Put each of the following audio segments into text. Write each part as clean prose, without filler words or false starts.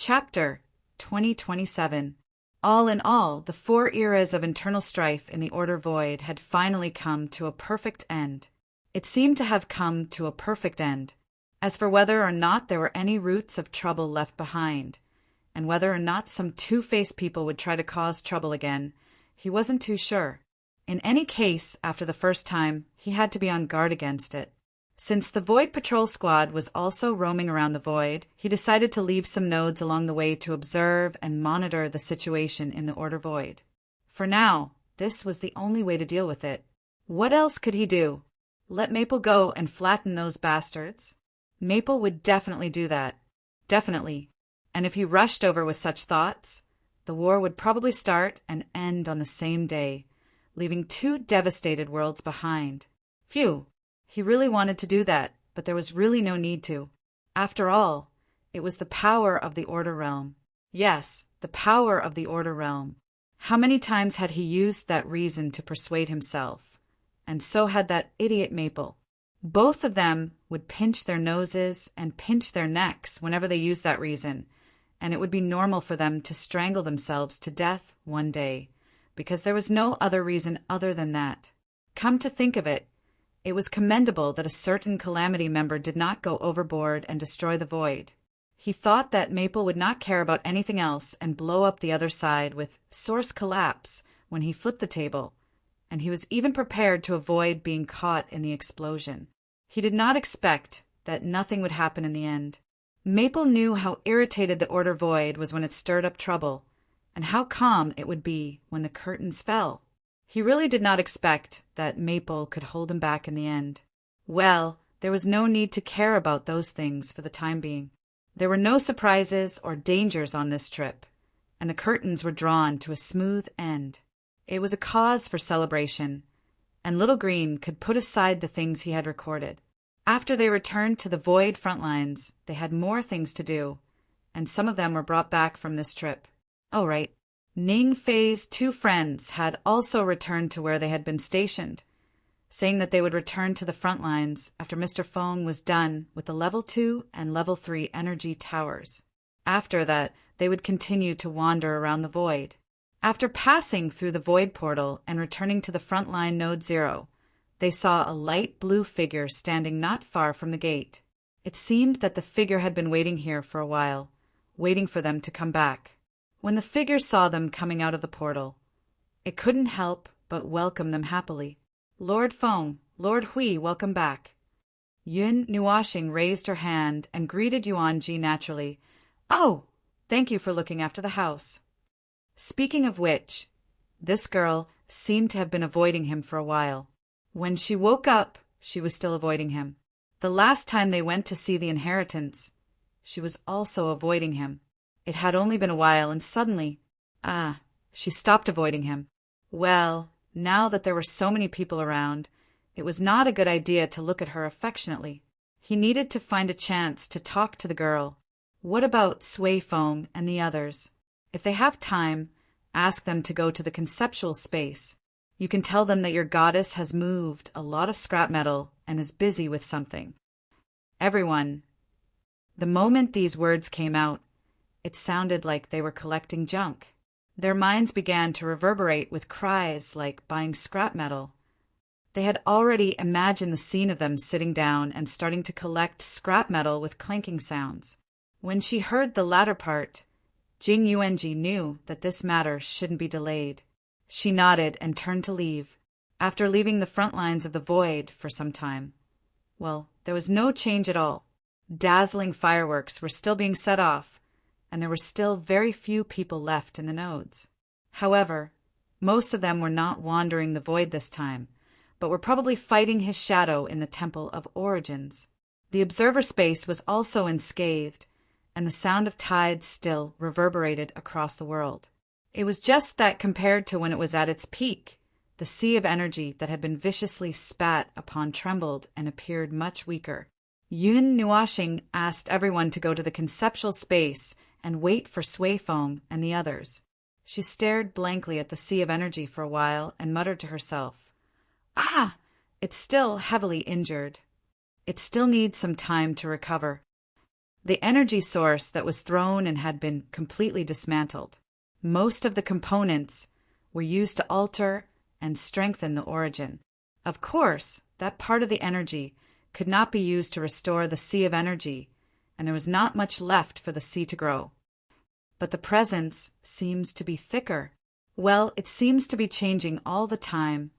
Chapter 2027. All in all, the 4 eras of internal strife in the Order Void had finally come to a perfect end. It seemed to have come to a perfect end. As for whether or not there were any roots of trouble left behind, and whether or not some two-faced people would try to cause trouble again, he wasn't too sure. In any case, after the first time, he had to be on guard against it. Since the Void Patrol Squad was also roaming around the Void, he decided to leave some nodes along the way to observe and monitor the situation in the Order Void. For now, this was the only way to deal with it. What else could he do? Let Maple go and flatten those bastards? Maple would definitely do that. Definitely. And if he rushed over with such thoughts, the war would probably start and end on the same day, leaving 2 devastated worlds behind. Phew. He really wanted to do that, but there was really no need to. After all, it was the power of the Order Realm. Yes, the power of the Order Realm. How many times had he used that reason to persuade himself? And so had that idiot Maple. Both of them would pinch their noses and pinch their necks whenever they used that reason, and it would be normal for them to strangle themselves to death one day, because there was no other reason other than that. Come to think of it, it was commendable that a certain Calamity member did not go overboard and destroy the Void. He thought that Maple would not care about anything else and blow up the other side with Source Collapse when he flipped the table, and he was even prepared to avoid being caught in the explosion. He did not expect that nothing would happen in the end. Maple knew how irritated the Order Void was when it stirred up trouble, and how calm it would be when the curtains fell. He really did not expect that Maple could hold him back in the end. Well, there was no need to care about those things for the time being. There were no surprises or dangers on this trip, and the curtains were drawn to a smooth end. It was a cause for celebration, and Little Green could put aside the things he had recorded. After they returned to the Void front lines, they had more things to do, and some of them were brought back from this trip. Oh, right. Ning Fei's 2 friends had also returned to where they had been stationed, saying that they would return to the front lines after Mr. Feng was done with the Level 2 and Level 3 energy towers. After that, they would continue to wander around the Void. After passing through the Void portal and returning to the front line Node 0, they saw a light blue figure standing not far from the gate. It seemed that the figure had been waiting here for a while, waiting for them to come back. When the figure saw them coming out of the portal, it couldn't help but welcome them happily. Lord Feng, Lord Hui, welcome back. Yun Nuashing raised her hand and greeted Yuan Ji naturally. Oh, thank you for looking after the house. Speaking of which, this girl seemed to have been avoiding him for a while. When she woke up, she was still avoiding him. The last time they went to see the inheritance, she was also avoiding him. It had only been a while, and suddenly, she stopped avoiding him. Well, now that there were so many people around, it was not a good idea to look at her affectionately. He needed to find a chance to talk to the girl. What about Sui Feng and the others? If they have time, ask them to go to the conceptual space. You can tell them that your goddess has moved a lot of scrap metal and is busy with something. Everyone. The moment these words came out, it sounded like they were collecting junk. Their minds began to reverberate with cries like buying scrap metal. They had already imagined the scene of them sitting down and starting to collect scrap metal with clanking sounds. When she heard the latter part, Jing Yuanji knew that this matter shouldn't be delayed. She nodded and turned to leave, after leaving the front lines of the Void for some time. Well, there was no change at all. Dazzling fireworks were still being set off, and there were still very few people left in the nodes. However, most of them were not wandering the Void this time, but were probably fighting his shadow in the Temple of Origins. The observer space was also unscathed, and the sound of tides still reverberated across the world. It was just that compared to when it was at its peak, the sea of energy that had been viciously spat upon trembled and appeared much weaker. Yun Nuashing asked everyone to go to the conceptual space and wait for Sui Feng and the others. She stared blankly at the sea of energy for a while and muttered to herself, it's still heavily injured. It still needs some time to recover. the energy source that was thrown and had been completely dismantled. Most of the components were used to alter and strengthen the origin. Of course, that part of the energy could not be used to restore the sea of energy, and there was not much left for the sea to grow. But the presence seems to be thicker. Well, it seems to be changing all the time,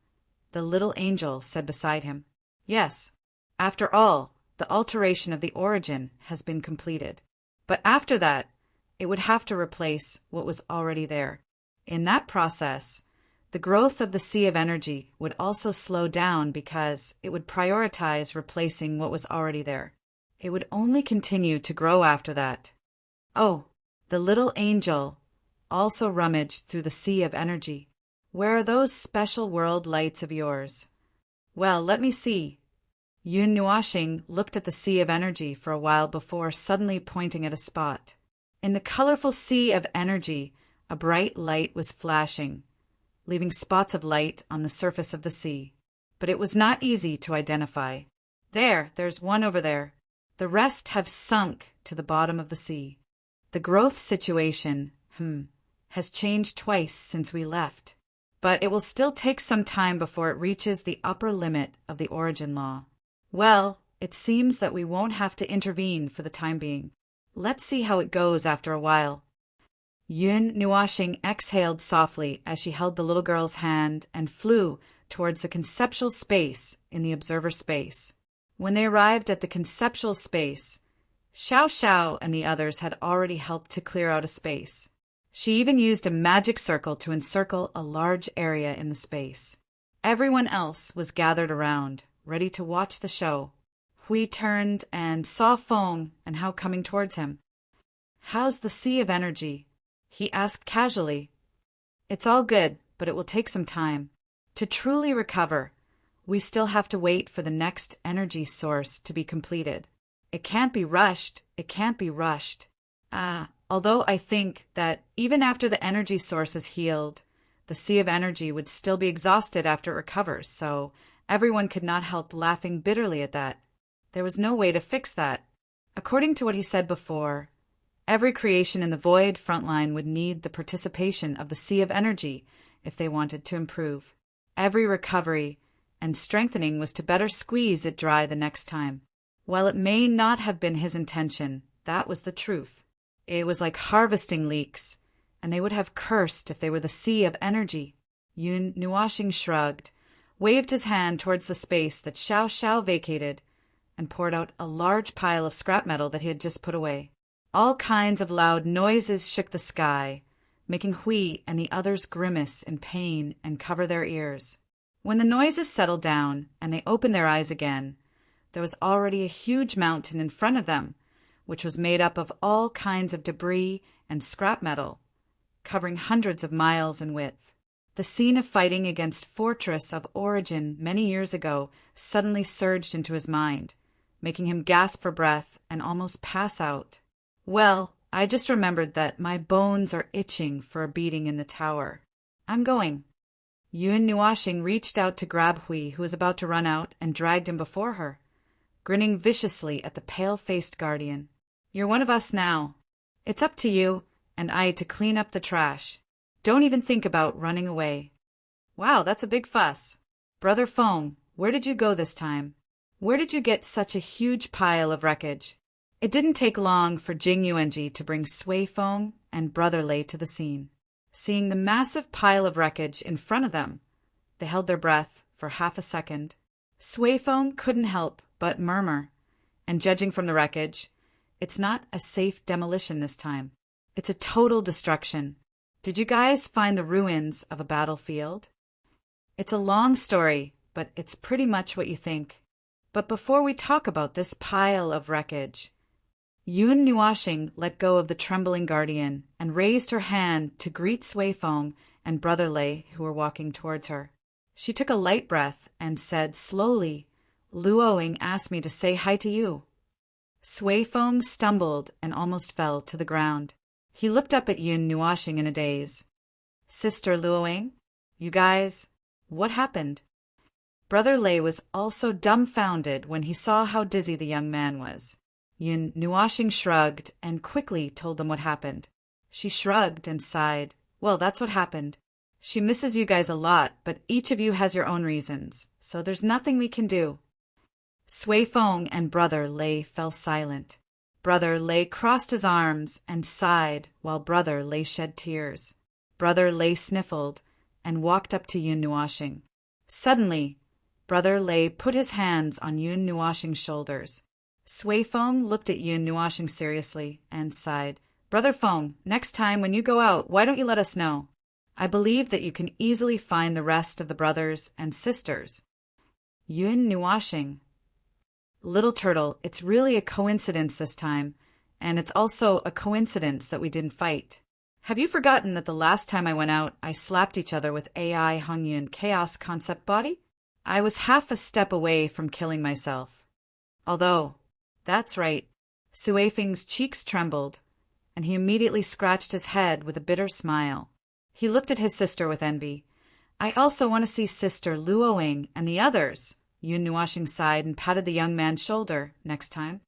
the little angel said beside him. Yes, after all, the alteration of the origin has been completed. But after that, it would have to replace what was already there. In that process, the growth of the sea of energy would also slow down because it would prioritize replacing what was already there. It would only continue to grow after that. Oh, the little angel also rummaged through the sea of energy. Where are those special world lights of yours? Well, let me see. Yun Nuashing looked at the sea of energy for a while before suddenly pointing at a spot. In the colorful sea of energy, a bright light was flashing, leaving spots of light on the surface of the sea. But it was not easy to identify. There's one over there. The rest have sunk to the bottom of the sea. The growth situation, has changed twice since we left. But it will still take some time before it reaches the upper limit of the origin law. Well, it seems that we won't have to intervene for the time being. Let's see how it goes after a while. Yun Nuashing exhaled softly as she held the little girl's hand and flew towards the conceptual space in the observer space. When they arrived at the conceptual space, Xiao Xiao and the others had already helped to clear out a space. She even used a magic circle to encircle a large area in the space. Everyone else was gathered around, ready to watch the show. Hui turned and saw Feng and Hao coming towards him. "How's the sea of energy?" he asked casually. "It's all good, but it will take some time. To truly recover, we still have to wait for the next energy source to be completed. It can't be rushed. Although I think that even after the energy source is healed, the sea of energy would still be exhausted after it recovers, so everyone could not help laughing bitterly at that. There was no way to fix that. According to what he said before, every creation in the void frontline would need the participation of the sea of energy if they wanted to improve. Every recovery and strengthening was to better squeeze it dry the next time. While it may not have been his intention, that was the truth. It was like harvesting leeks, and they would have cursed if they were the sea of energy. Yun Nuashing shrugged, waved his hand towards the space that Xiao Xiao vacated, and poured out a large pile of scrap metal that he had just put away. All kinds of loud noises shook the sky, making Hui and the others grimace in pain and cover their ears. When the noises settled down and they opened their eyes again, there was already a huge mountain in front of them, which was made up of all kinds of debris and scrap metal, covering hundreds of miles in width. The scene of fighting against Fortress of Origin many years ago suddenly surged into his mind, making him gasp for breath and almost pass out. Well, I just remembered that my bones are itching for a beating in the tower. I'm going. Yun Nuashing reached out to grab Hui, who was about to run out, and dragged him before her, grinning viciously at the pale-faced guardian. "You're one of us now. It's up to you and I to clean up the trash. Don't even think about running away." "Wow, that's a big fuss. Brother Feng, where did you go this time? Where did you get such a huge pile of wreckage?" It didn't take long for Jing Yuanji to bring Sui Feng and Brother Lei to the scene. Seeing the massive pile of wreckage in front of them, they held their breath for half a second. Sui Feng couldn't help but murmur, and judging from the wreckage, it's not a safe demolition this time. It's a total destruction. Did you guys find the ruins of a battlefield? It's a long story, but it's pretty much what you think. But before we talk about this pile of wreckage, Yun Nuashing let go of the trembling guardian and raised her hand to greet Sui Feng and Brother Lei, who were walking towards her. She took a light breath and said slowly, "Luoing asked me to say hi to you." Sui Feng stumbled and almost fell to the ground. He looked up at Yun Nuashing in a daze. "Sister Luoing, you guys, what happened?" Brother Lei was also dumbfounded when he saw how dizzy the young man was. Yun Nuashing shrugged and quickly told them what happened. She shrugged and sighed. Well, that's what happened. She misses you guys a lot, but each of you has your own reasons, so there's nothing we can do. Sui Feng and Brother Lei fell silent. Brother Lei crossed his arms and sighed while Brother Lei shed tears. Brother Lei sniffled and walked up to Yun Nuashing. Suddenly, Brother Lei put his hands on Yun Nuashing's shoulders. Sui Feng looked at Yun Nuashing seriously and sighed. Brother Feng, next time when you go out, why don't you let us know? I believe that you can easily find the rest of the brothers and sisters. Yun Nuashing. Little Turtle, it's really a coincidence this time, and it's also a coincidence that we didn't fight. Have you forgotten that the last time I went out, I slapped each other with AI Hongyun Chaos Concept Body? I was half a step away from killing myself. Although, that's right, Sui Feng's cheeks trembled, and he immediately scratched his head with a bitter smile. He looked at his sister with envy. I also want to see Sister Luoing and the others. Yun Nuashing sighed and patted the young man's shoulder. Next time,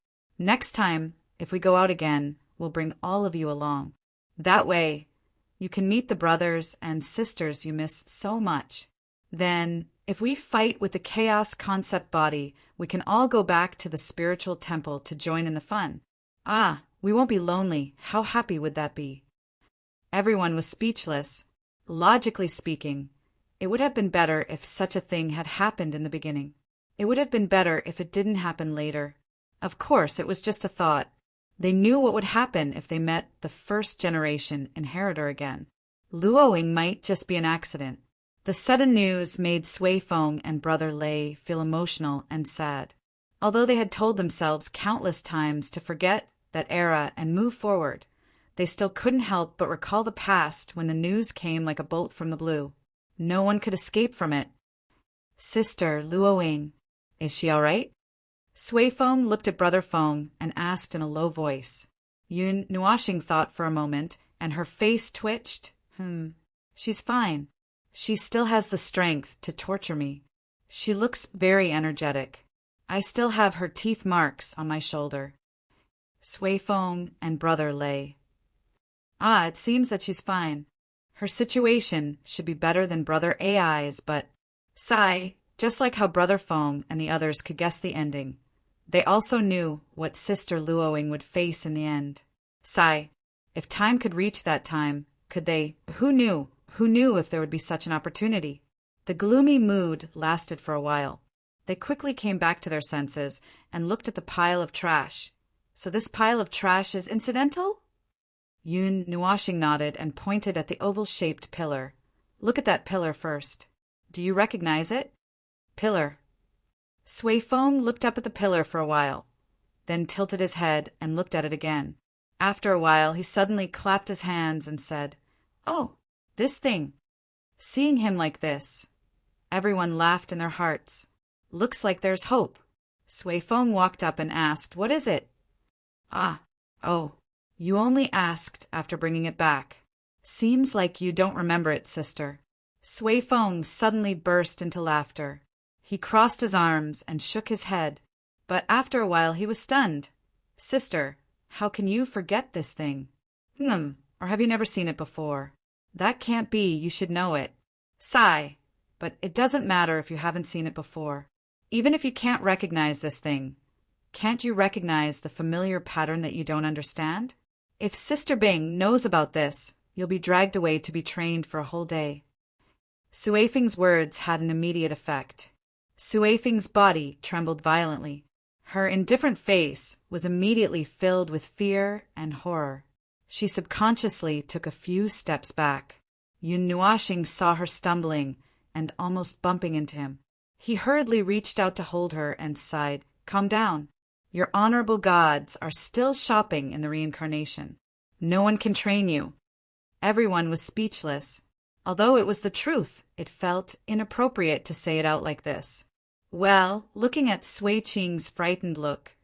if we go out again, we'll bring all of you along. That way, you can meet the brothers and sisters you miss so much. Then, if we fight with the Chaos Concept Body, we can all go back to the spiritual temple to join in the fun. Ah, we won't be lonely. How happy would that be? Everyone was speechless. Logically speaking, it would have been better if such a thing had happened in the beginning. It would have been better if it didn't happen later. Of course, it was just a thought. They knew what would happen if they met the first-generation inheritor again. Luoing might just be an accident. The sudden news made Sui Feng and Brother Lei feel emotional and sad. Although they had told themselves countless times to forget that era and move forward, they still couldn't help but recall the past when the news came like a bolt from the blue. No one could escape from it. Sister Luoing, is she all right? Sui Feng looked at Brother Feng and asked in a low voice. Yun Nuashing thought for a moment, and her face twitched. She's fine. She still has the strength to torture me. She looks very energetic. I still have her teeth marks on my shoulder. Sui Feng and Brother Lei. Ah, it seems that she's fine. Her situation should be better than Brother AI's, but sigh, just like how Brother Feng and the others could guess the ending. They also knew what Sister Luoing would face in the end. Sigh, if time could reach that time, could they? Who knew? Who knew if there would be such an opportunity? The gloomy mood lasted for a while. They quickly came back to their senses and looked at the pile of trash. So this pile of trash is incidental? Yun Nuashing nodded and pointed at the oval-shaped pillar. Look at that pillar first. Do you recognize it? Pillar. Sui Feng looked up at the pillar for a while, then tilted his head and looked at it again. After a while, he suddenly clapped his hands and said, Oh, this thing. Seeing him like this, everyone laughed in their hearts. Looks like there's hope. Sui Feng walked up and asked, What is it? Oh, you only asked after bringing it back. Seems like you don't remember it, sister. Sui Feng suddenly burst into laughter. He crossed his arms and shook his head, but after a while he was stunned. Sister, how can you forget this thing? Or have you never seen it before? That can't be, you should know it. Sigh, but it doesn't matter if you haven't seen it before. Even if you can't recognize this thing, can't you recognize the familiar pattern that you don't understand? If Sister Bing knows about this, you'll be dragged away to be trained for a whole day. Sui Feng's words had an immediate effect. Sui Feng's body trembled violently. Her indifferent face was immediately filled with fear and horror. She subconsciously took a few steps back. Yun Nuashing saw her stumbling and almost bumping into him. He hurriedly reached out to hold her and sighed, Calm down. Your honorable gods are still shopping in the reincarnation. No one can train you. Everyone was speechless. Although it was the truth, it felt inappropriate to say it out like this. Well, looking at Sui Qing's frightened look,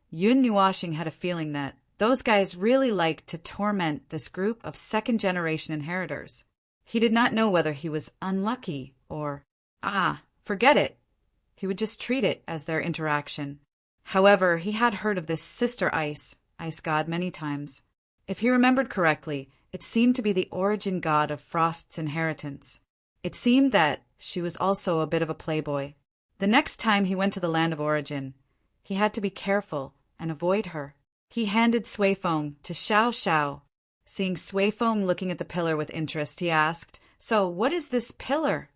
Yun Nuashing had a feeling that those guys really liked to torment this group of second-generation inheritors. He did not know whether he was unlucky or, forget it. He would just treat it as their interaction. However, he had heard of this sister ice god, many times. If he remembered correctly, it seemed to be the origin god of Frost's inheritance. It seemed that she was also a bit of a playboy. The next time he went to the land of origin, he had to be careful and avoid her. He handed Suifeng to Xiao Xiao. Seeing Suifeng looking at the pillar with interest, he asked, "So, what is this pillar?"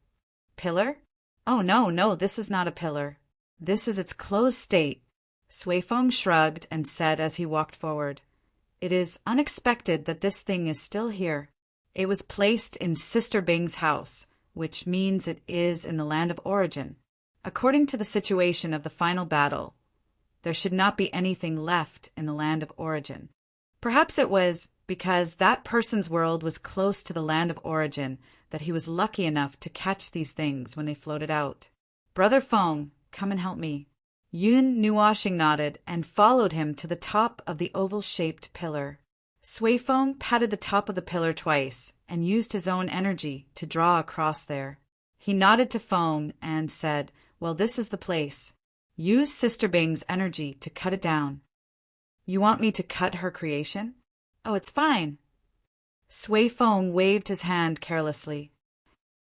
"Pillar? Oh, no, this is not a pillar. This is its closed state." Suifeng shrugged and said as he walked forward, "It is unexpected that this thing is still here. It was placed in Sister Bing's house, which means it is in the land of origin. According to the situation of the final battle, there should not be anything left in the land of origin. Perhaps it was because that person's world was close to the land of origin that he was lucky enough to catch these things when they floated out. Brother Feng, come and help me." Yun Nuoshing nodded and followed him to the top of the oval-shaped pillar. Suifeng patted the top of the pillar twice and used his own energy to draw across there. He nodded to Feng and said, "Well, this is the place. Use Sister Bing's energy to cut it down." "You want me to cut her creation?" "Oh, it's fine." Suifeng waved his hand carelessly.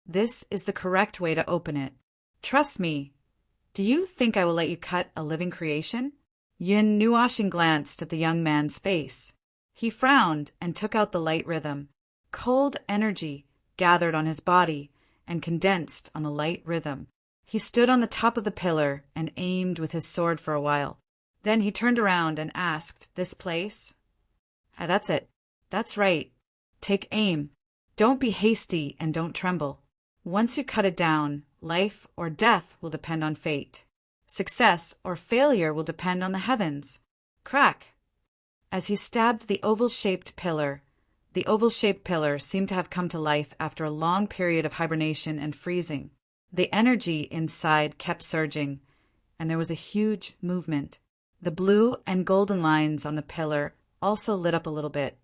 "This is the correct way to open it. Trust me. Do you think I will let you cut a living creation?" Yun Nuoshing glanced at the young man's face. He frowned and took out the light rhythm. Cold energy gathered on his body and condensed on the light rhythm. He stood on the top of the pillar and aimed with his sword for a while. Then he turned around and asked, "This place?" "Ah, that's it. That's right. Take aim. Don't be hasty and don't tremble. Once you cut it down, life or death will depend on fate. Success or failure will depend on the heavens." Crack! As he stabbed the oval-shaped pillar seemed to have come to life after a long period of hibernation and freezing. The energy inside kept surging, and there was a huge movement. The blue and golden lines on the pillar also lit up a little bit.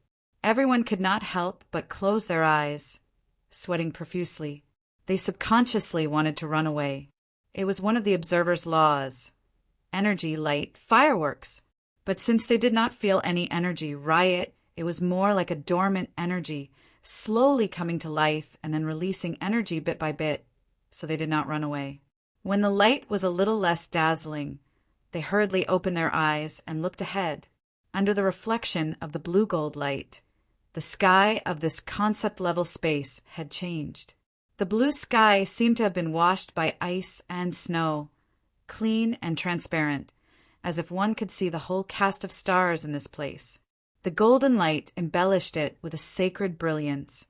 Everyone could not help but close their eyes, sweating profusely. They subconsciously wanted to run away. It was one of the observer's laws. Energy, light, fireworks. But since they did not feel any energy riot, it was more like a dormant energy, slowly coming to life and then releasing energy bit by bit, so they did not run away. When the light was a little less dazzling, they hurriedly opened their eyes and looked ahead. Under the reflection of the blue-gold light, the sky of this concept-level space had changed. The blue sky seemed to have been washed by ice and snow, clean and transparent, as if one could see the whole cast of stars in this place. The golden light embellished it with a sacred brilliance,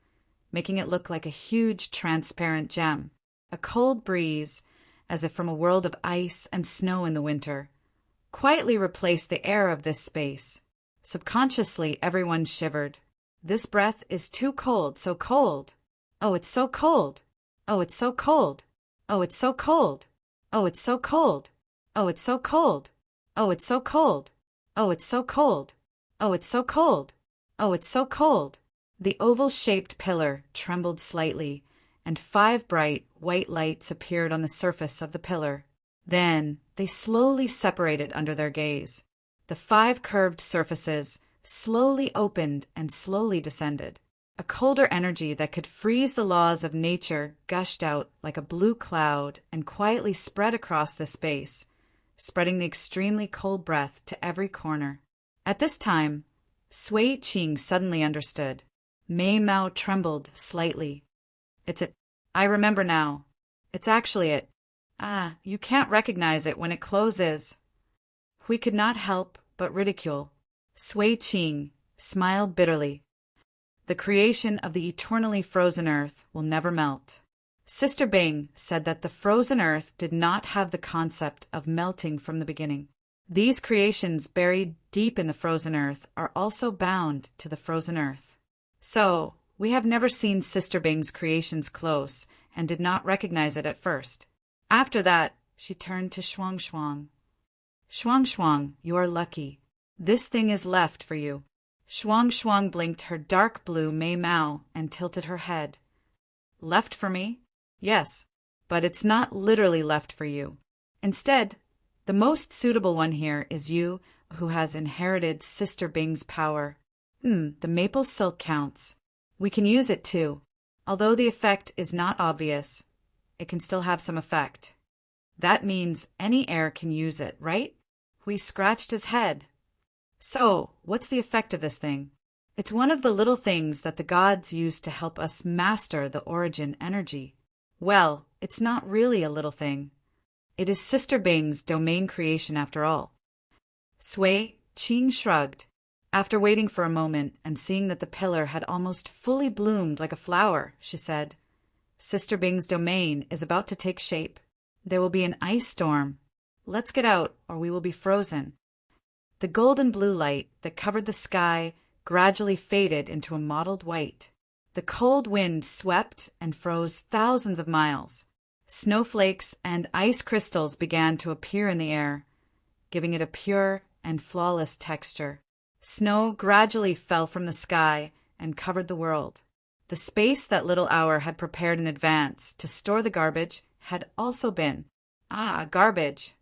making it look like a huge transparent gem. A cold breeze, as if from a world of ice and snow in the winter, quietly replaced the air of this space. Subconsciously, everyone shivered. This breath is too cold, so cold. Oh, it's so cold. Oh, it's so cold. Oh, it's so cold. Oh, it's so cold. Oh, it's so cold. Oh, it's so cold. Oh, it's so cold. Oh, it's so cold. Oh, it's so cold. The oval-shaped pillar trembled slightly, and 5 bright, white lights appeared on the surface of the pillar. Then they slowly separated under their gaze. The 5 curved surfaces slowly opened and slowly descended. A colder energy that could freeze the laws of nature gushed out like a blue cloud and quietly spread across the space, spreading the extremely cold breath to every corner. At this time, Sui Qing suddenly understood. Mei Mao trembled slightly. "It's it. I remember now. It's actually it. Ah, you can't recognize it when it closes." We could not help but ridicule. Sui Qing smiled bitterly. The creation of the eternally frozen earth will never melt. Sister Bing said that the frozen earth did not have the concept of melting from the beginning. These creations buried deep in the frozen earth are also bound to the frozen earth. So, we have never seen Sister Bing's creations close and did not recognize it at first. After that, she turned to Shuang Shuang. "Shuang Shuang, you are lucky. This thing is left for you." Shuang Shuang blinked her dark blue Mei Mao and tilted her head. "Left for me?" "Yes, but it's not literally left for you. Instead, The most suitable one here is you, who has inherited Sister Bing's power. The maple silk counts. We can use it too. Although the effect is not obvious, it can still have some effect. That means any heir can use it, right? Hui scratched his head. So, what's the effect of this thing? It's one of the little things that the gods use to help us master the origin energy. Well, it's not really a little thing. It is Sister Bing's domain creation after all. Sui Qing shrugged. After waiting for a moment and seeing that the pillar had almost fully bloomed like a flower, she said, Sister Bing's domain is about to take shape. There will be an ice storm. Let's get out, or we will be frozen. The golden blue light that covered the sky gradually faded into a mottled white. The cold wind swept and froze thousands of miles. Snowflakes and ice crystals began to appear in the air, giving it a pure and flawless texture. Snow gradually fell from the sky and covered the world. The space that Little Hour had prepared in advance to store the garbage had also been. Garbage.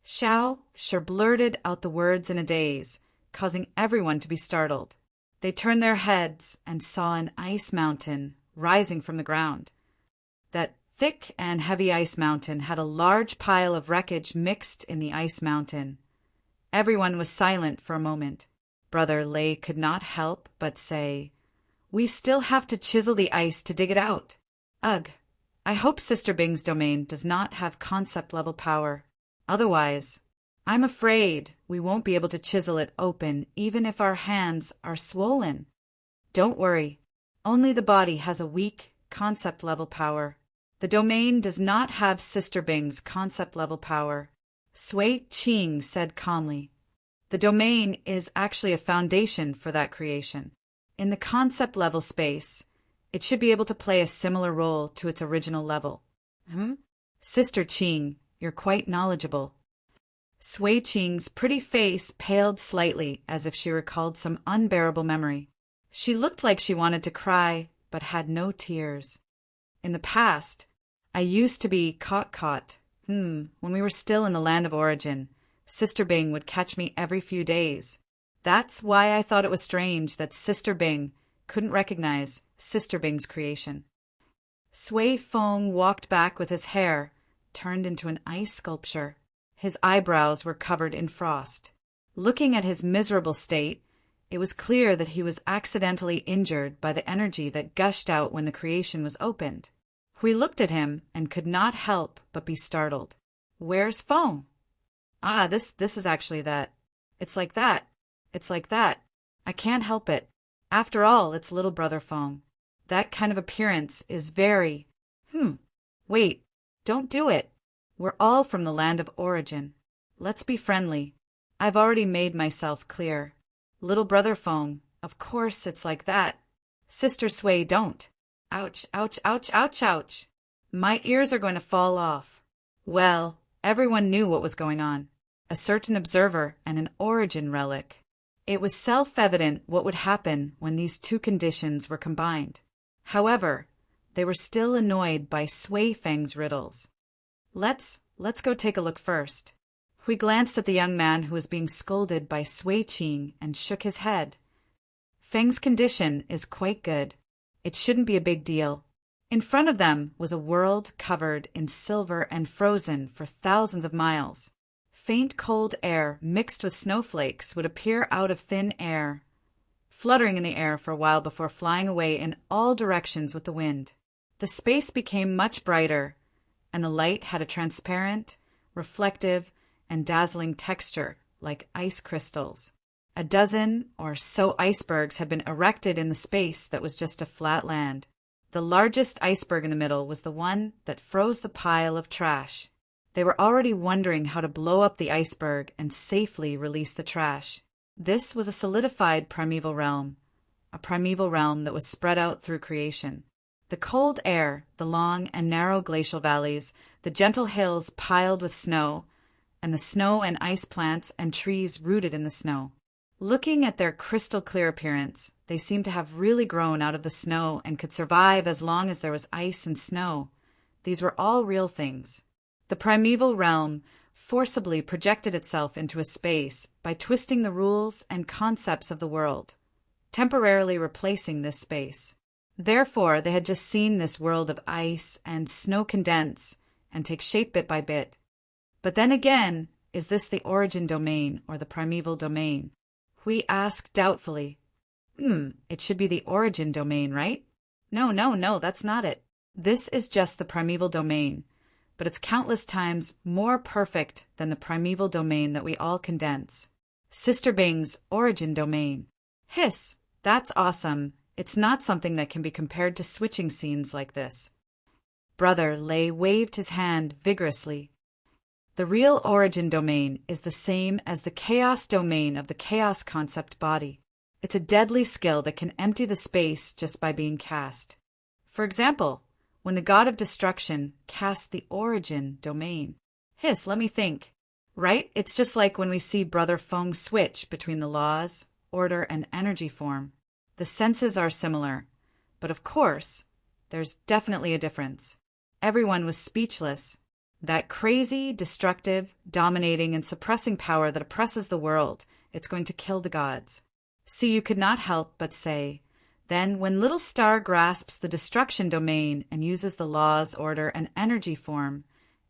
Xiao sure blurted out the words in a daze, causing everyone to be startled. They turned their heads and saw an ice mountain rising from the ground. That thick and heavy ice mountain had a large pile of wreckage mixed in the ice mountain. Everyone was silent for a moment. Brother Lei could not help but say, "We still have to chisel the ice to dig it out. Ugh, I hope Sister Bing's domain does not have concept-level power. Otherwise, I'm afraid we won't be able to chisel it open even if our hands are swollen." Don't worry, only the body has a weak concept-level power. The domain does not have Sister Bing's concept-level power. Sui Qing said calmly. The domain is actually a foundation for that creation. In the concept-level space, it should be able to play a similar role to its original level. Sister Qing, you're quite knowledgeable. Sui Qing's pretty face paled slightly as if she recalled some unbearable memory. She looked like she wanted to cry, but had no tears. In the past, I used to be caught. When we were still in the land of origin, Sister Bing would catch me every few days. That's why I thought it was strange that Sister Bing couldn't recognize Sister Bing's creation. Sui Feng walked back with his hair turned into an ice sculpture. His eyebrows were covered in frost. Looking at his miserable state, it was clear that he was accidentally injured by the energy that gushed out when the creation was opened. Hui looked at him and could not help but be startled. "Where's Feng?" This is actually that. It's like that. It's like that. I can't help it. After all, it's little brother Feng. That kind of appearance is very... Wait, don't do it. We're all from the land of origin. Let's be friendly. I've already made myself clear. Little brother Feng, of course it's like that. Sister Sui, don't. Ouch, ouch, ouch, ouch, ouch. My ears are going to fall off. Well, everyone knew what was going on. A certain observer and an origin relic. It was self-evident what would happen when these two conditions were combined. However, they were still annoyed by Sui Feng's riddles. Let's go take a look first. Hui glanced at the young man who was being scolded by Sui Qing and shook his head. Feng's condition is quite good. It shouldn't be a big deal. In front of them was a world covered in silver and frozen for thousands of miles. Faint cold air mixed with snowflakes would appear out of thin air, fluttering in the air for a while before flying away in all directions with the wind. The space became much brighter, and the light had a transparent, reflective, and dazzling texture like ice crystals. A dozen or so icebergs had been erected in the space that was just a flat land. The largest iceberg in the middle was the one that froze the pile of trash. They were already wondering how to blow up the iceberg and safely release the trash. This was a solidified primeval realm, a primeval realm that was spread out through creation. The cold air, the long and narrow glacial valleys, the gentle hills piled with snow, and the snow and ice plants and trees rooted in the snow. Looking at their crystal-clear appearance, they seemed to have really grown out of the snow and could survive as long as there was ice and snow. These were all real things. The primeval realm forcibly projected itself into a space by twisting the rules and concepts of the world, temporarily replacing this space. Therefore, they had just seen this world of ice and snow condense and take shape bit by bit. But then again, is this the origin domain or the primeval domain? We ask doubtfully. It should be the origin domain, right? No, that's not it. This is just the primeval domain, but it's countless times more perfect than the primeval domain that we all condense. Sister Bing's origin domain. Hiss, that's awesome. It's not something that can be compared to switching scenes like this. Brother Lei waved his hand vigorously. The real origin domain is the same as the chaos domain of the chaos concept body. It's a deadly skill that can empty the space just by being cast. For example, when the god of destruction cast the origin domain. Hiss, let me think. Right? It's just like when we see Brother Feng switch between the laws, order, and energy form. The senses are similar, but of course, there's definitely a difference. Everyone was speechless. That crazy, destructive, dominating, and suppressing power that oppresses the world, it's going to kill the gods. See, you could not help but say, then when Little Star grasps the destruction domain and uses the laws, order, and energy form,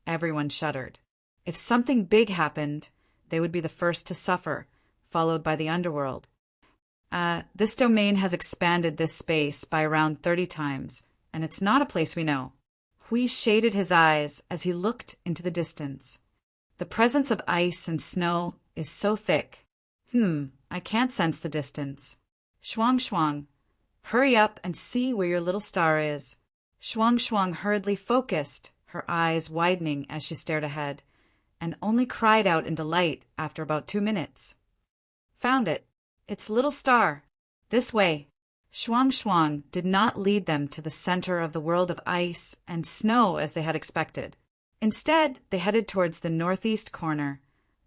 everyone shuddered. If something big happened, they would be the first to suffer, followed by the underworld. This domain has expanded this space by around 30 times, and it's not a place we know. Hui shaded his eyes as he looked into the distance. The presence of ice and snow is so thick. I can't sense the distance. Shuang, hurry up and see where your little star is. Shuang hurriedly focused, her eyes widening as she stared ahead, and only cried out in delight after about 2 minutes. Found it. It's Little Star. This way. Shuang did not lead them to the center of the world of ice and snow as they had expected. Instead, they headed towards the northeast corner,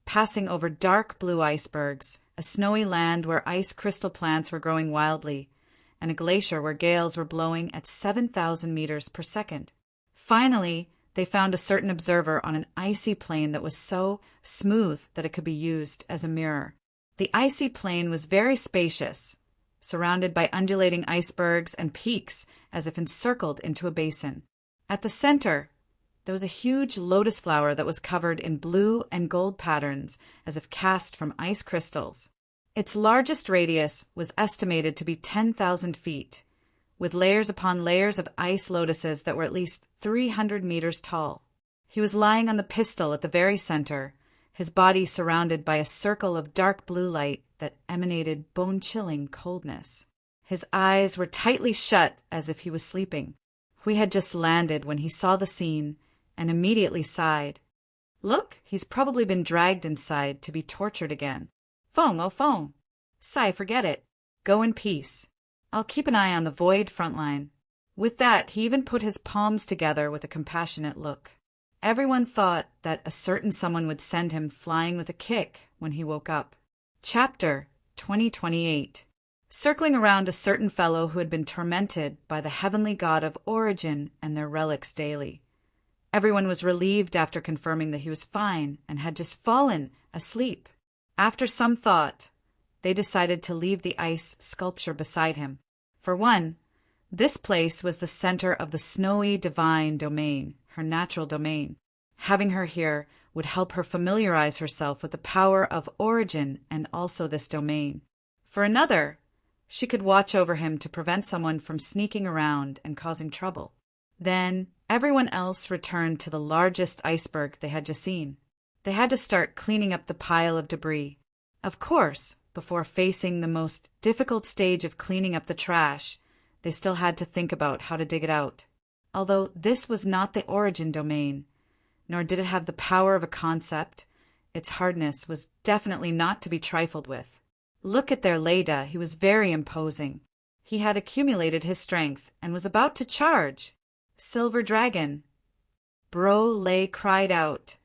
passing over dark blue icebergs, a snowy land where ice crystal plants were growing wildly, and a glacier where gales were blowing at 7,000 meters per second. Finally, they found a certain observer on an icy plain that was so smooth that it could be used as a mirror. The icy plain was very spacious, surrounded by undulating icebergs and peaks as if encircled into a basin. At the center, there was a huge lotus flower that was covered in blue and gold patterns as if cast from ice crystals. Its largest radius was estimated to be 10,000 feet, with layers upon layers of ice lotuses that were at least 300 meters tall. He was lying on the pistil at the very center, his body surrounded by a circle of dark blue light that emanated bone-chilling coldness. His eyes were tightly shut as if he was sleeping. Hui had just landed when he saw the scene and immediately sighed. Look, he's probably been dragged inside to be tortured again. Feng. Sai, forget it. Go in peace. I'll keep an eye on the void front line. With that, he even put his palms together with a compassionate look. Everyone thought that a certain someone would send him flying with a kick when he woke up. Chapter 2028. Circling around a certain fellow who had been tormented by the heavenly god of origin and their relics daily. Everyone was relieved after confirming that he was fine and had just fallen asleep. After some thought, they decided to leave the ice sculpture beside him. For one, this place was the center of the snowy divine domain, her natural domain. Having her here would help her familiarize herself with the power of origin and also this domain. For another, she could watch over him to prevent someone from sneaking around and causing trouble. Then everyone else returned to the largest iceberg they had just seen. They had to start cleaning up the pile of debris. Of course, before facing the most difficult stage of cleaning up the trash, they still had to think about how to dig it out. Although this was not the origin domain, nor did it have the power of a concept, its hardness was definitely not to be trifled with. Look at their Leda, he was very imposing. He had accumulated his strength and was about to charge. Silver Dragon. Bro Lei cried out,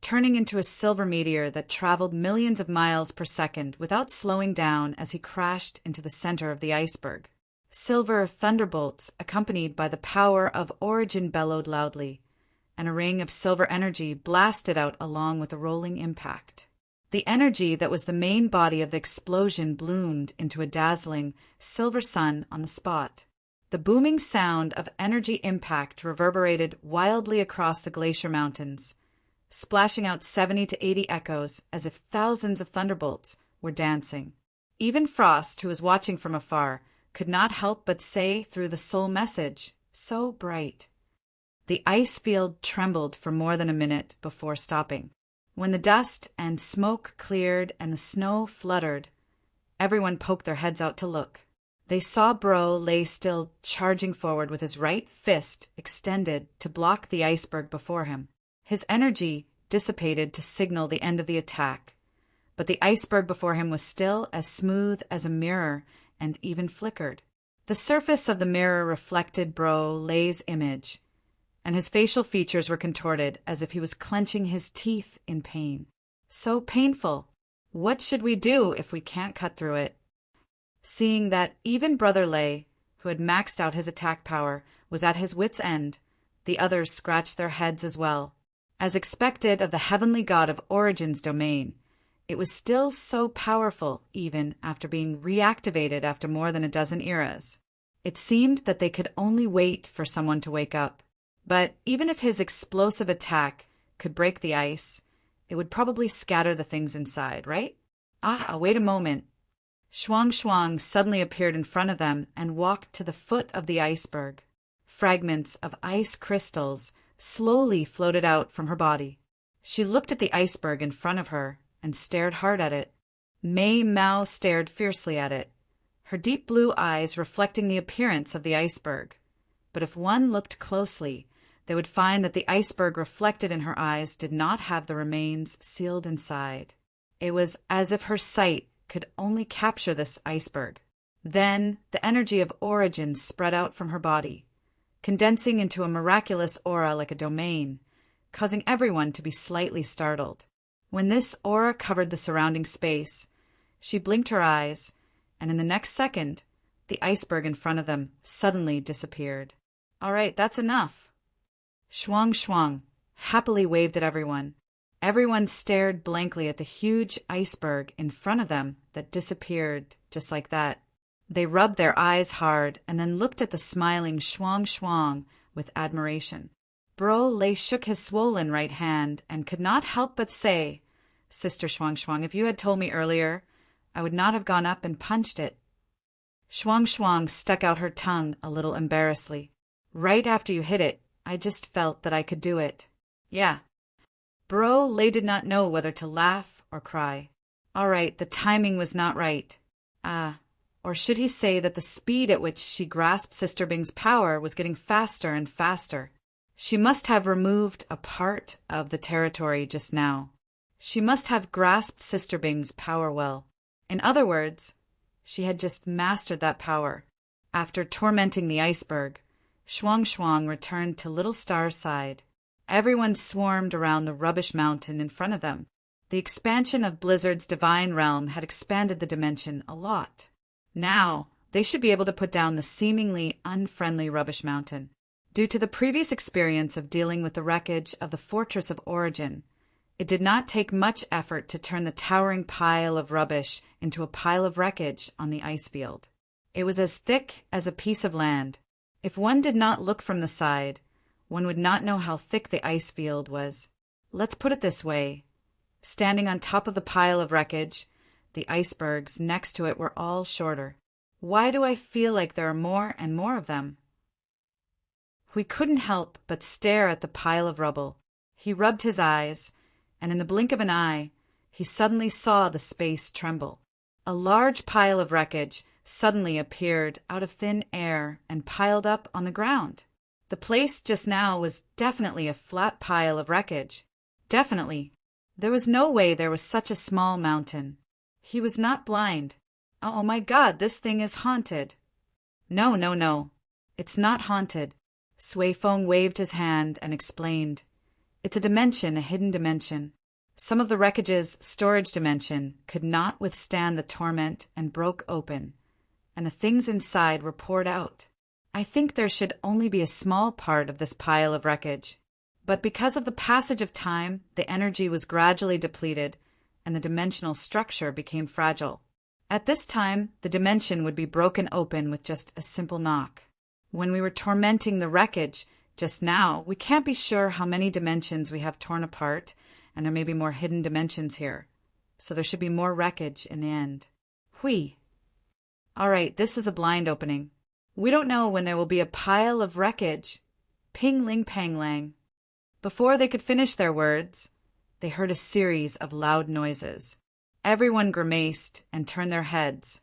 turning into a silver meteor that traveled millions of miles per second without slowing down as he crashed into the center of the iceberg. Silver thunderbolts, accompanied by the power of origin, bellowed loudly, and a ring of silver energy blasted out along with a rolling impact. The energy that was the main body of the explosion bloomed into a dazzling silver sun on the spot. The booming sound of energy impact reverberated wildly across the glacier mountains, splashing out 70 to 80 echoes as if thousands of thunderbolts were dancing. Even Frost, who was watching from afar, could not help but say through the soul message, so bright. The ice field trembled for more than a minute before stopping. When the dust and smoke cleared and the snow fluttered, everyone poked their heads out to look. They saw Bro lay still, charging forward with his right fist extended to block the iceberg before him. His energy dissipated to signal the end of the attack, but the iceberg before him was still as smooth as a mirror and even flickered. The surface of the mirror reflected Bro Lay's image, and his facial features were contorted as if he was clenching his teeth in pain. So painful! What should we do if we can't cut through it? Seeing that even Brother Lay, who had maxed out his attack power, was at his wits' end, the others scratched their heads as well. As expected of the heavenly god of Origin's domain, it was still so powerful even after being reactivated after more than a dozen eras. It seemed that they could only wait for someone to wake up. But even if his explosive attack could break the ice, it would probably scatter the things inside, right? Wait a moment. Shuang suddenly appeared in front of them and walked to the foot of the iceberg. Fragments of ice crystals slowly floated out from her body. She looked at the iceberg in front of her and stared hard at it. Mei Mao stared fiercely at it, her deep blue eyes reflecting the appearance of the iceberg. But if one looked closely, they would find that the iceberg reflected in her eyes did not have the remains sealed inside. It was as if her sight could only capture this iceberg. Then the energy of Origin spread out from her body, condensing into a miraculous aura like a domain, causing everyone to be slightly startled. When this aura covered the surrounding space, she blinked her eyes, and in the next second, the iceberg in front of them suddenly disappeared. All right, that's enough. Shuang happily waved at everyone. Everyone stared blankly at the huge iceberg in front of them that disappeared just like that. They rubbed their eyes hard and then looked at the smiling Shuang with admiration. Bro Lay shook his swollen right hand and could not help but say, Sister Shuang, if you had told me earlier, I would not have gone up and punched it. Shuang stuck out her tongue a little embarrassedly. Right after you hit it, I just felt that I could do it. Yeah. Bro Lay did not know whether to laugh or cry. All right, the timing was not right. Or should he say that the speed at which she grasped Sister Bing's power was getting faster and faster? She must have removed a part of the territory just now. She must have grasped Sister Bing's power well. In other words, she had just mastered that power. After tormenting the iceberg, Shuang returned to Little Star's side. Everyone swarmed around the rubbish mountain in front of them. The expansion of Blizzard's divine realm had expanded the dimension a lot. Now, they should be able to put down the seemingly unfriendly rubbish mountain. Due to the previous experience of dealing with the wreckage of the Fortress of Origin, it did not take much effort to turn the towering pile of rubbish into a pile of wreckage on the ice field. It was as thick as a piece of land. If one did not look from the side, one would not know how thick the ice field was. Let's put it this way. Standing on top of the pile of wreckage, the icebergs next to it were all shorter. Why do I feel like there are more and more of them? We couldn't help but stare at the pile of rubble. He rubbed his eyes, and in the blink of an eye, he suddenly saw the space tremble. A large pile of wreckage suddenly appeared out of thin air and piled up on the ground. The place just now was definitely a flat pile of wreckage. Definitely. There was no way there was such a small mountain. He was not blind. Oh my God, this thing is haunted. No. It's not haunted. Sui Feng waved his hand and explained. It's a dimension, a hidden dimension. Some of the wreckage's storage dimension could not withstand the torment and broke open, and the things inside were poured out. I think there should only be a small part of this pile of wreckage. But because of the passage of time, the energy was gradually depleted, and the dimensional structure became fragile. At this time, the dimension would be broken open with just a simple knock. When we were tormenting the wreckage just now, we can't be sure how many dimensions we have torn apart, and there may be more hidden dimensions here. So there should be more wreckage in the end. Hui. All right, this is a blind opening. We don't know when there will be a pile of wreckage. Ping ling pang lang. Before they could finish their words, they heard a series of loud noises. Everyone grimaced and turned their heads,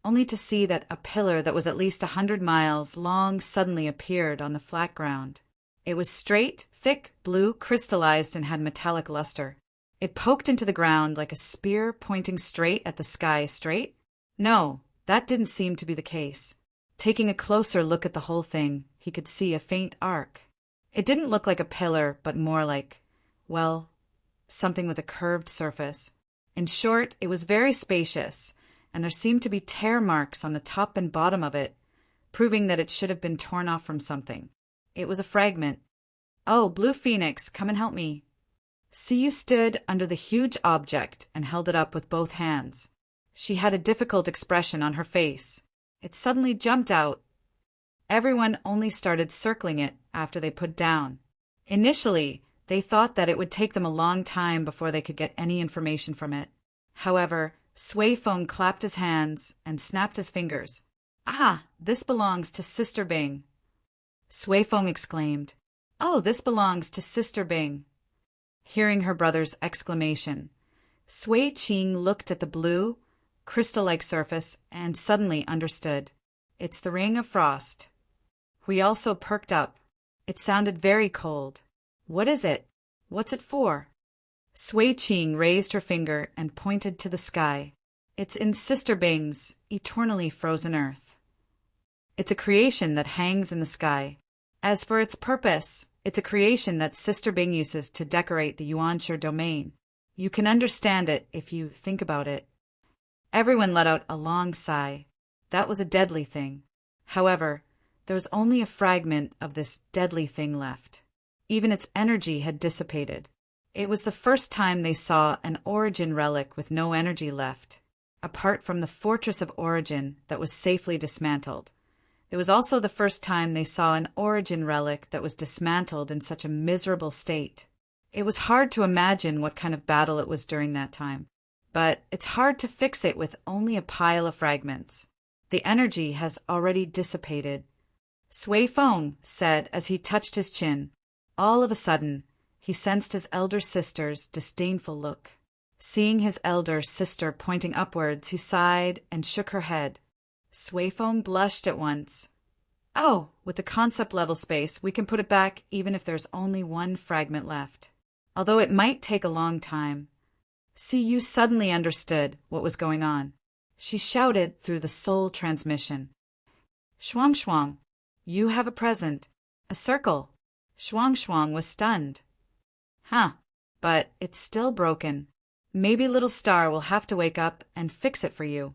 only to see that a pillar that was at least 100 miles long suddenly appeared on the flat ground. It was straight, thick, blue, crystallized, and had metallic luster. It poked into the ground like a spear pointing straight at the sky. Straight? No, that didn't seem to be the case. Taking a closer look at the whole thing, he could see a faint arc. It didn't look like a pillar, but more like, well, something with a curved surface. In short, it was very spacious, and there seemed to be tear marks on the top and bottom of it, proving that it should have been torn off from something. It was a fragment. Oh, Blue Phoenix, come and help me. Siyu stood under the huge object and held it up with both hands. She had a difficult expression on her face. It suddenly jumped out. Everyone only started circling it after they put down. Initially, they thought that it would take them a long time before they could get any information from it. However, Sui Feng clapped his hands and snapped his fingers. Ah, this belongs to Sister Bing. Sui Feng exclaimed, Oh, this belongs to Sister Bing. Hearing her brother's exclamation, Sui Qing looked at the blue, crystal-like surface and suddenly understood. It's the Ring of Frost. We also perked up. It sounded very cold. What is it? What's it for? Sui Qing raised her finger and pointed to the sky. It's in Sister Bing's eternally frozen earth. It's a creation that hangs in the sky. As for its purpose, it's a creation that Sister Bing uses to decorate the Yuanshe domain. You can understand it if you think about it. Everyone let out a long sigh. That was a deadly thing. However, there was only a fragment of this deadly thing left. Even its energy had dissipated. It was the first time they saw an origin relic with no energy left, apart from the fortress of origin that was safely dismantled. It was also the first time they saw an origin relic that was dismantled in such a miserable state. It was hard to imagine what kind of battle it was during that time, but it's hard to fix it with only a pile of fragments. The energy has already dissipated. Sui Feng said as he touched his chin. All of a sudden, he sensed his elder sister's disdainful look. Seeing his elder sister pointing upwards, he sighed and shook her head. Sui Feng blushed at once. Oh, with the concept level space, we can put it back even if there's only one fragment left. Although it might take a long time. Siyu suddenly understood what was going on. She shouted through the soul transmission. Shuang Shuang, you have a present. A circle. Shuang Shuang was stunned. Huh, but it's still broken. Maybe Little Star will have to wake up and fix it for you.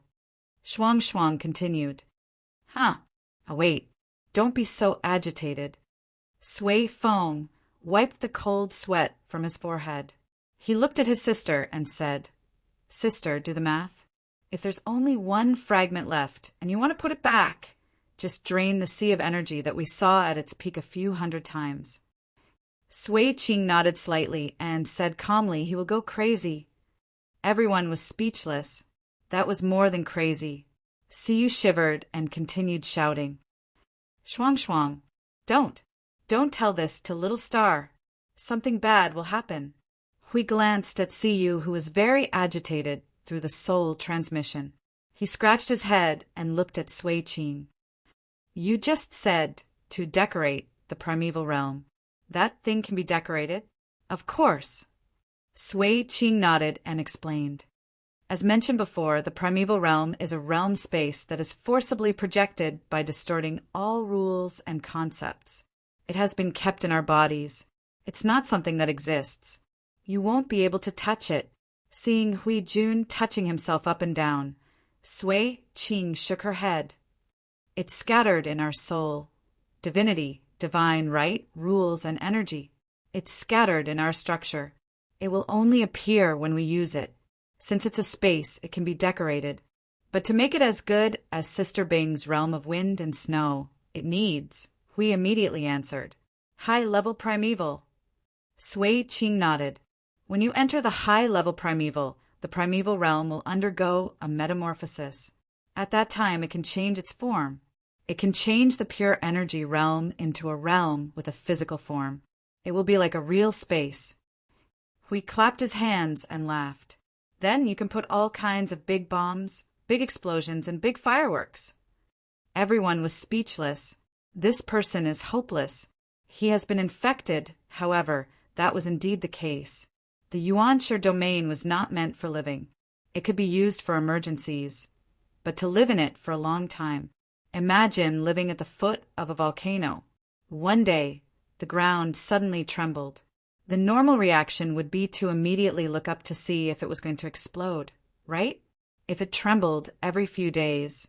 Shuang Shuang continued. Huh, oh wait, don't be so agitated. Sui Feng wiped the cold sweat from his forehead. He looked at his sister and said, Sister, do the math. If there's only one fragment left and you want to put it back, just drain the sea of energy that we saw at its peak a few hundred times. Sui Qing nodded slightly and said calmly he will go crazy. Everyone was speechless. That was more than crazy. Siyu shivered and continued shouting. Shuang Shuang, don't tell this to Little Star. Something bad will happen. Hui glanced at Siyu, who was very agitated through the soul transmission. He scratched his head and looked at Sui Qing. You just said to decorate the primeval realm. That thing can be decorated? Of course. Sui Qing nodded and explained. As mentioned before, the primeval realm is a realm space that is forcibly projected by distorting all rules and concepts. It has been kept in our bodies. It's not something that exists. You won't be able to touch it. Seeing Hui Jun touching himself up and down, Sui Qing shook her head. It's scattered in our soul. Divinity, divine right, rules, and energy. It's scattered in our structure. It will only appear when we use it. Since it's a space, it can be decorated. But to make it as good as Sister Bing's realm of wind and snow, it needs, Hui immediately answered, high-level primeval. Sui Qing nodded. When you enter the high-level primeval, the primeval realm will undergo a metamorphosis. At that time, it can change its form. It can change the pure energy realm into a realm with a physical form. It will be like a real space. Hui clapped his hands and laughed. Then you can put all kinds of big bombs, big explosions, and big fireworks. Everyone was speechless. This person is hopeless. He has been infected. However, that was indeed the case. The Yuanshi domain was not meant for living. It could be used for emergencies, but to live in it for a long time. Imagine living at the foot of a volcano. One day, the ground suddenly trembled. The normal reaction would be to immediately look up to see if it was going to explode, right? If it trembled every few days,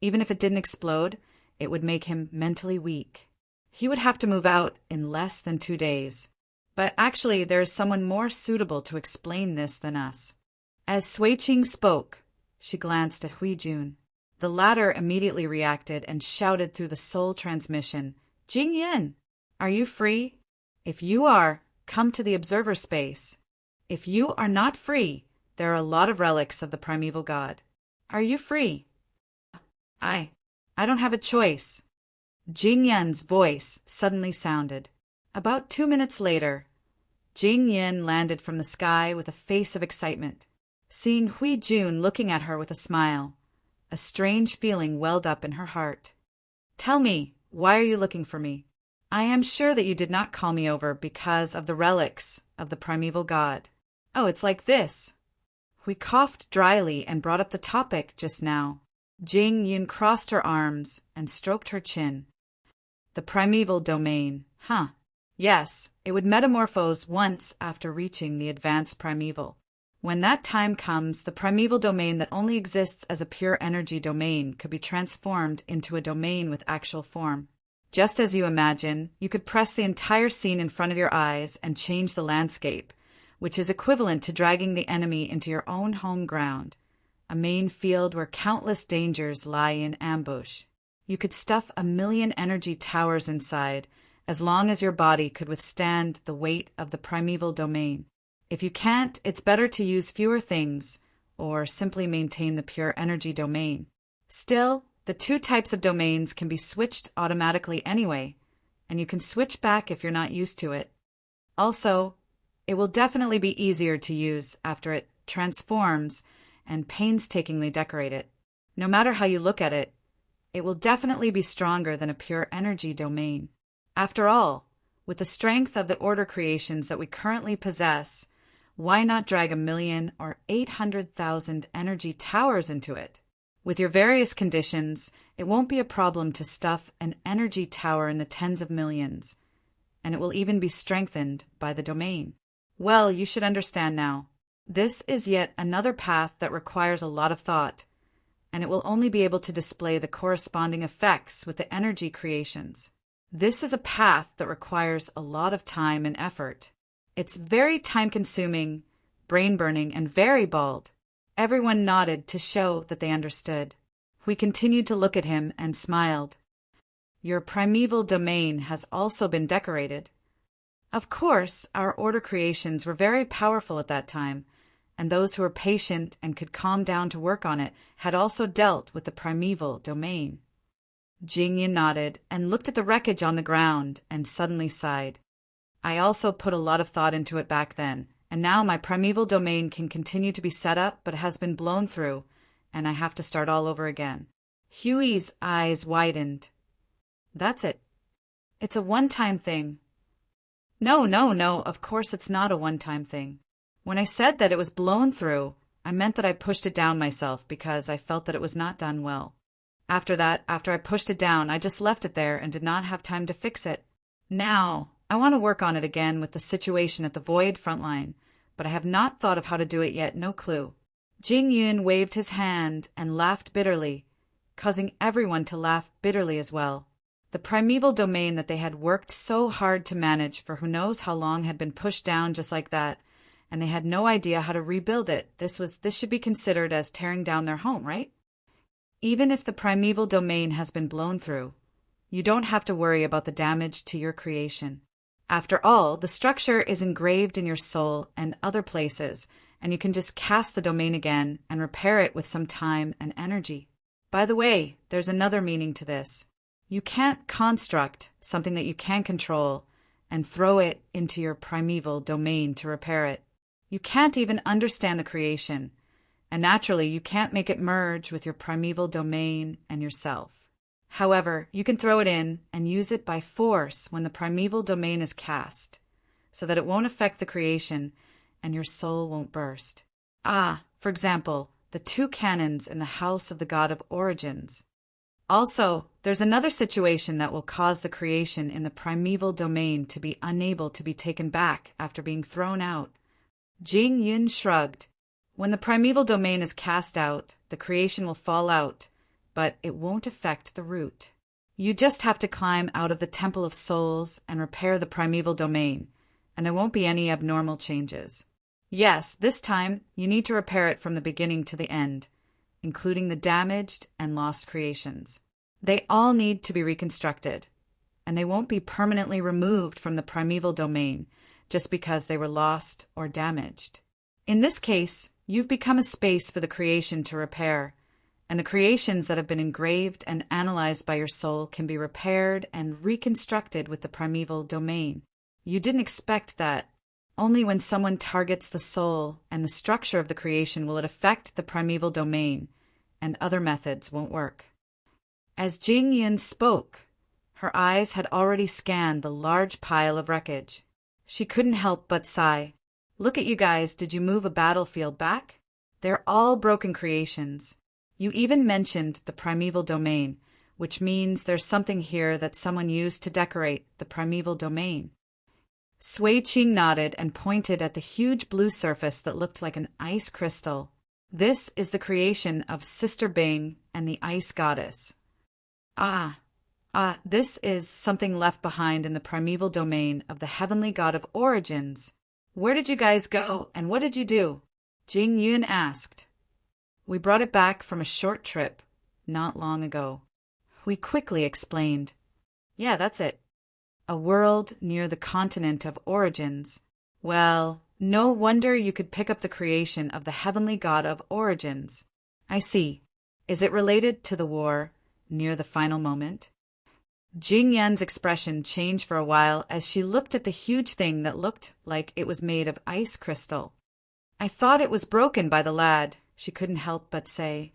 even if it didn't explode, it would make him mentally weak. He would have to move out in less than 2 days. But actually, there is someone more suitable to explain this than us. As Sui Qing spoke, she glanced at Hui Jun. The latter immediately reacted and shouted through the soul transmission, Jing Yin, are you free? If you are, come to the observer space. If you are not free, there are a lot of relics of the primeval god. Are you free? I don't have a choice. Jing Yin's voice suddenly sounded. About 2 minutes later, Jing Yin landed from the sky with a face of excitement. Seeing Hui Jun looking at her with a smile, a strange feeling welled up in her heart. Tell me, why are you looking for me? I am sure that you did not call me over because of the relics of the primeval god. Oh, it's like this. Hui coughed dryly and brought up the topic just now. Jing Yun crossed her arms and stroked her chin. The primeval domain, huh? Yes, it would metamorphose once after reaching the advanced primeval. When that time comes, the primeval domain that only exists as a pure energy domain could be transformed into a domain with actual form. Just as you imagine, you could press the entire scene in front of your eyes and change the landscape, which is equivalent to dragging the enemy into your own home ground, a main field where countless dangers lie in ambush. You could stuff 1,000,000 energy towers inside, as long as your body could withstand the weight of the primeval domain. If you can't, it's better to use fewer things, or simply maintain the pure energy domain. Still, the 2 types of domains can be switched automatically anyway, and you can switch back if you're not used to it. Also, it will definitely be easier to use after it transforms and painstakingly decorate it. No matter how you look at it, it will definitely be stronger than a pure energy domain. After all, with the strength of the order creations that we currently possess, why not drag 1,000,000 or 800,000 energy towers into it? With your various conditions, it won't be a problem to stuff an energy tower in the tens of millions, and it will even be strengthened by the domain. Well, you should understand now. This is yet another path that requires a lot of thought, and it will only be able to display the corresponding effects with the energy creations. This is a path that requires a lot of time and effort. It's very time-consuming, brain-burning, and very bald. Everyone nodded to show that they understood. We continued to look at him and smiled. Your primeval domain has also been decorated. Of course, our order creations were very powerful at that time, and those who were patient and could calm down to work on it had also dealt with the primeval domain. Jing Yin nodded and looked at the wreckage on the ground and suddenly sighed. I also put a lot of thought into it back then, and now my primeval domain can continue to be set up but has been blown through, and I have to start all over again. Huey's eyes widened. That's it. It's a one-time thing. No, of course it's not a one-time thing. When I said that it was blown through, I meant that I pushed it down myself because I felt that it was not done well. After I pushed it down, I just left it there and did not have time to fix it. Now, I want to work on it again with the situation at the Void frontline, but I have not thought of how to do it yet, no clue. Jing Yun waved his hand and laughed bitterly, causing everyone to laugh bitterly as well. The primeval domain that they had worked so hard to manage for who knows how long had been pushed down just like that, and they had no idea how to rebuild it. This should be considered as tearing down their home, right? Even if the primeval domain has been blown through, you don't have to worry about the damage to your creation. After all, the structure is engraved in your soul and other places, and you can just cast the domain again and repair it with some time and energy. By the way, there's another meaning to this. You can't construct something that you can't control and throw it into your primeval domain to repair it. You can't even understand the creation, and naturally you can't make it merge with your primeval domain and yourself. However, you can throw it in and use it by force when the primeval domain is cast, so that it won't affect the creation and your soul won't burst. For example, the 2 cannons in the house of the god of origins. Also, there's another situation that will cause the creation in the primeval domain to be unable to be taken back after being thrown out. Jing Yun shrugged. When the primeval domain is cast out, the creation will fall out, but it won't affect the root. You just have to climb out of the Temple of Souls and repair the primeval domain, and there won't be any abnormal changes. Yes, this time you need to repair it from the beginning to the end, including the damaged and lost creations. They all need to be reconstructed, and they won't be permanently removed from the primeval domain just because they were lost or damaged. In this case, you've become a space for the creation to repair, and the creations that have been engraved and analyzed by your soul can be repaired and reconstructed with the primeval domain. You didn't expect that. Only when someone targets the soul and the structure of the creation will it affect the primeval domain, and other methods won't work. As Jing Yun spoke, her eyes had already scanned the large pile of wreckage. She couldn't help but sigh. Look at you guys, did you move a battlefield back? They're all broken creations. You even mentioned the primeval domain, which means there's something here that someone used to decorate the primeval domain. Sui Qing nodded and pointed at the huge blue surface that looked like an ice crystal. This is the creation of Sister Bing and the Ice Goddess. This is something left behind in the primeval domain of the heavenly god of origins. Where did you guys go, and what did you do? Jing Yun asked. We brought it back from a short trip, not long ago. We quickly explained. Yeah, that's it. A world near the continent of origins. Well, no wonder you could pick up the creation of the heavenly god of origins. I see. Is it related to the war near the final moment? Jing Yan's expression changed for a while as she looked at the huge thing that looked like it was made of ice crystal. I thought it was broken by the lad, she couldn't help but say.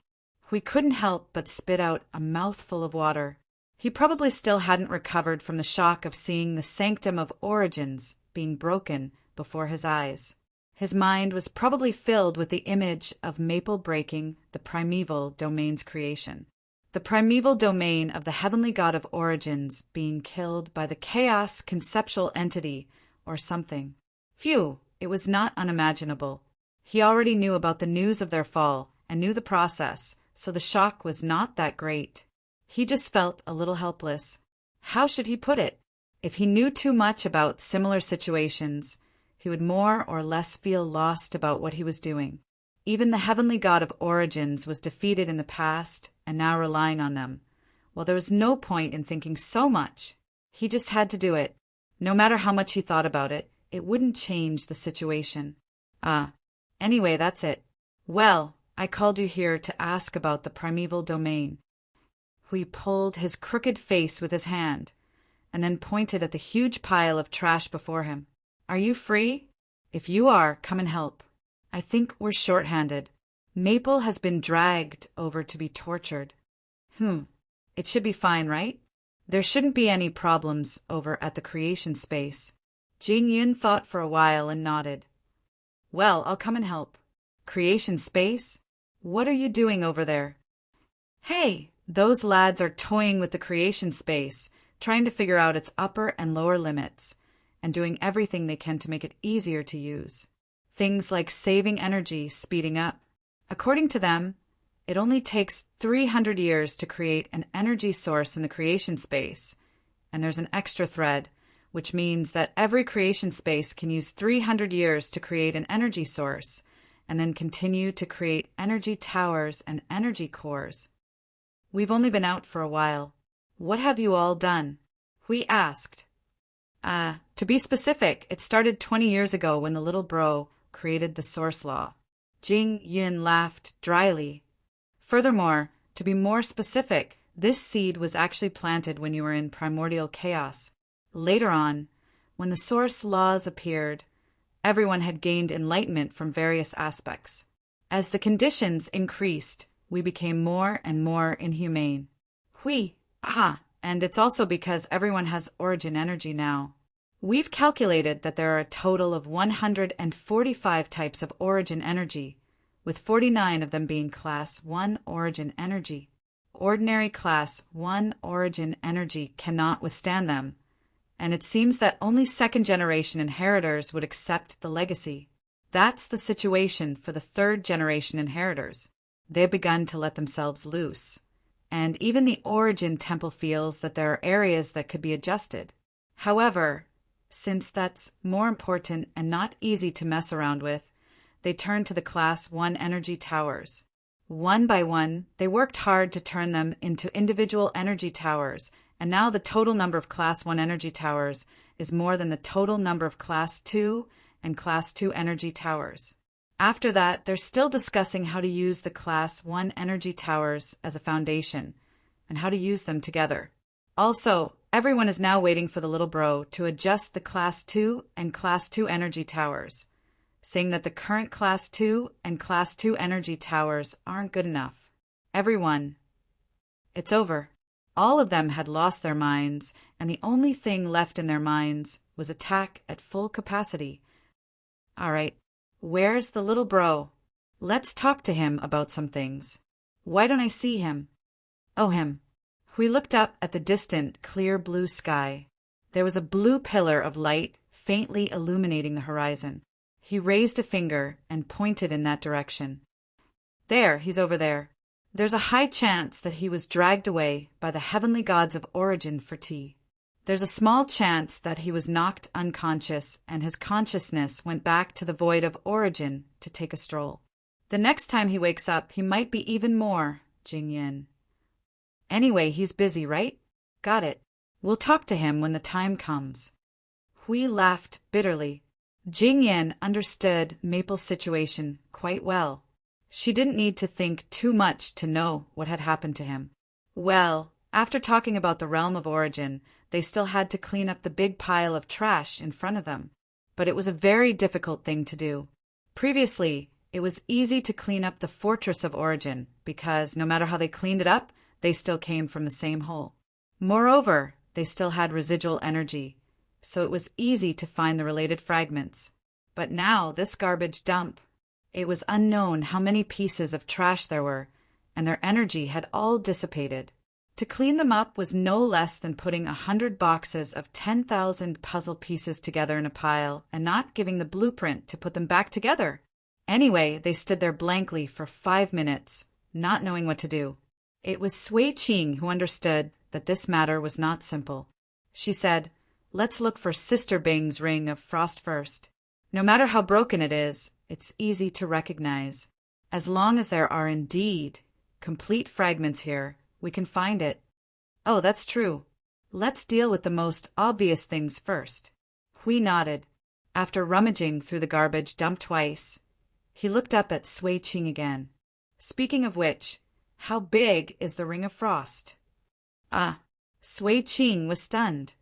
We couldn't help but spit out a mouthful of water. He probably still hadn't recovered from the shock of seeing the sanctum of origins being broken before his eyes. His mind was probably filled with the image of Maple breaking the primeval domain's creation. The primeval domain of the heavenly god of origins being killed by the chaos conceptual entity or something. Phew, it was not unimaginable. He already knew about the news of their fall and knew the process, so the shock was not that great. He just felt a little helpless. How should he put it? If he knew too much about similar situations, he would more or less feel lost about what he was doing. Even the heavenly god of origins was defeated in the past and now relying on them. Well, there was no point in thinking so much. He just had to do it. No matter how much he thought about it, it wouldn't change the situation. Anyway, that's it. Well, I called you here to ask about the primeval domain. He pulled his crooked face with his hand, and then pointed at the huge pile of trash before him. Are you free? If you are, come and help. I think we're short-handed. Maple has been dragged over to be tortured. It should be fine, right? There shouldn't be any problems over at the creation space. Jing Yun thought for a while and nodded. Well, I'll come and help. Creation space? What are you doing over there? Hey! Those lads are toying with the creation space, trying to figure out its upper and lower limits, and doing everything they can to make it easier to use. Things like saving energy, speeding up. According to them, it only takes 300 years to create an energy source in the creation space, and there's an extra thread, which means that every creation space can use 300 years to create an energy source, and then continue to create energy towers and energy cores. We've only been out for a while. What have you all done? We asked. To be specific, it started 20 years ago when the little bro created the source law. Jing Yun laughed dryly. Furthermore, to be more specific, this seed was actually planted when you were in primordial chaos. Later on, when the source laws appeared, everyone had gained enlightenment from various aspects. As the conditions increased, we became more and more inhumane. And it's also because everyone has origin energy now. We've calculated that there are a total of 145 types of origin energy, with 49 of them being Class 1 origin energy. Ordinary Class 1 origin energy cannot withstand them, and it seems that only second-generation inheritors would accept the legacy. That's the situation for the third-generation inheritors. They've begun to let themselves loose, and even the origin temple feels that there are areas that could be adjusted. However, since that's more important and not easy to mess around with, they turned to the Class 1 energy towers. One by one, they worked hard to turn them into individual energy towers, and now the total number of Class 1 energy towers is more than the total number of Class 2 and Class 2 energy towers. After that, they're still discussing how to use the Class 1 energy towers as a foundation, and how to use them together. Also, everyone is now waiting for the little bro to adjust the Class 2 and Class 2 energy towers, saying that the current Class 2 and Class 2 energy towers aren't good enough. Everyone. It's over. All of them had lost their minds, and the only thing left in their minds was attack at full capacity. All right, where's the little bro? Let's talk to him about some things. Why don't I see him? Oh, him. We looked up at the distant, clear blue sky. There was a blue pillar of light faintly illuminating the horizon. He raised a finger and pointed in that direction. There, he's over there. There's a high chance that he was dragged away by the heavenly gods of origin for tea. There's a small chance that he was knocked unconscious and his consciousness went back to the void of origin to take a stroll. The next time he wakes up, he might be even more Jingyin. Anyway, he's busy, right? Got it. We'll talk to him when the time comes. Hui laughed bitterly. Jingyin understood Maple's situation quite well. She didn't need to think too much to know what had happened to him. Well, after talking about the realm of origin, they still had to clean up the big pile of trash in front of them. But it was a very difficult thing to do. Previously, it was easy to clean up the fortress of origin because no matter how they cleaned it up, they still came from the same hole. Moreover, they still had residual energy, so it was easy to find the related fragments. But now, this garbage dump, it was unknown how many pieces of trash there were, and their energy had all dissipated. To clean them up was no less than putting 100 boxes of 10,000 puzzle pieces together in a pile and not giving the blueprint to put them back together. Anyway, they stood there blankly for 5 minutes, not knowing what to do. It was Sui Qing who understood that this matter was not simple. She said, "Let's look for Sister Bing's ring of frost first. No matter how broken it is, it's easy to recognize. As long as there are indeed complete fragments here, we can find it." "Oh, that's true. Let's deal with the most obvious things first." Hui nodded. After rummaging through the garbage dump twice, he looked up at Sui Qing again. "Speaking of which, how big is the ring of frost?" Sui Qing was stunned.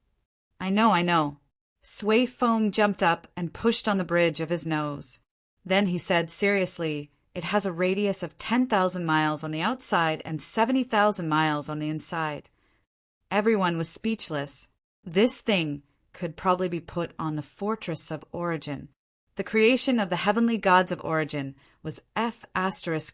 I know. Sui Feng jumped up and pushed on the bridge of his nose. Then he said seriously, "It has a radius of 10,000 miles on the outside and 70,000 miles on the inside." Everyone was speechless. This thing could probably be put on the fortress of origin. The creation of the heavenly gods of origin was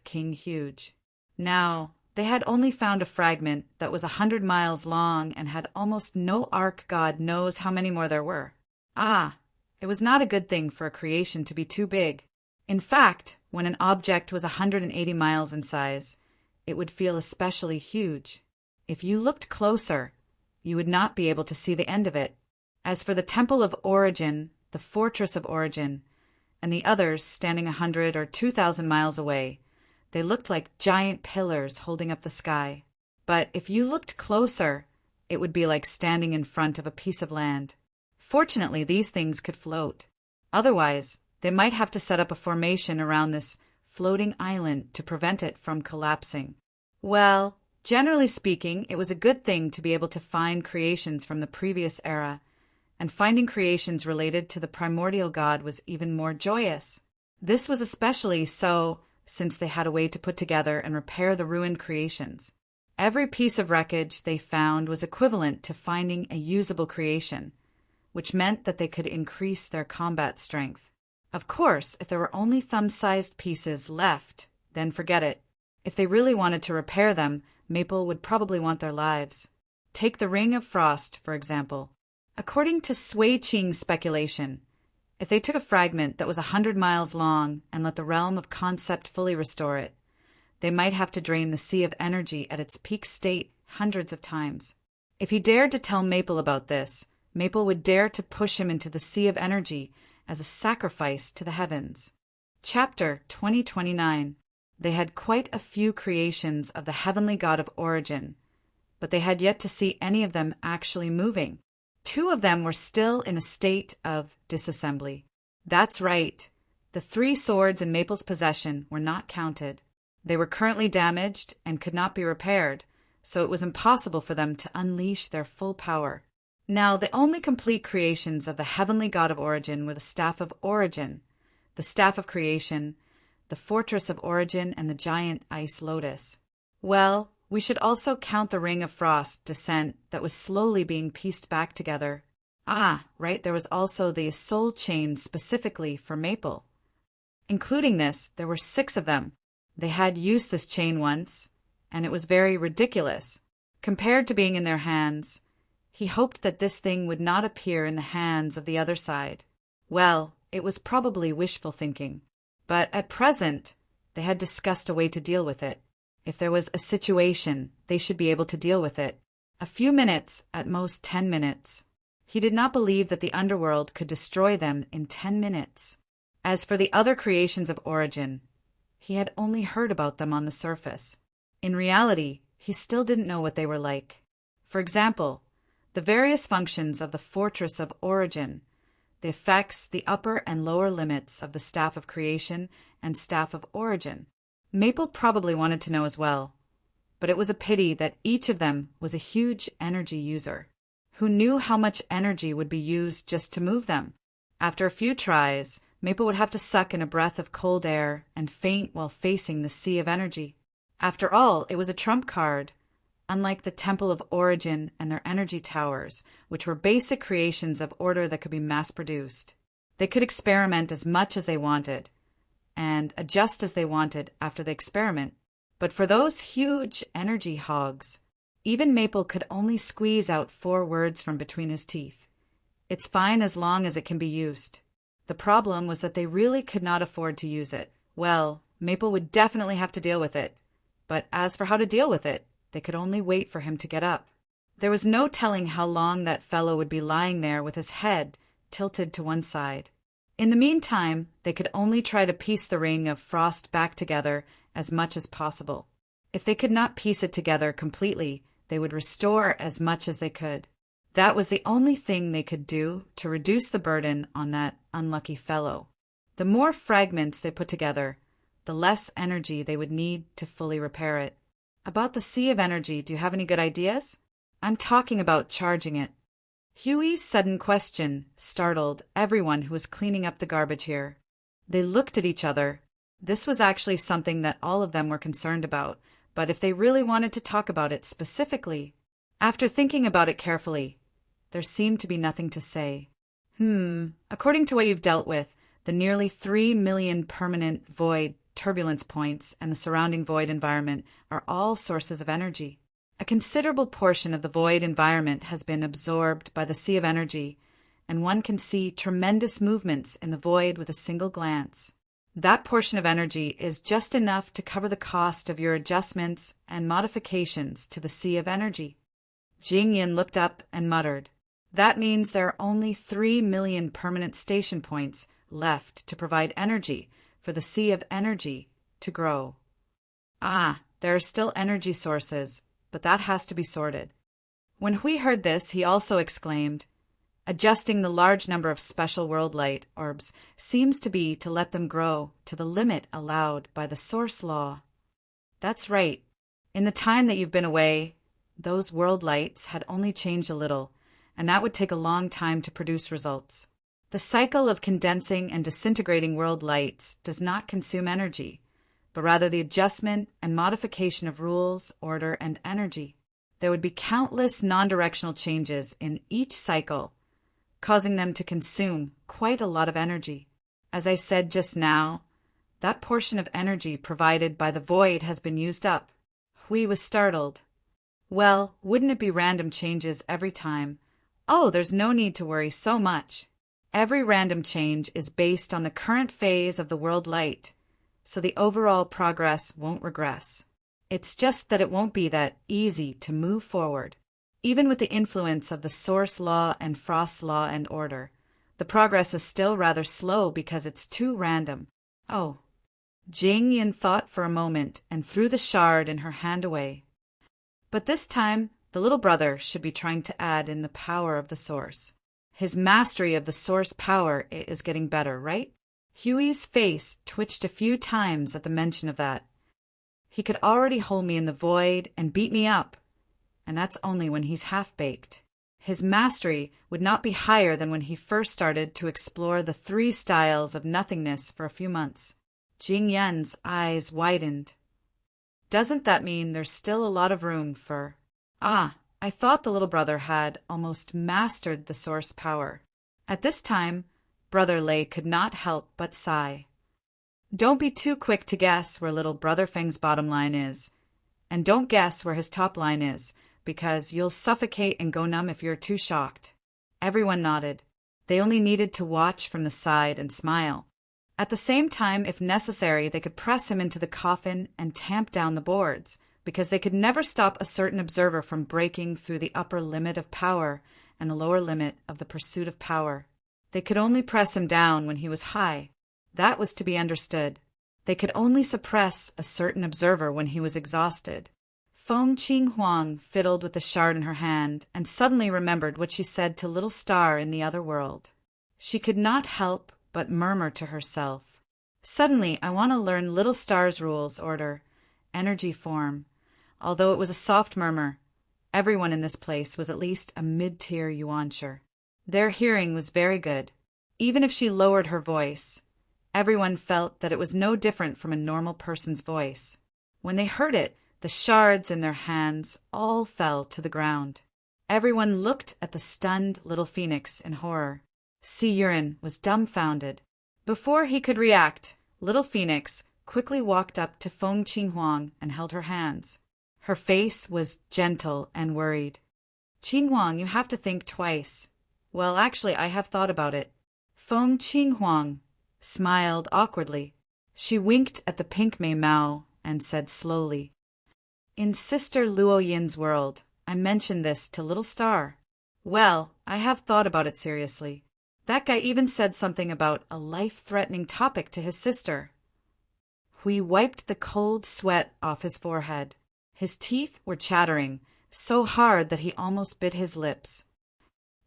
King huge. Now, they had only found a fragment that was 100 miles long and had almost no arc. God knows how many more there were. It was not a good thing for a creation to be too big. In fact, when an object was 180 miles in size, it would feel especially huge. If you looked closer, you would not be able to see the end of it. As for the Temple of Origin, the Fortress of Origin, and the others standing 100 or 2,000 miles away, they looked like giant pillars holding up the sky. But if you looked closer, it would be like standing in front of a piece of land. Fortunately, these things could float. Otherwise, they might have to set up a formation around this floating island to prevent it from collapsing. Well, generally speaking, it was a good thing to be able to find creations from the previous era, and finding creations related to the primordial god was even more joyous. This was especially so since they had a way to put together and repair the ruined creations. Every piece of wreckage they found was equivalent to finding a usable creation, which meant that they could increase their combat strength. Of course, if there were only thumb-sized pieces left, then forget it. If they really wanted to repair them, Maple would probably want their lives. Take the Ring of Frost, for example. According to Sui Ching's speculation, if they took a fragment that was 100 miles long and let the realm of concept fully restore it, they might have to drain the Sea of Energy at its peak state hundreds of times. If he dared to tell Maple about this, Maple would dare to push him into the Sea of Energy as a sacrifice to the heavens. Chapter 2029. They had quite a few creations of the heavenly god of origin, but they had yet to see any of them actually moving. 2 of them were still in a state of disassembly. That's right. The 3 swords in Maple's possession were not counted. They were currently damaged and could not be repaired, so it was impossible for them to unleash their full power. Now, the only complete creations of the heavenly god of origin were the Staff of Origin, the Staff of Creation, the Fortress of Origin, and the giant ice lotus. Well, we should also count the Ring of Frost descent that was slowly being pieced back together. Right, there was also the soul chain specifically for Maple. Including this, there were 6 of them. They had used this chain once, and it was very ridiculous. Compared to being in their hands, he hoped that this thing would not appear in the hands of the other side. Well, it was probably wishful thinking. But at present, they had discussed a way to deal with it. If there was a situation, they should be able to deal with it. A few minutes, at most 10 minutes. He did not believe that the underworld could destroy them in 10 minutes. As for the other creations of origin, he had only heard about them on the surface. In reality, he still didn't know what they were like. For example, the various functions of the Fortress of Origin, the effects, the upper and lower limits of the Staff of Creation and Staff of Origin. Maple probably wanted to know as well, but it was a pity that each of them was a huge energy user. Who knew how much energy would be used just to move them? After a few tries, Maple would have to suck in a breath of cold air and faint while facing the Sea of Energy. After all, it was a trump card, unlike the Temple of Origin and their energy towers, which were basic creations of order that could be mass-produced. They could experiment as much as they wanted, and adjust as they wanted after the experiment. But for those huge energy hogs, even Maple could only squeeze out 4 words from between his teeth. It's fine as long as it can be used. The problem was that they really could not afford to use it. Well, Maple would definitely have to deal with it. But as for how to deal with it, they could only wait for him to get up. There was no telling how long that fellow would be lying there with his head tilted to one side. In the meantime, they could only try to piece the Ring of Frost back together as much as possible. If they could not piece it together completely, they would restore as much as they could. That was the only thing they could do to reduce the burden on that unlucky fellow. The more fragments they put together, the less energy they would need to fully repair it. About the Sea of Energy, do you have any good ideas? I'm talking about charging it. Huey's sudden question startled everyone who was cleaning up the garbage here. They looked at each other. This was actually something that all of them were concerned about, but if they really wanted to talk about it specifically, after thinking about it carefully, there seemed to be nothing to say. According to what you've dealt with, the nearly 3 million permanent void turbulence points and the surrounding void environment are all sources of energy. A considerable portion of the void environment has been absorbed by the Sea of Energy, and one can see tremendous movements in the void with a single glance. That portion of energy is just enough to cover the cost of your adjustments and modifications to the Sea of Energy. Jingyin looked up and muttered. That means there are only 3 million permanent station points left to provide energy for the sea of energy to grow. Ah, there are still energy sources, but that has to be sorted. When Hui heard this, he also exclaimed, adjusting the large number of special world light orbs seems to be to let them grow to the limit allowed by the source law. That's right. In the time that you've been away, those world lights had only changed a little, and that would take a long time to produce results. The cycle of condensing and disintegrating world lights does not consume energy, but rather the adjustment and modification of rules, order, and energy. There would be countless non-directional changes in each cycle, causing them to consume quite a lot of energy. As I said just now, that portion of energy provided by the void has been used up. Hui was startled. Well, wouldn't it be random changes every time? Oh, there's no need to worry so much. Every random change is based on the current phase of the world light, so the overall progress won't regress. It's just that it won't be that easy to move forward. Even with the influence of the source law and frost law and order, the progress is still rather slow because it's too random. Oh. Jing Yin thought for a moment and threw the shard in her hand away. But this time, the little brother should be trying to add in the power of the source. His mastery of the source power is getting better, right? Huey's face twitched a few times at the mention of that. He could already hold me in the void and beat me up, and that's only when he's half-baked. His mastery would not be higher than when he first started to explore the 3 styles of nothingness for a few months. Jing Yan's eyes widened. Doesn't that mean there's still a lot of room for... Ah, I thought the little brother had almost mastered the source power. At this time, Brother Lei could not help but sigh. Don't be too quick to guess where little Brother Feng's bottom line is. And don't guess where his top line is, because you'll suffocate and go numb if you're too shocked. Everyone nodded. They only needed to watch from the side and smile. At the same time, if necessary, they could press him into the coffin and tamp down the boards, because they could never stop a certain observer from breaking through the upper limit of power and the lower limit of the pursuit of power. They could only press him down when he was high. That was to be understood. They could only suppress a certain observer when he was exhausted. Feng Qinghuang fiddled with the shard in her hand and suddenly remembered what she said to Little Star in the other world. She could not help but murmur to herself, "Suddenly I want to learn Little Star's rules, order, energy form." Although it was a soft murmur, everyone in this place was at least a mid-tier yuansher. Their hearing was very good. Even if she lowered her voice, everyone felt that it was no different from a normal person's voice. When they heard it, the shards in their hands all fell to the ground. Everyone looked at the stunned little phoenix in horror. Si Yurin was dumbfounded. Before he could react, little phoenix quickly walked up to Feng Qinghuang and held her hands. Her face was gentle and worried. "Qinghuang, you have to think twice." "Well, actually, I have thought about it." Feng Qinghuang smiled awkwardly. She winked at the pink Mei Mao and said slowly, "In Sister Luo Yin's world, I mentioned this to Little Star. Well, I have thought about it seriously. That guy even said something about a life-threatening topic to his sister." Hui wiped the cold sweat off his forehead. His teeth were chattering, so hard that he almost bit his lips.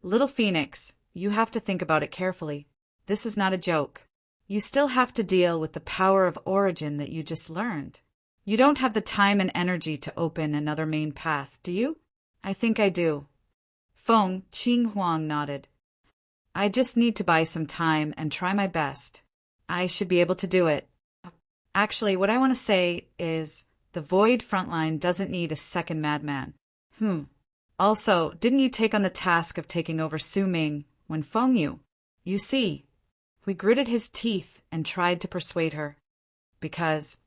"Little Phoenix, you have to think about it carefully. This is not a joke. You still have to deal with the power of origin that you just learned. You don't have the time and energy to open another main path, do you?" "I think I do." Feng Qinghuang nodded. "I just need to buy some time and try my best. I should be able to do it. Actually, what I want to say is the Void Frontline doesn't need a second madman. Also, didn't you take on the task of taking over Su Ming when Feng Yu? You see." Hui gritted his teeth and tried to persuade her. "Because..."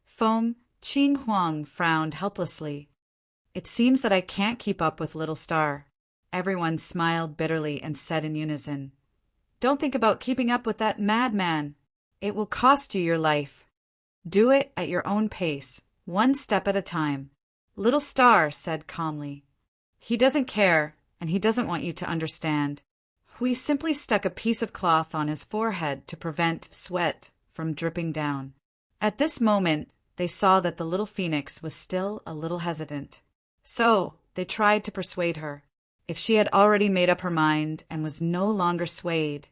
Feng Qinghuang frowned helplessly. "It seems that I can't keep up with Little Star." Everyone smiled bitterly and said in unison, "Don't think about keeping up with that madman. It will cost you your life. Do it at your own pace, one step at a time." Little Star said calmly, He doesn't care, and he doesn't want you to understand. Hui simply stuck a piece of cloth on his forehead to prevent sweat from dripping down. At this moment, they saw that the little phoenix was still a little hesitant. So, they tried to persuade her. If she had already made up her mind and was no longer swayed,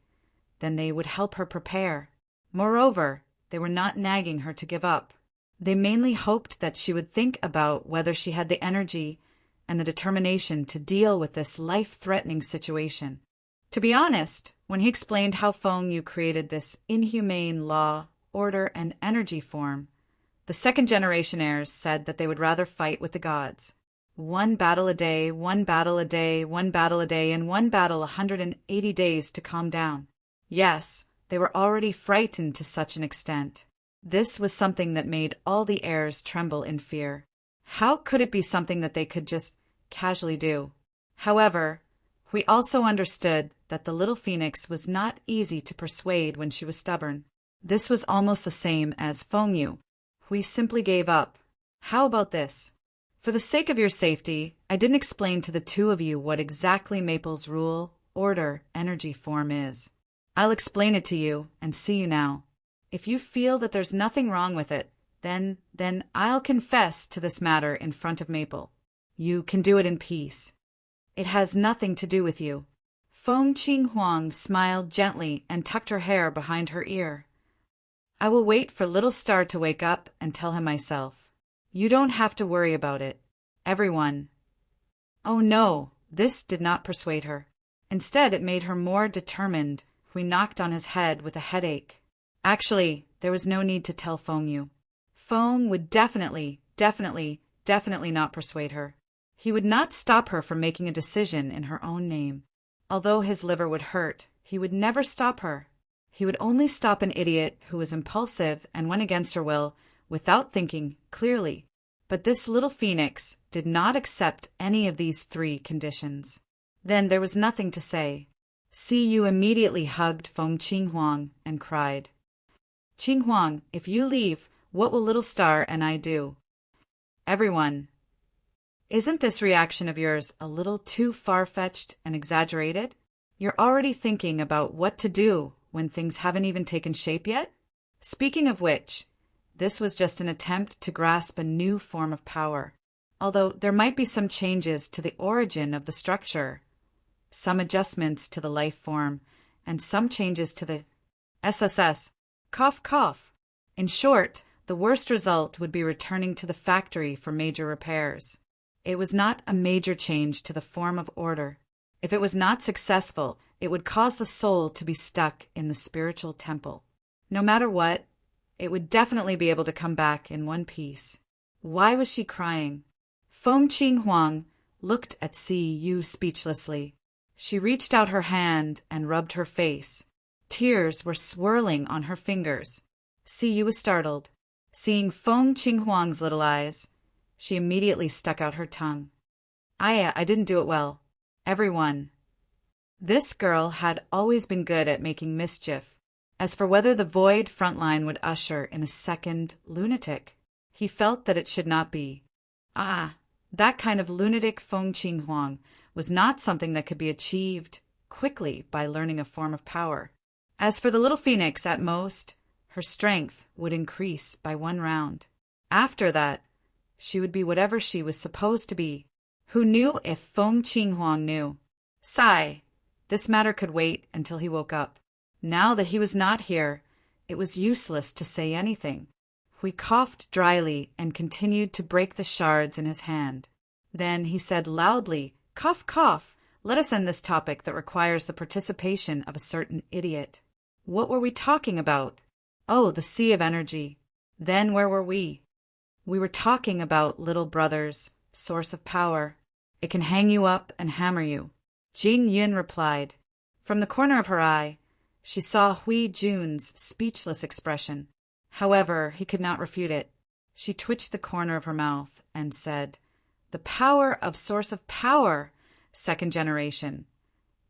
then they would help her prepare. Moreover, they were not nagging her to give up. They mainly hoped that she would think about whether she had the energy and the determination to deal with this life-threatening situation. To be honest, when he explained how Feng Yu created this inhumane law, order, and energy form, the second-generation heirs said that they would rather fight with the gods. 1 battle a day, 1 battle a day, 1 battle a day, and 1 battle 180 days to calm down. Yes, they were already frightened to such an extent. This was something that made all the heirs tremble in fear. How could it be something that they could just casually do? However, we also understood that the little phoenix was not easy to persuade when she was stubborn. This was almost the same as Feng Yu. We simply gave up. How about this? For the sake of your safety, I didn't explain to the two of you what exactly Maple's rule, order, energy form is. I'll explain it to you and see you now. If you feel that there's nothing wrong with it, then I'll confess to this matter in front of Maple. You can do it in peace. It has nothing to do with you. Feng Qinghuang smiled gently and tucked her hair behind her ear. I will wait for little Star to wake up and tell him myself. You don't have to worry about it. Everyone. Oh no, this did not persuade her. Instead, it made her more determined. We knocked on his head with a headache. Actually, there was no need to tell Feng Yu. Feng would definitely not persuade her. He would not stop her from making a decision in her own name. Although his liver would hurt, he would never stop her. He would only stop an idiot who was impulsive and went against her will without thinking clearly. But this little phoenix did not accept any of these 3 conditions. Then there was nothing to say. Si Yu immediately hugged Feng Qinghuang and cried, Qinghuang, if you leave, what will little Star and I do? Everyone. Isn't this reaction of yours a little too far-fetched and exaggerated? You're already thinking about what to do when things haven't even taken shape yet? Speaking of which, this was just an attempt to grasp a new form of power. Although there might be some changes to the origin of the structure, some adjustments to the life form, and some changes to the SSS. Cough, cough. In short, the worst result would be returning to the factory for major repairs. It was not a major change to the form of order. If it was not successful, it would cause the soul to be stuck in the spiritual temple. No matter what, it would definitely be able to come back in one piece. Why was she crying? Feng Qinghuang looked at Si Yu speechlessly. She reached out her hand and rubbed her face. Tears were swirling on her fingers. Si Yu was startled. Seeing Feng Qinghuang's little eyes, she immediately stuck out her tongue. I didn't do it well. Everyone. This girl had always been good at making mischief. As for whether the void frontline would usher in a second lunatic, he felt that it should not be. That kind of lunatic Feng Qinghuang was not something that could be achieved quickly by learning a form of power. As for the little phoenix, at most, her strength would increase by 1 round. After that, she would be whatever she was supposed to be. Who knew if Feng Qinghuang knew? Sigh. This matter could wait until he woke up. Now that he was not here, it was useless to say anything. He coughed dryly and continued to break the shards in his hand. Then he said loudly, Cough, cough. Let us end this topic that requires the participation of a certain idiot. What were we talking about? Oh, the sea of energy. Then where were we? We were talking about little brother's source of power. It can hang you up and hammer you. Jing Yun replied. From the corner of her eye, she saw Hui Jun's speechless expression. However, he could not refute it. She twitched the corner of her mouth and said, The power of source of power, 2nd generation.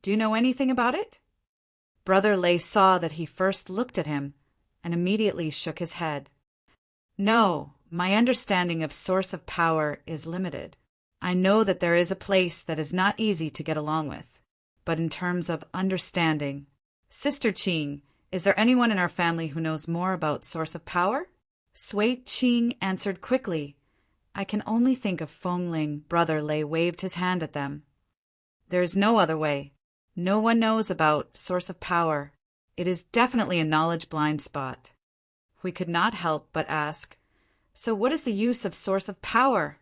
Do you know anything about it? Brother Lei saw that he first looked at him and immediately shook his head. No, my understanding of source of power is limited. I know that there is a place that is not easy to get along with, but in terms of understanding. Sister Qing, is there anyone in our family who knows more about source of power? Sui Qing answered quickly. I can only think of Feng Ling. Brother Lei waved his hand at them. There is no other way. No one knows about source of power. It is definitely a knowledge blind spot. We could not help but ask, so what is the use of source of power?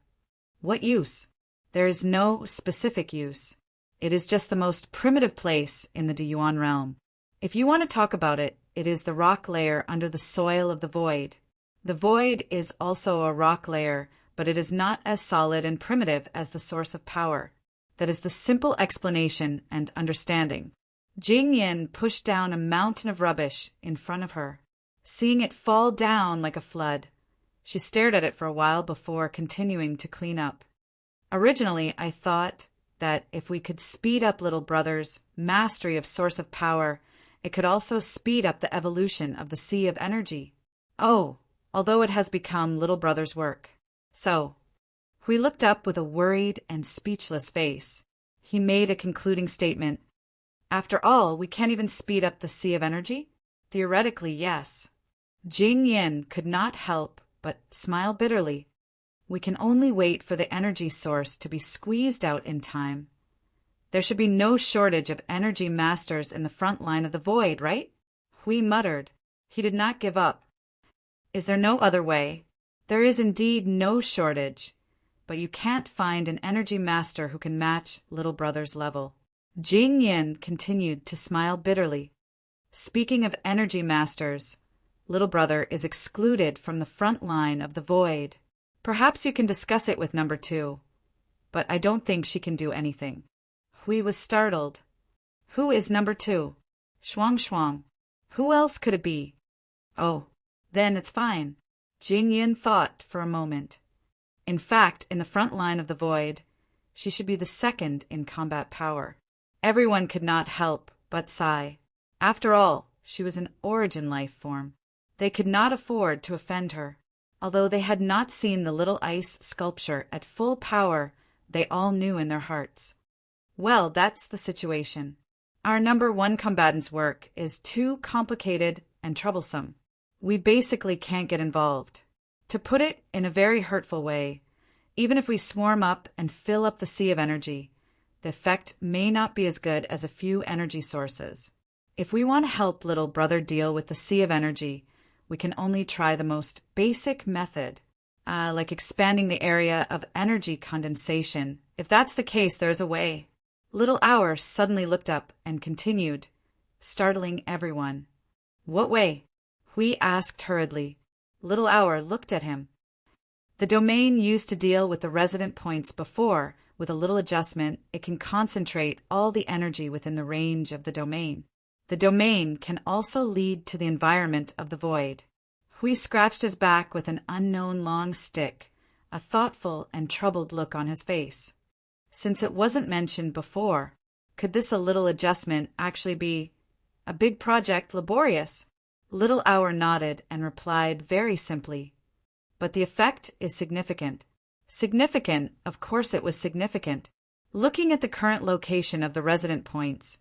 What use? There is no specific use. It is just the most primitive place in the Deyuan realm. If you want to talk about it, it is the rock layer under the soil of the void. The void is also a rock layer, but it is not as solid and primitive as the source of power. That is the simple explanation and understanding. Jing Yin pushed down a mountain of rubbish in front of her, seeing it fall down like a flood. She stared at it for a while before continuing to clean up. Originally, I thought that if we could speed up little brother's mastery of source of power, it could also speed up the evolution of the sea of energy. Oh, although it has become little brother's work. So, Hui looked up with a worried and speechless face. He made a concluding statement. After all, we can't even speed up the sea of energy? Theoretically, yes. Jing Yin could not help but smile bitterly. We can only wait for the energy source to be squeezed out in time. There should be no shortage of energy masters in the front line of the void, right? Hui muttered. He did not give up. Is there no other way? There is indeed no shortage, but you can't find an energy master who can match little brother's level. Jing Yin continued to smile bitterly. Speaking of energy masters, little brother is excluded from the front line of the void. Perhaps you can discuss it with number 2, but I don't think she can do anything. Hui was startled. Who is number 2? Shuang Shuang. Who else could it be? Oh, then it's fine. Jing Yin thought for a moment. In fact, in the front line of the void, she should be the second in combat power. Everyone could not help but sigh. After all, she was an origin life form. They could not afford to offend her. Although they had not seen the little ice sculpture at full power, they all knew in their hearts. Well, that's the situation. Our number 1 combatant's work is too complicated and troublesome. We basically can't get involved. To put it in a very hurtful way, even if we swarm up and fill up the sea of energy, the effect may not be as good as a few energy sources. If we want to help little brother deal with the sea of energy, we can only try the most basic method, like expanding the area of energy condensation. If that's the case, there's a way. Little Hour suddenly looked up and continued, startling everyone. What way? Hui asked hurriedly. Little Hour looked at him. The domain used to deal with the resident points before, with a little adjustment, it can concentrate all the energy within the range of the domain. The domain can also lead to the environment of the void. Hui scratched his back with an unknown long stick, a thoughtful and troubled look on his face. Since it wasn't mentioned before, could this a little adjustment actually be a big project laborious? Little Hour nodded and replied very simply, but the effect is significant. Significant, of course it was significant. Looking at the current location of the resident points,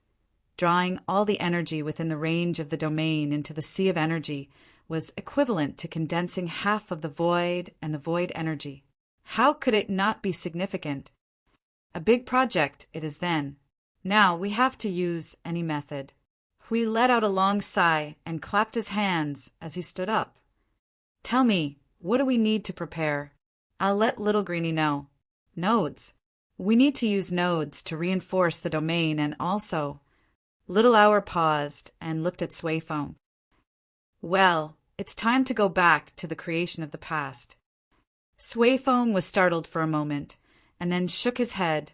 drawing all the energy within the range of the domain into the sea of energy was equivalent to condensing half of the void and the void energy. How could it not be significant? A big project it is then. Now we have to use any method. Hui let out a long sigh and clapped his hands as he stood up. Tell me, what do we need to prepare? I'll let Little Greenie know. Nodes. We need to use nodes to reinforce the domain and also... Little Hour paused and looked at Sui Feng. Well, it's time to go back to the creation of the past. Sui Feng was startled for a moment and then shook his head,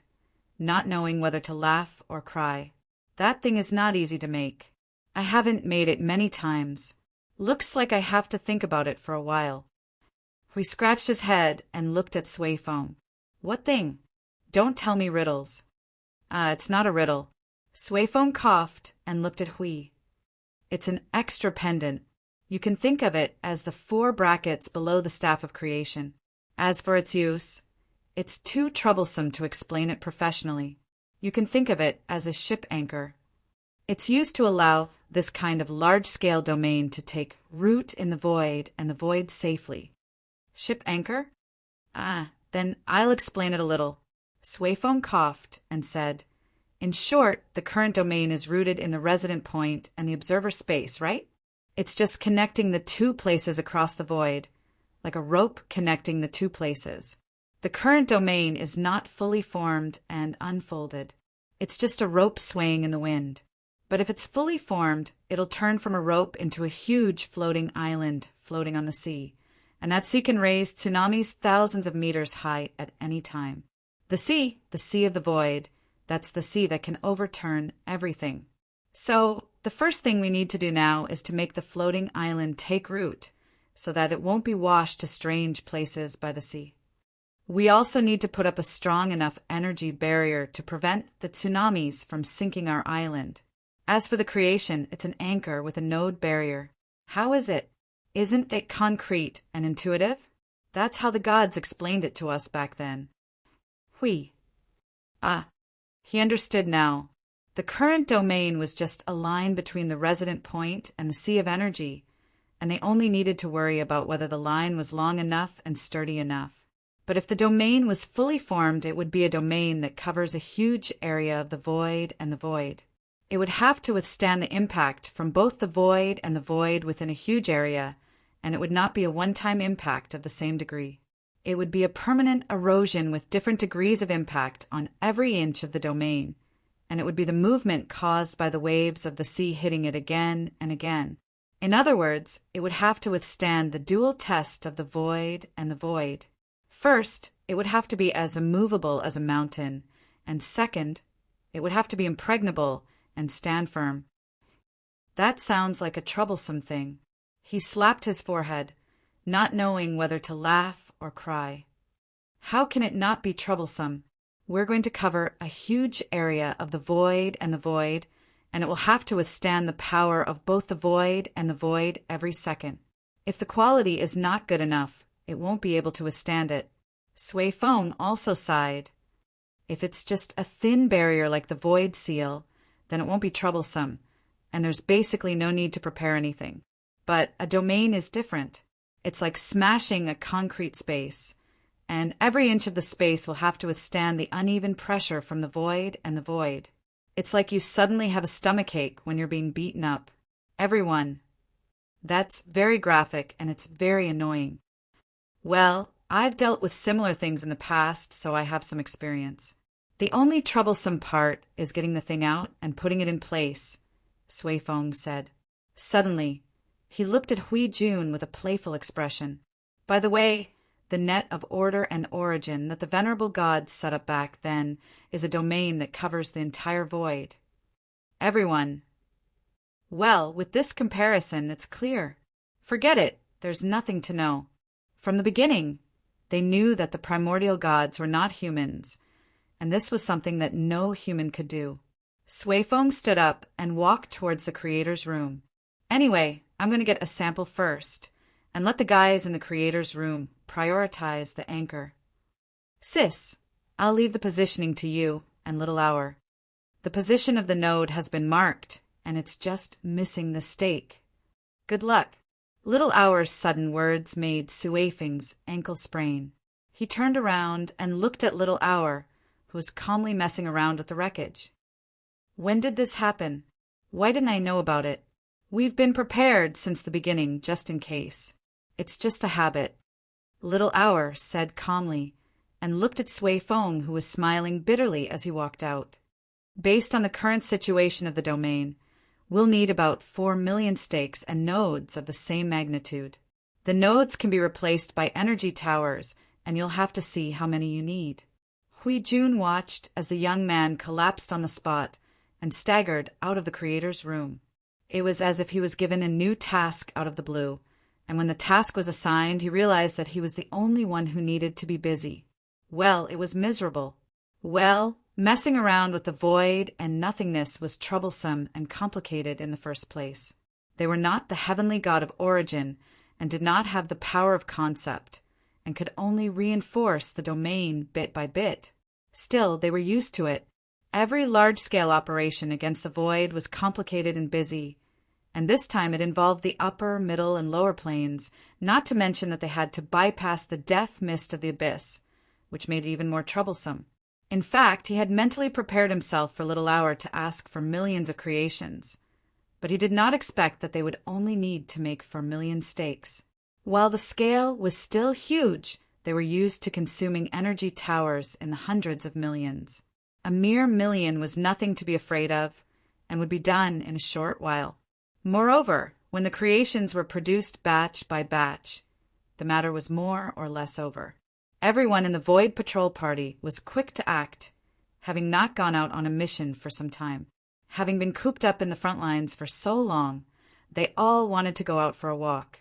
not knowing whether to laugh or cry. That thing is not easy to make. I haven't made it many times. Looks like I have to think about it for a while. He scratched his head and looked at Sui Feng. What thing? Don't tell me riddles. It's not a riddle. Sui Feng coughed and looked at Hui. It's an extra pendant. You can think of it as the 4 brackets below the staff of creation. As for its use, It's too troublesome to explain it professionally. You can think of it as a ship anchor. It's used to allow this kind of large-scale domain to take root in the void and the void safely. Ship anchor? Then I'll explain it a little. Suifeng coughed and said, in short, the current domain is rooted in the resident point and the observer space, right? It's just connecting the two places across the void, like a rope connecting the two places. The current domain is not fully formed and unfolded. It's just a rope swaying in the wind. But if it's fully formed, it'll turn from a rope into a huge floating island floating on the sea. And that sea can raise tsunamis thousands of meters high at any time. The sea of the void, that's the sea that can overturn everything. So, the first thing we need to do now is to make the floating island take root, so that it won't be washed to strange places by the sea. We also need to put up a strong enough energy barrier to prevent the tsunamis from sinking our island. As for the creation, it's an anchor with a node barrier. How is it? Isn't it concrete and intuitive? That's how the gods explained it to us back then. Hui. He understood now. The current domain was just a line between the resident point and the sea of energy, and they only needed to worry about whether the line was long enough and sturdy enough. But if the domain was fully formed, it would be a domain that covers a huge area of the void and the void. It would have to withstand the impact from both the void and the void within a huge area, and it would not be a one-time impact of the same degree. It would be a permanent erosion with different degrees of impact on every inch of the domain, and it would be the movement caused by the waves of the sea hitting it again and again. In other words, it would have to withstand the dual test of the void and the void. First, it would have to be as immovable as a mountain, and second, it would have to be impregnable and stand firm. That sounds like a troublesome thing. He slapped his forehead, not knowing whether to laugh or cry. How can it not be troublesome? We're going to cover a huge area of the void, and it will have to withstand the power of both the void and the void every second. If the quality is not good enough, it won't be able to withstand it. Suifeng also sighed. If it's just a thin barrier like the void seal, then it won't be troublesome, and there's basically no need to prepare anything. But a domain is different. It's like smashing a concrete space, and every inch of the space will have to withstand the uneven pressure from the void and the void. It's like you suddenly have a stomachache when you're being beaten up. Everyone. That's very graphic, and it's very annoying. Well, I've dealt with similar things in the past, so I have some experience. The only troublesome part is getting the thing out and putting it in place, Suifeng said. Suddenly, he looked at Hui Jun with a playful expression. By the way, the net of order and origin that the venerable gods set up back then is a domain that covers the entire void. Everyone. Well, with this comparison, it's clear. Forget it, there's nothing to know. From the beginning, they knew that the primordial gods were not humans, and this was something that no human could do. Suifeng stood up and walked towards the creator's room. Anyway, I'm going to get a sample first, and let the guys in the creator's room prioritize the anchor. Sis, I'll leave the positioning to you and Little Hour. The position of the node has been marked, and it's just missing the stake. Good luck. Little Hour's sudden words made Suifeng's ankle sprain. He turned around and looked at Little Hour, who was calmly messing around with the wreckage. When did this happen? Why didn't I know about it? We've been prepared since the beginning, just in case. It's just a habit. Little Hour said calmly, and looked at Suifeng, who was smiling bitterly as he walked out. Based on the current situation of the domain, we'll need about 4 million stakes and nodes of the same magnitude. The nodes can be replaced by energy towers, and you'll have to see how many you need. Hui Jun watched as the young man collapsed on the spot and staggered out of the creator's room. It was as if he was given a new task out of the blue, and when the task was assigned, he realized that he was the only one who needed to be busy. Well, it was miserable. Well, messing around with the void and nothingness was troublesome and complicated in the first place. They were not the heavenly god of origin and did not have the power of concept, and could only reinforce the domain bit by bit. Still, they were used to it. Every large-scale operation against the void was complicated and busy, and this time it involved the upper, middle, and lower planes, not to mention that they had to bypass the death mist of the abyss, which made it even more troublesome. In fact, he had mentally prepared himself for Little Hour to ask for millions of creations, but he did not expect that they would only need to make for million steaks. While the scale was still huge, they were used to consuming energy towers in the hundreds of millions. A mere million was nothing to be afraid of, and would be done in a short while. Moreover, when the creations were produced batch by batch, the matter was more or less over. Everyone in the Void Patrol Party was quick to act, having not gone out on a mission for some time. Having been cooped up in the front lines for so long, they all wanted to go out for a walk,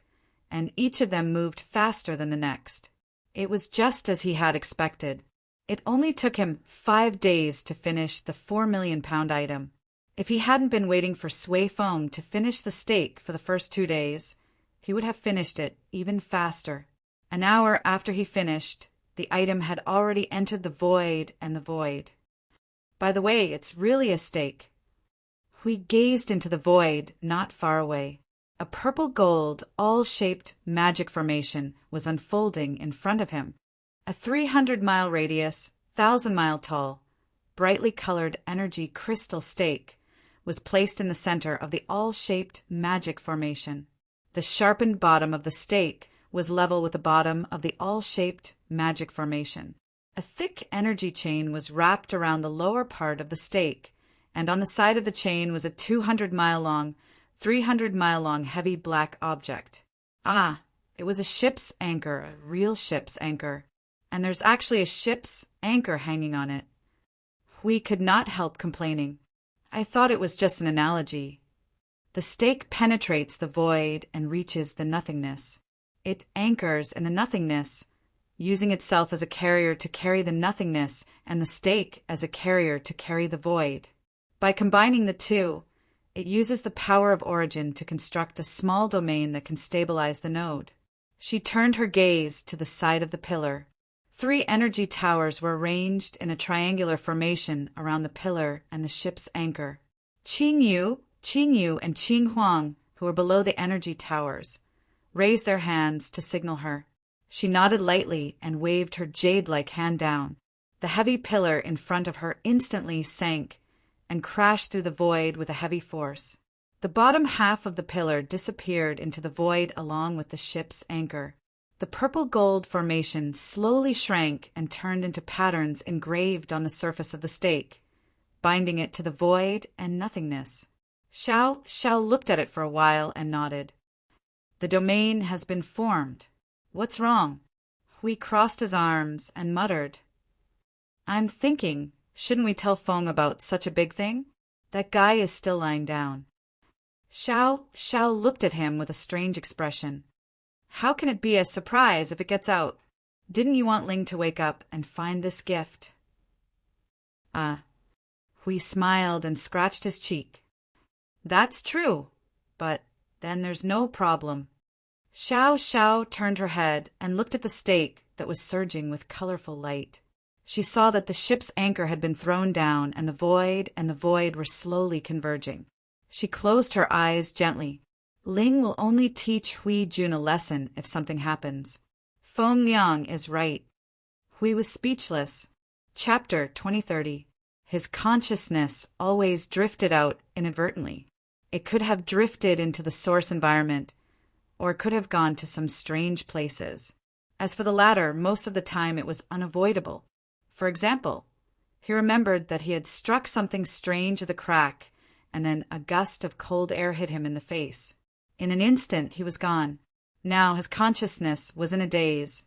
and each of them moved faster than the next. It was just as he had expected. It only took him 5 days to finish the 4 million-pound item. If he hadn't been waiting for Sway Foam to finish the steak for the first 2 days, he would have finished it even faster. An hour after he finished, the item had already entered the void and the void. By the way, it's really a steak. We gazed into the void not far away. A purple-gold, all-shaped magic formation was unfolding in front of him. A 300-mile radius, 1,000-mile tall, brightly colored energy crystal steak was placed in the center of the all-shaped magic formation. The sharpened bottom of the steak was level with the bottom of the all-shaped magic formation. A thick energy chain was wrapped around the lower part of the steak, and on the side of the chain was a 200-mile-long, 300-mile-long heavy black object. Ah, it was a ship's anchor, a real ship's anchor. And there's actually a ship's anchor hanging on it. We could not help complaining. I thought it was just an analogy. The stake penetrates the void and reaches the nothingness. It anchors in the nothingness, using itself as a carrier to carry the nothingness and the stake as a carrier to carry the void. By combining the two, it uses the power of origin to construct a small domain that can stabilize the node. She turned her gaze to the side of the pillar. 3 energy towers were arranged in a triangular formation around the pillar and the ship's anchor. Qing Yu, and Qing Huang, who were below the energy towers, raised their hands to signal her. She nodded lightly and waved her jade-like hand down. The heavy pillar in front of her instantly sank and crashed through the void with a heavy force. The bottom half of the pillar disappeared into the void along with the ship's anchor. The purple-gold formation slowly shrank and turned into patterns engraved on the surface of the stake, binding it to the void and nothingness. Xiao looked at it for a while and nodded. The domain has been formed. What's wrong? Hui crossed his arms and muttered. I'm thinking, shouldn't we tell Feng about such a big thing? That guy is still lying down. Xiao looked at him with a strange expression. How can it be a surprise if it gets out? Didn't you want Ling to wake up and find this gift? Hui smiled and scratched his cheek. That's true, but then there's no problem. Xiao turned her head and looked at the stake that was surging with colorful light. She saw that the ship's anchor had been thrown down and the void were slowly converging. She closed her eyes gently. Ling will only teach Hui Jun a lesson if something happens. Feng Liang is right. Hui was speechless. Chapter 2030. His consciousness always drifted out inadvertently. It could have drifted into the source environment, or it could have gone to some strange places. As for the latter, most of the time it was unavoidable. For example, he remembered that he had struck something strange with a crack, and then a gust of cold air hit him in the face. In an instant, he was gone. Now his consciousness was in a daze,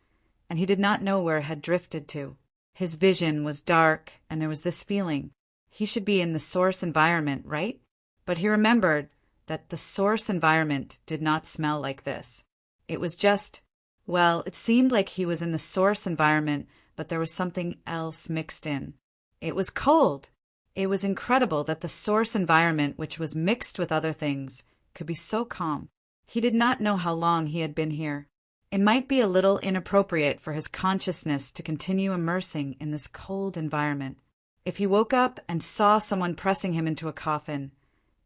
and he did not know where it had drifted to. His vision was dark, and there was this feeling. He should be in the source environment, right? But he remembered that the source environment did not smell like this. It was just, well, it seemed like he was in the source environment, but there was something else mixed in. It was cold. It was incredible that the source environment, which was mixed with other things, could be so calm. He did not know how long he had been here. It might be a little inappropriate for his consciousness to continue immersing in this cold environment. If he woke up and saw someone pressing him into a coffin,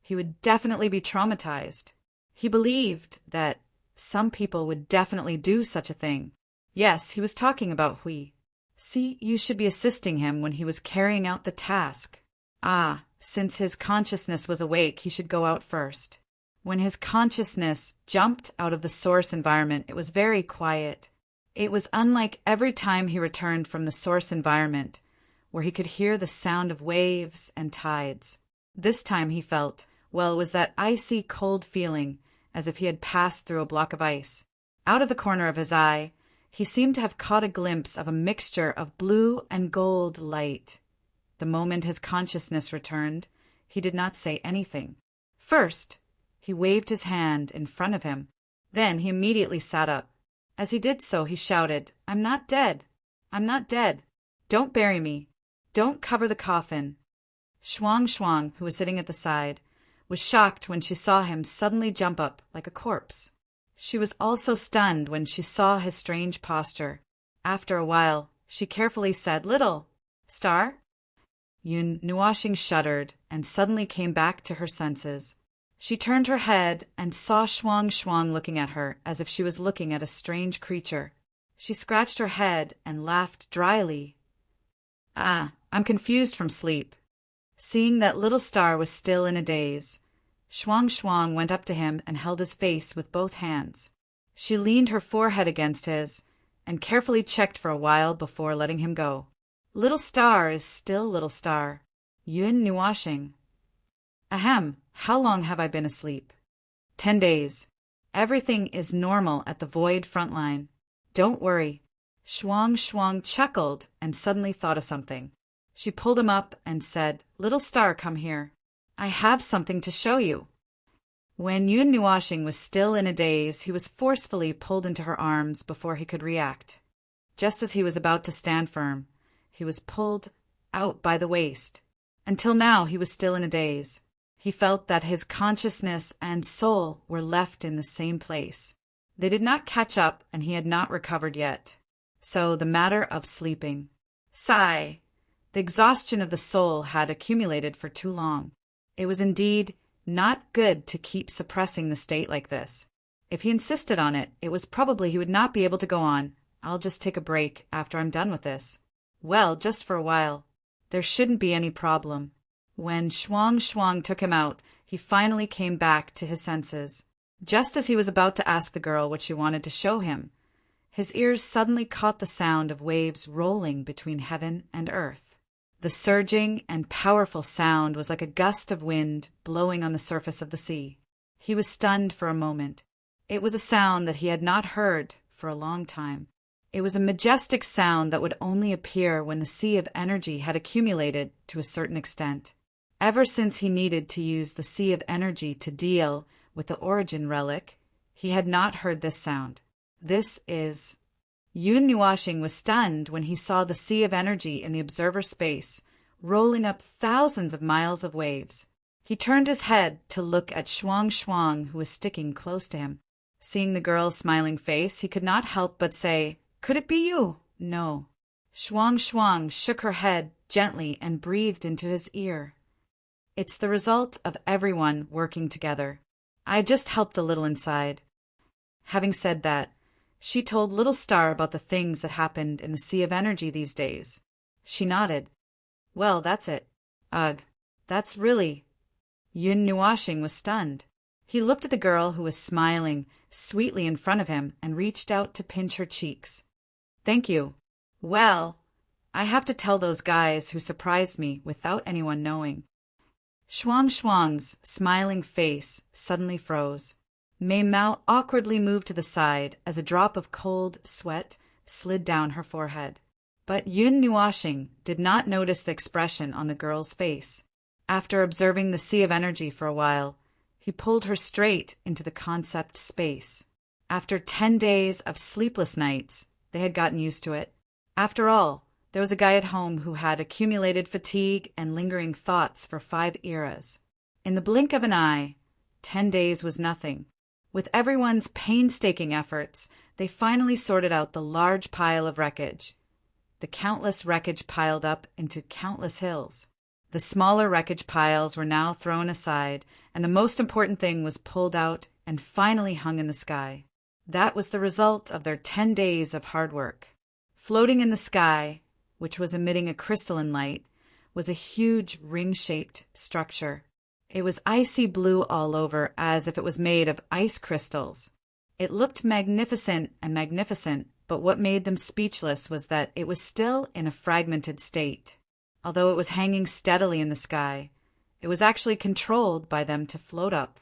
he would definitely be traumatized. He believed that some people would definitely do such a thing. Yes, he was talking about Hui. See, you should be assisting him when he was carrying out the task. Since his consciousness was awake, he should go out first. When his consciousness jumped out of the source environment, it was very quiet. It was unlike every time he returned from the source environment, where he could hear the sound of waves and tides. This time he felt, well, it was that icy cold feeling, as if he had passed through a block of ice. Out of the corner of his eye, he seemed to have caught a glimpse of a mixture of blue and gold light. The moment his consciousness returned, he did not say anything. First, he waved his hand in front of him. Then he immediately sat up. As he did so, he shouted, "I'm not dead. I'm not dead. Don't bury me. Don't cover the coffin." Shuang, who was sitting at the side, was shocked when she saw him suddenly jump up like a corpse. She was also stunned when she saw his strange posture. After a while, she carefully said, "Little Star?" Yun Nuashing shuddered and suddenly came back to her senses. She turned her head and saw Shuang looking at her as if she was looking at a strange creature. She scratched her head and laughed dryly. I'm confused from sleep." Seeing that little Star was still in a daze, Shuang went up to him and held his face with both hands. She leaned her forehead against his and carefully checked for a while before letting him go. Little Star is still Little Star. Yun Nuashing. Ahem, how long have I been asleep? 10 days. Everything is normal at the Void frontline. Don't worry. Shuang chuckled and suddenly thought of something. She pulled him up and said, "Little Star, come here. I have something to show you." When Yun Nuashing was still in a daze, he was forcefully pulled into her arms before he could react. Just as he was about to stand firm, he was pulled out by the waist. Until now, he was still in a daze. He felt that his consciousness and soul were left in the same place. They did not catch up, and he had not recovered yet. So the matter of sleeping. Sigh. The exhaustion of the soul had accumulated for too long. It was indeed not good to keep suppressing the state like this. If he insisted on it, it was probably he would not be able to go on. I'll just take a break after I'm done with this. Well, just for a while. There shouldn't be any problem. When Shuang took him out, he finally came back to his senses. Just as he was about to ask the girl what she wanted to show him, his ears suddenly caught the sound of waves rolling between heaven and earth. The surging and powerful sound was like a gust of wind blowing on the surface of the sea. He was stunned for a moment. It was a sound that he had not heard for a long time. It was a majestic sound that would only appear when the sea of energy had accumulated to a certain extent. Ever since he needed to use the sea of energy to deal with the origin relic, he had not heard this sound. This is... Yun Nuashing was stunned when he saw the sea of energy in the observer space, rolling up thousands of miles of waves. He turned his head to look at Shuang, who was sticking close to him. Seeing the girl's smiling face, he could not help but say, "Could it be you?" "No." Shuang shook her head gently and breathed into his ear. "It's the result of everyone working together. I just helped a little inside." Having said that, she told Little Star about the things that happened in the sea of energy these days. She nodded. "Well, that's it." "Ugh, that's really..." Yun Nuashing was stunned. He looked at the girl who was smiling sweetly in front of him and reached out to pinch her cheeks. "Thank you. Well, I have to tell those guys who surprised me without anyone knowing." Shuang's smiling face suddenly froze. Mei Mao awkwardly moved to the side as a drop of cold sweat slid down her forehead. But Yun Nuashing did not notice the expression on the girl's face. After observing the sea of energy for a while, he pulled her straight into the concept space. After 10 days of sleepless nights, they had gotten used to it. After all, there was a guy at home who had accumulated fatigue and lingering thoughts for 5 eras. In the blink of an eye, 10 days was nothing. With everyone's painstaking efforts, they finally sorted out the large pile of wreckage. The countless wreckage piled up into countless hills. The smaller wreckage piles were now thrown aside, and the most important thing was pulled out and finally hung in the sky. That was the result of their 10 days of hard work. Floating in the sky, which was emitting a crystalline light, was a huge ring-shaped structure. It was icy blue all over, as if it was made of ice crystals. It looked magnificent, but what made them speechless was that it was still in a fragmented state. Although it was hanging steadily in the sky, it was actually controlled by them to float up.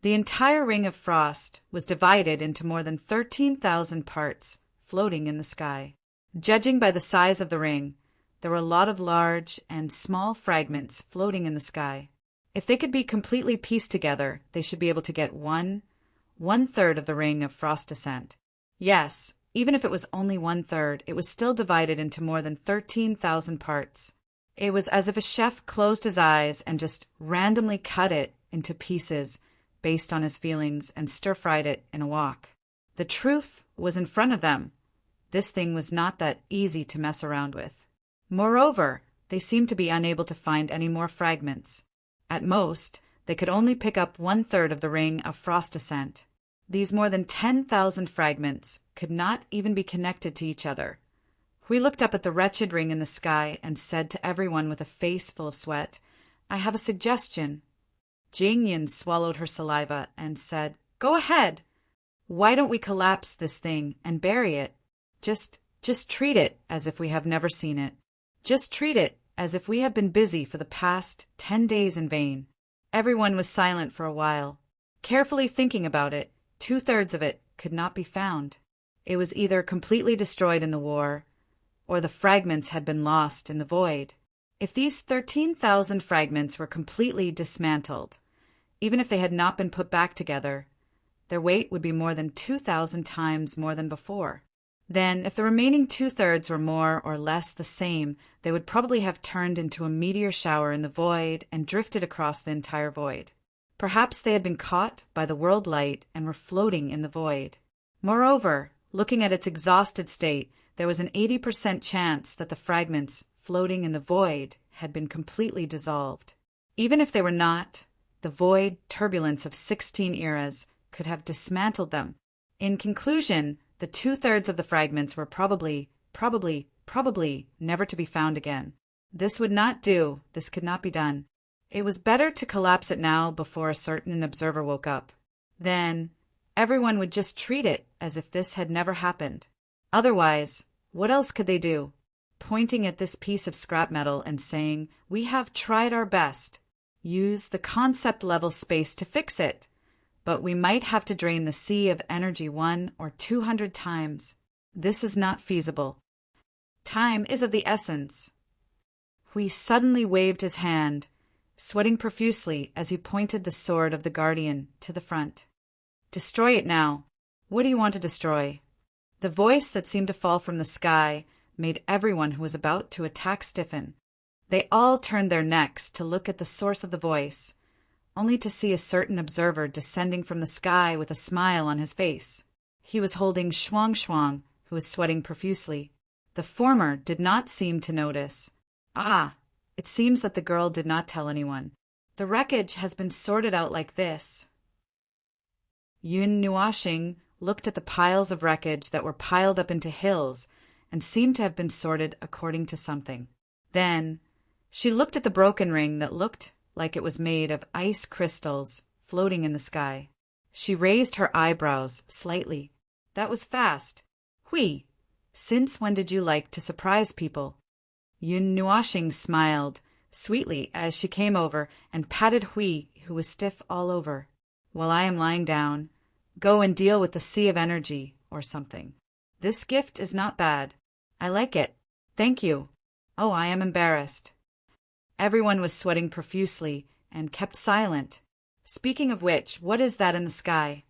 The entire ring of frost was divided into more than 13,000 parts, floating in the sky. Judging by the size of the ring, there were a lot of large and small fragments floating in the sky. If they could be completely pieced together, they should be able to get one-third of the ring of frost descent. Yes, even if it was only 1/3, it was still divided into more than 13,000 parts. It was as if a chef closed his eyes and just randomly cut it into pieces based on his feelings and stir-fried it in a wok. The truth was in front of them. This thing was not that easy to mess around with. Moreover, they seemed to be unable to find any more fragments. At most, they could only pick up 1/3 of the ring of frost descent. These more than 10,000 fragments could not even be connected to each other. We looked up at the wretched ring in the sky and said to everyone with a face full of sweat, "I have a suggestion." Jing Yin swallowed her saliva and said, "Go ahead. Why don't we collapse this thing and bury it? Just treat it as if we have never seen it. Just treat it as if we have been busy for the past 10 days in vain." Everyone was silent for a while. Carefully thinking about it, 2/3 of it could not be found. It was either completely destroyed in the war, or the fragments had been lost in the void. If these 13,000 fragments were completely dismantled, even if they had not been put back together, their weight would be more than 2,000 times more than before. Then, if the remaining 2/3 were more or less the same, they would probably have turned into a meteor shower in the void and drifted across the entire void. Perhaps they had been caught by the world light and were floating in the void. Moreover, looking at its exhausted state, there was an 80% chance that the fragments floating in the void had been completely dissolved. Even if they were not, the void turbulence of 16 eras could have dismantled them. In conclusion, the 2/3 of the fragments were probably never to be found again. This would not do. This could not be done. It was better to collapse it now before a certain observer woke up. Then, everyone would just treat it as if this had never happened. Otherwise, what else could they do? Pointing at this piece of scrap metal and saying, "We have tried our best. Use the concept level space to fix it. But we might have to drain the sea of energy 100 or 200 times. This is not feasible. Time is of the essence." Hui suddenly waved his hand, sweating profusely as he pointed the sword of the guardian to the front. "Destroy it now. What do you want to destroy?" The voice that seemed to fall from the sky made everyone who was about to attack stiffen. They all turned their necks to look at the source of the voice, only to see a certain observer descending from the sky with a smile on his face. He was holding Shuang Shuang, who was sweating profusely. The former did not seem to notice. It seems that the girl did not tell anyone. "The wreckage has been sorted out like this." Yun Nuoxing looked at the piles of wreckage that were piled up into hills and seemed to have been sorted according to something. Then she looked at the broken ring that looked like it was made of ice crystals floating in the sky. She raised her eyebrows slightly. "That was fast. Hui, since when did you like to surprise people?" Yun Nuoxing smiled sweetly as she came over and patted Hui, who was stiff all over. "While I am lying down, go and deal with the sea of energy or something. This gift is not bad. I like it. Thank you. Oh, I am embarrassed." Everyone was sweating profusely and kept silent. Speaking of which, what is that in the sky?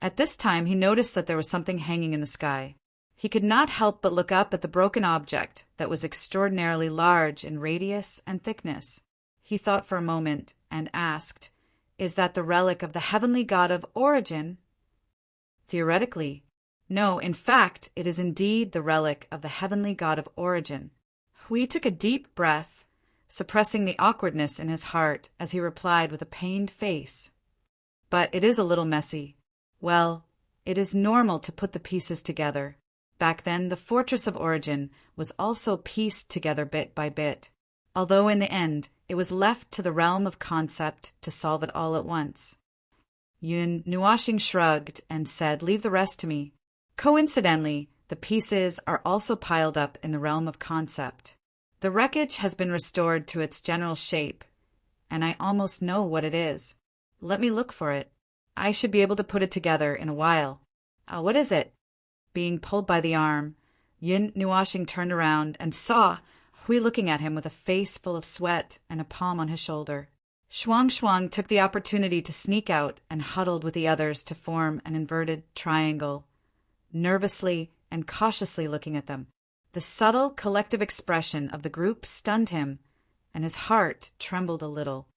At this time he noticed that there was something hanging in the sky. He could not help but look up at the broken object that was extraordinarily large in radius and thickness. He thought for a moment and asked, "Is that the relic of the heavenly god of origin?" Theoretically, No, in fact, it is indeed the relic of the heavenly god of origin. Hui took a deep breath, suppressing the awkwardness in his heart as he replied with a pained face. But it is a little messy. Well, it is normal to put the pieces together. Back then, the fortress of origin was also pieced together bit by bit, although in the end, it was left to the realm of concept to solve it all at once. Yun Nuashing shrugged and said, "Leave the rest to me." Coincidentally, the pieces are also piled up in the realm of concept. The wreckage has been restored to its general shape, and I almost know what it is. Let me look for it. I should be able to put it together in a while. What is it? Being pulled by the arm, Yun Nuashing turned around and saw Hui looking at him with a face full of sweat and a palm on his shoulder. Shuang took the opportunity to sneak out and huddled with the others to form an inverted triangle, nervously and cautiously looking at them. The subtle collective expression of the group stunned him, and his heart trembled a little.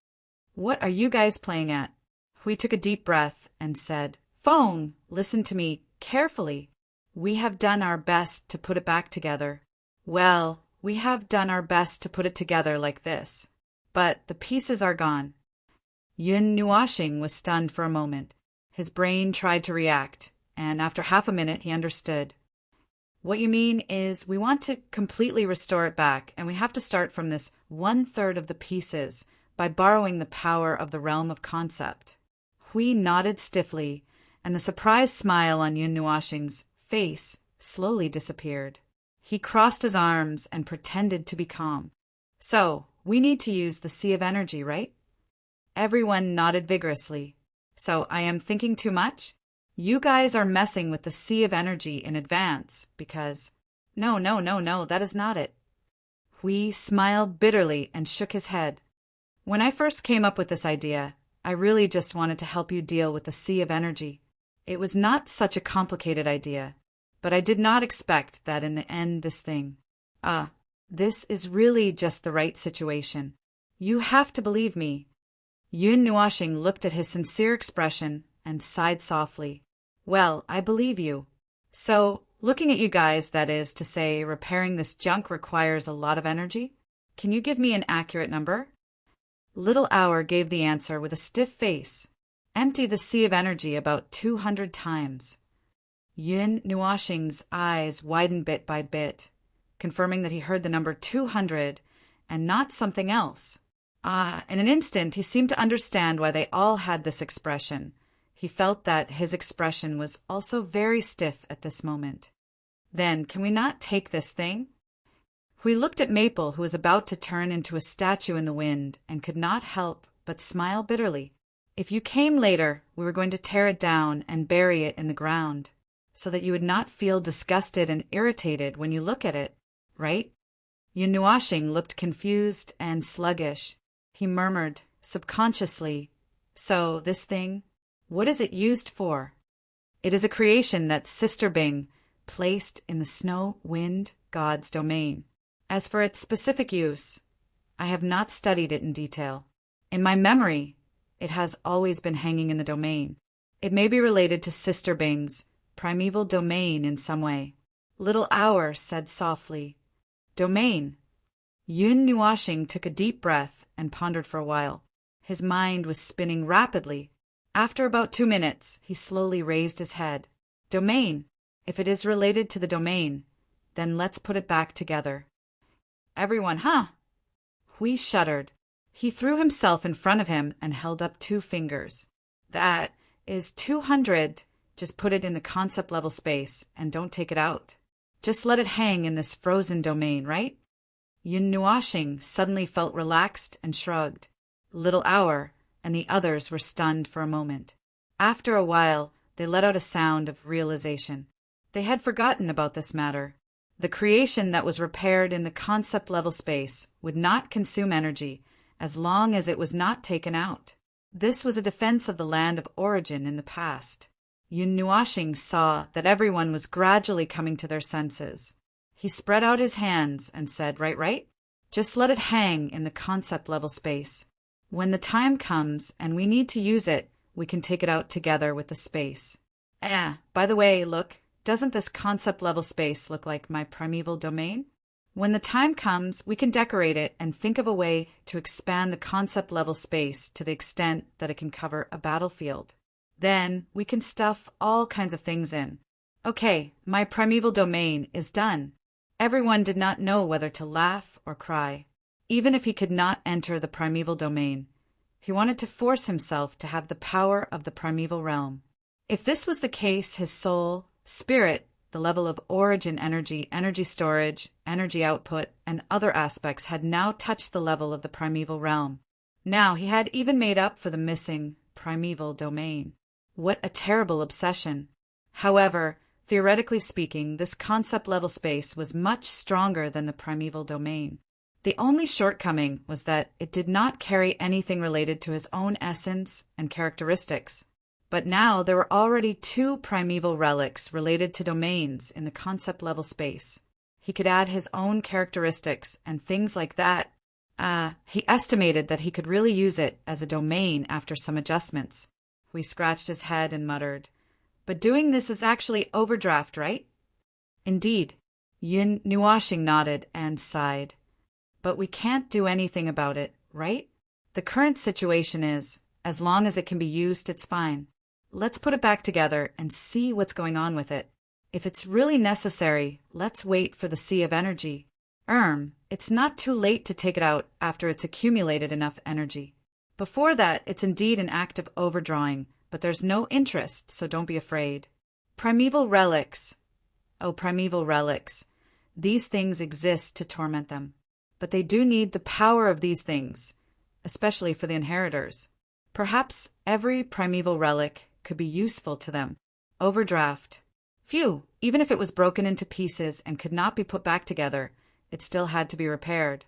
"What are you guys playing at?" Hui took a deep breath and said, "Phone, listen to me carefully. We have done our best to put it back together. Well, we have done our best to put it together like this. But the pieces are gone." Yun Nuashing was stunned for a moment. His brain tried to react, and after half a minute he understood. "What you mean is we want to completely restore it back, and we have to start from this 1/3 of the pieces by borrowing the power of the realm of concept." Hui nodded stiffly, and the surprised smile on Yun Nuashing's face slowly disappeared. He crossed his arms and pretended to be calm. "So, we need to use the Sea of Energy, right?" Everyone nodded vigorously. "So, I am thinking too much? You guys are messing with the Sea of Energy in advance, because—" No, that is not it." Hui smiled bitterly and shook his head. "When I first came up with this idea, I really just wanted to help you deal with the Sea of Energy. It was not such a complicated idea, but I did not expect that in the end this is really just the right situation. You have to believe me." Yun Nuashing looked at his sincere expression and sighed softly. "Well, I believe you. So, looking at you guys, that is to say, repairing this junk requires a lot of energy? Can you give me an accurate number?" Little Hour gave the answer with a stiff face. "Empty the Sea of Energy about 200 times. Yun Nuashing's eyes widened bit by bit, confirming that he heard the number 200 and not something else. In an instant he seemed to understand why they all had this expression. He felt that his expression was also very stiff at this moment. "Then, can we not take this thing?" We looked at Maple, who was about to turn into a statue in the wind, and could not help but smile bitterly. "If you came later, we were going to tear it down and bury it in the ground, so that you would not feel disgusted and irritated when you look at it, right?" Yun Nuashing looked confused and sluggish. He murmured, subconsciously, "So, this thing, what is it used for?" "It is a creation that Sister Bing placed in the Snow Wind God's domain. As for its specific use, I have not studied it in detail. In my memory, it has always been hanging in the domain. It may be related to Sister Bing's primeval domain in some way." Little Hour said softly, "Domain." Yun Nuashing took a deep breath and pondered for a while. His mind was spinning rapidly. After about 2 minutes, he slowly raised his head. "Domain. If it is related to the domain, then let's put it back together." Everyone, "Huh?" Hui shuddered. He threw himself in front of him and held up 2 fingers. "That is 200. Just put it in the concept level space and don't take it out. Just let it hang in this frozen domain, right?" Yun Nuashing suddenly felt relaxed and shrugged. Little Hour and the others were stunned for a moment. After a while, they let out a sound of realization. They had forgotten about this matter. The creation that was repaired in the concept level space would not consume energy as long as it was not taken out. This was a defense of the land of origin in the past. Yun Nuashing saw that everyone was gradually coming to their senses. He spread out his hands and said, right, just let it hang in the concept level space. When the time comes and we need to use it, we can take it out together with the space. By the way, look, Doesn't this concept level space look like my primeval domain? When the time comes, we can decorate it and think of a way to expand the concept level space to the extent that it can cover a battlefield. Then we can stuff all kinds of things in. Okay, my primeval domain is done. Everyone did not know whether to laugh or cry. Even if he could not enter the primeval domain, he wanted to force himself to have the power of the primeval realm. If this was the case, his soul, spirit, the level of origin energy, energy storage, energy output, and other aspects had now touched the level of the primeval realm. Now he had even made up for the missing primeval domain. What a terrible obsession. However, theoretically speaking, this concept level space was much stronger than the primeval domain. The only shortcoming was that it did not carry anything related to his own essence and characteristics. But now there were already 2 primeval relics related to domains in the concept level space. He could add his own characteristics and things like that. He estimated that he could really use it as a domain after some adjustments. He scratched his head and muttered, "But doing this is actually overdraft, right?" "Indeed." Yun Nuashing nodded and sighed. "But we can't do anything about it, right? The current situation is, as long as it can be used, it's fine. Let's put it back together and see what's going on with it. If it's really necessary, let's wait for the sea of energy. It's not too late to take it out after it's accumulated enough energy. Before that, it's indeed an act of overdrawing, but there's no interest, so don't be afraid. Primeval relics. Oh, primeval relics. These things exist to torment them. But they do need the power of these things, especially for the inheritors. Perhaps every primeval relic could be useful to them. Overdraft. Phew, even if it was broken into pieces and could not be put back together, it still had to be repaired.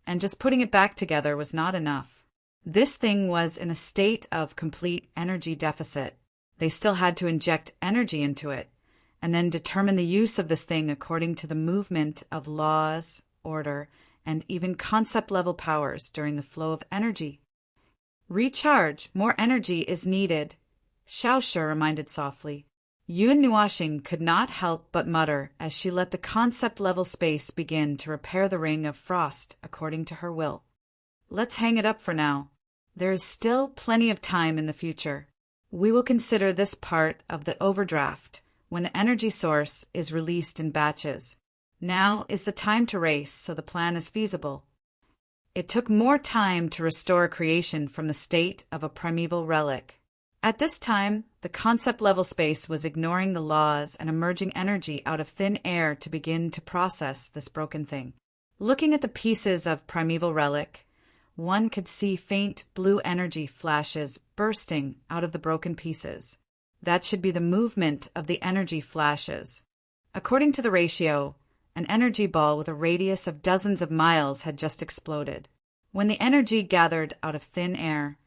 And just putting it back together was not enough. This thing was in a state of complete energy deficit. They still had to inject energy into it, and then determine the use of this thing according to the movement of laws, order, and even concept-level powers during the flow of energy. Recharge, more energy is needed, Xiaoshe reminded softly. Yun Nuashing could not help but mutter as she let the concept-level space begin to repair the ring of frost according to her will. Let's hang it up for now. There is still plenty of time in the future. We will consider this part of the overdraft when the energy source is released in batches. Now is the time to race so the plan is feasible. It took more time to restore creation from the state of a primeval relic. At this time, the concept-level space was ignoring the laws and emerging energy out of thin air to begin to process this broken thing. Looking at the pieces of primeval relic, one could see faint blue energy flashes bursting out of the broken pieces. That should be the movement of the energy flashes. According to the ratio, an energy ball with a radius of dozens of miles had just exploded. When the energy gathered out of thin air,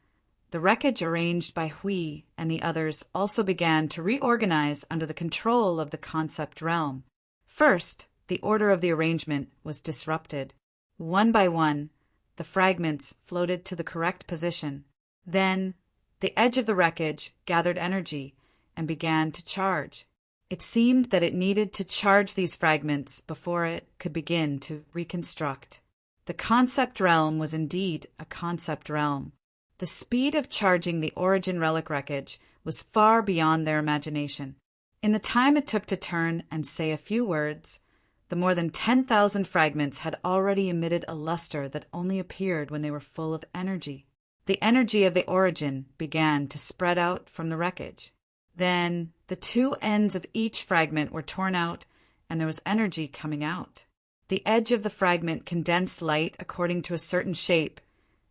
the wreckage arranged by Hui and the others also began to reorganize under the control of the concept realm. First, the order of the arrangement was disrupted. One by one, the fragments floated to the correct position. Then, the edge of the wreckage gathered energy and began to charge. It seemed that it needed to charge these fragments before it could begin to reconstruct. The concept realm was indeed a concept realm. The speed of charging the origin relic wreckage was far beyond their imagination. In the time it took to turn and say a few words, the more than 10,000 fragments had already emitted a luster that only appeared when they were full of energy. The energy of the origin began to spread out from the wreckage. Then the 2 ends of each fragment were torn out, and there was energy coming out. The edge of the fragment condensed light according to a certain shape,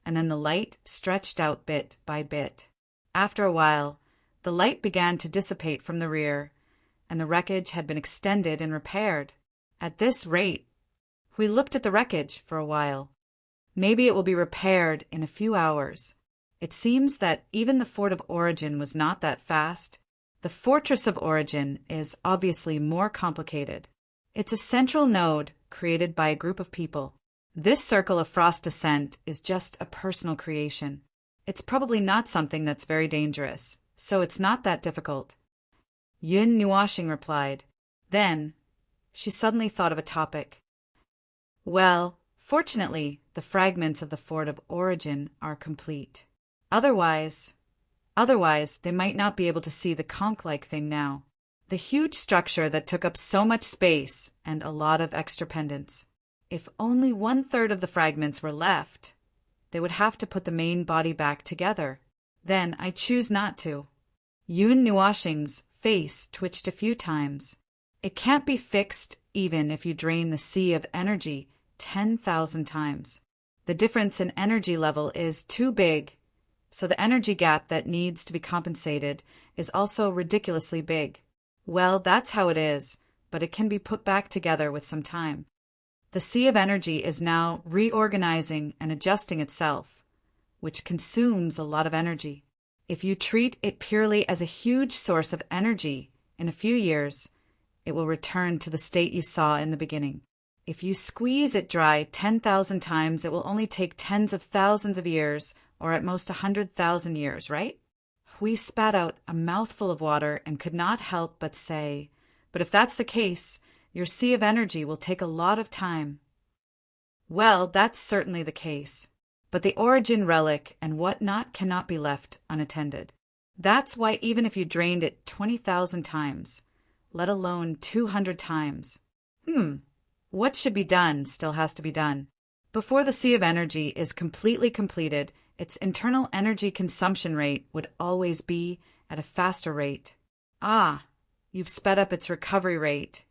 and then the light stretched out bit by bit. After a while, the light began to dissipate from the rear, and the wreckage had been extended and repaired. At this rate, we looked at the wreckage for a while. Maybe it will be repaired in a few hours. It seems that even the Fort of Origin was not that fast. The Fortress of Origin is obviously more complicated. It's a central node created by a group of people. This circle of frost descent is just a personal creation. It's probably not something that's very dangerous, so it's not that difficult. Yun Nuashing replied, Then, she suddenly thought of a topic. Well, fortunately, the fragments of the fort of origin are complete. Otherwise, they might not be able to see the conch-like thing now. The huge structure that took up so much space and a lot of extra pendants. If only 1/3 of the fragments were left, they would have to put the main body back together. Then I choose not to. Yun Nuashing's face twitched a few times. It can't be fixed even if you drain the sea of energy 10,000 times. The difference in energy level is too big, so the energy gap that needs to be compensated is also ridiculously big. Well, that's how it is, but it can be put back together with some time. The sea of energy is now reorganizing and adjusting itself, which consumes a lot of energy. If you treat it purely as a huge source of energy, in a few years, it will return to the state you saw in the beginning. If you squeeze it dry 10,000 times, it will only take tens of thousands of years, or at most 100,000 years, right? We spat out a mouthful of water and could not help but say, but if that's the case, your sea of energy will take a lot of time. Well, that's certainly the case. But the origin relic and whatnot cannot be left unattended. That's why even if you drained it 20,000 times, let alone 200 times, what should be done still has to be done. Before the sea of energy is completely completed, its internal energy consumption rate would always be at a faster rate. You've sped up its recovery rate,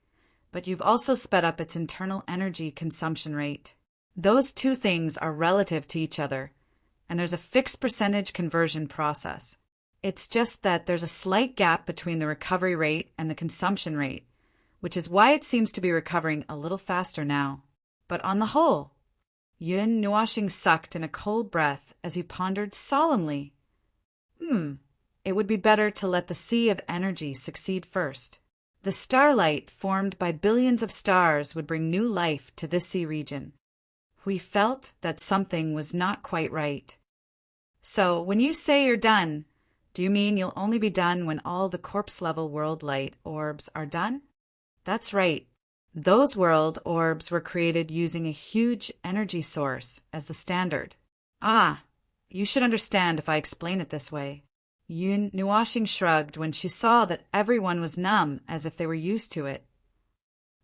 but you've also sped up its internal energy consumption rate. Those two things are relative to each other, and there's a fixed percentage conversion process. It's just that there's a slight gap between the recovery rate and the consumption rate, which is why it seems to be recovering a little faster now. But on the whole, Yun Nuashing sucked in a cold breath as he pondered solemnly. It would be better to let the sea of energy succeed first. The starlight formed by billions of stars would bring new life to this sea region. We felt that something was not quite right. So, when you say you're done, do you mean you'll only be done when all the corpse-level world light orbs are done? That's right. Those world orbs were created using a huge energy source as the standard. You should understand if I explain it this way. Yun Nuashing shrugged when she saw that everyone was numb as if they were used to it.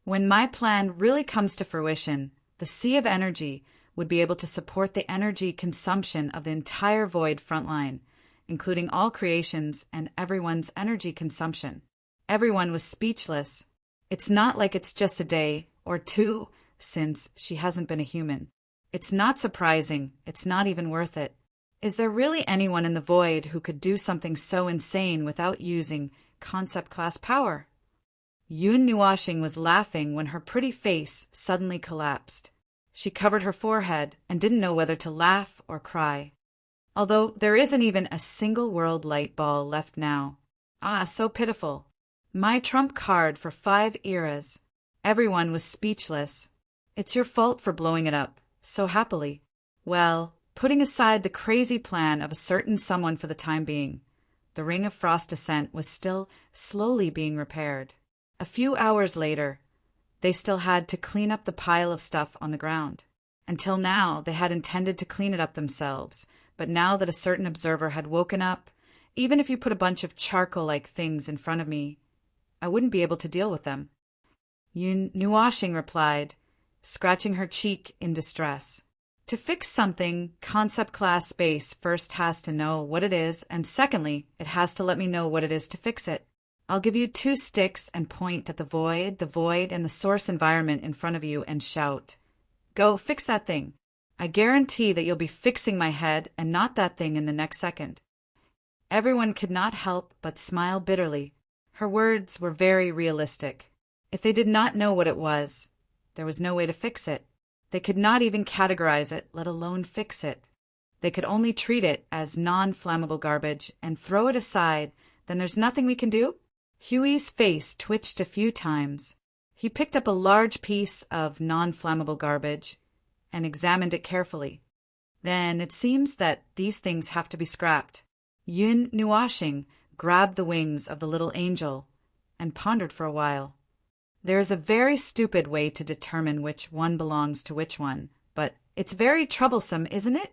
When my plan really comes to fruition, the sea of energy would be able to support the energy consumption of the entire void frontline, including all creations and everyone's energy consumption. Everyone was speechless. It's not like it's just a day or two since she hasn't been a human. It's not surprising. It's not even worth it. Is there really anyone in the void who could do something so insane without using concept class power? Yun Nuashing was laughing when her pretty face suddenly collapsed. She covered her forehead and didn't know whether to laugh or cry. Although there isn't even a single world light ball left now. So pitiful. My trump card for 5 eras. Everyone was speechless. It's your fault for blowing it up so happily. Well, putting aside the crazy plan of a certain someone for the time being, the Ring of Frost Descent was still slowly being repaired. A few hours later, they still had to clean up the pile of stuff on the ground. Until now, they had intended to clean it up themselves, but now that a certain observer had woken up, even if you put a bunch of charcoal-like things in front of me, I wouldn't be able to deal with them. Yun Nuashing replied, scratching her cheek in distress. To fix something, concept class space first has to know what it is, and secondly, it has to let me know what it is to fix it. I'll give you 2 sticks and point at the void, and the source environment in front of you and shout, "Go fix that thing." I guarantee that you'll be fixing my head and not that thing in the next second. Everyone could not help but smile bitterly. Her words were very realistic. If they did not know what it was, there was no way to fix it. They could not even categorize it, let alone fix it. They could only treat it as non-flammable garbage and throw it aside. Then there's nothing we can do? Huey's face twitched a few times. He picked up a large piece of non-flammable garbage and examined it carefully. Then it seems that these things have to be scrapped. Yun Nuashing grabbed the wings of the little angel and pondered for a while. There is a very stupid way to determine which one belongs to which one, but it's very troublesome, isn't it?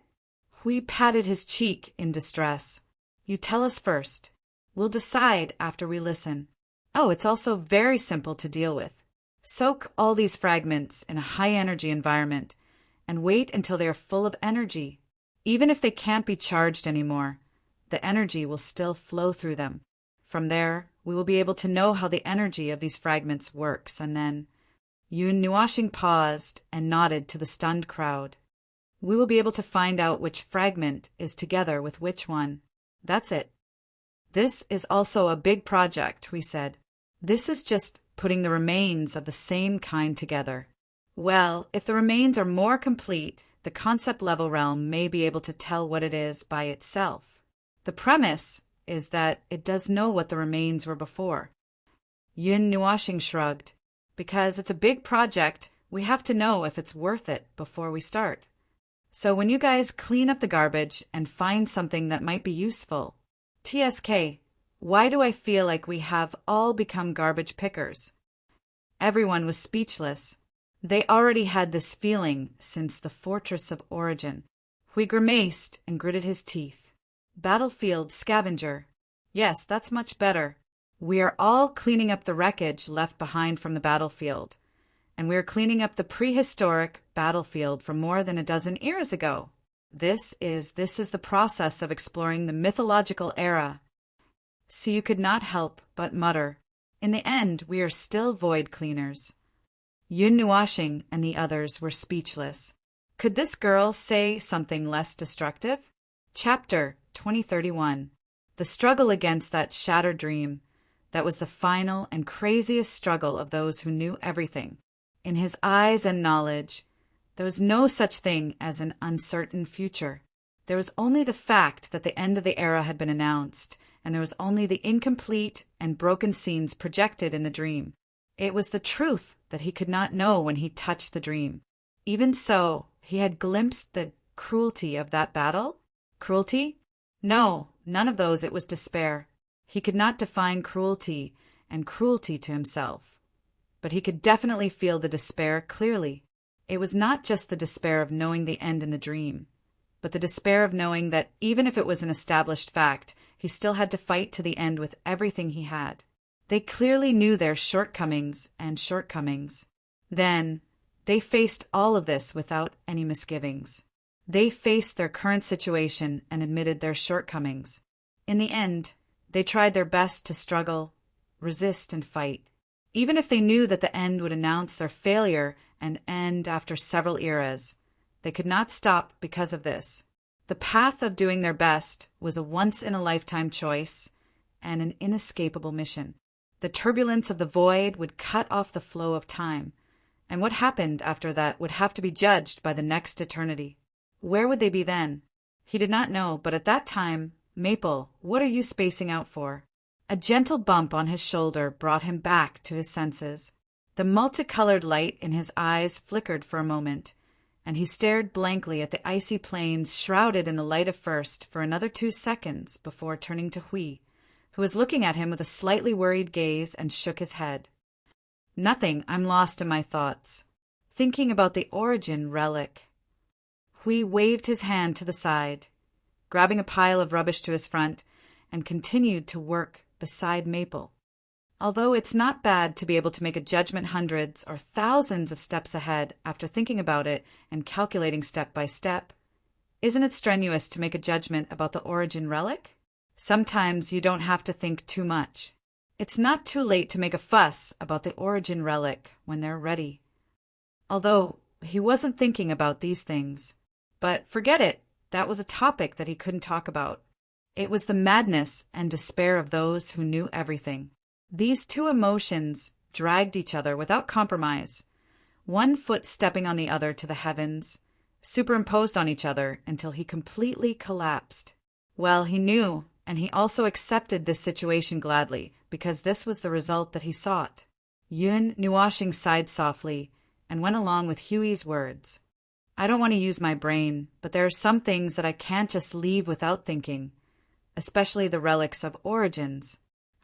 Hui patted his cheek in distress. You tell us first. We'll decide after we listen. Oh, it's also very simple to deal with. Soak all these fragments in a high-energy environment and wait until they are full of energy. Even if they can't be charged anymore, the energy will still flow through them. From there, we will be able to know how the energy of these fragments works, and then Yun Nuashing paused and nodded to the stunned crowd. We will be able to find out which fragment is together with which one. That's it. This is also a big project, we said. This is just putting the remains of the same kind together. Well, if the remains are more complete, the concept level realm may be able to tell what it is by itself. The premise is that it does know what the remains were before. Yun Nuashing shrugged. Because it's a big project, we have to know if it's worth it before we start. So when you guys clean up the garbage and find something that might be useful, TSK, why do I feel like we have all become garbage pickers? Everyone was speechless. They already had this feeling since the Fortress of Origin. Hui grimaced and gritted his teeth. Battlefield scavenger. Yes, that's much better. We are all cleaning up the wreckage left behind from the battlefield. And we are cleaning up the prehistoric battlefield from more than a dozen eras ago. This is the process of exploring the mythological era. So you could not help but mutter, in the end, we are still void cleaners. Yun Nuashing and the others were speechless. Could this girl say something less destructive? Chapter 2031. The struggle against that shattered dream. That was the final and craziest struggle of those who knew everything. In his eyes and knowledge, there was no such thing as an uncertain future. There was only the fact that the end of the era had been announced, and there was only the incomplete and broken scenes projected in the dream. It was the truth that he could not know when he touched the dream. Even so, he had glimpsed the cruelty of that battle. Cruelty? No, none of those. It was despair. He could not define cruelty and cruelty to himself, but he could definitely feel the despair clearly. It was not just the despair of knowing the end in the dream, but the despair of knowing that even if it was an established fact, he still had to fight to the end with everything he had. They clearly knew their shortcomings and shortcomings. Then, they faced all of this without any misgivings. They faced their current situation and admitted their shortcomings. In the end, they tried their best to struggle, resist, and fight. Even if they knew that the end would announce their failure and end after several eras, they could not stop because of this. The path of doing their best was a once-in-a-lifetime choice and an inescapable mission. The turbulence of the void would cut off the flow of time, and what happened after that would have to be judged by the next eternity. Where would they be then? He did not know, but at that time, Maple, what are you spacing out for? A gentle bump on his shoulder brought him back to his senses. The multicolored light in his eyes flickered for a moment, and he stared blankly at the icy plains shrouded in the light of first for another 2 seconds before turning to Hui, who was looking at him with a slightly worried gaze and shook his head. Nothing, I'm lost in my thoughts. Thinking about the origin relic. Hui waved his hand to the side, grabbing a pile of rubbish to his front, and continued to work beside Maple. Although it's not bad to be able to make a judgment hundreds or thousands of steps ahead after thinking about it and calculating step by step, isn't it strenuous to make a judgment about the origin relic? Sometimes you don't have to think too much. It's not too late to make a fuss about the origin relic when they're ready. Although he wasn't thinking about these things. But forget it. That was a topic that he couldn't talk about. It was the madness and despair of those who knew everything. These two emotions dragged each other without compromise, one foot stepping on the other to the heavens, superimposed on each other until he completely collapsed. Well, he knew, and he also accepted this situation gladly, because this was the result that he sought. Yun Nuashing sighed softly and went along with Huey's words. I don't want to use my brain, but there are some things that I can't just leave without thinking, especially the relics of origins.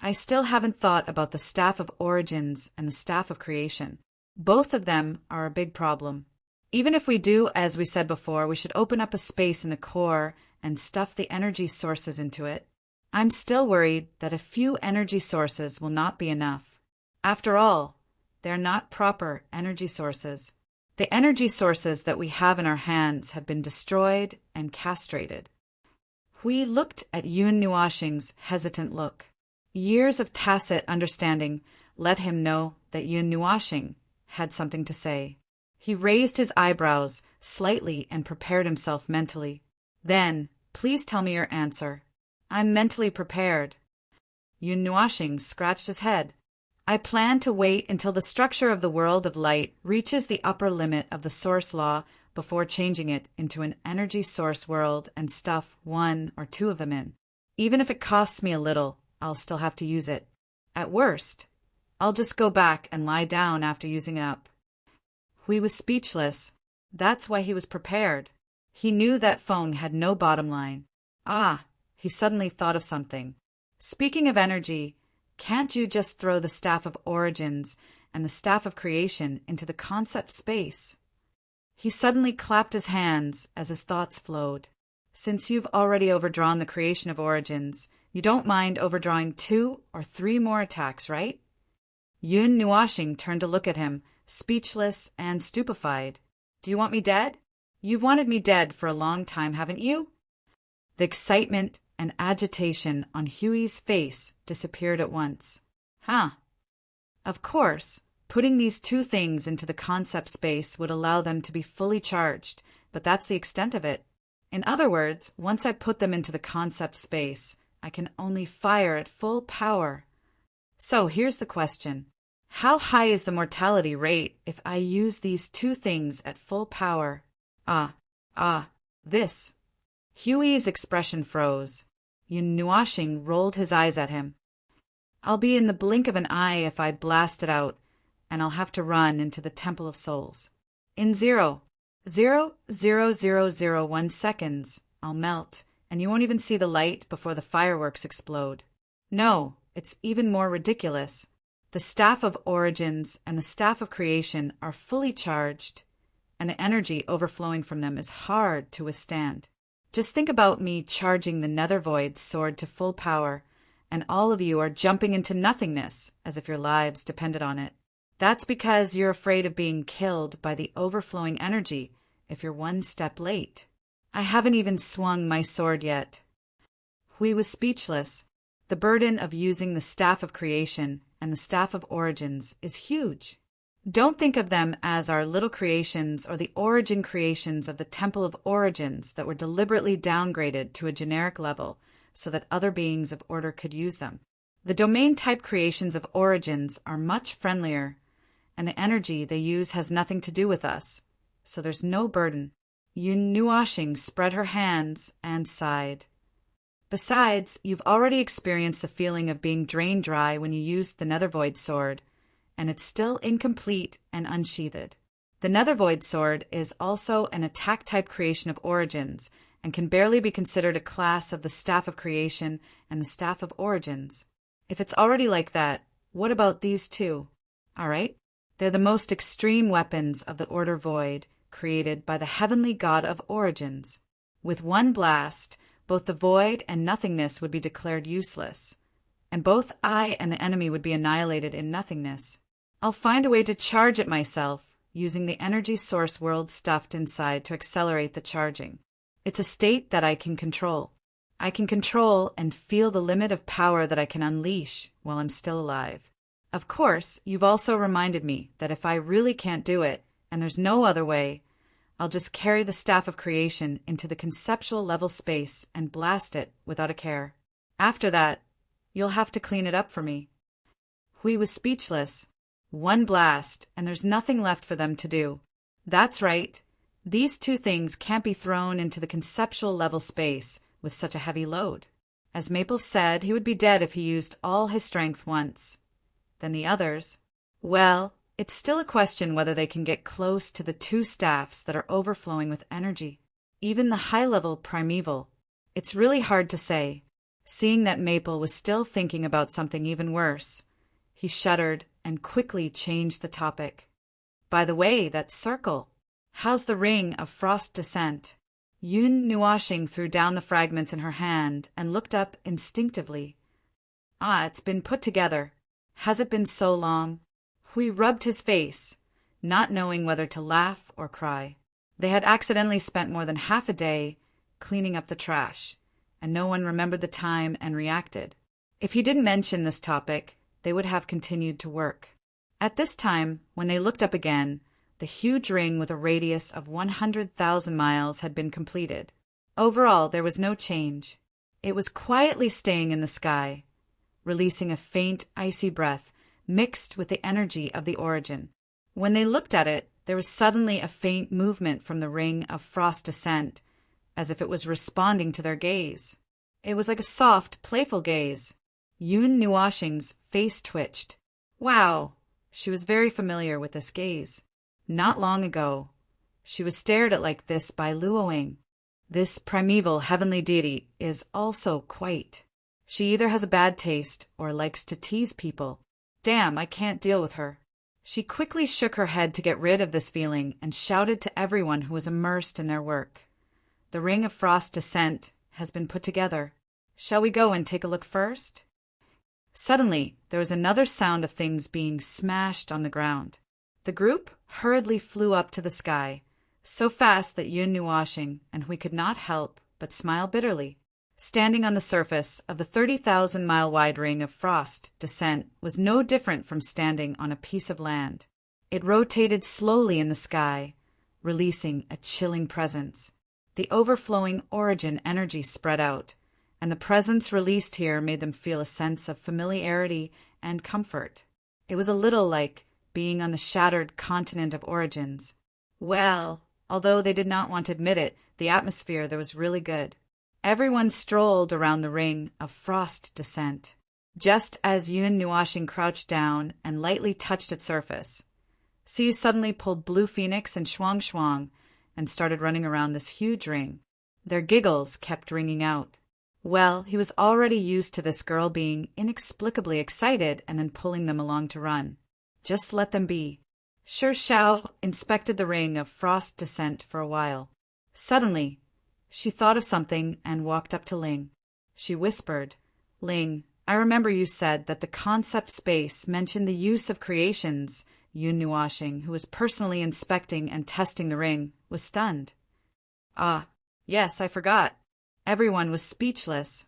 I still haven't thought about the staff of origins and the staff of creation. Both of them are a big problem. Even if we do, as we said before, we should open up a space in the core and stuff the energy sources into it. I'm still worried that a few energy sources will not be enough. After all, they're not proper energy sources. The energy sources that we have in our hands have been destroyed and castrated. We looked at Yun Nuashing's hesitant look. Years of tacit understanding let him know that Yun Nuashing had something to say. He raised his eyebrows slightly and prepared himself mentally. Then, please tell me your answer. I'm mentally prepared. Yun Nuashing scratched his head. I plan to wait until the structure of the world of light reaches the upper limit of the source law before changing it into an energy source world and stuff one or two of them in. Even if it costs me a little, I'll still have to use it. At worst, I'll just go back and lie down after using it up. Hui was speechless. That's why he was prepared. He knew that Feng had no bottom line. He suddenly thought of something. Speaking of energy, can't you just throw the staff of origins and the staff of creation into the concept space? He suddenly clapped his hands as his thoughts flowed. Since you've already overdrawn the creation of origins, you don't mind overdrawing 2 or 3 more attacks, right? Yun Nuashing turned to look at him, speechless and stupefied. Do you want me dead? You've wanted me dead for a long time, haven't you? The excitement and agitation on Huey's face disappeared at once. Of course, putting these 2 things into the concept space would allow them to be fully charged, but that's the extent of it. In other words, once I put them into the concept space, I can only fire at full power. So here's the question. How high is the mortality rate if I use these 2 things at full power? This. Huey's expression froze. Yun Nuashing rolled his eyes at him. I'll be in the blink of an eye if I blast it out, and I'll have to run into the Temple of Souls. In 0.00001 seconds, I'll melt, and you won't even see the light before the fireworks explode. No, it's even more ridiculous. The staff of origins and the staff of creation are fully charged, and the energy overflowing from them is hard to withstand. Just think about me charging the Nether Void sword to full power, and all of you are jumping into nothingness as if your lives depended on it. That's because you're afraid of being killed by the overflowing energy if you're 1 step late. I haven't even swung my sword yet. Hui was speechless. The burden of using the staff of creation and the staff of origins is huge. Don't think of them as our little creations or the origin creations of the Temple of Origins that were deliberately downgraded to a generic level so that other beings of order could use them. The domain-type creations of origins are much friendlier, and the energy they use has nothing to do with us, so there's no burden. Yun Nuashing spread her hands and sighed. Besides, you've already experienced the feeling of being drained dry when you used the Nethervoid sword, and it's still incomplete and unsheathed. The Nethervoid sword is also an attack-type creation of origins, and can barely be considered a class of the Staff of Creation and the Staff of Origins. If it's already like that, what about these 2? All right, they're the most extreme weapons of the Order Void, created by the heavenly god of origins. With 1 blast, both the void and nothingness would be declared useless, and both I and the enemy would be annihilated in nothingness. I'll find a way to charge it myself, using the energy source world stuffed inside to accelerate the charging. It's a state that I can control. I can control and feel the limit of power that I can unleash while I'm still alive. Of course, you've also reminded me that if I really can't do it, and there's no other way, I'll just carry the Staff of Creation into the conceptual level space and blast it without a care. After that, you'll have to clean it up for me. Hui was speechless. 1 blast, and there's nothing left for them to do. That's right. These 2 things can't be thrown into the conceptual level space with such a heavy load. As Maple said, he would be dead if he used all his strength once. Then the others, well, it's still a question whether they can get close to the 2 staffs that are overflowing with energy. Even the high-level primeval. It's really hard to say. Seeing that Maple was still thinking about something even worse, he shuddered and quickly changed the topic. By the way, that circle. How's the ring of frost descent? Yun Nuashing threw down the fragments in her hand and looked up instinctively. It's been put together. Has it been so long? Hui rubbed his face, not knowing whether to laugh or cry. They had accidentally spent more than half a day cleaning up the trash, and no one remembered the time and reacted. If he didn't mention this topic, they would have continued to work. At this time, when they looked up again, the huge ring with a radius of 100,000 miles had been completed. Overall, there was no change. It was quietly staying in the sky, releasing a faint, icy breath mixed with the energy of the origin. When they looked at it, there was suddenly a faint movement from the ring of frost descent, as if it was responding to their gaze. It was like a soft, playful gaze. Yun Nuashing's face twitched. Wow! She was very familiar with this gaze. Not long ago, she was stared at like this by Luoing. This primeval heavenly deity is also quite. She either has a bad taste or likes to tease people. Damn, I can't deal with her. She quickly shook her head to get rid of this feeling and shouted to everyone who was immersed in their work. The ring of frost descent has been put together. Shall we go and take a look first? Suddenly, there was another sound of things being smashed on the ground. The group hurriedly flew up to the sky, so fast that Yun Nuashing and we could not help but smile bitterly. Standing on the surface of the 30,000-mile-wide ring of frost descent was no different from standing on a piece of land. It rotated slowly in the sky, releasing a chilling presence. The overflowing origin energy spread out, and the presence released here made them feel a sense of familiarity and comfort. It was a little like being on the shattered continent of origins. Well, although they did not want to admit it, the atmosphere there was really good. Everyone strolled around the ring of frost descent. Just as Yun Nuashing crouched down and lightly touched its surface, Siu suddenly pulled Blue Phoenix and Shuang Shuang and started running around this huge ring. Their giggles kept ringing out. Well, he was already used to this girl being inexplicably excited and then pulling them along to run. Just let them be. Shi Shao inspected the ring of frost descent for a while. Suddenly, she thought of something and walked up to Ling. She whispered, Ling, I remember you said that the concept space mentioned the use of creations. Yun Nuashing, who was personally inspecting and testing the ring, was stunned. Yes, I forgot. Everyone was speechless.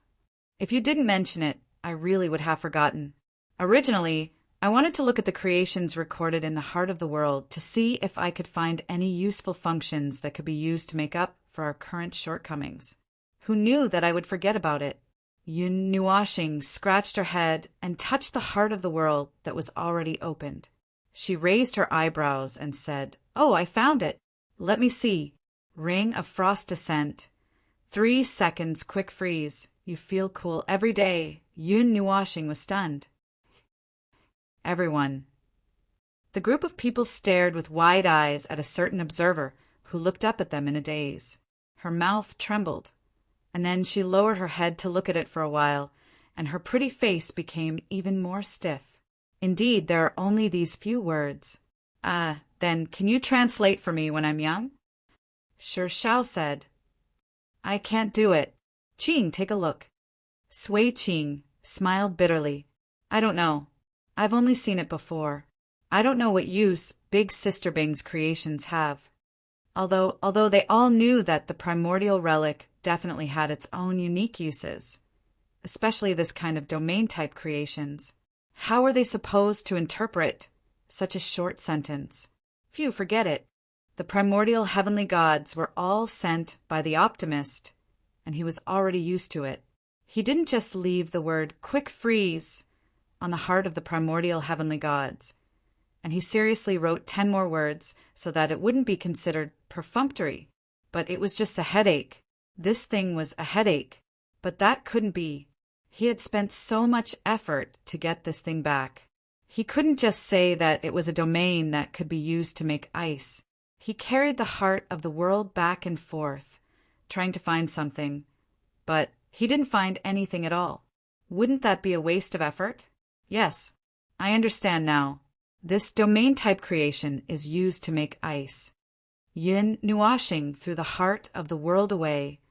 If you didn't mention it, I really would have forgotten. Originally, I wanted to look at the creations recorded in the heart of the world to see if I could find any useful functions that could be used to make up for our current shortcomings. Who knew that I would forget about it? Yun Nuashing scratched her head and touched the heart of the world that was already opened. She raised her eyebrows and said, Oh, I found it. Let me see. Ring of frost descent. 3 seconds quick freeze. You feel cool every day. Yun Nuashing was stunned. Everyone. The group of people stared with wide eyes at a certain observer who looked up at them in a daze. Her mouth trembled, and then she lowered her head to look at it for a while, and her pretty face became even more stiff. Indeed, there are only these few words. Then can you translate for me when I'm young? Shi Shao said. I can't do it. Qing, take a look. Sui Qing smiled bitterly. I don't know. I've only seen it before. I don't know what use Big Sister Bing's creations have. Although they all knew that the primordial relic definitely had its own unique uses, especially this kind of domain-type creations. How were they supposed to interpret such a short sentence? Phew, forget it. The primordial heavenly gods were all sent by the optimist, and he was already used to it. He didn't just leave the word quick freeze on the heart of the primordial heavenly gods, and he seriously wrote 10 more words so that it wouldn't be considered perfunctory. But it was just a headache. This thing was a headache. But that couldn't be. He had spent so much effort to get this thing back. He couldn't just say that it was a domain that could be used to make ice. He carried the heart of the world back and forth, trying to find something, but He didn't find anything at all. Wouldn't that be a waste of effort? Yes, I understand now. This domain type creation is used to make ice. Yin Nuashing threw the heart of the world away,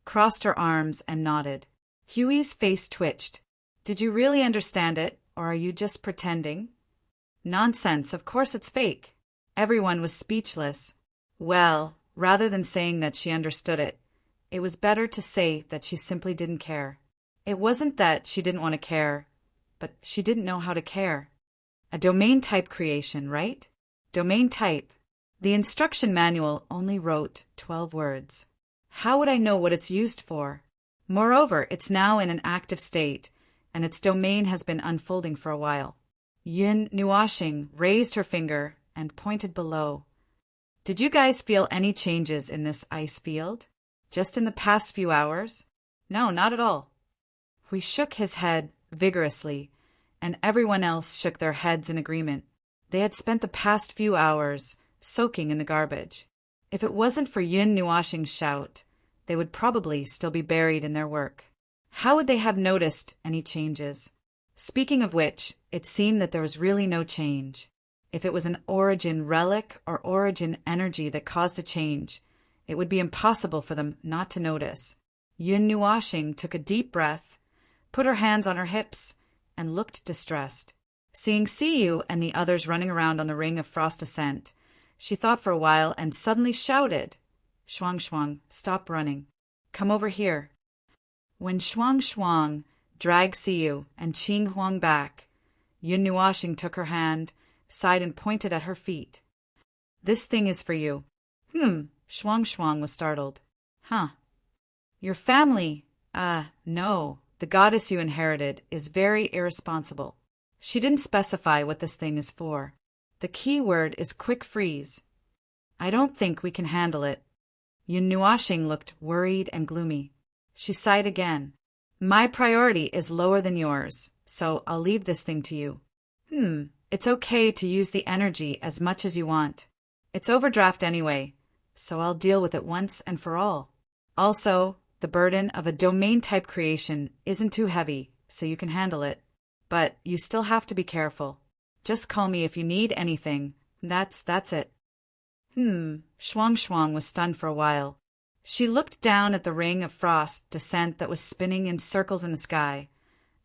crossed her arms, and nodded. Huey's face twitched. Did you really understand it, or are you just pretending? Nonsense, of course it's fake. Everyone was speechless. Well, rather than saying that she understood it, it was better to say that she simply didn't care. It wasn't that she didn't want to care, but she didn't know how to care. A domain type creation, right? Domain type. The instruction manual only wrote 12 words. How would I know what it's used for? Moreover, it's now in an active state, and its domain has been unfolding for a while. Yin Nuashing raised her finger and pointed below. Did you guys feel any changes in this ice field? Just in the past few hours? No, not at all. Hui shook his head vigorously, and everyone else shook their heads in agreement. They had spent the past few hours soaking in the garbage. If it wasn't for Yin Nuashing's shout, they would probably still be buried in their work. How would they have noticed any changes? Speaking of which, it seemed that there was really no change. If it was an origin relic or origin energy that caused a change, it would be impossible for them not to notice. Yin Nuashing took a deep breath, put her hands on her hips, and looked distressed. Seeing Siyu and the others running around on the ring of frost ascent, she thought for a while and suddenly shouted, "Shuang Shuang, stop running. Come over here." When Shuang Shuang dragged Siyu and Qing Huang back, Yin Nuashing took her hand, sighed and pointed at her feet. "This thing is for you." Shuang Shuang was startled. Huh. Your family, no, the goddess you inherited is very irresponsible. She didn't specify what this thing is for. The key word is quick freeze. I don't think we can handle it. Yin Nuashing looked worried and gloomy. She sighed again. My priority is lower than yours, so I'll leave this thing to you. It's okay to use the energy as much as you want. It's overdraft anyway, so I'll deal with it once and for all. Also, the burden of a domain type creation isn't too heavy, so you can handle it. But you still have to be careful. Just call me if you need anything. That's it. Shuang Shuang was stunned for a while. She looked down at the ring of frost descent that was spinning in circles in the sky,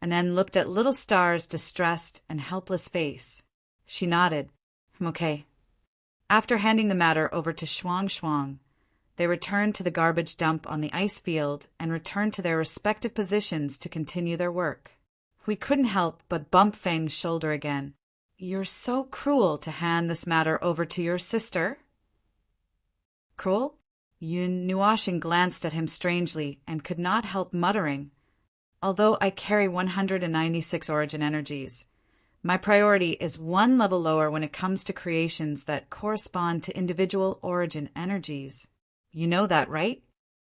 and then looked at Little Star's distressed and helpless face. She nodded. Okay. After handing the matter over to Shuang Shuang, they returned to the garbage dump on the ice field and returned to their respective positions to continue their work. We couldn't help but bump Feng's shoulder again. You're so cruel to hand this matter over to your sister. Cruel? Yin Nuashing glanced at him strangely and could not help muttering. Although I carry 196 origin energies, my priority is one level lower when it comes to creations that correspond to individual origin energies. You know that, right?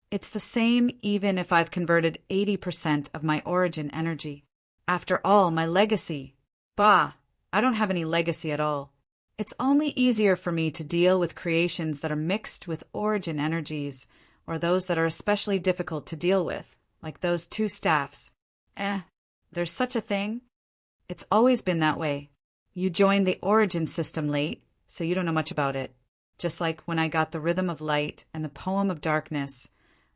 It's the same even if I've converted 80% of my origin energy. After all, my legacy. Bah, I don't have any legacy at all. It's only easier for me to deal with creations that are mixed with origin energies, or those that are especially difficult to deal with, like those two staffs. There's such a thing? It's always been that way. You joined the origin system late, so you don't know much about it. Just like when I got the Rhythm of Light and the Poem of Darkness,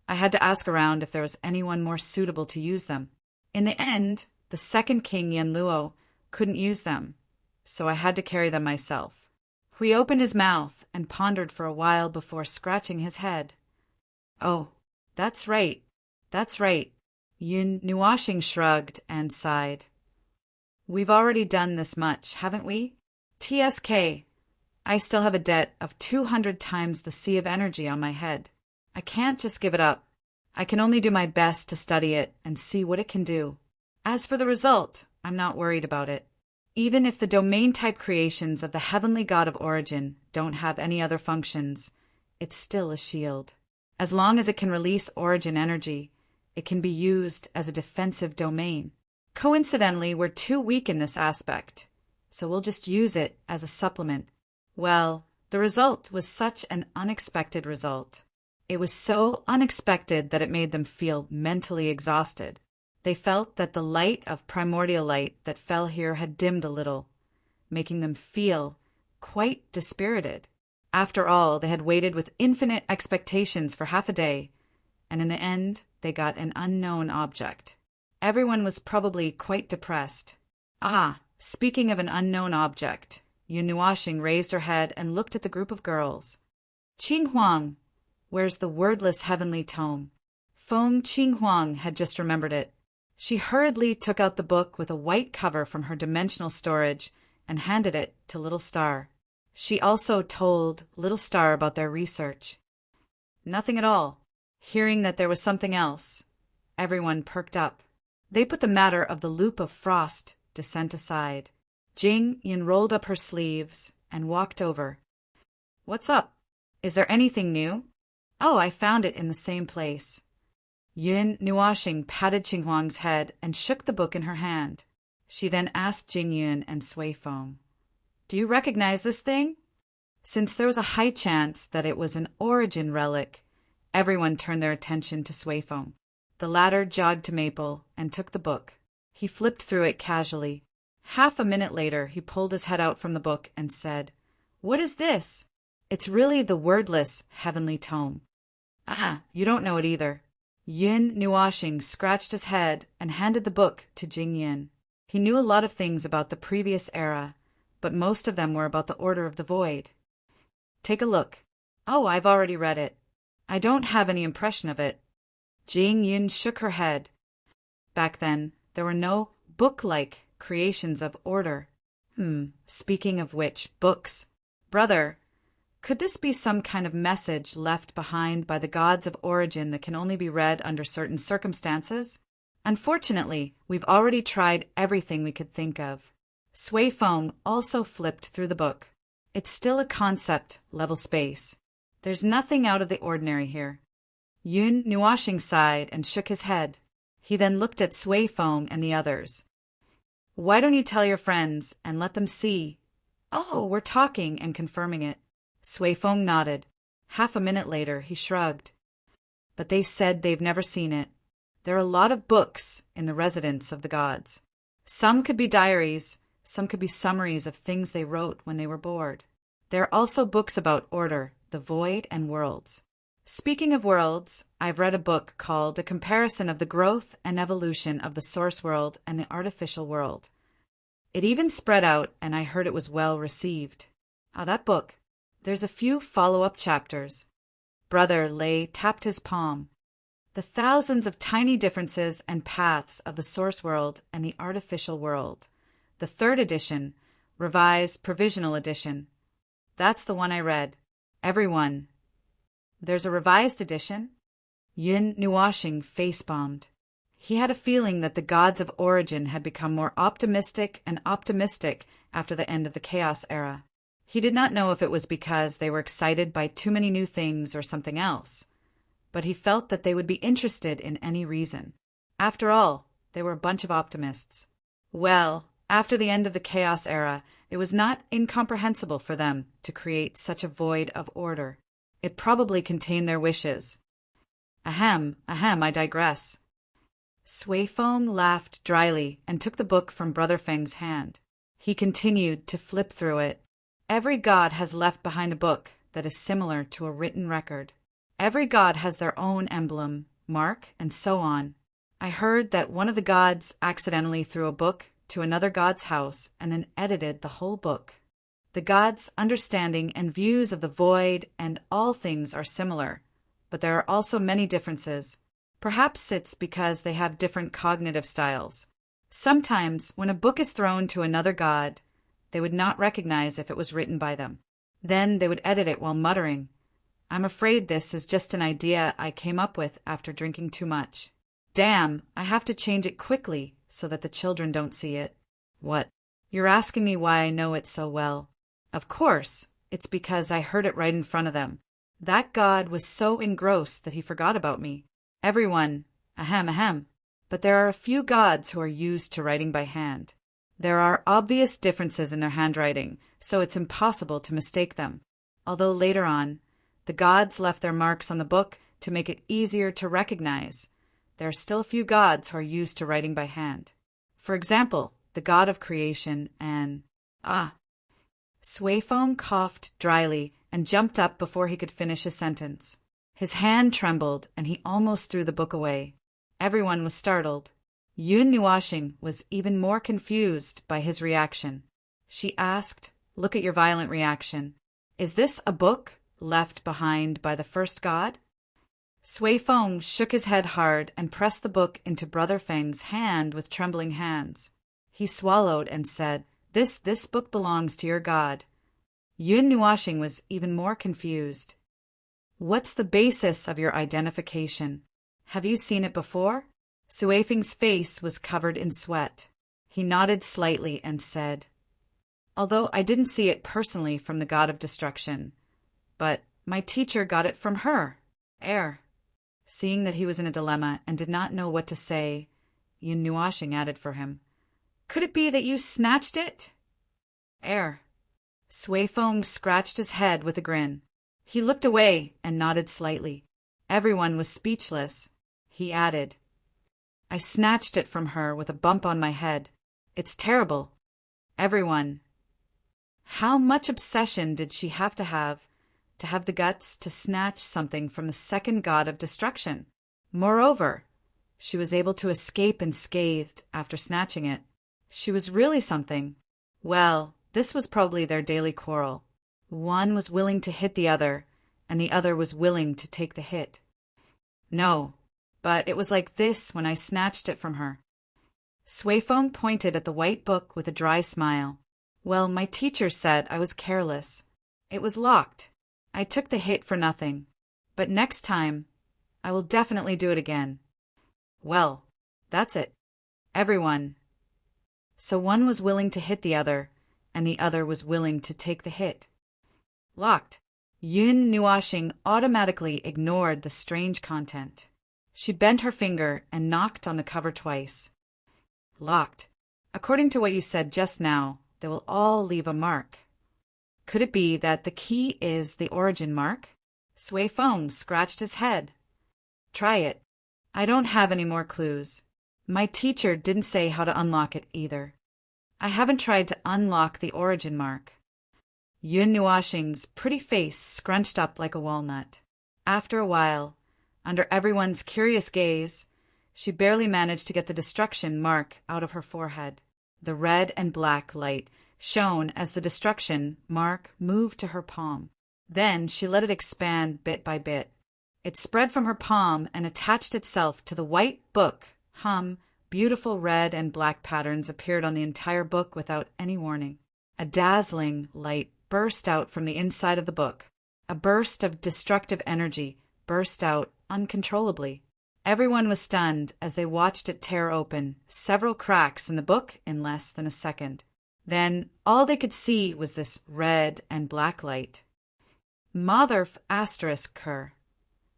I had to ask around if there was anyone more suitable to use them. In the end, the second king Yanluo couldn't use them, so I had to carry them myself. Hui opened his mouth and pondered for a while before scratching his head. Oh, that's right. Yin Nuashing shrugged and sighed. We've already done this much, haven't we? TSK, I still have a debt of 200 times the sea of energy on my head. I can't just give it up. I can only do my best to study it and see what it can do. As for the result, I'm not worried about it. Even if the domain-type creations of the heavenly god of origin don't have any other functions, it's still a shield. As long as it can release origin energy, it can be used as a defensive domain. Coincidentally, we're too weak in this aspect, so we'll just use it as a supplement. Well, the result was such an unexpected result. It was so unexpected that it made them feel mentally exhausted. They felt that the light of primordial light that fell here had dimmed a little, making them feel quite dispirited. After all, they had waited with infinite expectations for half a day, and in the end, they got an unknown object. Everyone was probably quite depressed. Ah, speaking of an unknown object, Yun Nuashing raised her head and looked at the group of girls. Qing Huang, where's the wordless heavenly tome? Feng Qing Huang had just remembered it. She hurriedly took out the book with a white cover from her dimensional storage and handed it to Little Star. She also told Little Star about their research. Nothing at all. Hearing that there was something else, everyone perked up. They put the matter of the loop of frost descent aside. Jing Yun rolled up her sleeves and walked over. What's up? Is there anything new? Oh, I found it in the same place. Yun Nuashing patted Qing Huang's head and shook the book in her hand. She then asked Jing Yun and Sui Feng, "Do you recognize this thing?" Since there was a high chance that it was an origin relic, everyone turned their attention to Sui Feng. The latter jogged to Maple and took the book. He flipped through it casually. Half a minute later, he pulled his head out from the book and said, "What is this?" "It's really the wordless heavenly tome." "Ah, you don't know it either." Yun Nuashing scratched his head and handed the book to Jing Yin. He knew a lot of things about the previous era, but most of them were about the Order of the Void. "Take a look." "Oh, I've already read it. I don't have any impression of it." Jing Yin shook her head. Back then, there were no book-like creations of order. Speaking of which, books. Brother, could this be some kind of message left behind by the gods of origin that can only be read under certain circumstances? Unfortunately, we've already tried everything we could think of. Sui Feng also flipped through the book. It's still a concept level space. There's nothing out of the ordinary here. Yun Nuashing sighed and shook his head. He then looked at Sui Feng and the others. "Why don't you tell your friends and let them see?" "Oh, we're talking and confirming it." Sui Feng nodded. Half a minute later, he shrugged. "But they said they've never seen it. There are a lot of books in the residence of the gods. Some could be diaries, some could be summaries of things they wrote when they were bored. There are also books about order, the void, and worlds. Speaking of worlds, I've read a book called A Comparison of the Growth and Evolution of the Source World and the Artificial World. It even spread out, and I heard it was well received. That book. There's a few follow-up chapters." Brother Lei tapped his palm. "The thousands of tiny differences and paths of the Source World and the Artificial World. The third edition, revised provisional edition. That's the one I read. Everyone. There's a revised edition?" Yun Nuashing face-bombed. He had a feeling that the gods of origin had become more optimistic and optimistic after the end of the Chaos era. He did not know if it was because they were excited by too many new things or something else, but he felt that they would be interested in any reason. After all, they were a bunch of optimists. Well, after the end of the Chaos era, it was not incomprehensible for them to create such a void of order. It probably contained their wishes. Ahem, I digress. Sui Feng laughed dryly and took the book from Brother Feng's hand. He continued to flip through it. Every god has left behind a book that is similar to a written record. Every god has their own emblem, mark, and so on. I heard that one of the gods accidentally threw a book to another god's house and then edited the whole book. The gods' understanding and views of the void and all things are similar, but there are also many differences. Perhaps it's because they have different cognitive styles. Sometimes, when a book is thrown to another god, they would not recognize if it was written by them. Then they would edit it while muttering, "I'm afraid this is just an idea I came up with after drinking too much. Damn, I have to change it quickly so that the children don't see it." "What? You're asking me why I know it so well?" "Of course, it's because I heard it right in front of them. That god was so engrossed that he forgot about me. Everyone, ahem. But there are a few gods who are used to writing by hand. There are obvious differences in their handwriting, so it's impossible to mistake them. Although later on, The gods left their marks on the book to make it easier to recognize. There are still a few gods who are used to writing by hand. For example, the god of creation and… Suifeng coughed dryly and jumped up before he could finish his sentence. His hand trembled, and he almost threw the book away. Everyone was startled. Yun Nuashing was even more confused by his reaction. She asked, "Look at your violent reaction. Is this a book left behind by the first god?" Suifeng shook his head hard and pressed the book into Brother Feng's hand with trembling hands. He swallowed and said, This book belongs to your god." Yun Nuashing was even more confused. "What's the basis of your identification? Have you seen it before?" Suifeng's face was covered in sweat. He nodded slightly and said, "Although I didn't see it personally from the god of destruction, but my teacher got it from her, Air." Seeing that he was in a dilemma and did not know what to say, Yun Nuashing added for him, "Could it be that you snatched it?" Air. Suifeng scratched his head with a grin. He looked away and nodded slightly. Everyone was speechless. He added, "I snatched it from her with a bump on my head. It's terrible." Everyone. How much obsession did she have to have the guts to snatch something from the second god of destruction? Moreover, she was able to escape unscathed after snatching it. She was really something. Well, this was probably their daily quarrel. One was willing to hit the other, and the other was willing to take the hit. "No, but it was like this when I snatched it from her." Suifeng pointed at the white book with a dry smile. "Well, my teacher said I was careless. It was locked. I took the hit for nothing. But next time, I will definitely do it again." Well, that's it. Everyone. So one was willing to hit the other, and the other was willing to take the hit. Locked. Yun Nuashing automatically ignored the strange content. She bent her finger and knocked on the cover twice. Locked. According to what you said just now, they will all leave a mark. Could it be that the key is the origin mark? Suifeng scratched his head. Try it. I don't have any more clues. My teacher didn't say how to unlock it either. I haven't tried to unlock the origin mark. Yun Nuashing's pretty face scrunched up like a walnut. After a while, under everyone's curious gaze, she barely managed to get the destruction mark out of her forehead. The red and black light shone as the destruction mark moved to her palm. Then she let it expand bit by bit. It spread from her palm and attached itself to the white book. Beautiful red and black patterns appeared on the entire book without any warning. A dazzling light burst out from the inside of the book. A burst of destructive energy burst out uncontrollably. Everyone was stunned as they watched it tear open several cracks in the book in less than a second. Then all they could see was this red and black light. Motherf asterisk her.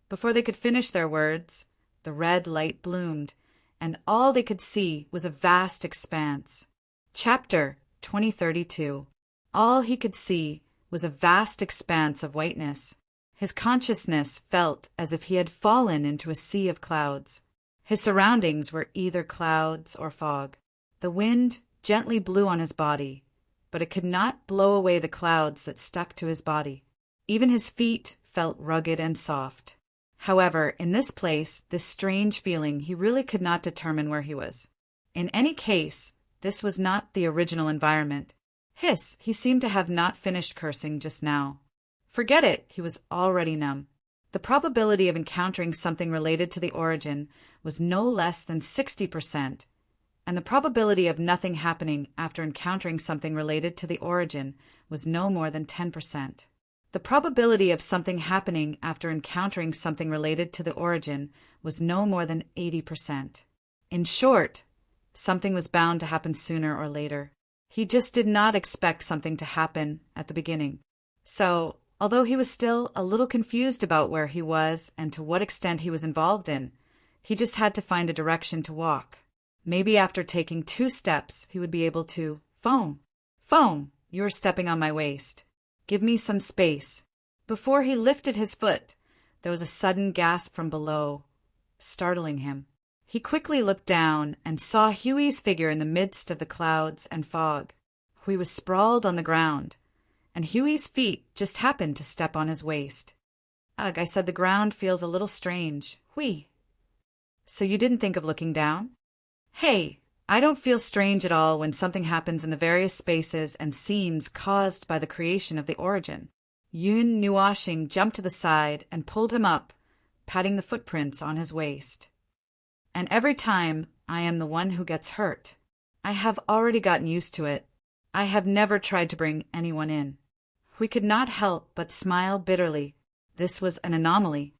Before they could finish their words, the red light bloomed, and all they could see was a vast expanse. Chapter 2032. All he could see was a vast expanse of whiteness. His consciousness felt as if he had fallen into a sea of clouds. His surroundings were either clouds or fog. The wind gently blew on his body, but it could not blow away the clouds that stuck to his body. Even his feet felt rugged and soft. However, in this place, this strange feeling, he really could not determine where he was. In any case, this was not the original environment. He seemed to have not finished cursing just now. Forget it, he was already numb. The probability of encountering something related to the origin was no less than 60%, and the probability of nothing happening after encountering something related to the origin was no more than 10%. The probability of something happening after encountering something related to the origin was no more than 80%. In short, something was bound to happen sooner or later. He just did not expect something to happen at the beginning. So, although he was still a little confused about where he was and to what extent he was involved in, he just had to find a direction to walk. Maybe after taking 2 steps, he would be able to… Phone! You are stepping on my waist. Give me some space. Before he lifted his foot, there was a sudden gasp from below, startling him. He quickly looked down and saw Huey's figure in the midst of the clouds and fog. Huey was sprawled on the ground, and Huey's feet just happened to step on his waist. Ugh, I said, the ground feels a little strange. Huey. So you didn't think of looking down? Hey, I don't feel strange at all when something happens in the various spaces and scenes caused by the creation of the origin. Yun Nuashing jumped to the side and pulled him up, patting the footprints on his waist. And every time I am the one who gets hurt. I have already gotten used to it. I have never tried to bring anyone in. We could not help but smile bitterly. This was an anomaly.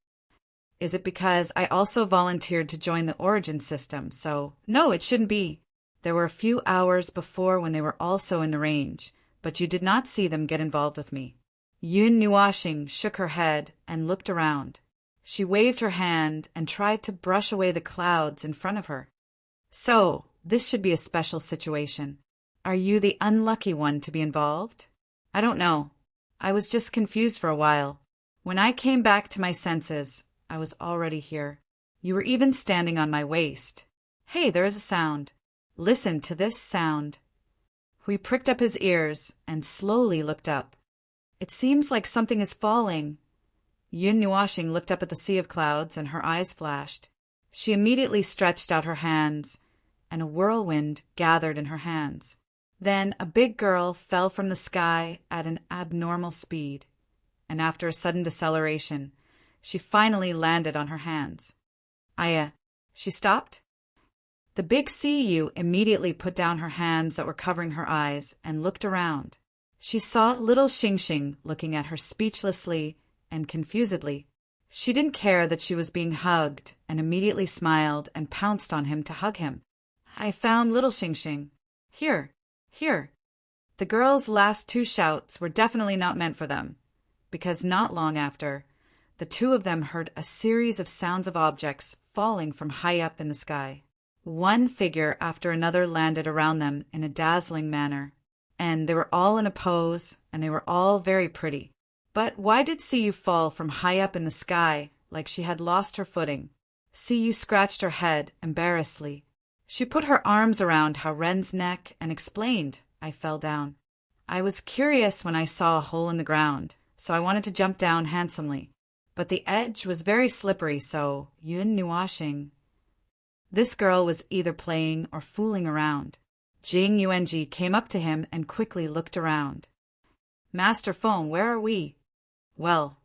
Is it because I also volunteered to join the origin system? So, no, it shouldn't be. There were a few hours before when they were also in the range, but you did not see them get involved with me. Yun Nuashing shook her head and looked around. She waved her hand and tried to brush away the clouds in front of her. So, this should be a special situation. Are you the unlucky one to be involved? I don't know. I was just confused for a while. When I came back to my senses, I was already here. You were even standing on my waist. Hey, there is a sound. Listen to this sound. Hui pricked up his ears and slowly looked up. It seems like something is falling. Yun Nuashing looked up at the sea of clouds and her eyes flashed. She immediately stretched out her hands, and a whirlwind gathered in her hands. Then a big girl fell from the sky at an abnormal speed, and after a sudden deceleration, she finally landed on her hands. She stopped. The big Sea immediately put down her hands that were covering her eyes and looked around. She saw little Xing looking at her speechlessly and confusedly. She didn't care that she was being hugged and immediately smiled and pounced on him to hug him. I found little Xing. Here. The girl's last two shouts were definitely not meant for them, because not long after, the two of them heard a series of sounds of objects falling from high up in the sky. One figure after another landed around them in a dazzling manner, and they were all in a pose, and they were all very pretty. But why did Siyu fall from high up in the sky like she had lost her footing? Siyu scratched her head embarrassedly. She put her arms around Ren's neck and explained, I fell down. I was curious when I saw a hole in the ground, so I wanted to jump down handsomely. But the edge was very slippery, so Yun Nuashing. This girl was either playing or fooling around. Jing Yuanji came up to him and quickly looked around. Master Feng, where are we? Well,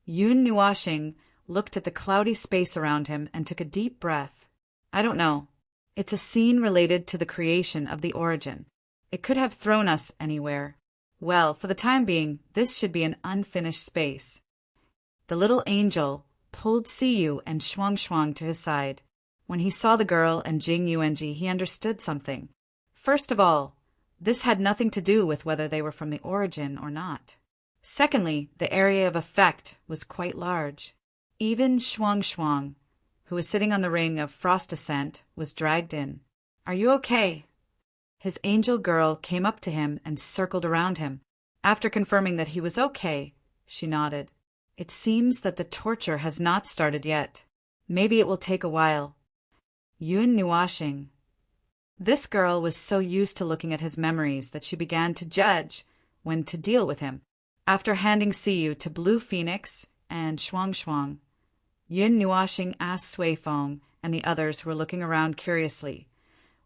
Yun Nuashing looked at the cloudy space around him and took a deep breath. I don't know. It's a scene related to the creation of the origin. It could have thrown us anywhere. Well, for the time being, this should be an unfinished space. The little angel pulled Siyu and Shuang to his side. When he saw the girl and Jing Yuanji, he understood something. First of all, this had nothing to do with whether they were from the origin or not. Secondly, the area of effect was quite large. Even Shuang, who was sitting on the ring of frost descent, was dragged in. Are you okay? His angel girl came up to him and circled around him. After confirming that he was okay, she nodded. It seems that the torture has not started yet. Maybe it will take a while. Yun Nuashing. This girl was so used to looking at his memories that she began to judge when to deal with him. After handing Siyu to Blue Phoenix and Shuang, Yun Nuashing asked Sui Feng and the others who were looking around curiously,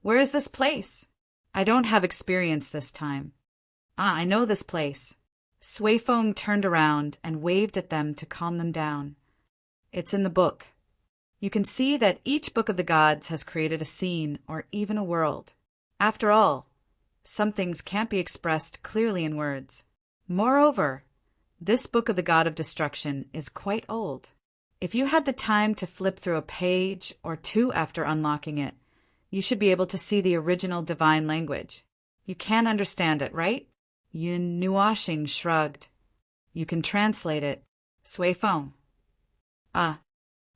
Where is this place? I don't have experience this time. I know this place. Sui Feng turned around and waved at them to calm them down. It's in the book. You can see that each book of the gods has created a scene or even a world. After all, some things can't be expressed clearly in words. Moreover, this book of the God of Destruction is quite old. If you had the time to flip through a page or two after unlocking it, you should be able to see the original divine language. You can understand it, right? Yun Nuashing shrugged. You can translate it. Sui Feng.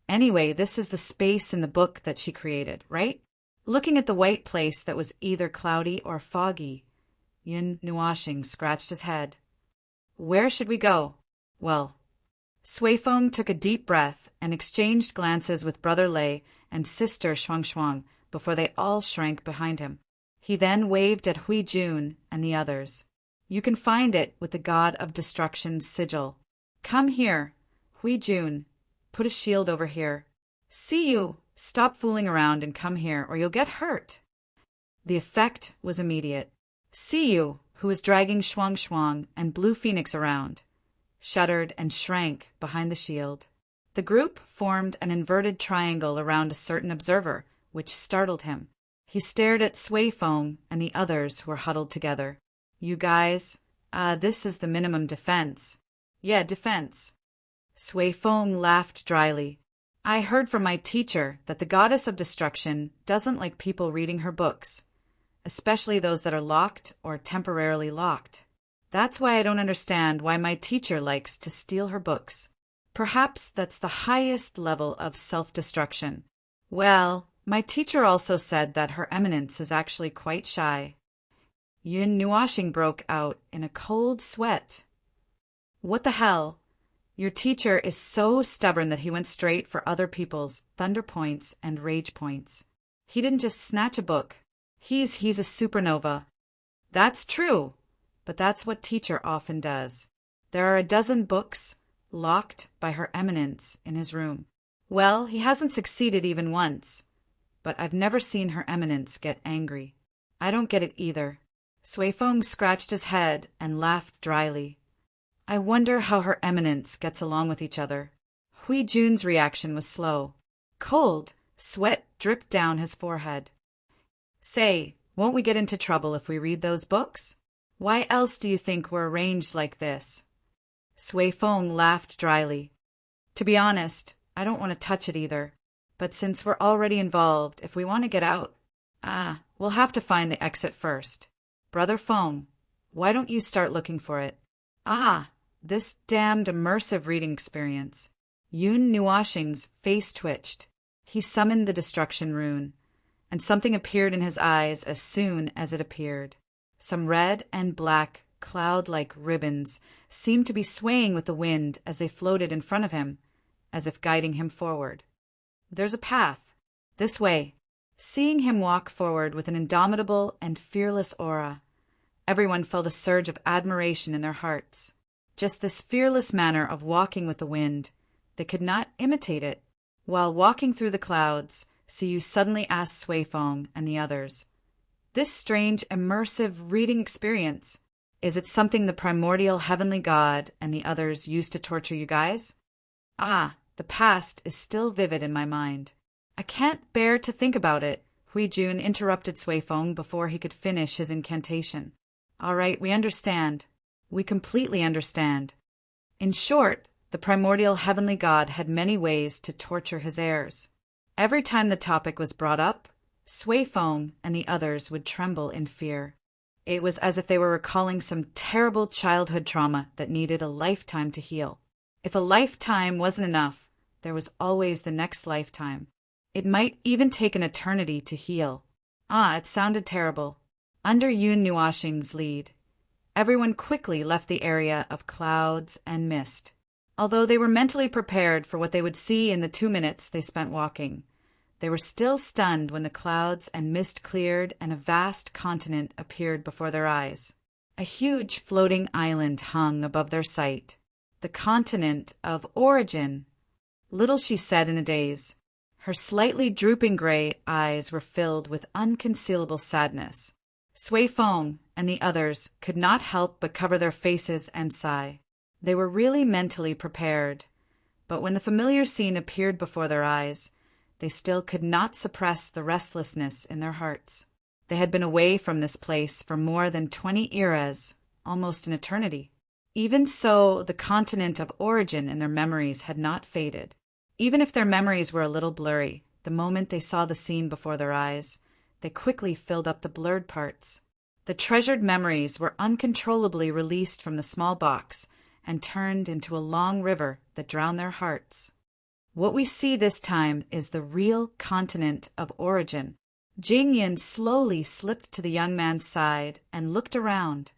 Anyway, this is the space in the book that she created, right? Looking at the white place that was either cloudy or foggy, Yun Nuashing scratched his head. Where should we go? Well, Suifeng took a deep breath and exchanged glances with Brother Lei and Sister Shuangshuang before they all shrank behind him. He then waved at Hui Jun and the others. You can find it with the God of Destruction's sigil. Come here, Hui Jun. Put a shield over here. See you! Stop fooling around and come here, or you'll get hurt. The effect was immediate. See you, who was dragging Shuang and Blue Phoenix around, shuddered and shrank behind the shield. The group formed an inverted triangle around a certain observer, which startled him. He stared at Suifeng and the others who were huddled together. You guys, this is the minimum defense. Yeah, defense. Suifeng laughed dryly. I heard from my teacher that the goddess of destruction doesn't like people reading her books, especially those that are locked or temporarily locked. That's why I don't understand why my teacher likes to steal her books. Perhaps that's the highest level of self-destruction. Well, my teacher also said that Her Eminence is actually quite shy. Yun Nuashing broke out in a cold sweat. What the hell? Your teacher is so stubborn that he went straight for other people's thunder points and rage points. He didn't just snatch a book. He's a supernova. That's true, but that's what teacher often does. There are a dozen books locked by Her Eminence in his room. Well, he hasn't succeeded even once, but I've never seen Her Eminence get angry. I don't get it either. Suifeng scratched his head and laughed dryly. I wonder how Her Eminence gets along with each other. Hui Jun's reaction was slow. Cold, sweat dripped down his forehead. Say, won't we get into trouble if we read those books? Why else do you think we're arranged like this? Suifeng laughed dryly. To be honest, I don't want to touch it either. But since we're already involved, if we want to get out, we'll have to find the exit first. Brother Feng, why don't you start looking for it? This damned immersive reading experience. Yun Nuashing's face twitched. He summoned the destruction rune, and something appeared in his eyes as soon as it appeared. Some red and black cloud-like ribbons seemed to be swaying with the wind as they floated in front of him, as if guiding him forward. There's a path. This way. Seeing him walk forward with an indomitable and fearless aura, everyone felt a surge of admiration in their hearts. Just this fearless manner of walking with the wind, they could not imitate it. While walking through the clouds, Siyu suddenly asked Suifeng and the others, this strange, immersive reading experience, is it something the primordial heavenly god and the others used to torture you guys? The past is still vivid in my mind. I can't bear to think about it. Hui Jun interrupted Suifeng before he could finish his incantation. All right, we understand. We completely understand. In short, the primordial heavenly god had many ways to torture his heirs. Every time the topic was brought up, Suifeng and the others would tremble in fear. It was as if they were recalling some terrible childhood trauma that needed a lifetime to heal. If a lifetime wasn't enough, there was always the next lifetime. It might even take an eternity to heal. It sounded terrible. Under Yun Nuashing's lead, everyone quickly left the area of clouds and mist. Although they were mentally prepared for what they would see in the 2 minutes they spent walking, they were still stunned when the clouds and mist cleared and a vast continent appeared before their eyes. A huge floating island hung above their sight. The continent of Origin. Little she said in a daze. Her slightly drooping gray eyes were filled with unconcealable sadness. Suifeng and the others could not help but cover their faces and sigh. They were really mentally prepared, but when the familiar scene appeared before their eyes, they still could not suppress the restlessness in their hearts. They had been away from this place for more than 20 eras, almost an eternity. Even so, the continent of Origin in their memories had not faded. Even if their memories were a little blurry, the moment they saw the scene before their eyes, they quickly filled up the blurred parts. The treasured memories were uncontrollably released from the small box and turned into a long river that drowned their hearts. What we see this time is the real continent of Origin. Jingyan slowly slipped to the young man's side and looked around.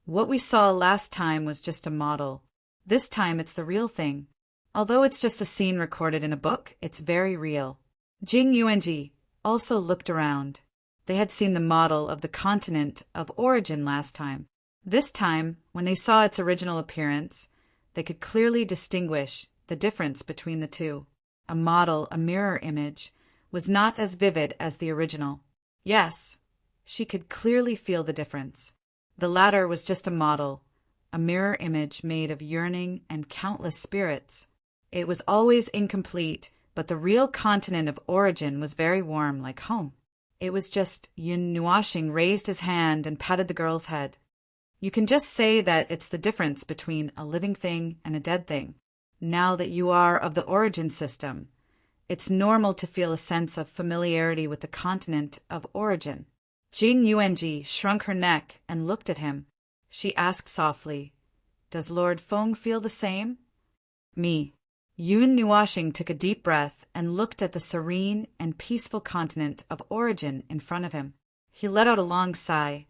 What we saw last time was just a model. This time it's the real thing. Although it's just a scene recorded in a book, it's very real. Jing Yuanji also looked around. They had seen the model of the continent of origin last time. This time, when they saw its original appearance, they could clearly distinguish the difference between the two. A model, a mirror image, was not as vivid as the original. Yes, she could clearly feel the difference. The latter was just a model, a mirror image made of yearning and countless spirits. It was always incomplete, but the real continent of origin was very warm, like home. It was just Yun Nuashing raised his hand and patted the girl's head. You can just say that it's the difference between a living thing and a dead thing. Now that you are of the origin system, it's normal to feel a sense of familiarity with the continent of origin. Jing Yuanji shrunk her neck and looked at him. She asked softly, "Does Lord Feng feel the same?" Me. Yun Nuashing took a deep breath and looked at the serene and peaceful continent of origin in front of him. He let out a long sigh.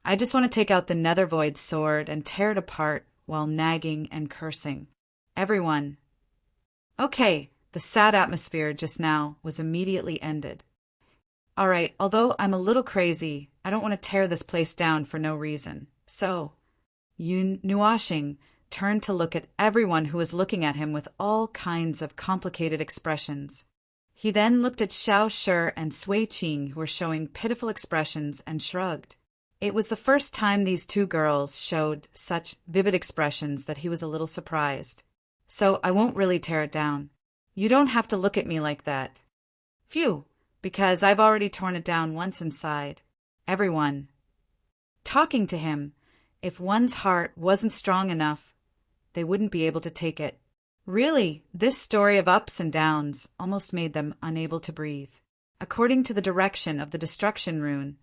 "I just want to take out the nether void sword and tear it apart while nagging and cursing. Everyone." Okay, the sad atmosphere just now was immediately ended. All right, although I'm a little crazy, I don't want to tear this place down for no reason. So, Yun Nuashing turned to look at everyone who was looking at him with all kinds of complicated expressions. He then looked at Xiao Shi and Sui Qing, who were showing pitiful expressions, and shrugged. It was the first time these two girls showed such vivid expressions that he was a little surprised. So I won't really tear it down. You don't have to look at me like that. Phew, because I've already torn it down once inside. Everyone. Talking to him, if one's heart wasn't strong enough, they wouldn't be able to take it. Really, this story of ups and downs almost made them unable to breathe. According to the direction of the destruction rune,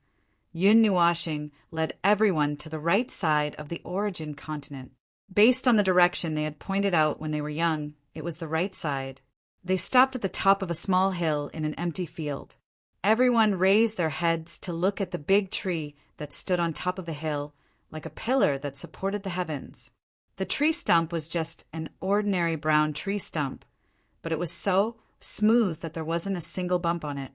Yun Nuashing led everyone to the right side of the origin continent. Based on the direction they had pointed out when they were young, it was the right side. They stopped at the top of a small hill in an empty field. Everyone raised their heads to look at the big tree that stood on top of the hill, like a pillar that supported the heavens. The tree stump was just an ordinary brown tree stump, but it was so smooth that there wasn't a single bump on it.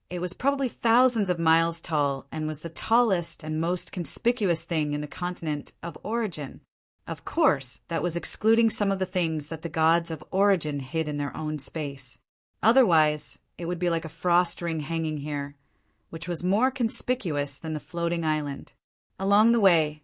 It was probably thousands of miles tall and was the tallest and most conspicuous thing in the continent of origin. Of course, that was excluding some of the things that the gods of origin hid in their own space. Otherwise, it would be like a frost ring hanging here, which was more conspicuous than the floating island. Along the way,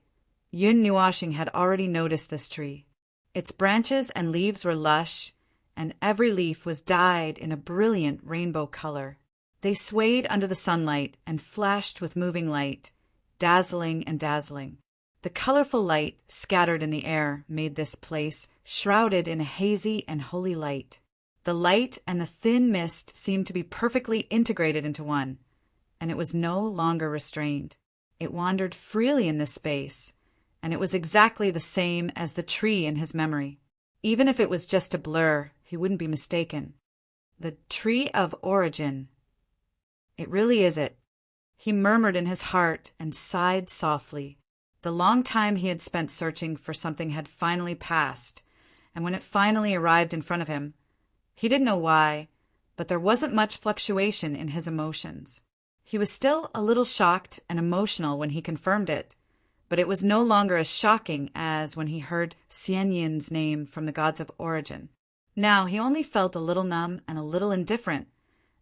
Yun Nuashing had already noticed this tree. Its branches and leaves were lush, and every leaf was dyed in a brilliant rainbow color. They swayed under the sunlight and flashed with moving light, dazzling and dazzling. The colorful light scattered in the air made this place shrouded in a hazy and holy light. The light and the thin mist seemed to be perfectly integrated into one, and it was no longer restrained. It wandered freely in this space, and it was exactly the same as the tree in his memory. Even if it was just a blur, he wouldn't be mistaken. The tree of origin. It really is it. He murmured in his heart and sighed softly. The long time he had spent searching for something had finally passed, and when it finally arrived in front of him, he didn't know why, but there wasn't much fluctuation in his emotions. He was still a little shocked and emotional when he confirmed it, but it was no longer as shocking as when he heard Xian Yin's name from the gods of origin. Now he only felt a little numb and a little indifferent,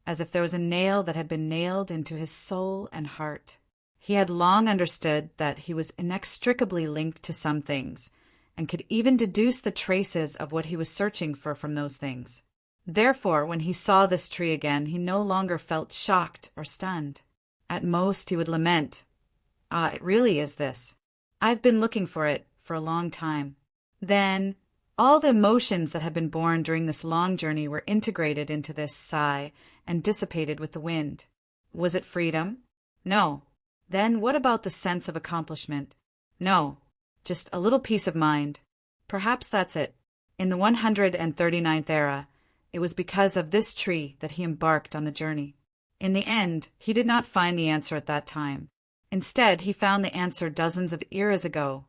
as if there was a nail that had been nailed into his soul and heart. He had long understood that he was inextricably linked to some things, and could even deduce the traces of what he was searching for from those things. Therefore, when he saw this tree again, he no longer felt shocked or stunned. At most, he would lament, "Ah, it really is this. I've been looking for it for a long time." Then, all the emotions that had been born during this long journey were integrated into this sigh and dissipated with the wind. Was it freedom? No. Then what about the sense of accomplishment? No, just a little peace of mind. Perhaps that's it. In the 139th era, it was because of this tree that he embarked on the journey. In the end, he did not find the answer at that time. Instead, he found the answer dozens of eras ago.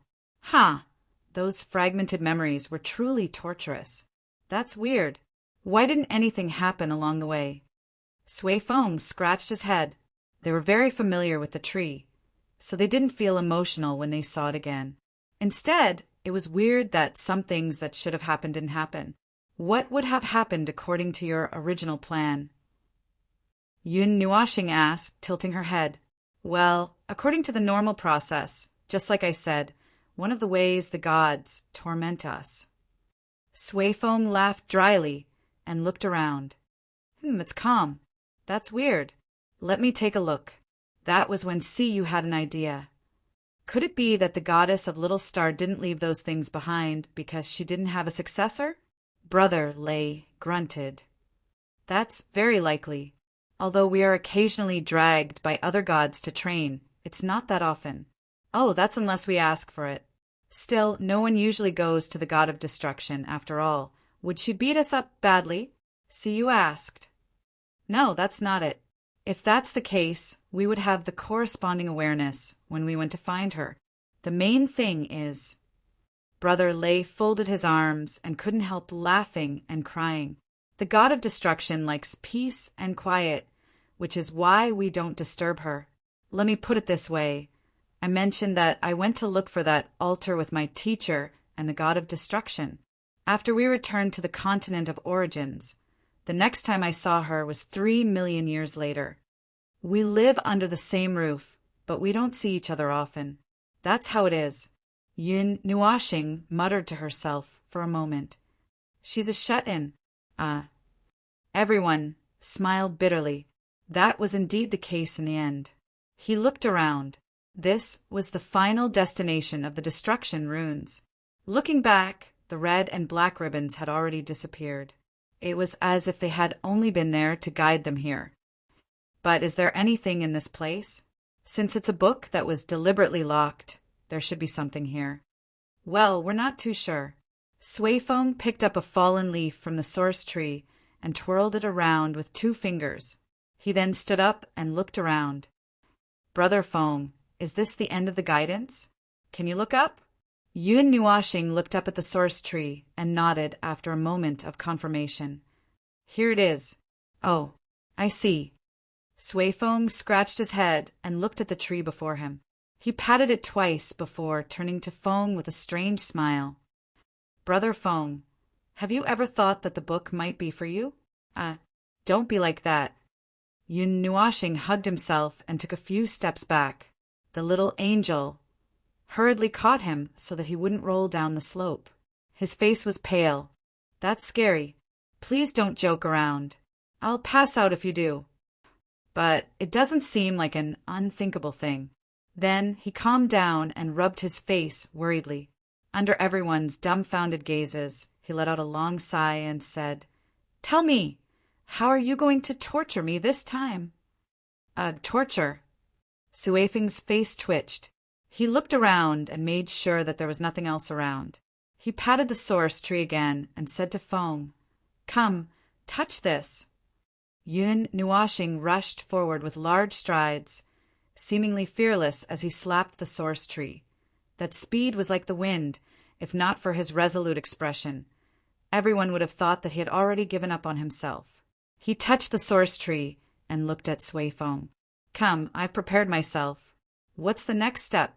Those fragmented memories were truly torturous. That's weird. Why didn't anything happen along the way? Sui Feng scratched his head. They were very familiar with the tree, so they didn't feel emotional when they saw it again. Instead, it was weird that some things that should have happened didn't happen. What would have happened according to your original plan? Yun Nuashing asked, tilting her head. Well, according to the normal process, just like I said, one of the ways the gods torment us. Sui Feng laughed dryly and looked around. It's calm. That's weird. Let me take a look. That was when Siyu had an idea. Could it be that the goddess of Little Star didn't leave those things behind because she didn't have a successor? Brother Lei grunted. That's very likely. Although we are occasionally dragged by other gods to train, it's not that often. Oh, that's unless we ask for it. Still, no one usually goes to the god of destruction, after all. Would she beat us up badly? Siyu asked. No, that's not it. If that's the case, we would have the corresponding awareness when we went to find her. The main thing is... Brother Lei folded his arms and couldn't help laughing and crying. The god of destruction likes peace and quiet, which is why we don't disturb her. Let me put it this way. I mentioned that I went to look for that altar with my teacher and the god of destruction. After we returned to the continent of origins, the next time I saw her was 3 million years later. We live under the same roof, but we don't see each other often. That's how it is. Yun Nuashing muttered to herself for a moment. She's a shut-in. Everyone smiled bitterly. That was indeed the case in the end. He looked around. This was the final destination of the destruction runes. Looking back, the red and black ribbons had already disappeared. It was as if they had only been there to guide them here. But is there anything in this place? Since it's a book that was deliberately locked, there should be something here. Well, we're not too sure. Sui Feng picked up a fallen leaf from the source tree and twirled it around with 2 fingers. He then stood up and looked around. Brother Feng, is this the end of the guidance? Can you look up? Yun Nuashing looked up at the source tree and nodded after a moment of confirmation. Here it is. Oh, I see. Sui Feng scratched his head and looked at the tree before him. He patted it twice before turning to Feng with a strange smile. Brother Feng, have you ever thought that the book might be for you? Don't be like that. Yun Nuashing hugged himself and took a few steps back. The little angel hurriedly caught him so that he wouldn't roll down the slope. His face was pale. That's scary. Please don't joke around. I'll pass out if you do. But it doesn't seem like an unthinkable thing. Then he calmed down and rubbed his face worriedly. Under everyone's dumbfounded gazes, he let out a long sigh and said, Tell me, how are you going to torture me this time? Torture. Sui Feng's face twitched. He looked around and made sure that there was nothing else around. He patted the source tree again and said to Feng, Come, touch this. Yun Nuashing rushed forward with large strides, seemingly fearless as he slapped the source tree. That speed was like the wind, if not for his resolute expression. Everyone would have thought that he had already given up on himself. He touched the source tree and looked at Sui Feng. Come, I've prepared myself. What's the next step?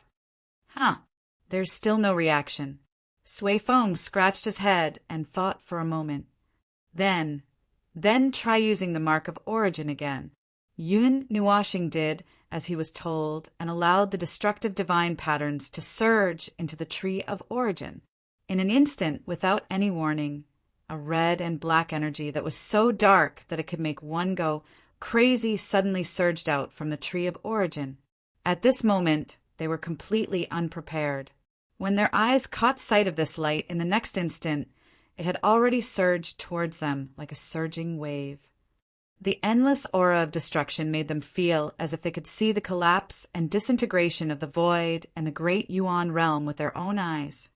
There's still no reaction. Sui Feng scratched his head and thought for a moment. Then try using the mark of origin again. Yun Nuashing did as he was told and allowed the destructive divine patterns to surge into the tree of origin. In an instant, without any warning, a red and black energy that was so dark that it could make one go crazy suddenly surged out from the tree of origin. At this moment, they were completely unprepared. When their eyes caught sight of this light in the next instant, it had already surged towards them like a surging wave. The endless aura of destruction made them feel as if they could see the collapse and disintegration of the void and the great Yuan realm with their own eyes.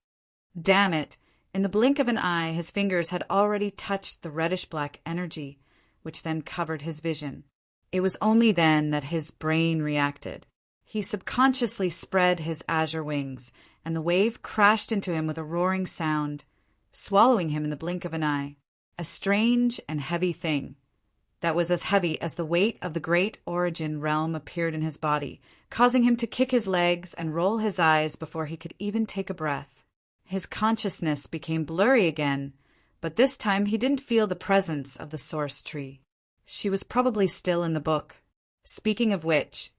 Damn it! In the blink of an eye, his fingers had already touched the reddish-black energy, which then covered his vision. It was only then that his brain reacted. He subconsciously spread his azure wings and the wave crashed into him with a roaring sound, swallowing him in the blink of an eye. A strange and heavy thing that was as heavy as the weight of the great origin realm appeared in his body, causing him to kick his legs and roll his eyes before he could even take a breath. His consciousness became blurry again, but this time he didn't feel the presence of the source tree. She was probably still in the book. Speaking of which,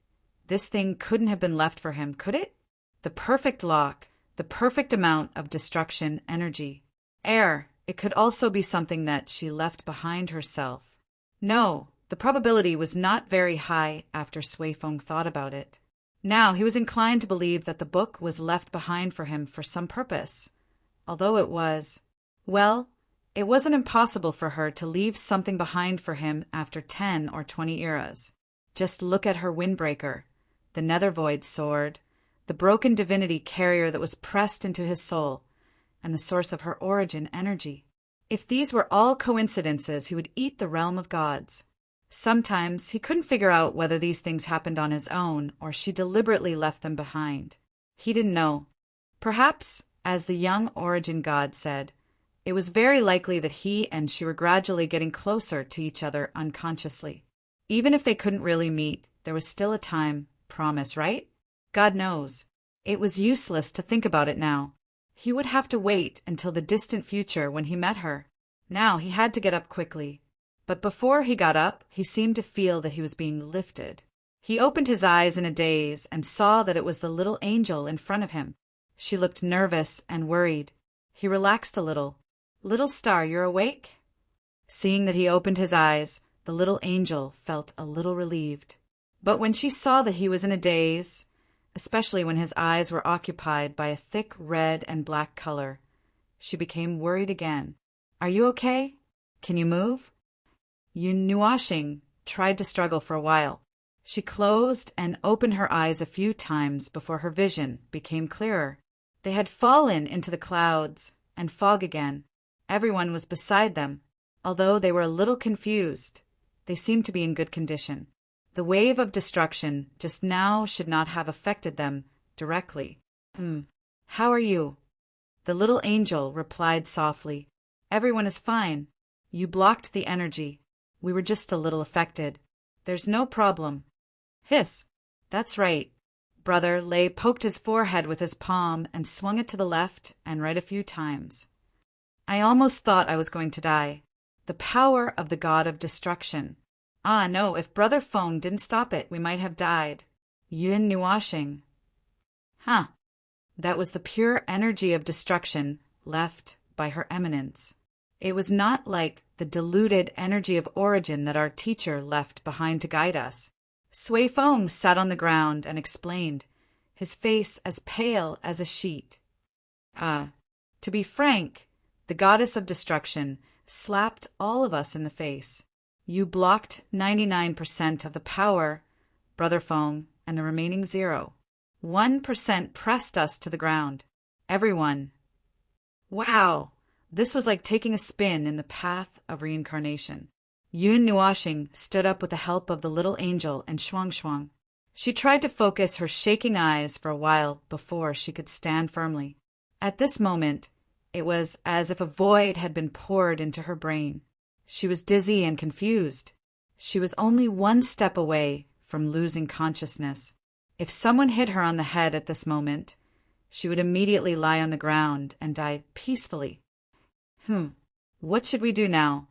this thing couldn't have been left for him, could it? The perfect lock, the perfect amount of destruction energy. It could also be something that she left behind herself. No, the probability was not very high after Sui Feng thought about it. Now he was inclined to believe that the book was left behind for him for some purpose. Although it wasn't impossible for her to leave something behind for him after 10 or 20 eras. Just look at her windbreaker, the nether void sword, the broken divinity carrier that was pressed into his soul, and the source of her origin energy. If these were all coincidences, he would eat the realm of gods. Sometimes he couldn't figure out whether these things happened on his own or she deliberately left them behind. He didn't know. Perhaps, as the young origin god said, it was very likely that he and she were gradually getting closer to each other unconsciously. Even if they couldn't really meet, there was still a time promise, right? God knows. It was useless to think about it now. He would have to wait until the distant future when he met her. Now he had to get up quickly. But before he got up, he seemed to feel that he was being lifted. He opened his eyes in a daze and saw that it was the little angel in front of him. She looked nervous and worried. He relaxed a little. "Little star, you're awake?" Seeing that he opened his eyes, the little angel felt a little relieved. But when she saw that he was in a daze, especially when his eyes were occupied by a thick red and black color, she became worried again. "Are you okay? Can you move?" Yun Nuashing tried to struggle for a while. She closed and opened her eyes a few times before her vision became clearer. They had fallen into the clouds and fog again. Everyone was beside them. Although they were a little confused, they seemed to be in good condition. The wave of destruction just now should not have affected them directly. How are you?" The little angel replied softly. "Everyone is fine. You blocked the energy. We were just a little affected. There's no problem." "Hiss. That's right." Brother Lei poked his forehead with his palm and swung it to the left and right a few times. "I almost thought I was going to die. The power of the god of destruction. No, if Brother Feng didn't stop it, we might have died." Yun Nuashing. That was the pure energy of destruction left by her eminence. It was not like the diluted energy of origin that our teacher left behind to guide us. Sui Feng sat on the ground and explained, his face as pale as a sheet. To be frank, the goddess of destruction slapped all of us in the face. You blocked 99% of the power, Brother Feng, and the remaining 1% pressed us to the ground. Everyone. Wow! This was like taking a spin in the path of reincarnation. Yun Nuashing stood up with the help of the little angel and Shuang. She tried to focus her shaking eyes for a while before she could stand firmly. At this moment, it was as if a void had been poured into her brain. She was dizzy and confused. She was only one step away from losing consciousness. If someone hit her on the head at this moment, she would immediately lie on the ground and die peacefully. What should we do now?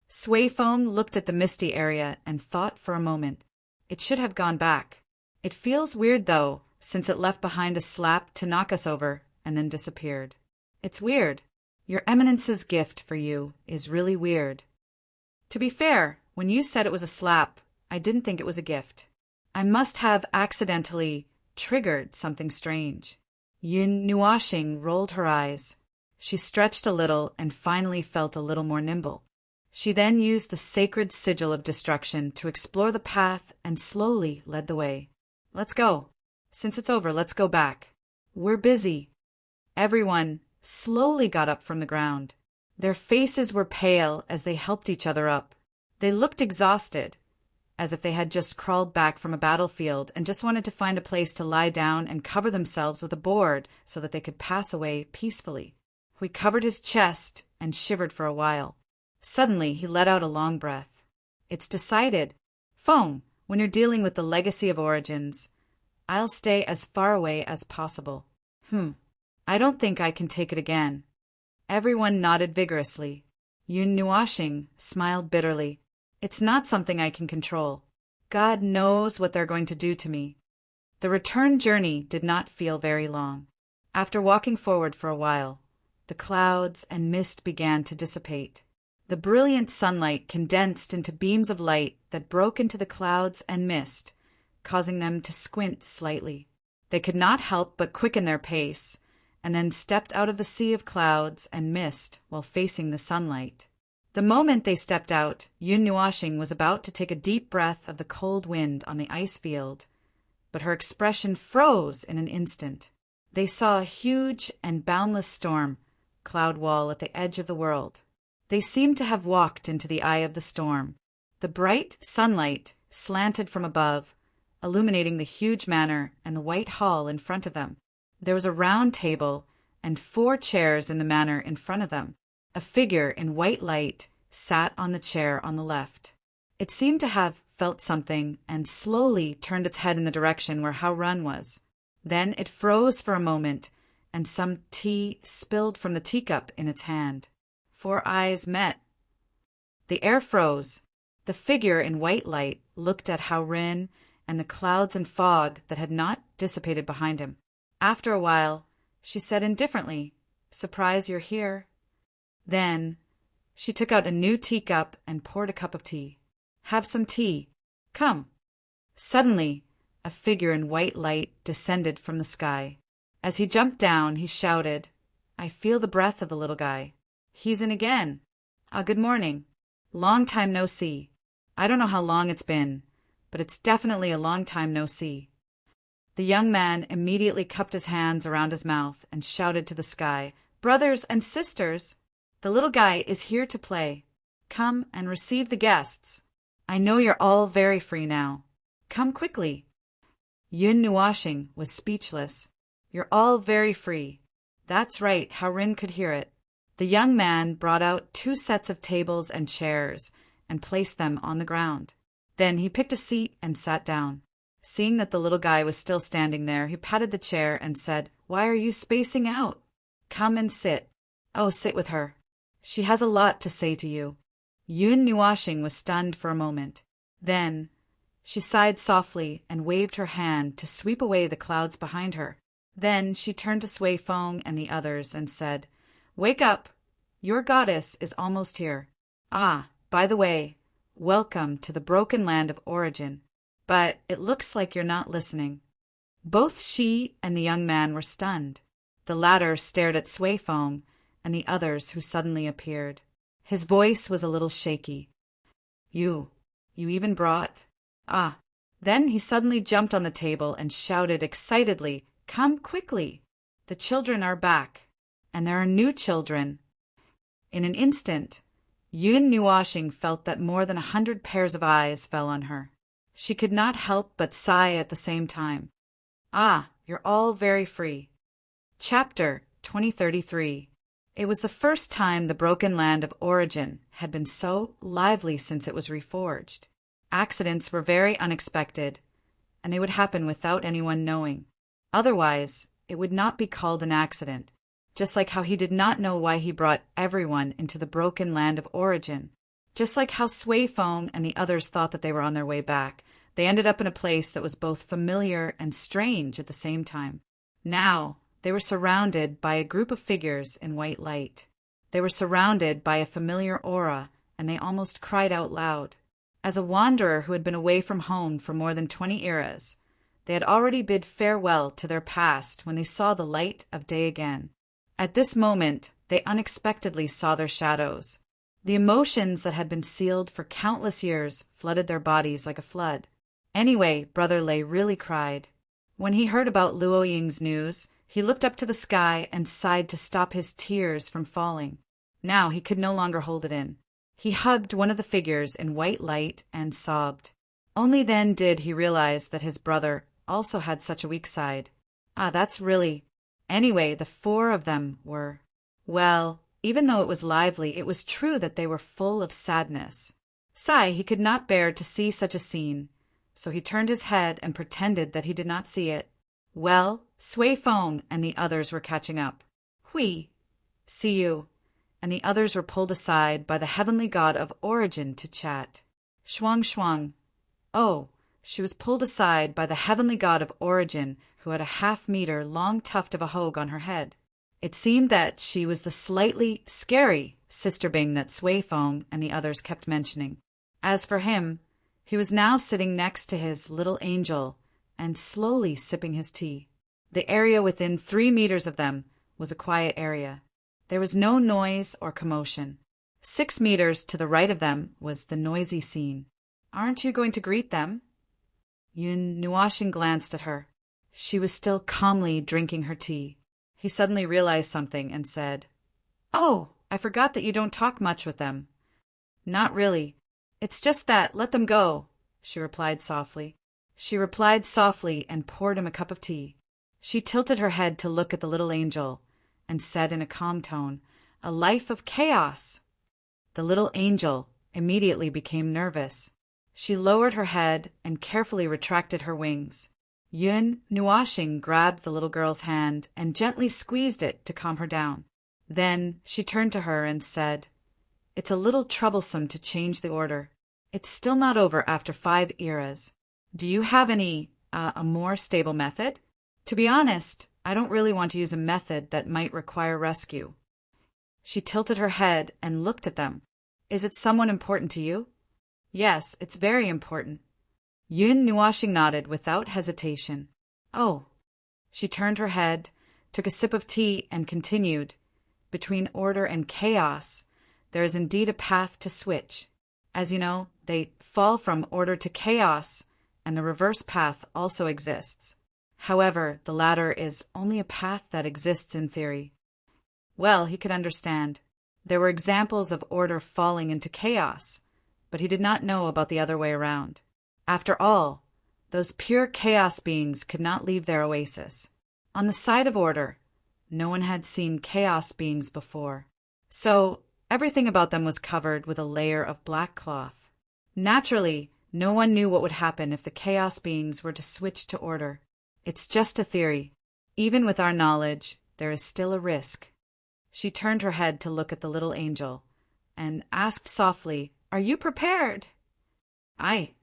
Sui Feng looked at the misty area and thought for a moment. It should have gone back. It feels weird, though, since it left behind a slap to knock us over and then disappeared. It's weird. Your Eminence's gift for you is really weird. To be fair, when you said it was a slap, I didn't think it was a gift. I must have accidentally triggered something strange. Yun Nuashing rolled her eyes. She stretched a little and finally felt a little more nimble. She then used the sacred sigil of destruction to explore the path and slowly led the way. "Let's go. Since it's over, let's go back. We're busy." Everyone slowly got up from the ground. Their faces were pale as they helped each other up. They looked exhausted. as if they had just crawled back from a battlefield and just wanted to find a place to lie down and cover themselves with a board so that they could pass away peacefully. He covered his chest and shivered for a while. Suddenly, he let out a long breath. It's decided. Foam, when you're dealing with the legacy of origins, I'll stay as far away as possible. I don't think I can take it again. Everyone nodded vigorously. Yun Nuashing smiled bitterly. It's not something I can control. God knows what they're going to do to me. The return journey did not feel very long. After walking forward for a while, the clouds and mist began to dissipate. The brilliant sunlight condensed into beams of light that broke into the clouds and mist, causing them to squint slightly. They could not help but quicken their pace, and then stepped out of the sea of clouds and mist while facing the sunlight. The moment they stepped out, Yun Nuashing was about to take a deep breath of the cold wind on the ice field, but her expression froze in an instant. They saw a huge and boundless storm cloud wall at the edge of the world. They seemed to have walked into the eye of the storm. The bright sunlight slanted from above, illuminating the huge manor and the white hall in front of them. There was a round table and 4 chairs in the manor in front of them. A figure in white light sat on the chair on the left. It seemed to have felt something and slowly turned its head in the direction where Hao Run was. Then it froze for a moment, and some tea spilled from the teacup in its hand. 4 eyes met. The air froze. The figure in white light looked at Hao Rin and the clouds and fog that had not dissipated behind him. After a while, she said indifferently, "Surprised you're here." Then she took out a new teacup and poured a cup of tea. "Have some tea. Come." Suddenly, a figure in white light descended from the sky. As he jumped down, he shouted, "I feel the breath of the little guy. He's in again. Good morning. Long time no see. I don't know how long it's been, but it's definitely a long time no see." The young man immediately cupped his hands around his mouth and shouted to the sky, "Brothers and sisters, the little guy is here to play. Come and receive the guests. I know you're all very free now. Come quickly." Yun Nuashing was speechless. "You're all very free." That's right, Hao Rin could hear it. The young man brought out 2 sets of tables and chairs and placed them on the ground. Then he picked a seat and sat down. Seeing that the little guy was still standing there, he patted the chair and said, "Why are you spacing out? Come and sit. Oh, sit with her. She has a lot to say to you." Yun Nuashing was stunned for a moment. Then she sighed softly and waved her hand to sweep away the clouds behind her. Then she turned to Sui Feng and the others and said, "Wake up. Your goddess is almost here. By the way, welcome to the broken land of origin. But it looks like you're not listening." Both she and the young man were stunned. The latter stared at Sui Feng and the others who suddenly appeared. His voice was a little shaky. You even brought... Then he suddenly jumped on the table and shouted excitedly, "Come quickly! The children are back, and there are new children." In an instant, Yun Nuashing felt that more than 100 pairs of eyes fell on her. She could not help but sigh at the same time. You're all very free. Chapter 2033. It was the first time the broken land of origin had been so lively since it was reforged. Accidents were very unexpected, and they would happen without anyone knowing. Otherwise, it would not be called an accident, just like how he did not know why he brought everyone into the broken land of origin. Just like how Sui Feng and the others thought that they were on their way back, they ended up in a place that was both familiar and strange at the same time. Now, they were surrounded by a group of figures in white light. They were surrounded by a familiar aura, and they almost cried out loud. As a wanderer who had been away from home for more than 20 eras, they had already bid farewell to their past when they saw the light of day again. At this moment, they unexpectedly saw their shadows. The emotions that had been sealed for countless years flooded their bodies like a flood. Anyway, Brother Lei really cried. When he heard about Luo Ying's news, he looked up to the sky and sighed to stop his tears from falling. Now he could no longer hold it in. He hugged one of the figures in white light and sobbed. Only then did he realize that his brother also had such a weak side. That's really… Anyway, the four of them were… Well, even though it was lively, it was true that they were full of sadness. He could not bear to see such a scene, so he turned his head and pretended that he did not see it. Well, Sui Fong and the others were catching up. Hui, see you, and the others were pulled aside by the heavenly god of origin to chat. Shuang Shuang. Oh, she was pulled aside by the heavenly god of origin who had a half-meter long tuft of a hogue on her head. It seemed that she was the slightly scary Sister Bing that Sui Fong and the others kept mentioning. As for him, he was now sitting next to his little angel and slowly sipping his tea. The area within 3 meters of them was a quiet area. There was no noise or commotion. 6 meters to the right of them was the noisy scene. Aren't you going to greet them? Yun Nuashing glanced at her. She was still calmly drinking her tea. He suddenly realized something and said, "Oh, I forgot that you don't talk much with them." "Not really. It's just that, let them go," she replied softly. She replied softly and poured him a cup of tea. She tilted her head to look at the little angel and said in a calm tone, "A life of chaos." The little angel immediately became nervous. She lowered her head and carefully retracted her wings. Yun Nuashing grabbed the little girl's hand and gently squeezed it to calm her down. Then she turned to her and said, "It's a little troublesome to change the order. It's still not over after 5 eras. Do you have a more stable method? To be honest, I don't really want to use a method that might require rescue." She tilted her head and looked at them. "Is it someone important to you?" "Yes, it's very important." Yun Nuashing nodded without hesitation. "Oh." She turned her head, took a sip of tea, and continued, "Between order and chaos, there is indeed a path to switch. As you know, they fall from order to chaos, and the reverse path also exists. However, the latter is only a path that exists in theory." Well, he could understand. There were examples of order falling into chaos, but he did not know about the other way around. After all, those pure chaos beings could not leave their oasis. On the side of order, no one had seen chaos beings before. So, everything about them was covered with a layer of black cloth. Naturally, no one knew what would happen if the chaos beings were to switch to order. It's just a theory. Even with our knowledge, there is still a risk. She turned her head to look at the little angel and asked softly, "Are you prepared?" "Aye."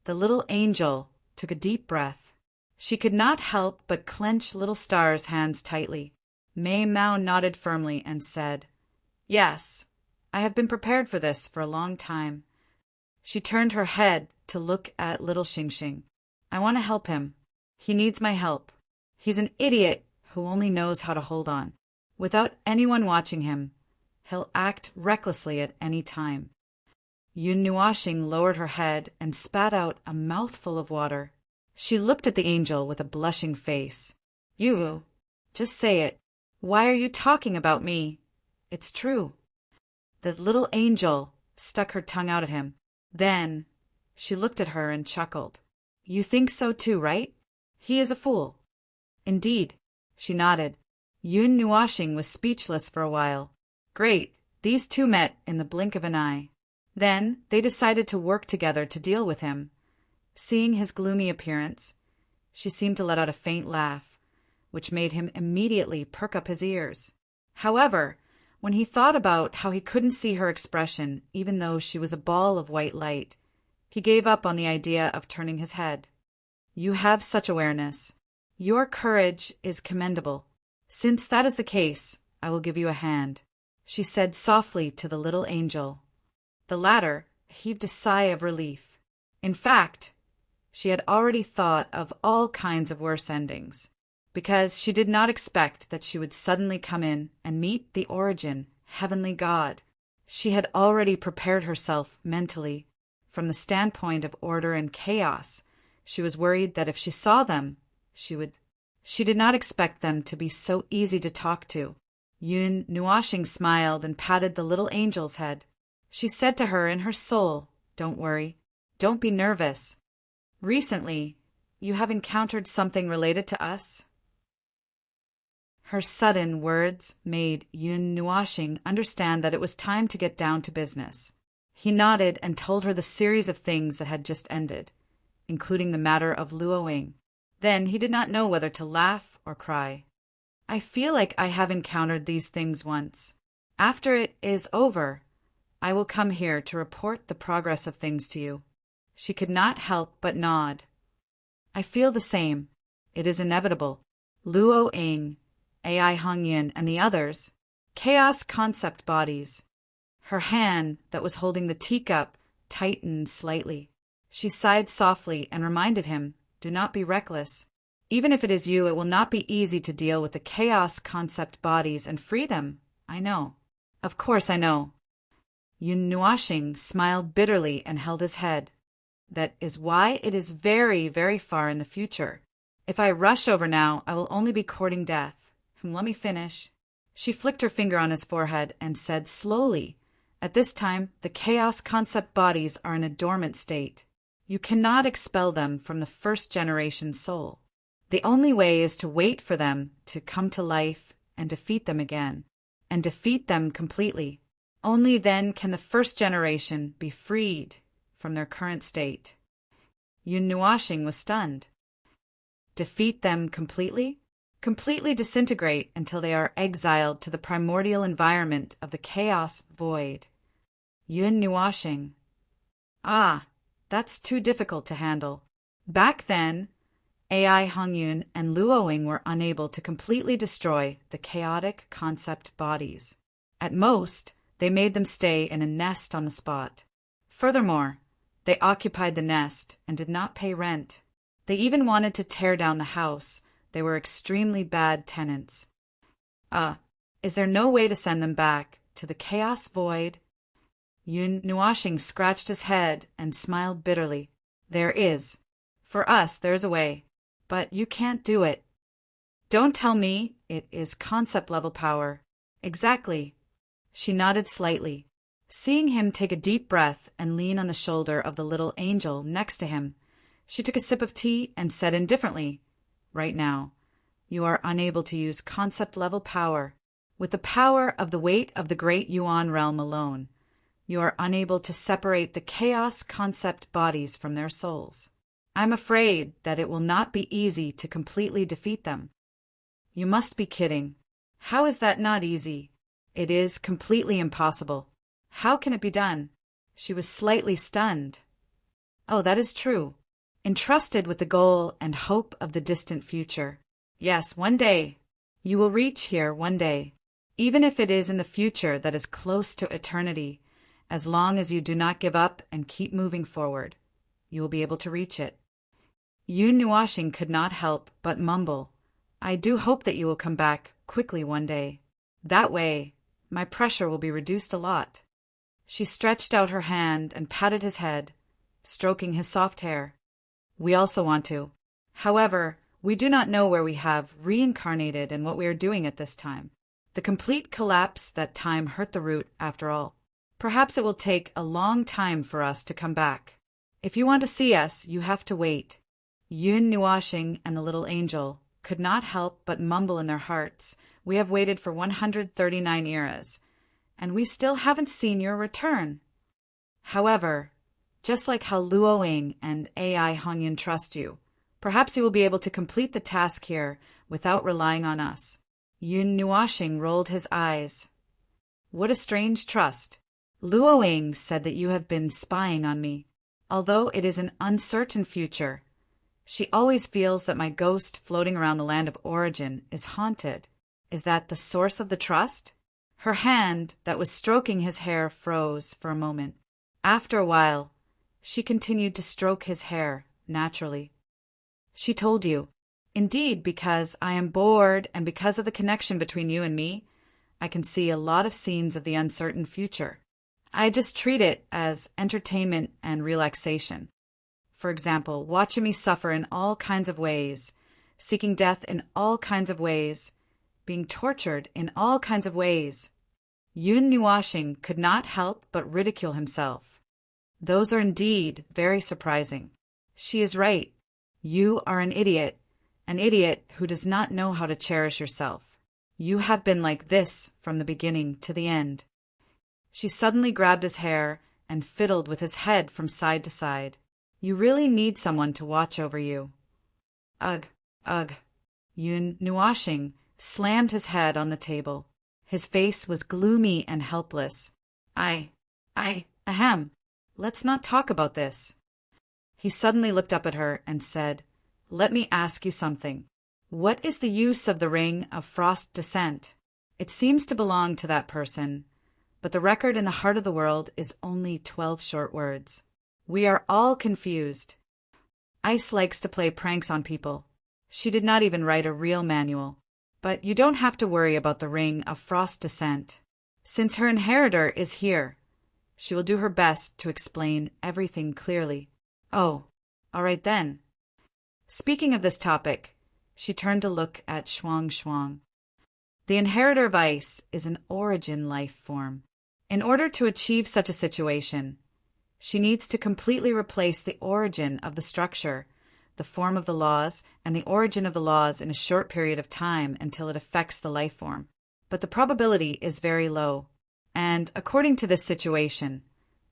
The little angel took a deep breath. She could not help but clench little Star's hands tightly. Mei Mao nodded firmly and said, "Yes, I have been prepared for this for a long time." She turned her head to look at little Xingxing. "I want to help him. He needs my help. He's an idiot who only knows how to hold on. Without anyone watching him, he'll act recklessly at any time." Yun Nuashing lowered her head and spat out a mouthful of water. She looked at the angel with a blushing face. "You, just say it. Why are you talking about me? It's true." The little angel stuck her tongue out at him. Then she looked at her and chuckled. "You think so too, right? He is a fool." "Indeed." She nodded. Yun Nuashing was speechless for a while. Great, these two met in the blink of an eye. Then they decided to work together to deal with him. Seeing his gloomy appearance, she seemed to let out a faint laugh, which made him immediately perk up his ears. However, when he thought about how he couldn't see her expression even though she was a ball of white light, he gave up on the idea of turning his head. "You have such awareness. Your courage is commendable. Since that is the case, I will give you a hand," she said softly to the little angel. The latter heaved a sigh of relief. In fact, she had already thought of all kinds of worse endings, because she did not expect that she would suddenly come in and meet the origin, heavenly God. She had already prepared herself mentally. From the standpoint of order and chaos, she was worried that if she saw them, she did not expect them to be so easy to talk to. Yun Nuashing smiled and patted the little angel's head. She said to her in her soul, "Don't worry. Don't be nervous. Recently, you have encountered something related to us? Her sudden words made Yun Nuashing understand that it was time to get down to business. He nodded and told her the series of things that had just ended, including the matter of Luoing. Then he did not know whether to laugh or cry. I feel like I have encountered these things once. After it is over, I will come here to report the progress of things to you. She could not help but nod. I feel the same. It is inevitable. Luoing, AI Hongyin, and the others, chaos concept bodies. Her hand that was holding the teacup tightened slightly. She sighed softly and reminded him, do not be reckless. Even if it is you, it will not be easy to deal with the chaos concept bodies and free them. I know. Of course I know. Yun Nuashing smiled bitterly and held his head. That is why it is very, very far in the future. If I rush over now, I will only be courting death. Let me finish. She flicked her finger on his forehead and said slowly, at this time, the chaos concept bodies are in a dormant state. You cannot expel them from the first generation soul. The only way is to wait for them to come to life and defeat them again, and defeat them completely. Only then can the first generation be freed from their current state. Yun Nuashing was stunned. Defeat them completely? Completely disintegrate until they are exiled to the primordial environment of the chaos void. Yun Nuashing. Ah, that's too difficult to handle. Back then, AI Hongyun and Luoing were unable to completely destroy the chaotic concept bodies. At most, they made them stay in a nest on the spot. Furthermore, they occupied the nest and did not pay rent. They even wanted to tear down the house. They were extremely bad tenants. Is there no way to send them back to the chaos void? Yun Nuashing scratched his head and smiled bitterly. There is. For us, there is a way. But you can't do it. Don't tell me it is concept-level power. Exactly. She nodded slightly. Seeing him take a deep breath and lean on the shoulder of the little angel next to him, she took a sip of tea and said indifferently, right now, you are unable to use concept-level power. With the power of the weight of the great Yuan realm alone, you are unable to separate the chaos concept bodies from their souls. I'm afraid that it will not be easy to completely defeat them. You must be kidding. How is that not easy? It is completely impossible. How can it be done? She was slightly stunned. Oh, that is true. Entrusted with the goal and hope of the distant future. Yes, one day. You will reach here one day. Even if it is in the future that is close to eternity, as long as you do not give up and keep moving forward, you will be able to reach it. Yun Nuashing could not help but mumble, I do hope that you will come back quickly one day. That way, my pressure will be reduced a lot. She stretched out her hand and patted his head, stroking his soft hair. We also want to. However, we do not know where we have reincarnated and what we are doing at this time. The complete collapse that time hurt the root after all. Perhaps it will take a long time for us to come back. If you want to see us, you have to wait. Yun Nuashing and the little angel could not help but mumble in their hearts, we have waited for 139 eras, and we still haven't seen your return. However, just like how Luoing and AI Hongyan trust you, perhaps you will be able to complete the task here without relying on us. Yun Nuashing rolled his eyes. What a strange trust. Luoing said that you have been spying on me. Although it is an uncertain future, she always feels that my ghost floating around the land of origin is haunted. Is that the source of the trust? Her hand that was stroking his hair froze for a moment. After a while, she continued to stroke his hair naturally. She told you, indeed, because I am bored and because of the connection between you and me, I can see a lot of scenes of the uncertain future. I just treat it as entertainment and relaxation. For example, watching me suffer in all kinds of ways, seeking death in all kinds of ways, being tortured in all kinds of ways. Yun Nuashing could not help but ridicule himself. Those are indeed very surprising. She is right. You are an idiot who does not know how to cherish yourself. You have been like this from the beginning to the end. She suddenly grabbed his hair and fiddled with his head from side to side. You really need someone to watch over you. Ugh, ugh. Yun Nuashing slammed his head on the table. His face was gloomy and helpless. Ahem. Let's not talk about this. He suddenly looked up at her and said, Let me ask you something. What is the use of the ring of frost descent? It seems to belong to that person, but the record in the heart of the world is only 12 short words. We are all confused. Ice likes to play pranks on people. She did not even write a real manual. But you don't have to worry about the ring of frost descent. Since her inheritor is here, she will do her best to explain everything clearly. Oh, all right then. Speaking of this topic, she turned to look at Shuang Shuang. The inheritor of ice is an origin life form. In order to achieve such a situation, she needs to completely replace the origin of the structure, the form of the laws, and the origin of the laws in a short period of time until it affects the life form. But the probability is very low, and according to this situation,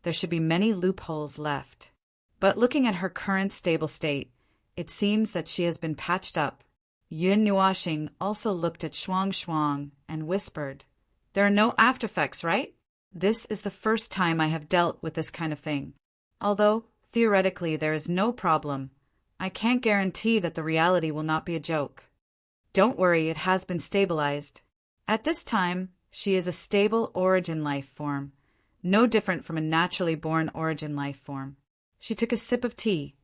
there should be many loopholes left. But looking at her current stable state, it seems that she has been patched up. Yun Nuashing also looked at Shuang Shuang and whispered, There are no aftereffects, right? This is the first time I have dealt with this kind of thing. Although, theoretically, there is no problem, I can't guarantee that the reality will not be a joke. Don't worry, it has been stabilized. At this time, she is a stable origin life form, no different from a naturally born origin life form. She took a sip of tea.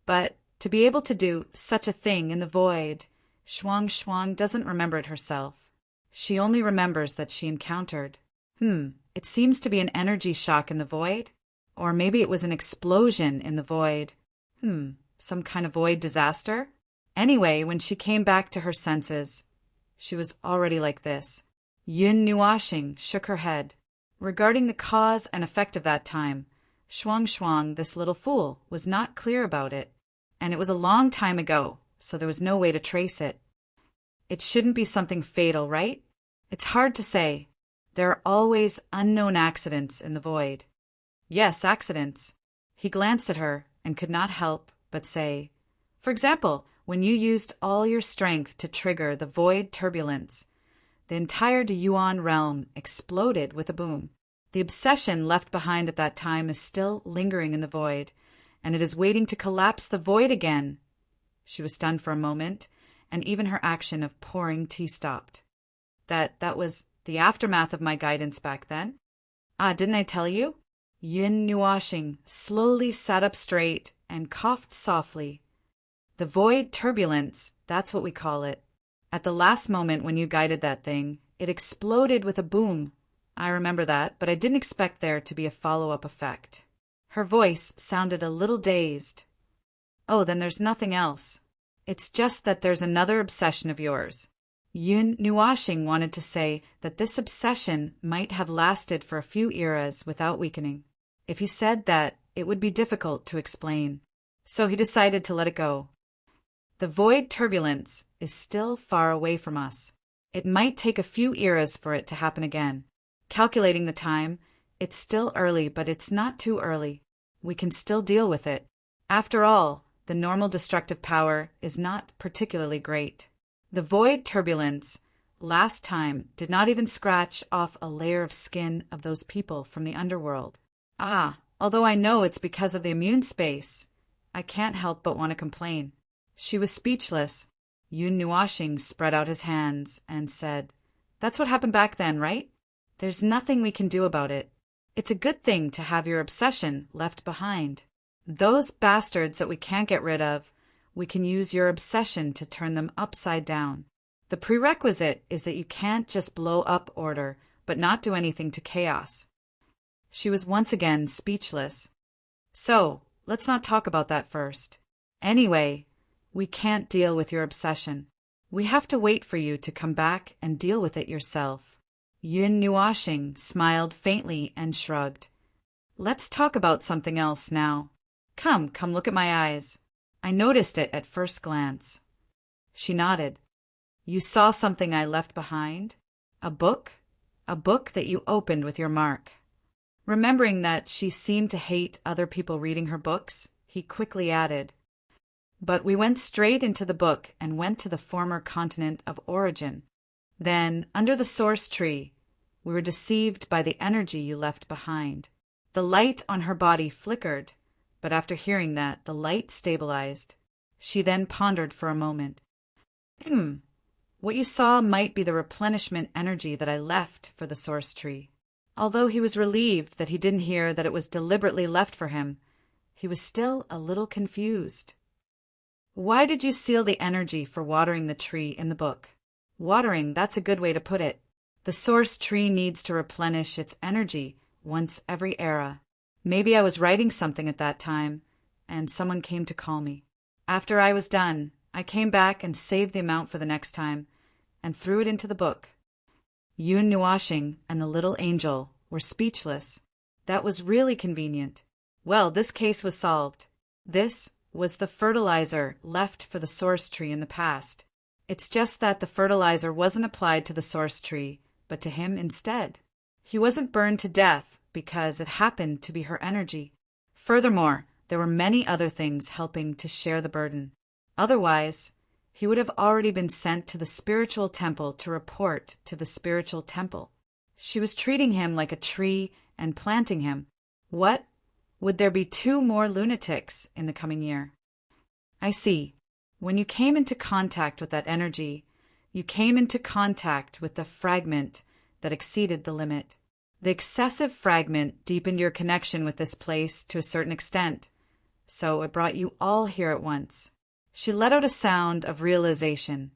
But to be able to do such a thing in the void, Shuang Shuang doesn't remember it herself. She only remembers that she encountered. It seems to be an energy shock in the void? Or maybe it was an explosion in the void. Some kind of void disaster? Anyway, when she came back to her senses, she was already like this. Yun Nuashing shook her head. Regarding the cause and effect of that time, Shuang Shuang, this little fool, was not clear about it. And it was a long time ago, so there was no way to trace it. It shouldn't be something fatal, right? It's hard to say. There are always unknown accidents in the void. Yes, accidents. He glanced at her and could not help but say, For example, when you used all your strength to trigger the void turbulence, the entire Yuan realm exploded with a boom. The obsession left behind at that time is still lingering in the void, and it is waiting to collapse the void again. She was stunned for a moment, and even her action of pouring tea stopped. That was the aftermath of my guidance back then. Didn't I tell you? Yun Nuashing slowly sat up straight and coughed softly. The void turbulence, that's what we call it. At the last moment when you guided that thing, it exploded with a boom. I remember that, but I didn't expect there to be a follow-up effect. Her voice sounded a little dazed. Oh, then there's nothing else. It's just that there's another obsession of yours. Yun Nuashing wanted to say that this obsession might have lasted for a few eras without weakening. If he said that, it would be difficult to explain. So he decided to let it go. The void turbulence is still far away from us. It might take a few eras for it to happen again. Calculating the time, it's still early, but it's not too early. We can still deal with it. After all, the normal destructive power is not particularly great. The void turbulence, last time, did not even scratch off a layer of skin of those people from the underworld. Although I know it's because of the immune space, I can't help but want to complain. She was speechless. Yun Nuashing spread out his hands and said, That's what happened back then, right? There's nothing we can do about it. It's a good thing to have your obsession left behind. Those bastards that we can't get rid of, we can use your obsession to turn them upside down. The prerequisite is that you can't just blow up order, but not do anything to chaos. She was once again speechless. So, let's not talk about that first. Anyway, we can't deal with your obsession. We have to wait for you to come back and deal with it yourself. Yun Nuashing smiled faintly and shrugged. Let's talk about something else now. Come look at my eyes. I noticed it at first glance. She nodded. You saw something I left behind? A book? A book that you opened with your mark. Remembering that she seemed to hate other people reading her books, he quickly added, But we went straight into the book and went to the former continent of origin. Then, under the source tree, we were deceived by the energy you left behind. The light on her body flickered, but after hearing that, the light stabilized. She then pondered for a moment. What you saw might be the replenishment energy that I left for the source tree. Although he was relieved that he didn't hear that it was deliberately left for him, he was still a little confused. Why did you seal the energy for watering the tree in the book? Watering, that's a good way to put it. The source tree needs to replenish its energy once every era. Maybe I was writing something at that time, and someone came to call me. After I was done, I came back and saved the amount for the next time, and threw it into the book. Yun Nuashing and the little angel were speechless. That was really convenient. Well, this case was solved. This was the fertilizer left for the source tree in the past. It's just that the fertilizer wasn't applied to the source tree, but to him instead. He wasn't burned to death because it happened to be her energy. Furthermore, there were many other things helping to share the burden. Otherwise, he would have already been sent to the spiritual temple to report to the spiritual temple. She was treating him like a tree and planting him. What? Would there be 2 more lunatics in the coming year? I see. When you came into contact with that energy, you came into contact with the fragment that exceeded the limit. The excessive fragment deepened your connection with this place to a certain extent, so it brought you all here at once. She let out a sound of realization,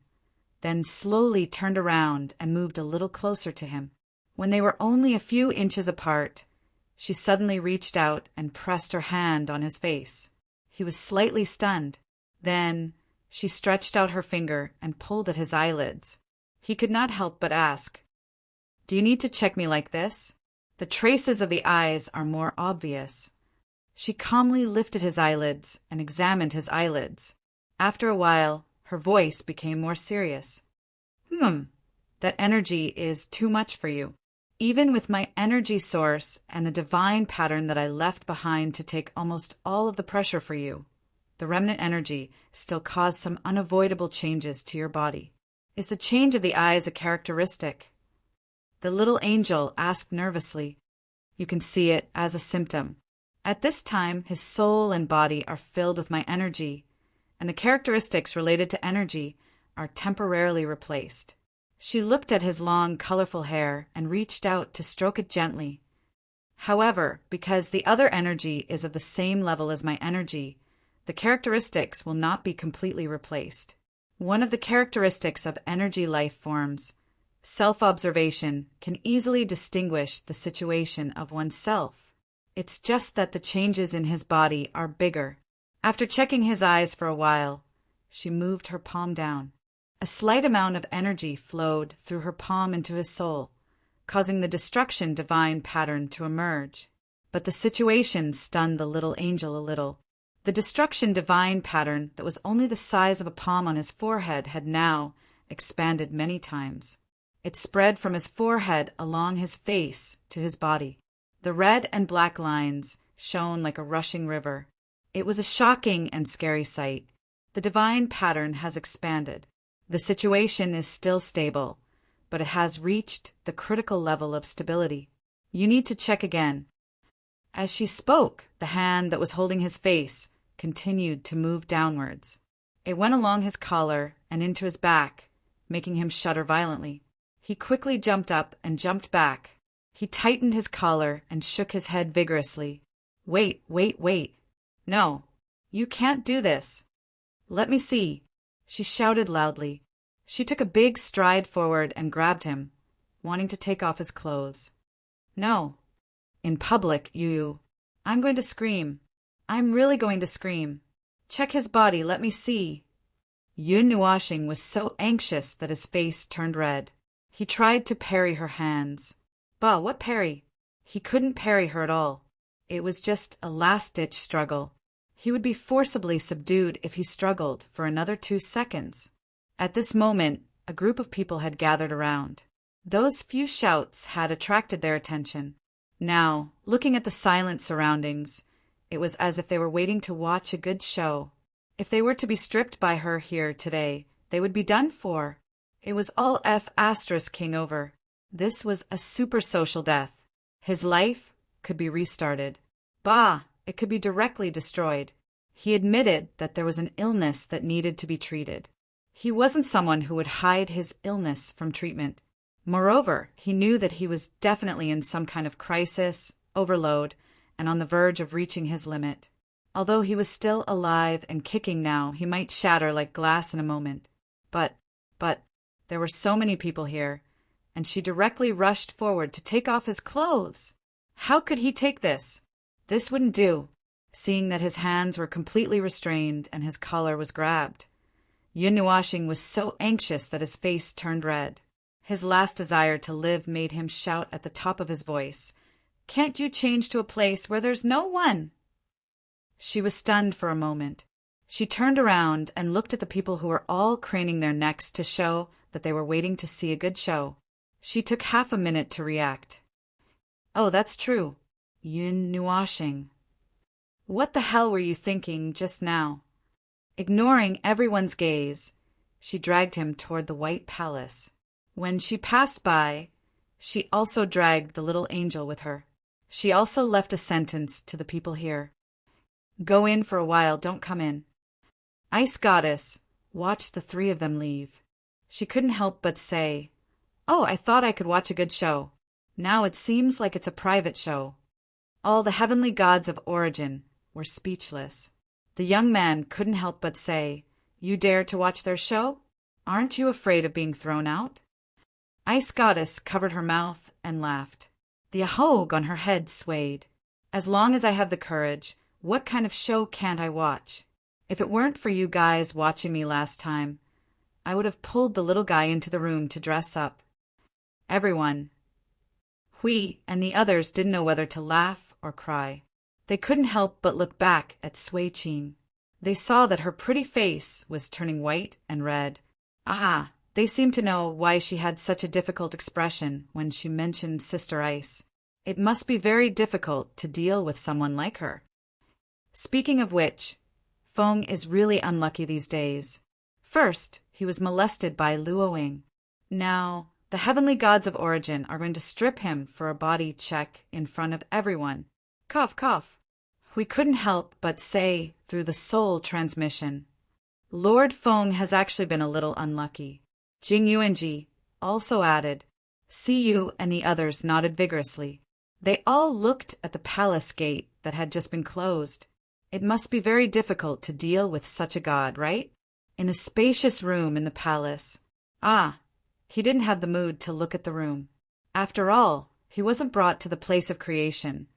then slowly turned around and moved a little closer to him. When they were only a few inches apart, she suddenly reached out and pressed her hand on his face. He was slightly stunned. Then she stretched out her finger and pulled at his eyelids. He could not help but ask, Do you need to check me like this? The traces of the eyes are more obvious. She calmly lifted his eyelids and examined his eyelids. After a while, her voice became more serious. That energy is too much for you. Even with my energy source and the divine pattern that I left behind to take almost all of the pressure for you, the remnant energy still caused some unavoidable changes to your body. Is the change of the eyes a characteristic? The little angel asked nervously. You can see it as a symptom. At this time, his soul and body are filled with my energy, and the characteristics related to energy are temporarily replaced. She looked at his long, colorful hair and reached out to stroke it gently. However, because the other energy is of the same level as my energy, the characteristics will not be completely replaced. One of the characteristics of energy life forms, self-observation, can easily distinguish the situation of oneself. It's just that the changes in his body are bigger. After checking his eyes for a while, she moved her palm down. A slight amount of energy flowed through her palm into his soul, causing the destruction divine pattern to emerge. But the situation stunned the little angel a little. The destruction divine pattern that was only the size of a palm on his forehead had now expanded many times. It spread from his forehead along his face to his body. The red and black lines shone like a rushing river. It was a shocking and scary sight. The divine pattern has expanded. The situation is still stable, but it has reached the critical level of stability. You need to check again. As she spoke, the hand that was holding his face continued to move downwards. It went along his collar and into his back, making him shudder violently. He quickly jumped up and jumped back. He tightened his collar and shook his head vigorously. Wait. No, you can't do this. Let me see. She shouted loudly. She took a big stride forward and grabbed him, wanting to take off his clothes. No. In public, I'm going to scream. I'm really going to scream. Check his body, let me see. Yun Nuashing was so anxious that his face turned red. He tried to parry her hands. Bah, what parry? He couldn't parry her at all. It was just a last-ditch struggle. He would be forcibly subdued if he struggled for another 2 seconds. At this moment, a group of people had gathered around. Those few shouts had attracted their attention. Now, looking at the silent surroundings, it was as if they were waiting to watch a good show. If they were to be stripped by her here today, they would be done for. It was all King over. This was a super social death. His life could be restarted. Bah! It could be directly destroyed. He admitted that there was an illness that needed to be treated. He wasn't someone who would hide his illness from treatment. Moreover, he knew that he was definitely in some kind of crisis, overload, and on the verge of reaching his limit. Although he was still alive and kicking now, he might shatter like glass in a moment. But, there were so many people here, and she directly rushed forward to take off his clothes. How could he take this? This wouldn't do, seeing that his hands were completely restrained and his collar was grabbed. Yun Nuashing was so anxious that his face turned red. His last desire to live made him shout at the top of his voice, "Can't you change to a place where there's no one?" She was stunned for a moment. She turned around and looked at the people who were all craning their necks to show that they were waiting to see a good show. She took half a minute to react. "Oh, that's true. Yun Nuashing. What the hell were you thinking just now?" Ignoring everyone's gaze, she dragged him toward the White Palace. When she passed by, she also dragged the little angel with her. She also left a sentence to the people here. "Go in for a while, don't come in." Ice Goddess watched the 3 of them leave. She couldn't help but say, "Oh, I thought I could watch a good show. Now it seems like it's a private show." All the heavenly gods of origin were speechless. The young man couldn't help but say, "You dare to watch their show? Aren't you afraid of being thrown out?" Ice Goddess covered her mouth and laughed. The ahogue on her head swayed. "As long as I have the courage, what kind of show can't I watch? If it weren't for you guys watching me last time, I would have pulled the little guy into the room to dress up." Everyone, Hui and the others, didn't know whether to laugh or cry. They couldn't help but look back at Sui Qing. They saw that her pretty face was turning white and red. They seemed to know why she had such a difficult expression when she mentioned Sister Ice. It must be very difficult to deal with someone like her. Speaking of which, Feng is really unlucky these days. First, he was molested by Luoying. Now, the heavenly gods of origin are going to strip him for a body check in front of everyone. Cough, cough. We couldn't help but say through the soul transmission, Lord Feng has actually been a little unlucky. Jing Yuanji also added. Siyu and the others nodded vigorously. They all looked at the palace gate that had just been closed. It must be very difficult to deal with such a god, right? In a spacious room in the palace. He didn't have the mood to look at the room. After all, he wasn't brought to the place of creation,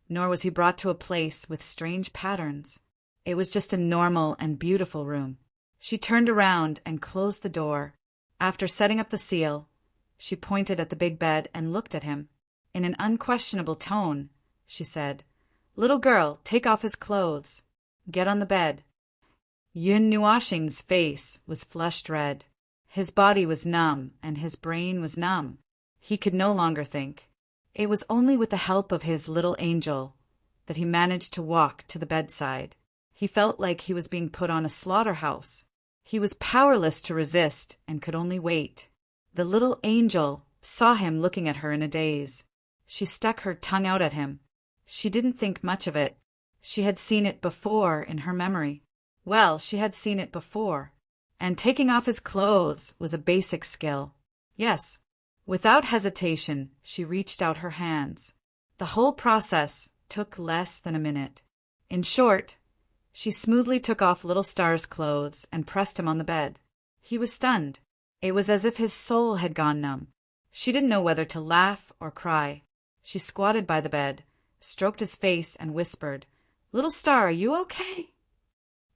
nor was he brought to a place with strange patterns. It was just a normal and beautiful room. She turned around and closed the door. After setting up the seal, she pointed at the big bed and looked at him. In an unquestionable tone, she said, "Little girl, take off his clothes. Get on the bed." Yun Nuashing's face was flushed red. His body was numb, and his brain was numb. He could no longer think. It was only with the help of his little angel that he managed to walk to the bedside. He felt like he was being put on a slaughterhouse. He was powerless to resist and could only wait. The little angel saw him looking at her in a daze. She stuck her tongue out at him. She didn't think much of it. She had seen it before in her memory. Well, she had seen it before. And taking off his clothes was a basic skill. Yes. Without hesitation, she reached out her hands. The whole process took less than a minute. In short, she smoothly took off Little Star's clothes and pressed him on the bed. He was stunned. It was as if his soul had gone numb. She didn't know whether to laugh or cry. She squatted by the bed, stroked his face, and whispered, "Little Star, are you okay?"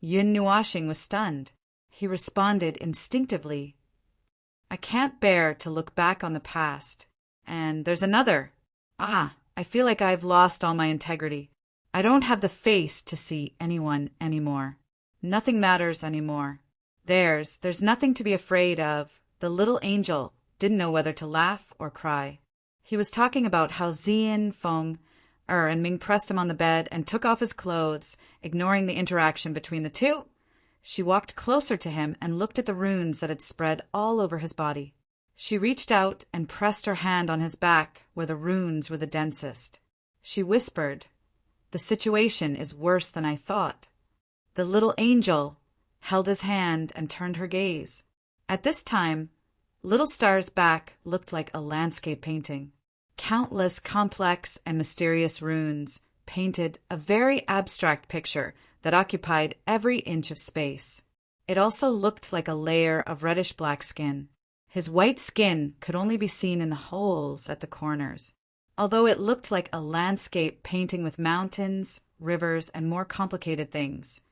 Yun Nuashing was stunned. He responded instinctively, "I can't bear to look back on the past. And there's another. I feel like I've lost all my integrity. I don't have the face to see anyone anymore. Nothing matters anymore. There's nothing to be afraid of. The little angel didn't know whether to laugh or cry. He was talking about how Zian, Feng, and Ming pressed him on the bed and took off his clothes, ignoring the interaction between the two. She walked closer to him and looked at the runes that had spread all over his body. She reached out and pressed her hand on his back where the runes were the densest. She whispered, "The situation is worse than I thought." The little angel held his hand and turned her gaze. At this time, Little Star's back looked like a landscape painting. Countless complex and mysterious runes painted a very abstract picture that occupied every inch of space. It also looked like a layer of reddish-black skin. His white skin could only be seen in the holes at the corners. Although it looked like a landscape painting with mountains, rivers, and more complicated things.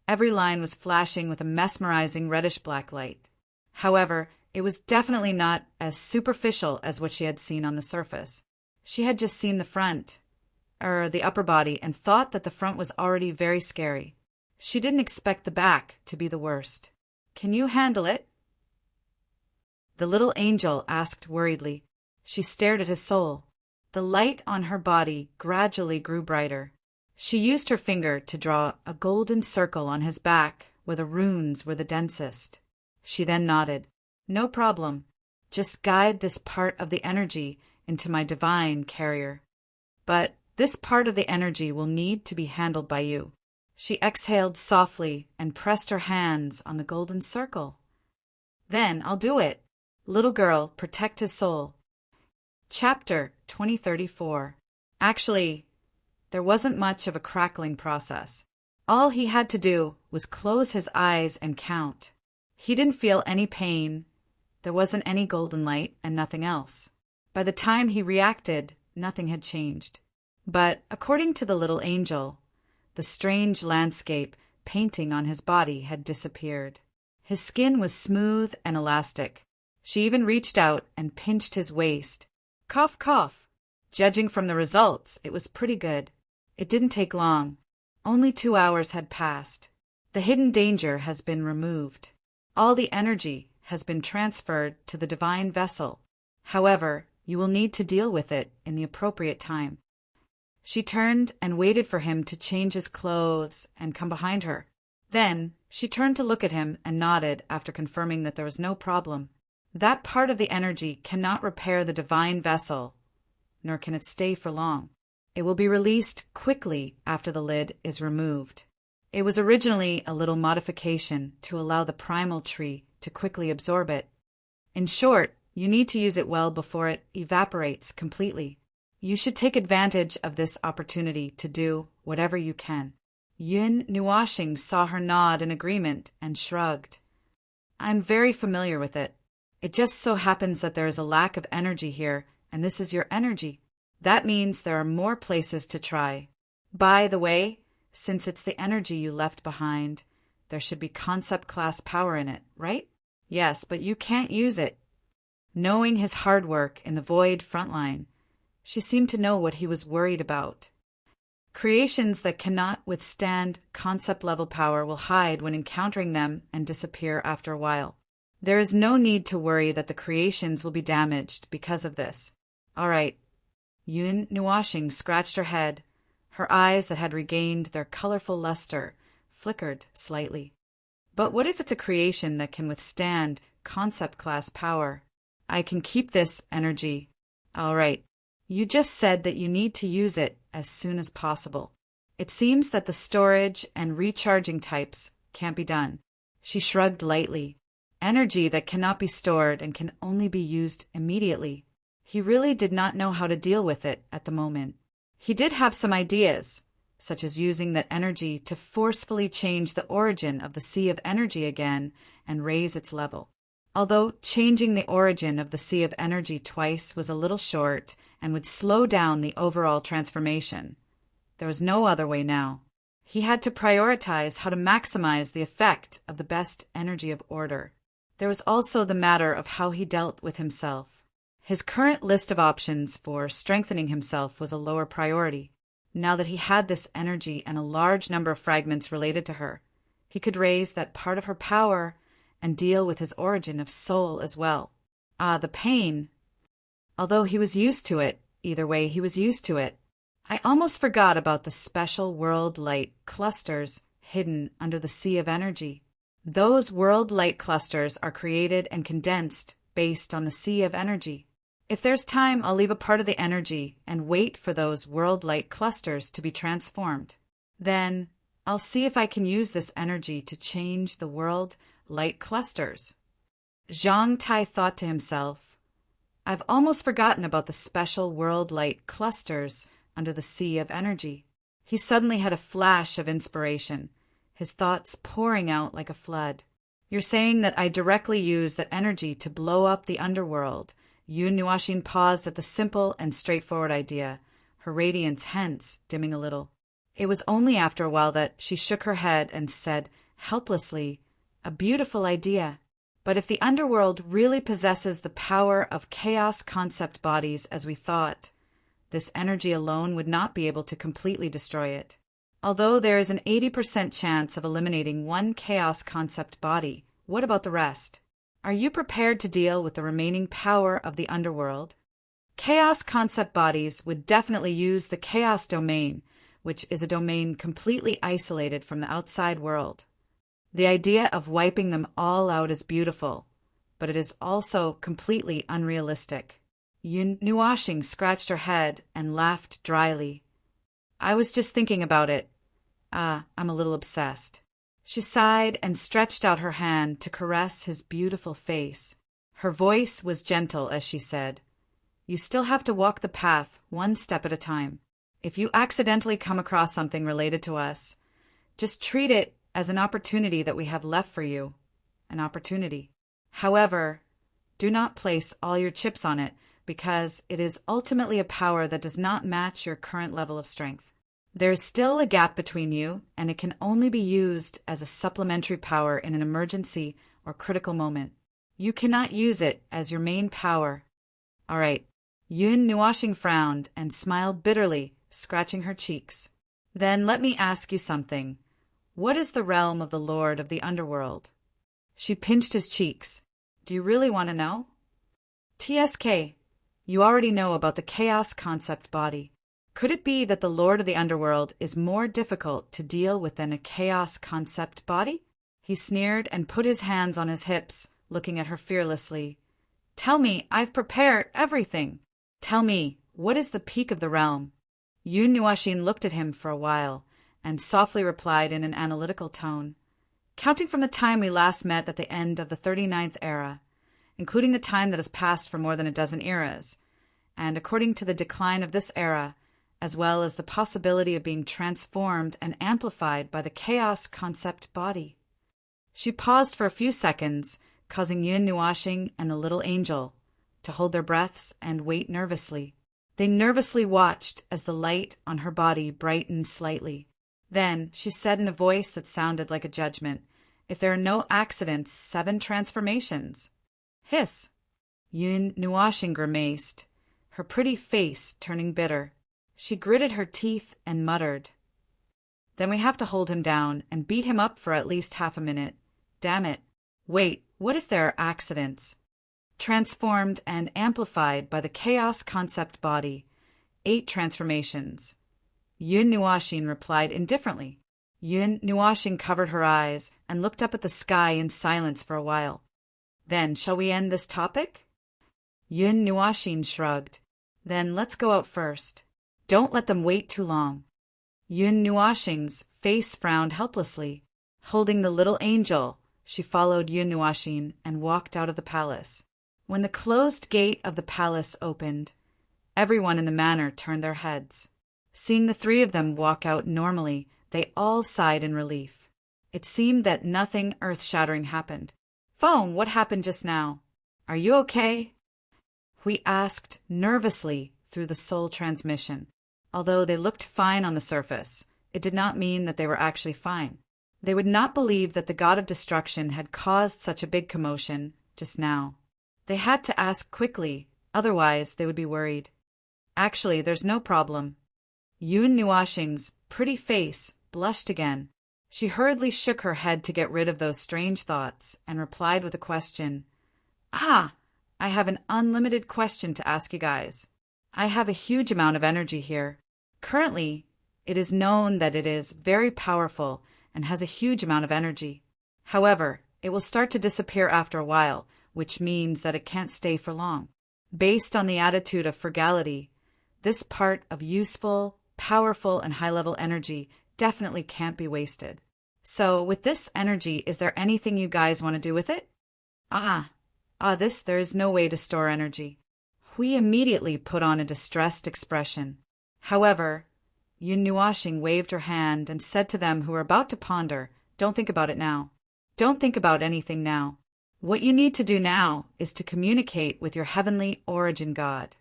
Every line was flashing with a mesmerizing reddish-black light. However, it was definitely not as superficial as what she had seen on the surface. She had just seen the upper body, and thought that the front was already very scary. She didn't expect the back to be the worst. "Can you handle it?" The little angel asked worriedly. She stared at his soul. The light on her body gradually grew brighter. She used her finger to draw a golden circle on his back where the runes were the densest. She then nodded. "No problem. Just guide this part of the energy into my divine carrier. But this part of the energy will need to be handled by you." She exhaled softly and pressed her hands on the golden circle. "Then I'll do it. Little girl, protect his soul." Chapter 2034. Actually, there wasn't much of a crackling process. All he had to do was close his eyes and count. He didn't feel any pain. There wasn't any golden light and nothing else. By the time he reacted, nothing had changed. But according to the little angel, the strange landscape painting on his body had disappeared. His skin was smooth and elastic. She even reached out and pinched his waist. Cough, cough. Judging from the results, it was pretty good. It didn't take long. Only 2 hours had passed. The hidden danger has been removed. All the energy has been transferred to the divine vessel. However, you will need to deal with it in the appropriate time. She turned and waited for him to change his clothes and come behind her. Then she turned to look at him and nodded after confirming that there was no problem. That part of the energy cannot repair the divine vessel, nor can it stay for long. It will be released quickly after the lid is removed. It was originally a little modification to allow the primal tree to quickly absorb it. In short, you need to use it well before it evaporates completely. You should take advantage of this opportunity to do whatever you can. Yun Nuashing saw her nod in agreement and shrugged. "I'm very familiar with it. It just so happens that there is a lack of energy here, and this is your energy. That means there are more places to try. By the way, since it's the energy you left behind, there should be concept class power in it, right?" "Yes, but you can't use it." Knowing his hard work in the Void frontline, she seemed to know what he was worried about. Creations that cannot withstand concept-level power will hide when encountering them and disappear after a while. There is no need to worry that the creations will be damaged because of this. All right. Yun Nuashing scratched her head. Her eyes that had regained their colorful luster flickered slightly. But what if it's a creation that can withstand concept class power? I can keep this energy. All right. You just said that you need to use it as soon as possible. It seems that the storage and recharging types can't be done. She shrugged lightly. Energy that cannot be stored and can only be used immediately. He really did not know how to deal with it at the moment. He did have some ideas, such as using that energy to forcefully change the origin of the sea of energy again and raise its level. Although changing the origin of the sea of energy twice was a little short and would slow down the overall transformation, there was no other way now. He had to prioritize how to maximize the effect of the best energy of order. There was also the matter of how he dealt with himself. His current list of options for strengthening himself was a lower priority. Now that he had this energy and a large number of fragments related to her, he could raise that part of her power and deal with his origin of soul as well. Ah, the pain! Although he was used to it, either way he was used to it. I almost forgot about the special world light clusters hidden under the sea of energy. Those world light clusters are created and condensed based on the sea of energy. If there's time, I'll leave a part of the energy and wait for those world light clusters to be transformed. Then I'll see if I can use this energy to change the world light clusters. Zhang Tai thought to himself, I've almost forgotten about the special world light clusters under the sea of energy. He suddenly had a flash of inspiration, his thoughts pouring out like a flood. You're saying that I directly use that energy to blow up the underworld. Yun Nuaxin paused at the simple and straightforward idea, her radiance hence dimming a little. It was only after a while that she shook her head and said, helplessly, a beautiful idea. But if the underworld really possesses the power of chaos concept bodies as we thought, this energy alone would not be able to completely destroy it. Although there is an 80% chance of eliminating one chaos concept body, what about the rest? Are you prepared to deal with the remaining power of the underworld? Chaos concept bodies would definitely use the chaos domain, which is a domain completely isolated from the outside world. The idea of wiping them all out is beautiful, but it is also completely unrealistic. Yun Nuaxing scratched her head and laughed dryly. I was just thinking about it. I'm a little obsessed. She sighed and stretched out her hand to caress his beautiful face. Her voice was gentle as she said, You still have to walk the path one step at a time. If you accidentally come across something related to us, just treat it as an opportunity that we have left for you. An opportunity. However, do not place all your chips on it, because it is ultimately a power that does not match your current level of strength. There is still a gap between you, and it can only be used as a supplementary power in an emergency or critical moment. You cannot use it as your main power. All right. Yun Nuaxing frowned and smiled bitterly, scratching her cheeks. Then let me ask you something. What is the realm of the Lord of the Underworld? She pinched his cheeks. Do you really want to know? TSK, you already know about the chaos concept body. Could it be that the Lord of the Underworld is more difficult to deal with than a chaos concept body? He sneered and put his hands on his hips, looking at her fearlessly. Tell me, I've prepared everything. Tell me, what is the peak of the realm? Yun Nuaxin looked at him for a while, and softly replied in an analytical tone. Counting from the time we last met at the end of the 39th era, including the time that has passed for more than a dozen eras, and according to the decline of this era, as well as the possibility of being transformed and amplified by the chaos concept body. She paused for a few seconds, causing Yun Nuaxing and the little angel to hold their breaths and wait nervously. They nervously watched as the light on her body brightened slightly. Then she said in a voice that sounded like a judgment, If there are no accidents, 7 transformations. Hiss! Yun Nuaxing grimaced, her pretty face turning bitter. She gritted her teeth and muttered, Then we have to hold him down and beat him up for at least half a minute. Damn it. Wait, what if there are accidents? Transformed and amplified by the chaos concept body. 8 transformations. Yun Nuaxin replied indifferently. Yun Nuaxin covered her eyes and looked up at the sky in silence for a while. Then, shall we end this topic? Yun Nuaxin shrugged. Then let's go out first. Don't let them wait too long. Yun Nuaxing's face frowned helplessly. Holding the little angel, she followed Yun Nuaxin and walked out of the palace. When the closed gate of the palace opened, everyone in the manor turned their heads. Seeing the 3 of them walk out normally, they all sighed in relief. It seemed that nothing earth-shattering happened. Phone, what happened just now? Are you okay? Hui asked nervously through the soul transmission. Although they looked fine on the surface, it did not mean that they were actually fine. They would not believe that the god of destruction had caused such a big commotion just now. They had to ask quickly, otherwise they would be worried. Actually, there's no problem. Yun Nuashing's pretty face blushed again. She hurriedly shook her head to get rid of those strange thoughts and replied with a question. Ah, I have an unlimited question to ask you guys. I have a huge amount of energy here. Currently, it is known that it is very powerful and has a huge amount of energy. However, it will start to disappear after a while, which means that it can't stay for long. Based on the attitude of frugality, this part of useful, powerful, and high-level energy definitely can't be wasted. So, with this energy, is there anything you guys want to do with it? There is no way to store energy. Hui immediately put on a distressed expression. However, Yun Nuashing waved her hand and said to them who were about to ponder, "Don't think about it now. Don't think about anything now. What you need to do now is to communicate with your heavenly origin God.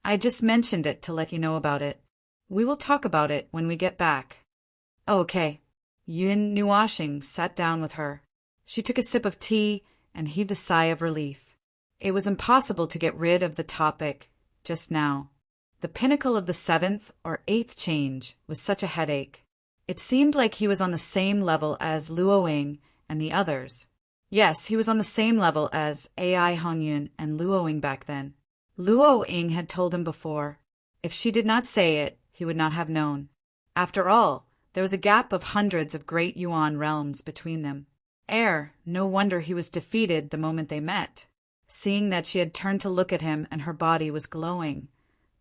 I just mentioned it to let you know about it. We will talk about it when we get back." Okay. Yun Nuashing sat down with her. She took a sip of tea and heaved a sigh of relief. It was impossible to get rid of the topic just now. The pinnacle of the 7th or 8th change was such a headache. It seemed like he was on the same level as Luoying and the others. Yes, he was on the same level as Ai Hongyun and Luoying back then. Luoying had told him before. If she did not say it, he would not have known. After all, there was a gap of hundreds of great Yuan realms between them. No wonder he was defeated the moment they met. Seeing that she had turned to look at him and her body was glowing.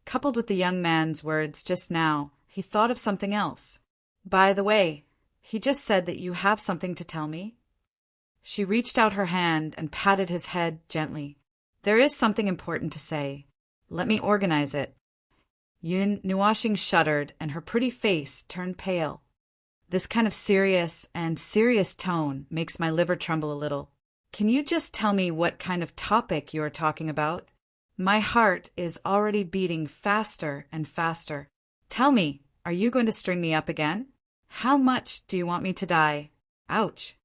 Coupled with the young man's words just now, he thought of something else. By the way, he just said that you have something to tell me. She reached out her hand and patted his head gently. There is something important to say. Let me organize it. Yun Nuashing shuddered and her pretty face turned pale. This kind of serious tone makes my liver tremble a little. Can you just tell me what kind of topic you are talking about? My heart is already beating faster and faster. Tell me, are you going to string me up again? How much do you want me to die? Ouch.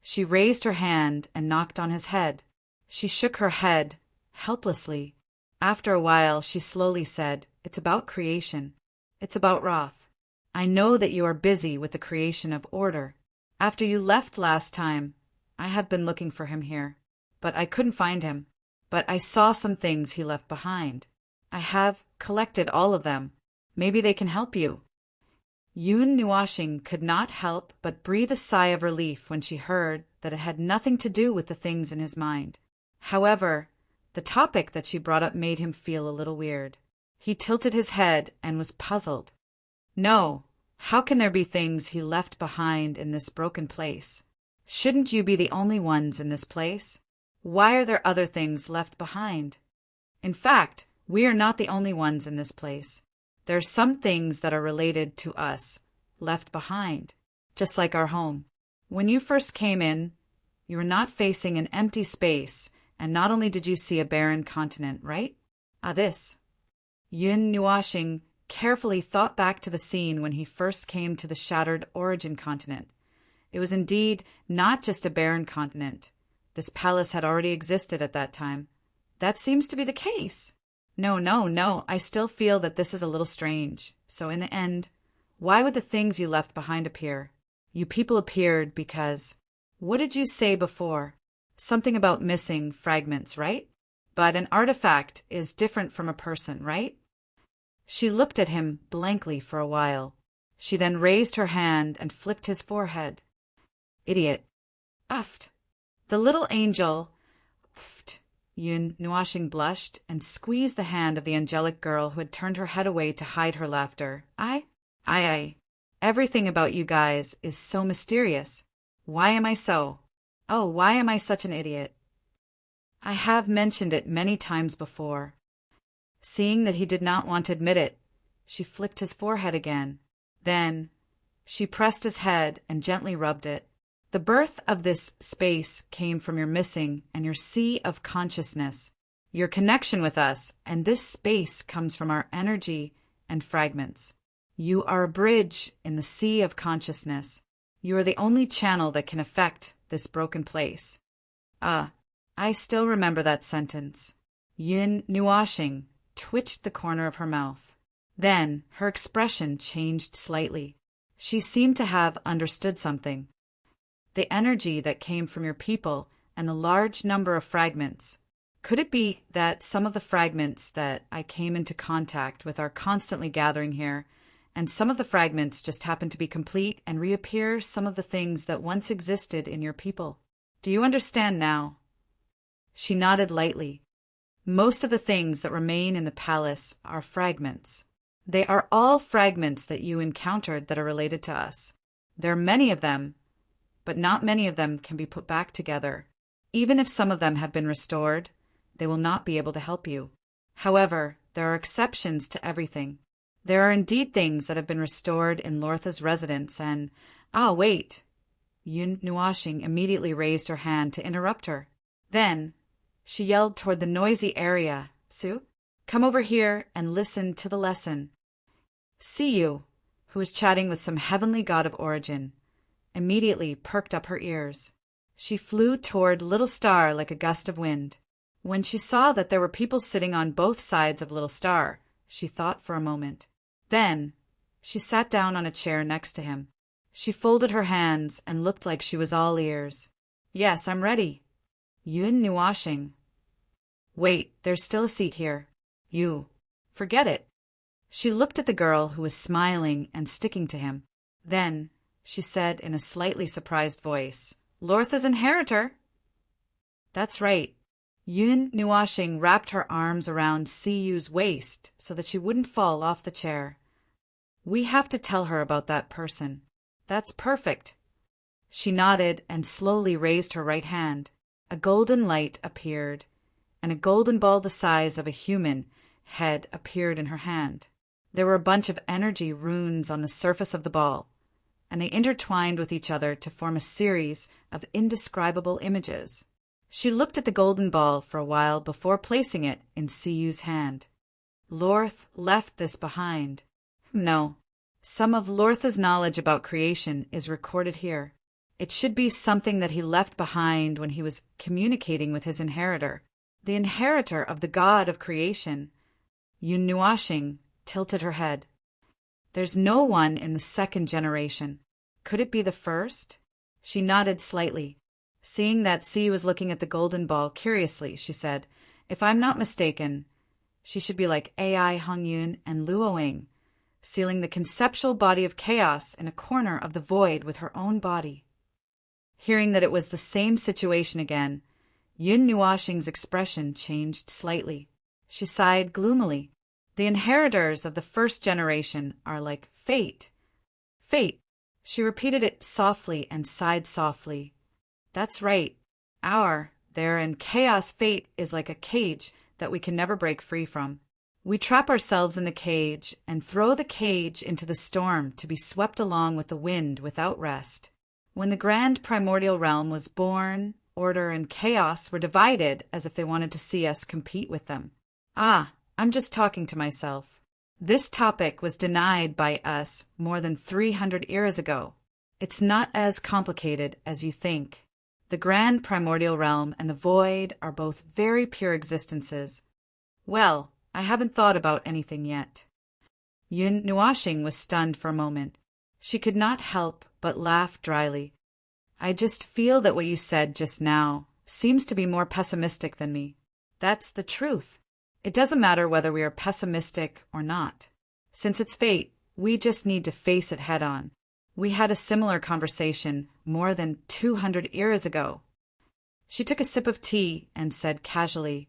She raised her hand and knocked on his head. She shook her head, helplessly. After a while, she slowly said, "It's about creation. It's about Roth. I know that you are busy with the creation of order. After you left last time, I have been looking for him here, but I couldn't find him. But I saw some things he left behind. I have collected all of them. Maybe they can help you." Yun Nuashing could not help but breathe a sigh of relief when she heard that it had nothing to do with the things in his mind. However, the topic that she brought up made him feel a little weird. He tilted his head and was puzzled. No, how can there be things he left behind in this broken place? Shouldn't you be the only ones in this place? Why are there other things left behind? In fact, we are not the only ones in this place. There are some things that are related to us, left behind, just like our home. When you first came in, you were not facing an empty space, and not only did you see a barren continent, right? This. Yun Nuashing carefully thought back to the scene when he first came to the shattered origin continent. It was indeed not just a barren continent. This palace had already existed at that time. That seems to be the case. No, I still feel that this is a little strange. So in the end, why would the things you left behind appear? You people appeared because... What did you say before? Something about missing fragments, right? But an artifact is different from a person, right? She looked at him blankly for a while. She then raised her hand and flicked his forehead. Idiot. Uffed. The little angel... Uffed. Yun Nuashing blushed and squeezed the hand of the angelic girl who had turned her head away to hide her laughter. I. Everything about you guys is so mysterious. Why am I so? Oh, why am I such an idiot? I have mentioned it many times before. Seeing that he did not want to admit it, she flicked his forehead again. Then, she pressed his head and gently rubbed it. The birth of this space came from your missing and your sea of consciousness, your connection with us, and this space comes from our energy and fragments. You are a bridge in the sea of consciousness. You are the only channel that can affect this broken place. I still remember that sentence. Yun Nuashing twitched the corner of her mouth. Then her expression changed slightly. She seemed to have understood something. The energy that came from your people and the large number of fragments. Could it be that some of the fragments that I came into contact with are constantly gathering here, and some of the fragments just happen to be complete and reappear some of the things that once existed in your people? Do you understand now? She nodded lightly. Most of the things that remain in the palace are fragments. They are all fragments that you encountered that are related to us. There are many of them, but not many of them can be put back together. Even if some of them have been restored, they will not be able to help you. However, there are exceptions to everything. There are indeed things that have been restored in Lortha's residence and— wait! Yun Nuashing immediately raised her hand to interrupt her. Then she yelled toward the noisy area, Su, come over here and listen to the lesson. Siyu, who was chatting with some heavenly god of origin, immediately perked up her ears. She flew toward Little Star like a gust of wind. When she saw that there were people sitting on both sides of Little Star, she thought for a moment. Then she sat down on a chair next to him. She folded her hands and looked like she was all ears. Yes, I'm ready. Yun Nuashing. Wait, there's still a seat here. You. Forget it. She looked at the girl who was smiling and sticking to him. Then she said in a slightly surprised voice, Lortha's inheritor. That's right. Yun Nuashing wrapped her arms around Siyu's waist so that she wouldn't fall off the chair. We have to tell her about that person. That's perfect. She nodded and slowly raised her right hand. A golden light appeared, and a golden ball the size of a human head appeared in her hand. There were a bunch of energy runes on the surface of the ball, and they intertwined with each other to form a series of indescribable images. She looked at the golden ball for a while before placing it in Siyu's hand. Lorth left this behind. No. Some of Lortha's knowledge about creation is recorded here. It should be something that he left behind when he was communicating with his inheritor. The inheritor of the god of creation. Yun Nuashing tilted her head. There's no one in the second generation. Could it be the first? She nodded slightly. Seeing that Siyu was looking at the golden ball curiously, she said, If I'm not mistaken, she should be like Ai Hongyun and Luoing, sealing the conceptual body of chaos in a corner of the void with her own body. Hearing that it was the same situation again, Yun Nuashing's expression changed slightly. She sighed gloomily. The inheritors of the first generation are like fate. Fate. She repeated it softly and sighed softly. That's right. There in chaos, fate is like a cage that we can never break free from. We trap ourselves in the cage and throw the cage into the storm to be swept along with the wind without rest. When the grand primordial realm was born, order and chaos were divided as if they wanted to see us compete with them. I'm just talking to myself. This topic was denied by us more than 300 eras ago. It's not as complicated as you think. The grand primordial realm and the void are both very pure existences. Well, I haven't thought about anything yet. Yun Nuashing was stunned for a moment. She could not help but laugh dryly. I just feel that what you said just now seems to be more pessimistic than me. That's the truth. It doesn't matter whether we are pessimistic or not. Since it's fate, we just need to face it head on. We had a similar conversation more than 200 eras ago. She took a sip of tea and said casually,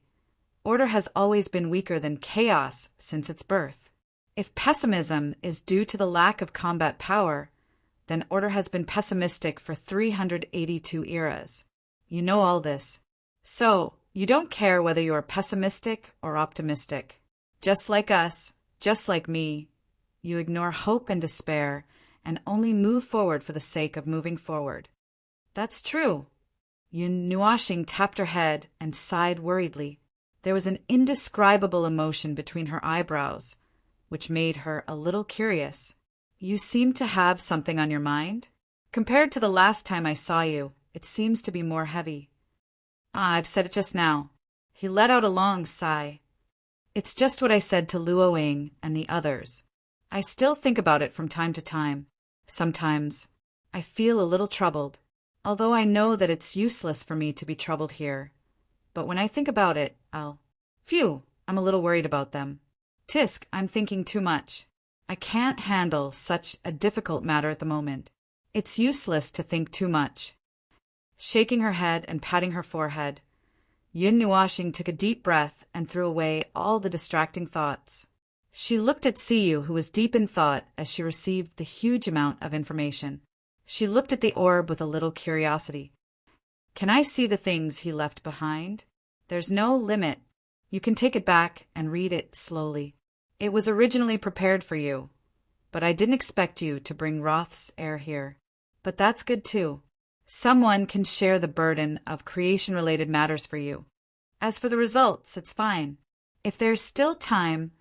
Order has always been weaker than chaos since its birth. If pessimism is due to the lack of combat power, then order has been pessimistic for 382 eras. You know all this. So, you don't care whether you are pessimistic or optimistic. Just like us, just like me, you ignore hope and despair and only move forward for the sake of moving forward. That's true. Yun Nuashing tapped her head and sighed worriedly. There was an indescribable emotion between her eyebrows, which made her a little curious. You seem to have something on your mind? Compared to the last time I saw you, it seems to be more heavy. I've said it just now. He let out a long sigh. It's just what I said to Luoing and the others. I still think about it from time to time. Sometimes I feel a little troubled, although I know that it's useless for me to be troubled here. But when I think about it, Phew, I'm a little worried about them. Tisk, I'm thinking too much. I can't handle such a difficult matter at the moment. It's useless to think too much. Shaking her head and patting her forehead, Yun Nuashing took a deep breath and threw away all the distracting thoughts. She looked at Siyu, who was deep in thought as she received the huge amount of information. She looked at the orb with a little curiosity. Can I see the things he left behind? There's no limit. You can take it back and read it slowly. It was originally prepared for you, but I didn't expect you to bring Roth's heir here. But that's good too. Someone can share the burden of creation-related matters for you. As for the results, it's fine. If there's still time,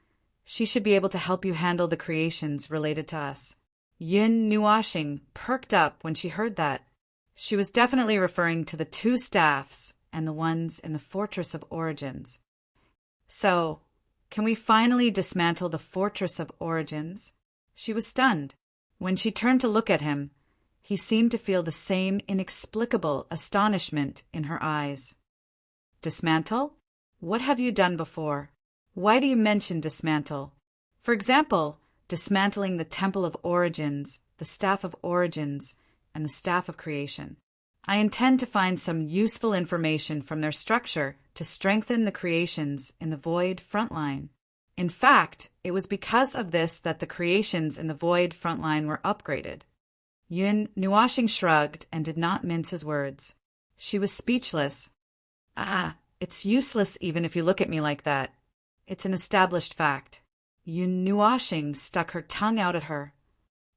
she should be able to help you handle the creations related to us. Yun Nuashing perked up when she heard that. She was definitely referring to the 2 staffs and the ones in the Fortress of Origins. So, can we finally dismantle the Fortress of Origins? She was stunned. When she turned to look at him, he seemed to feel the same inexplicable astonishment in her eyes. Dismantle? What have you done before? Why do you mention dismantle? For example, dismantling the Temple of Origins, the Staff of Origins, and the Staff of Creation. I intend to find some useful information from their structure to strengthen the creations in the Void frontline. In fact, it was because of this that the creations in the Void frontline were upgraded. Yun Nuashing shrugged and did not mince his words. She was speechless. It's useless even if you look at me like that. It's an established fact. Yun Nuashing stuck her tongue out at her.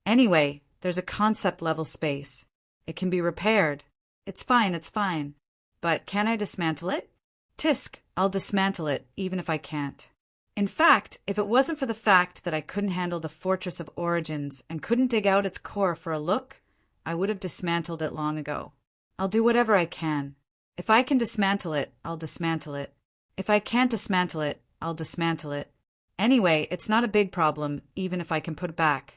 Anyway, there's a concept-level space. It can be repaired. It's fine. But can I dismantle it? Tisk, I'll dismantle it, even if I can't. In fact, if it wasn't for the fact that I couldn't handle the Fortress of Origins and couldn't dig out its core for a look, I would have dismantled it long ago. I'll do whatever I can. If I can dismantle it, I'll dismantle it. If I can't dismantle it, I'll dismantle it. Anyway, it's not a big problem, even if I can put it back.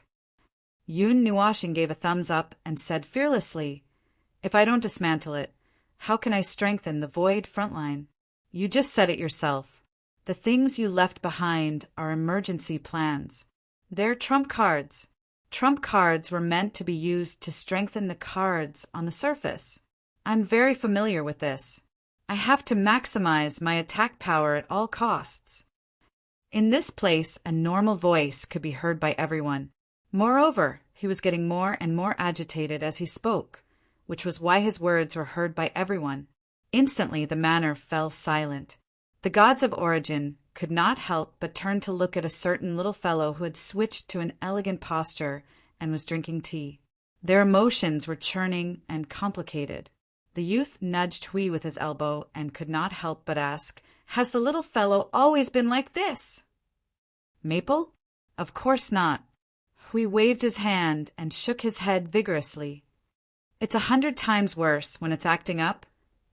Yun Nuashing gave a thumbs up and said fearlessly, If I don't dismantle it, how can I strengthen the Void frontline? You just said it yourself. The things you left behind are emergency plans. They're trump cards. Trump cards were meant to be used to strengthen the cards on the surface. I'm very familiar with this. I have to maximize my attack power at all costs. In this place, a normal voice could be heard by everyone. Moreover, he was getting more and more agitated as he spoke, which was why his words were heard by everyone. Instantly, the manor fell silent. The gods of origin could not help but turn to look at a certain little fellow who had switched to an elegant posture and was drinking tea. Their emotions were churning and complicated. The youth nudged Hui with his elbow and could not help but ask, Has the little fellow always been like this? Maple? Of course not. Hui waved his hand and shook his head vigorously. It's 100 times worse when it's acting up,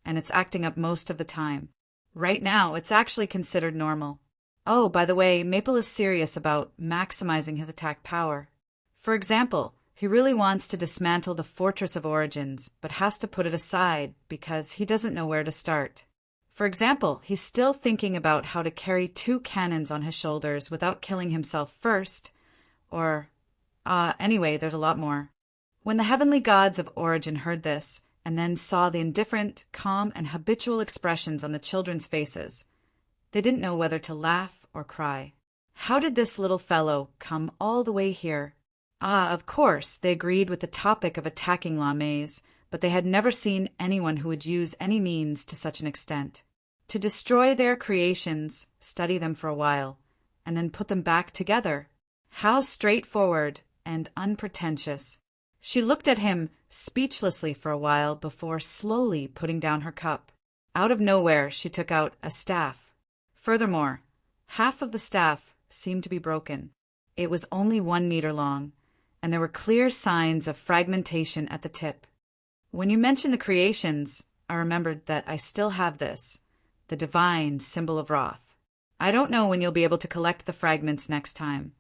and it's acting up most of the time. Right now, it's actually considered normal. Oh, by the way, Maple is serious about maximizing his attack power. For example, he really wants to dismantle the Fortress of Origins, but has to put it aside because he doesn't know where to start. For example, he's still thinking about how to carry 2 cannons on his shoulders without killing himself first, anyway, there's a lot more. When the heavenly gods of origin heard this, and then saw the indifferent, calm, and habitual expressions on the children's faces, they didn't know whether to laugh or cry. How did this little fellow come all the way here? Of course, they agreed with the topic of attacking La Maze, but they had never seen anyone who would use any means to such an extent. To destroy their creations, study them for a while, and then put them back together. How straightforward and unpretentious. She looked at him speechlessly for a while before slowly putting down her cup. Out of nowhere, she took out a staff. Furthermore, half of the staff seemed to be broken. It was only 1 meter long, and there were clear signs of fragmentation at the tip. When you mentioned the creations, I remembered that I still have this, the divine symbol of Roth. I don't know when you'll be able to collect the fragments next time,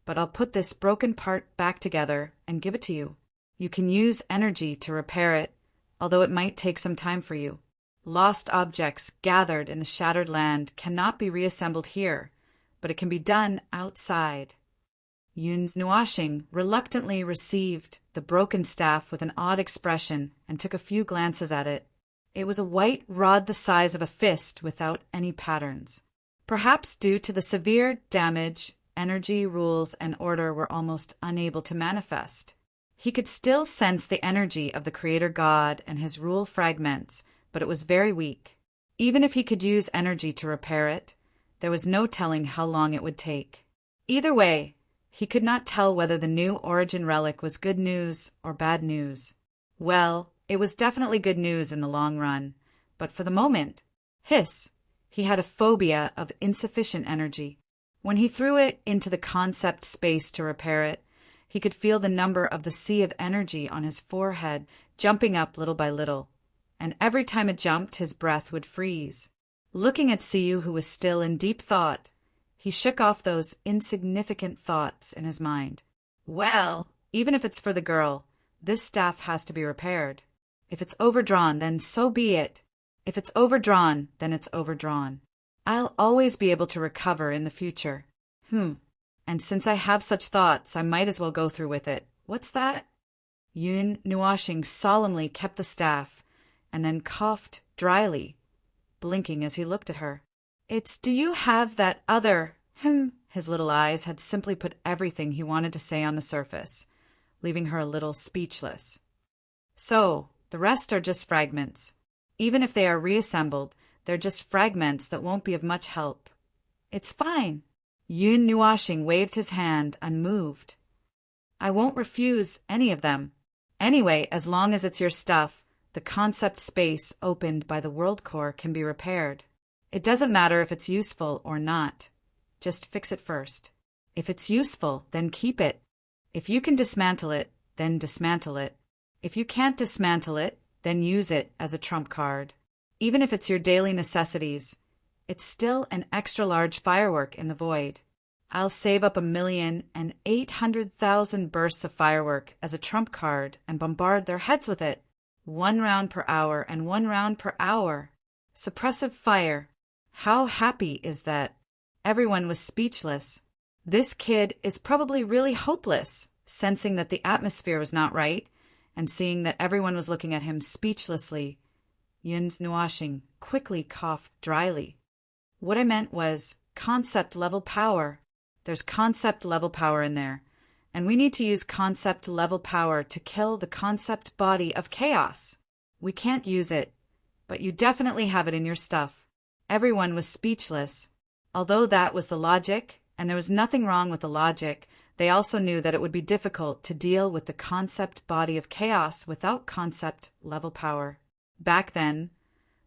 but I'll put this broken part back together and give it to you. You can use energy to repair it, although it might take some time for you. Lost objects gathered in the shattered land cannot be reassembled here, but it can be done outside. Yun Nuashing reluctantly received the broken staff with an odd expression and took a few glances at it. It was a white rod the size of a fist without any patterns. Perhaps due to the severe damage, energy, rules, and order were almost unable to manifest. He could still sense the energy of the Creator God and his rule fragments, but it was very weak. Even if he could use energy to repair it, there was no telling how long it would take. Either way, he could not tell whether the new origin relic was good news or bad news. Well, it was definitely good news in the long run, but for the moment, he had a phobia of insufficient energy. When he threw it into the concept space to repair it, he could feel the number of the sea of energy on his forehead jumping up little by little, and every time it jumped, his breath would freeze. Looking at Siyu, who was still in deep thought, he shook off those insignificant thoughts in his mind. Well, even if it's for the girl, this staff has to be repaired. If it's overdrawn, then so be it. If it's overdrawn, then it's overdrawn. I'll always be able to recover in the future. And since I have such thoughts, I might as well go through with it. What's that? Yun Nuashing solemnly kept the staff, and then coughed dryly, blinking as he looked at her. Do you have that other, His little eyes had simply put everything he wanted to say on the surface, leaving her a little speechless. So, the rest are just fragments. Even if they are reassembled, they're just fragments that won't be of much help. It's fine. Yun Nuashing waved his hand, unmoved. I won't refuse any of them. Anyway, as long as it's your stuff, the concept space opened by the World Core can be repaired. It doesn't matter if it's useful or not. Just fix it first. If it's useful, then keep it. If you can dismantle it, then dismantle it. If you can't dismantle it, then use it as a trump card. Even if it's your daily necessities, it's still an extra-large firework in the void. I'll save up 1,800,000 bursts of firework as a trump card and bombard their heads with it. 1 round per hour and 1 round per hour. Suppressive fire. How happy is that? Everyone was speechless. This kid is probably really hopeless, sensing that the atmosphere was not right, and seeing that everyone was looking at him speechlessly. Yun Nuashing quickly coughed dryly. What I meant was concept-level power. There's concept-level power in there, and we need to use concept-level power to kill the concept body of chaos. We can't use it, but you definitely have it in your stuff. Everyone was speechless. Although that was the logic, and there was nothing wrong with the logic, they also knew that it would be difficult to deal with the concept body of chaos without concept-level power. Back then,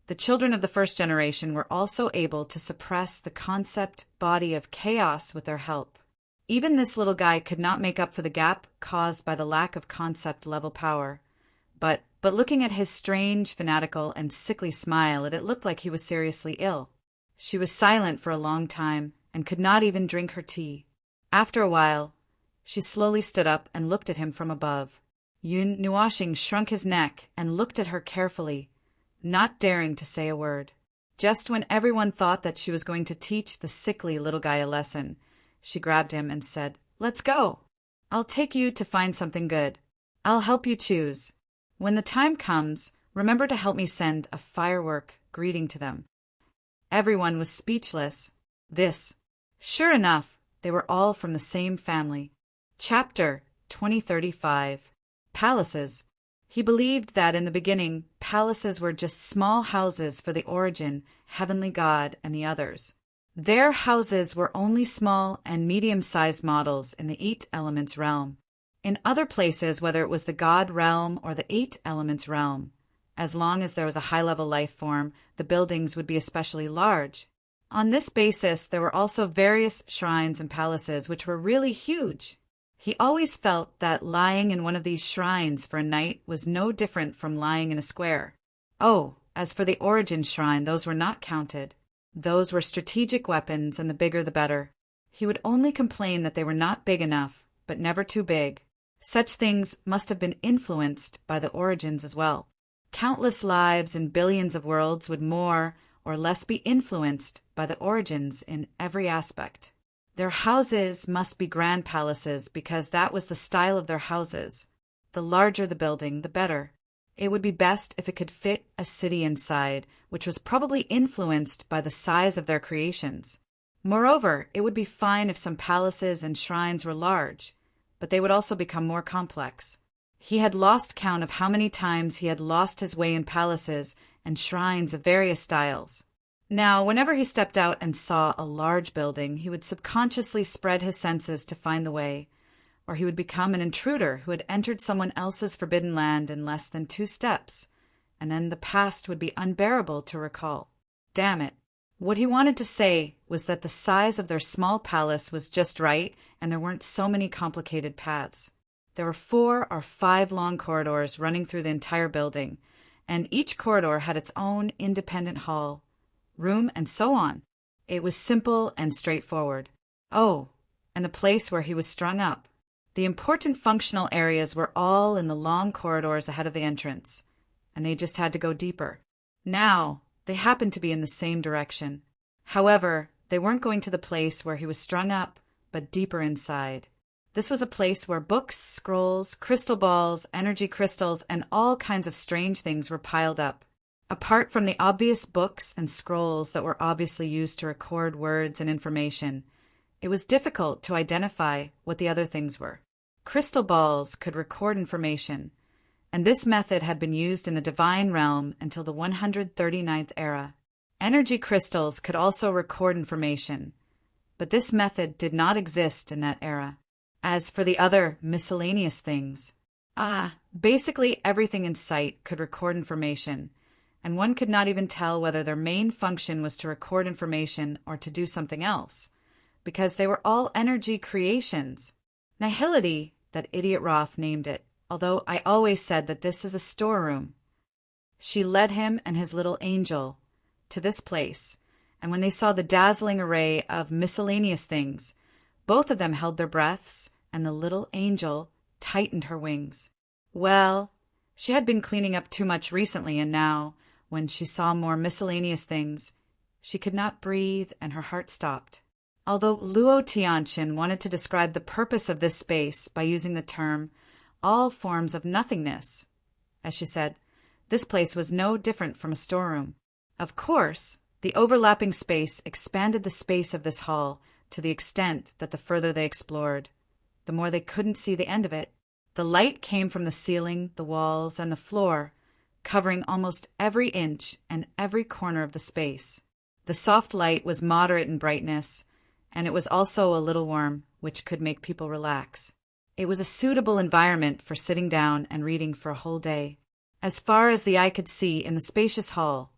the children of the first generation were also able to suppress the concept body of chaos with their help. Even this little guy could not make up for the gap caused by the lack of concept-level power. But looking at his strange, fanatical, and sickly smile, it looked like he was seriously ill. She was silent for a long time and could not even drink her tea. After a while, she slowly stood up and looked at him from above. Yun Nuashing shrunk his neck and looked at her carefully, not daring to say a word. Just when everyone thought that she was going to teach the sickly little guy a lesson, she grabbed him and said, "Let's go. I'll take you to find something good. I'll help you choose. When the time comes, remember to help me send a firework greeting to them." Everyone was speechless. Sure enough, they were all from the same family. Chapter 2035. Palaces. He believed that in the beginning, palaces were just small houses for the origin, heavenly god, and the others. Their houses were only small and medium-sized models in the 8 elements realm. In other places, whether it was the god realm or the 8 elements realm, as long as there was a high-level life form, the buildings would be especially large. On this basis, there were also various shrines and palaces which were really huge. He always felt that lying in one of these shrines for a night was no different from lying in a square. Oh, as for the origin shrine, those were not counted. Those were strategic weapons, and the bigger the better. He would only complain that they were not big enough, but never too big. Such things must have been influenced by the origins as well. Countless lives in billions of worlds would more or less be influenced by the origins in every aspect. Their houses must be grand palaces because that was the style of their houses. The larger the building, the better. It would be best if it could fit a city inside, which was probably influenced by the size of their creations. Moreover, it would be fine if some palaces and shrines were large, but they would also become more complex. He had lost count of how many times he had lost his way in palaces and shrines of various styles. Now, whenever he stepped out and saw a large building, he would subconsciously spread his senses to find the way, or he would become an intruder who had entered someone else's forbidden land in less than 2 steps, and then the past would be unbearable to recall. Damn it. What he wanted to say was that the size of their small palace was just right and there weren't so many complicated paths. There were 4 or 5 long corridors running through the entire building, and each corridor had its own independent hall, room, and so on. It was simple and straightforward. Oh, and the place where he was strung up. The important functional areas were all in the long corridors ahead of the entrance, and they just had to go deeper. Now, they happened to be in the same direction. However, they weren't going to the place where he was strung up, but deeper inside. This was a place where books, scrolls, crystal balls, energy crystals, and all kinds of strange things were piled up. Apart from the obvious books and scrolls that were obviously used to record words and information, it was difficult to identify what the other things were. Crystal balls could record information, and this method had been used in the divine realm until the 139th era. Energy crystals could also record information, but this method did not exist in that era. As for the other miscellaneous things, basically everything in sight could record information, and one could not even tell whether their main function was to record information or to do something else, because they were all energy creations. Nihility, that idiot Roth named it, although I always said that this is a storeroom. She led him and his little angel to this place, and when they saw the dazzling array of miscellaneous things, both of them held their breaths, and the little angel tightened her wings. Well, she had been cleaning up too much recently, and now, when she saw more miscellaneous things, she could not breathe and her heart stopped. Although Luo Tianqian wanted to describe the purpose of this space by using the term all forms of nothingness, as she said, this place was no different from a storeroom. Of course, the overlapping space expanded the space of this hall to the extent that the further they explored, the more they couldn't see the end of it. The light came from the ceiling, the walls, and the floor, covering almost every inch and every corner of the space. The soft light was moderate in brightness, and it was also a little warm, which could make people relax. It was a suitable environment for sitting down and reading for a whole day. As far as the eye could see in the spacious hall,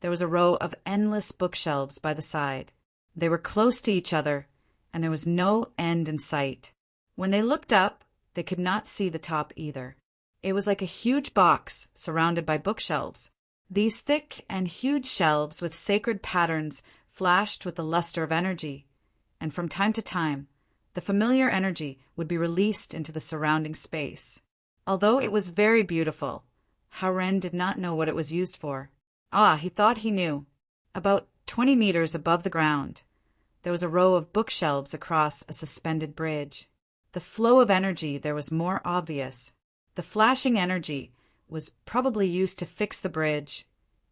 there was a row of endless bookshelves by the side. They were close to each other, and there was no end in sight. When they looked up, they could not see the top either. It was like a huge box surrounded by bookshelves. These thick and huge shelves with sacred patterns flashed with the luster of energy, and from time to time, the familiar energy would be released into the surrounding space. Although it was very beautiful, Hao Ren did not know what it was used for. He thought he knew. About 20 meters above the ground, there was a row of bookshelves across a suspended bridge. The flow of energy there was more obvious. The flashing energy was probably used to fix the bridge,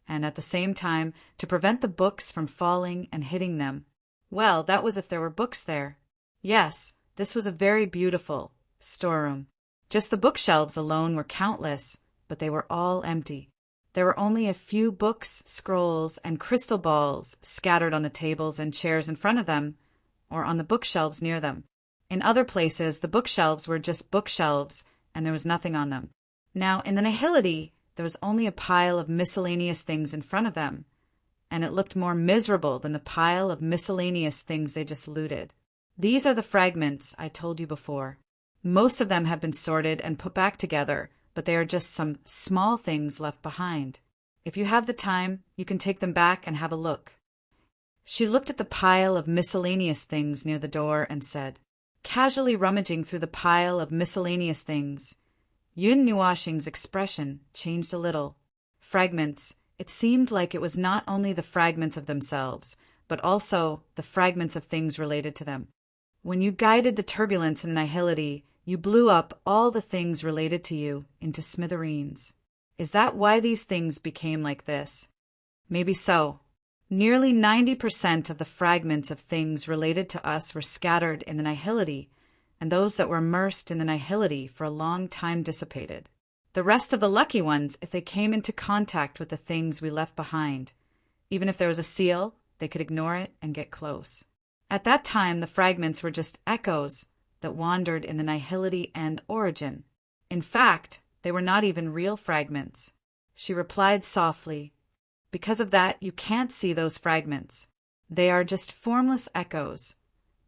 and at the same time to prevent the books from falling and hitting them. Well, that was if there were books there. Yes, this was a very beautiful storeroom. Just the bookshelves alone were countless, but they were all empty. There were only a few books, scrolls, and crystal balls scattered on the tables and chairs in front of them, or on the bookshelves near them. In other places, the bookshelves were just bookshelves, and there was nothing on them. Now, in the Nihility, there was only a pile of miscellaneous things in front of them, and it looked more miserable than the pile of miscellaneous things they just looted. These are the fragments I told you before. Most of them have been sorted and put back together, but they are just some small things left behind. If you have the time, you can take them back and have a look. She looked at the pile of miscellaneous things near the door and said, casually rummaging through the pile of miscellaneous things, Yun Nuashing's expression changed a little. Fragments. It seemed like it was not only the fragments of themselves, but also the fragments of things related to them. When you guided the turbulence in nihility, you blew up all the things related to you into smithereens. Is that why these things became like this? Maybe so. Nearly 90% of the fragments of things related to us were scattered in the nihility, and those that were immersed in the nihility for a long time dissipated. The rest of the lucky ones, if they came into contact with the things we left behind, even if there was a seal, they could ignore it and get close. At that time, the fragments were just echoes that wandered in the nihility and origin. In fact, they were not even real fragments. She replied softly, because of that, you can't see those fragments. They are just formless echoes.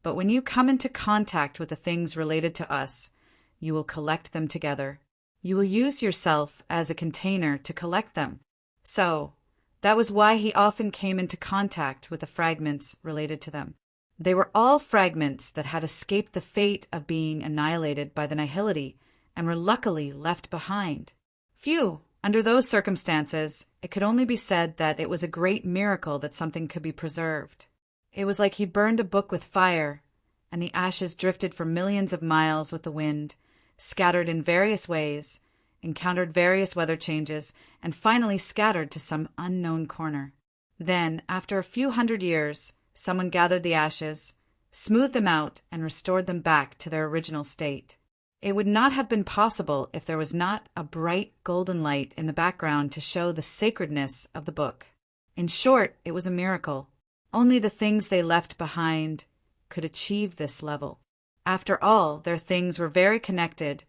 But when you come into contact with the things related to us, you will collect them together. You will use yourself as a container to collect them. So, that was why he often came into contact with the fragments related to them. They were all fragments that had escaped the fate of being annihilated by the nihility and were luckily left behind. Phew! Under those circumstances, it could only be said that it was a great miracle that something could be preserved. It was like he burned a book with fire, and the ashes drifted for millions of miles with the wind, scattered in various ways, encountered various weather changes, and finally scattered to some unknown corner. Then, after a few hundred years, someone gathered the ashes, smoothed them out, and restored them back to their original state. It would not have been possible if there was not a bright golden light in the background to show the sacredness of the book. In short, it was a miracle. Only the things they left behind could achieve this level. After all, their things were very connected,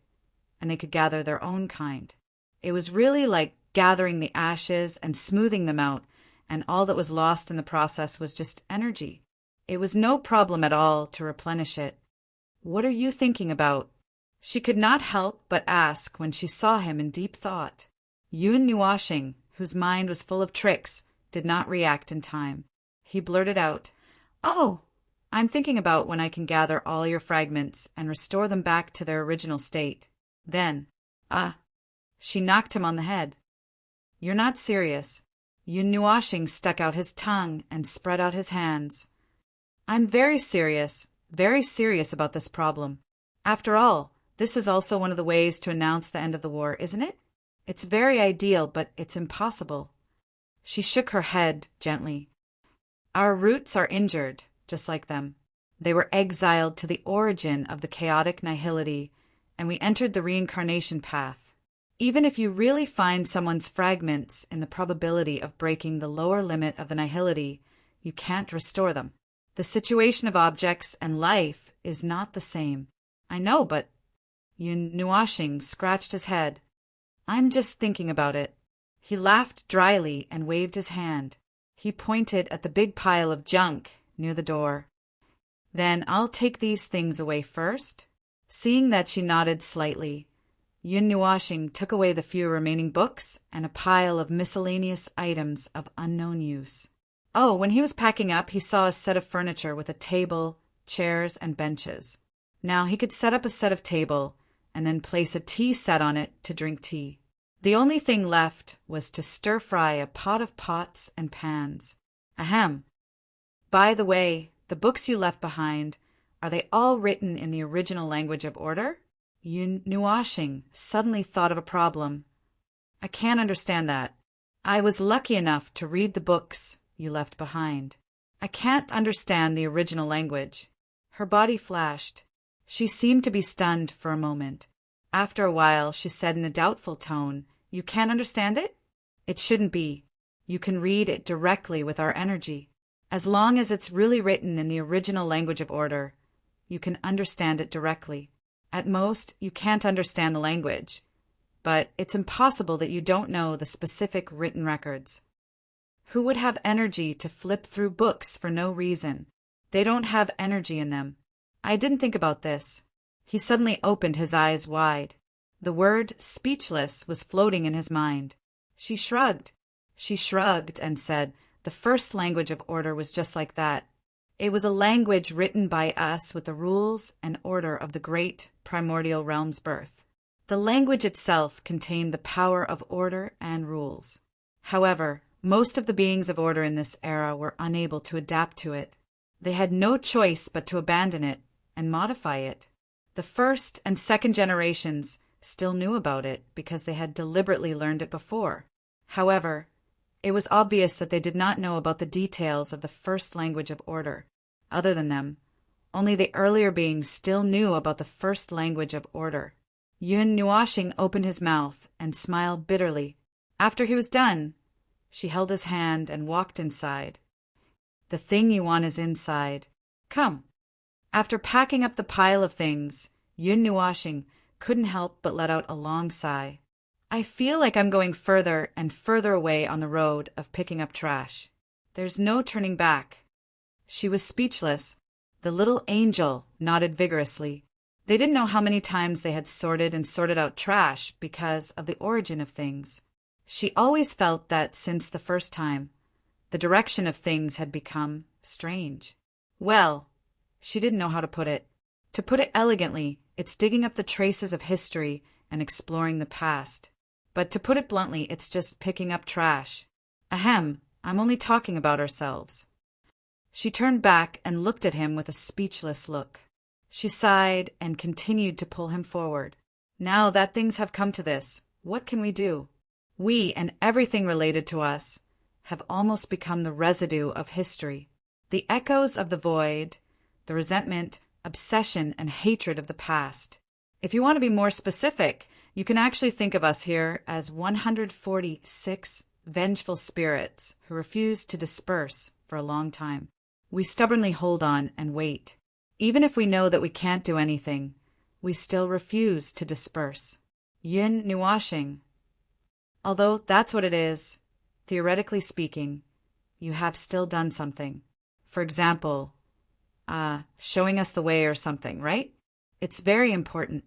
and they could gather their own kind. It was really like gathering the ashes and smoothing them out, and all that was lost in the process was just energy. It was no problem at all to replenish it. What are you thinking about? She could not help but ask when she saw him in deep thought. Yun Nuashing, whose mind was full of tricks, did not react in time. He blurted out, "Oh, I'm thinking about when I can gather all your fragments and restore them back to their original state. Then, she knocked him on the head. You're not serious." Yun Nuashing stuck out his tongue and spread out his hands. "I'm very serious about this problem. After all, this is also one of the ways to announce the end of the war, isn't it? It's very ideal, but it's impossible." She shook her head gently. "Our roots are injured, just like them. They were exiled to the origin of the chaotic nihility, and we entered the reincarnation path. Even if you really find someone's fragments in the probability of breaking the lower limit of the nihility, you can't restore them. The situation of objects and life is not the same." "I know, but..." Yun Nuashing scratched his head. "I'm just thinking about it." He laughed dryly and waved his hand. He pointed at the big pile of junk near the door. "Then I'll take these things away first." Seeing that she nodded slightly, Yun Nuashing took away the few remaining books and a pile of miscellaneous items of unknown use. Oh, when he was packing up, he saw a set of furniture with a table, chairs, and benches. Now he could set up a set of table and then place a tea set on it to drink tea. The only thing left was to stir-fry a pot of pots and pans. Ahem. By the way, the books you left behind, are they all written in the original language of order? Yun Nuashing suddenly thought of a problem. "I can't understand that. I was lucky enough to read the books you left behind. I can't understand the original language." Her body flashed. She seemed to be stunned for a moment. After a while, she said in a doubtful tone, "You can't understand it? It shouldn't be. You can read it directly with our energy. As long as it's really written in the original language of order, you can understand it directly. At most, you can't understand the language, but it's impossible that you don't know the specific written records. Who would have energy to flip through books for no reason? They don't have energy in them. I didn't think about this." He suddenly opened his eyes wide. The word speechless was floating in his mind. She shrugged and said, the first language of order was just like that. It was a language written by us with the rules and order of the great primordial realm's birth. The language itself contained the power of order and rules. However, most of the beings of order in this era were unable to adapt to it. They had no choice but to abandon it and modify it. The first and second generations still knew about it because they had deliberately learned it before. However, it was obvious that they did not know about the details of the first language of order. Other than them, only the earlier beings still knew about the first language of order. Yun Nuashing opened his mouth and smiled bitterly. After he was done, she held his hand and walked inside. The thing you want is inside. Come. After packing up the pile of things, Yun Nuashing couldn't help but let out a long sigh. I feel like I'm going further and further away on the road of picking up trash. There's no turning back. She was speechless. The little angel nodded vigorously. They didn't know how many times they had sorted and sorted out trash because of the origin of things. She always felt that since the first time, the direction of things had become strange. Well, she didn't know how to put it. To put it elegantly, it's digging up the traces of history and exploring the past. But to put it bluntly, it's just picking up trash. Ahem, I'm only talking about ourselves. She turned back and looked at him with a speechless look. She sighed and continued to pull him forward. Now that things have come to this, what can we do? We and everything related to us have almost become the residue of history. The echoes of the void, the resentment, obsession, and hatred of the past. If you want to be more specific, you can actually think of us here as 146 vengeful spirits who refuse to disperse for a long time. We stubbornly hold on and wait. Even if we know that we can't do anything, we still refuse to disperse. Yun Nuashing. Although that's what it is, theoretically speaking, you have still done something. For example, showing us the way or something, right? It's very important.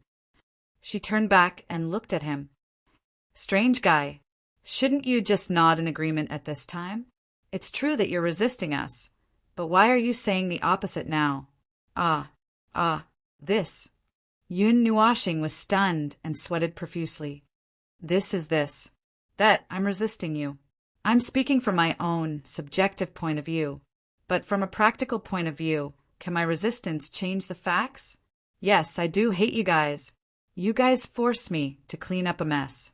She turned back and looked at him. Strange guy. Shouldn't you just nod in agreement at this time? It's true that you're resisting us, but why are you saying the opposite now? This. Yun Nuashing was stunned and sweated profusely. This is this. That I'm resisting you. I'm speaking from my own subjective point of view, but from a practical point of view, can my resistance change the facts? Yes, I do hate you guys. You guys forced me to clean up a mess.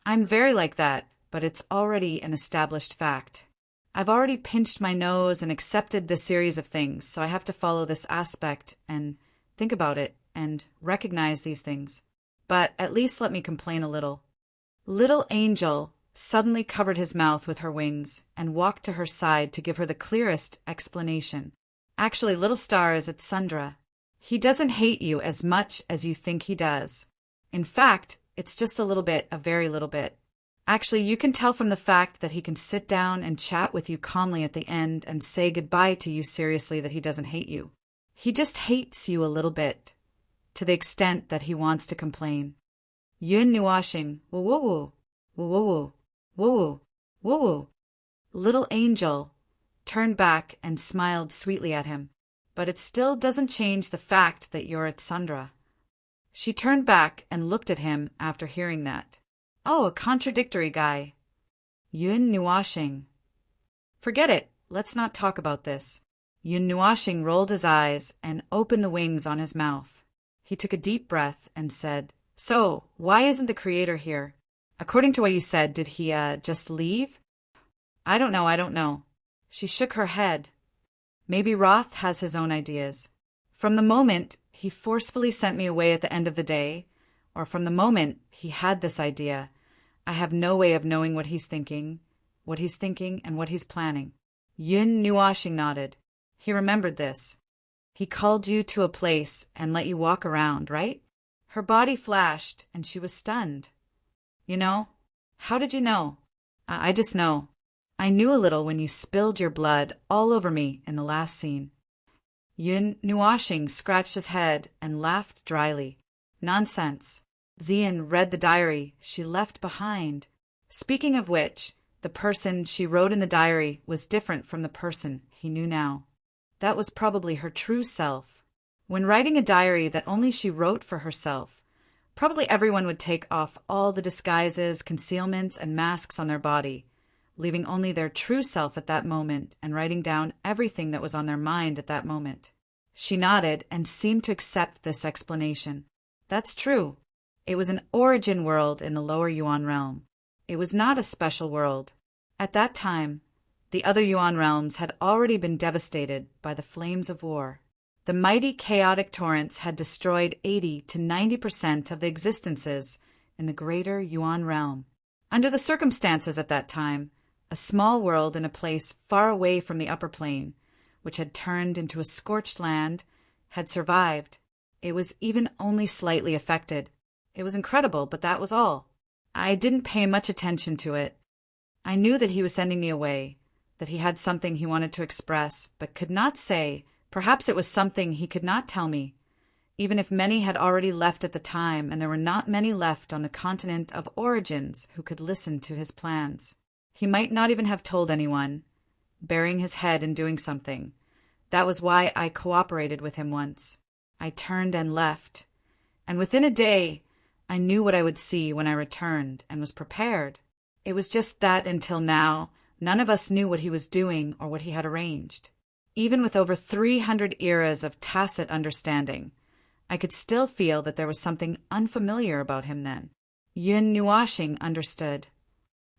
I'm very like that, but it's already an established fact. I've already pinched my nose and accepted this series of things, so I have to follow this aspect and think about it and recognize these things. But at least let me complain a little. Little Angel suddenly covered his mouth with her wings and walked to her side to give her the clearest explanation. Actually, Little Star is at Sundra. He doesn't hate you as much as you think he does. In fact, it's just a little bit, a very little bit. Actually, you can tell from the fact that he can sit down and chat with you calmly at the end and say goodbye to you seriously that he doesn't hate you. He just hates you a little bit, to the extent that he wants to complain. Yun Nuashing, woo-woo-woo, woo-woo-woo, woo-woo, woo-woo. Little Angel turned back and smiled sweetly at him. But it still doesn't change the fact that you're at Sundra. She turned back and looked at him after hearing that. Oh, a contradictory guy. Yun Nuashing. Forget it. Let's not talk about this. Yun Nuashing rolled his eyes and opened the wings on his mouth. He took a deep breath and said, So, why isn't the Creator here? According to what you said, did he, just leave? I don't know. She shook her head. Maybe Roth has his own ideas. From the moment he forcefully sent me away at the end of the day, or from the moment he had this idea, I have no way of knowing what he's thinking and what he's planning. Yun Nuashing nodded. He remembered this. He called you to a place and let you walk around, right? Her body flashed and she was stunned. You know? How did you know? I just know. I knew a little when you spilled your blood all over me in the last scene. Yun Nuashing scratched his head and laughed dryly. Nonsense. Xian read the diary she left behind. Speaking of which, The person she wrote in the diary was different from the person he knew now. That was probably her true self. When writing a diary that only she wrote for herself, probably everyone would take off all the disguises, concealments, and masks on their body, leaving only their true self at that moment and writing down everything that was on their mind at that moment. She nodded and seemed to accept this explanation. That's true. It was an origin world in the lower Yuan realm. It was not a special world. At that time, the other Yuan realms had already been devastated by the flames of war. The mighty chaotic torrents had destroyed 80 to 90% of the existences in the greater Yuan realm. Under the circumstances at that time, a small world in a place far away from the upper plane, which had turned into a scorched land, had survived. It was even only slightly affected. It was incredible, but that was all. I didn't pay much attention to it. I knew that he was sending me away, that he had something he wanted to express, but could not say. Perhaps it was something he could not tell me. Even if many had already left at the time, and there were not many left on the continent of origins who could listen to his plans. He might not even have told anyone, burying his head and doing something. That was why I cooperated with him once. I turned and left, and within a day, I knew what I would see when I returned and was prepared. It was just that until now, none of us knew what he was doing or what he had arranged. Even with over 300 eras of tacit understanding, I could still feel that there was something unfamiliar about him then. Yun Nuashing understood.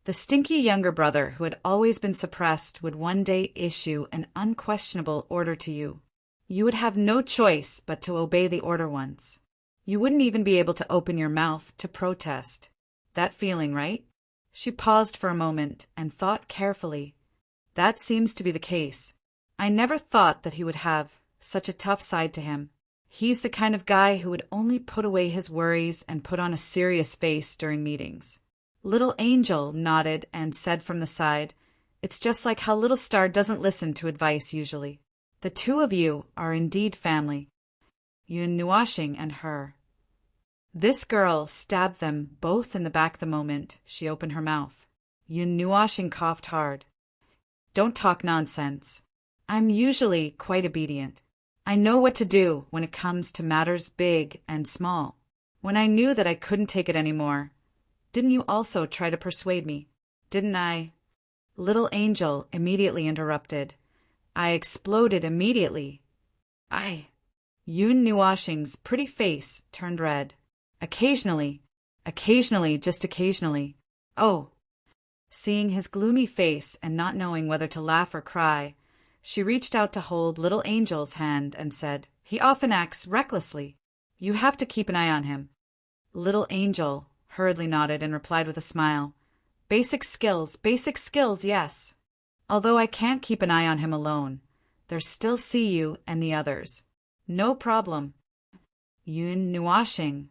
The stinky younger brother who had always been suppressed would one day issue an unquestionable order to you. You would have no choice but to obey the order once. You wouldn't even be able to open your mouth to protest. That feeling, right? She paused for a moment and thought carefully. That seems to be the case. I never thought that he would have such a tough side to him. He's the kind of guy who would only put away his worries and put on a serious face during meetings. Little Angel nodded and said from the side, "It's just like how Little Star doesn't listen to advice usually. The two of you are indeed family. Yun Nuashing and her." This girl stabbed them both in the back the moment she opened her mouth. Yun Nuashing coughed hard. "Don't talk nonsense. I'm usually quite obedient. I know what to do when it comes to matters big and small. When I knew that I couldn't take it anymore, didn't you also try to persuade me? Didn't I?" Little Angel immediately interrupted. I exploded immediately. Yun Nuashing's pretty face turned red. Occasionally, just occasionally. Oh. Seeing his gloomy face and not knowing whether to laugh or cry, she reached out to hold Little Angel's hand and said, "He often acts recklessly. You have to keep an eye on him." Little Angel hurriedly nodded and replied with a smile, basic skills, yes. Although I can't keep an eye on him alone, there's still see you and the others. No problem." Yun Nuashing.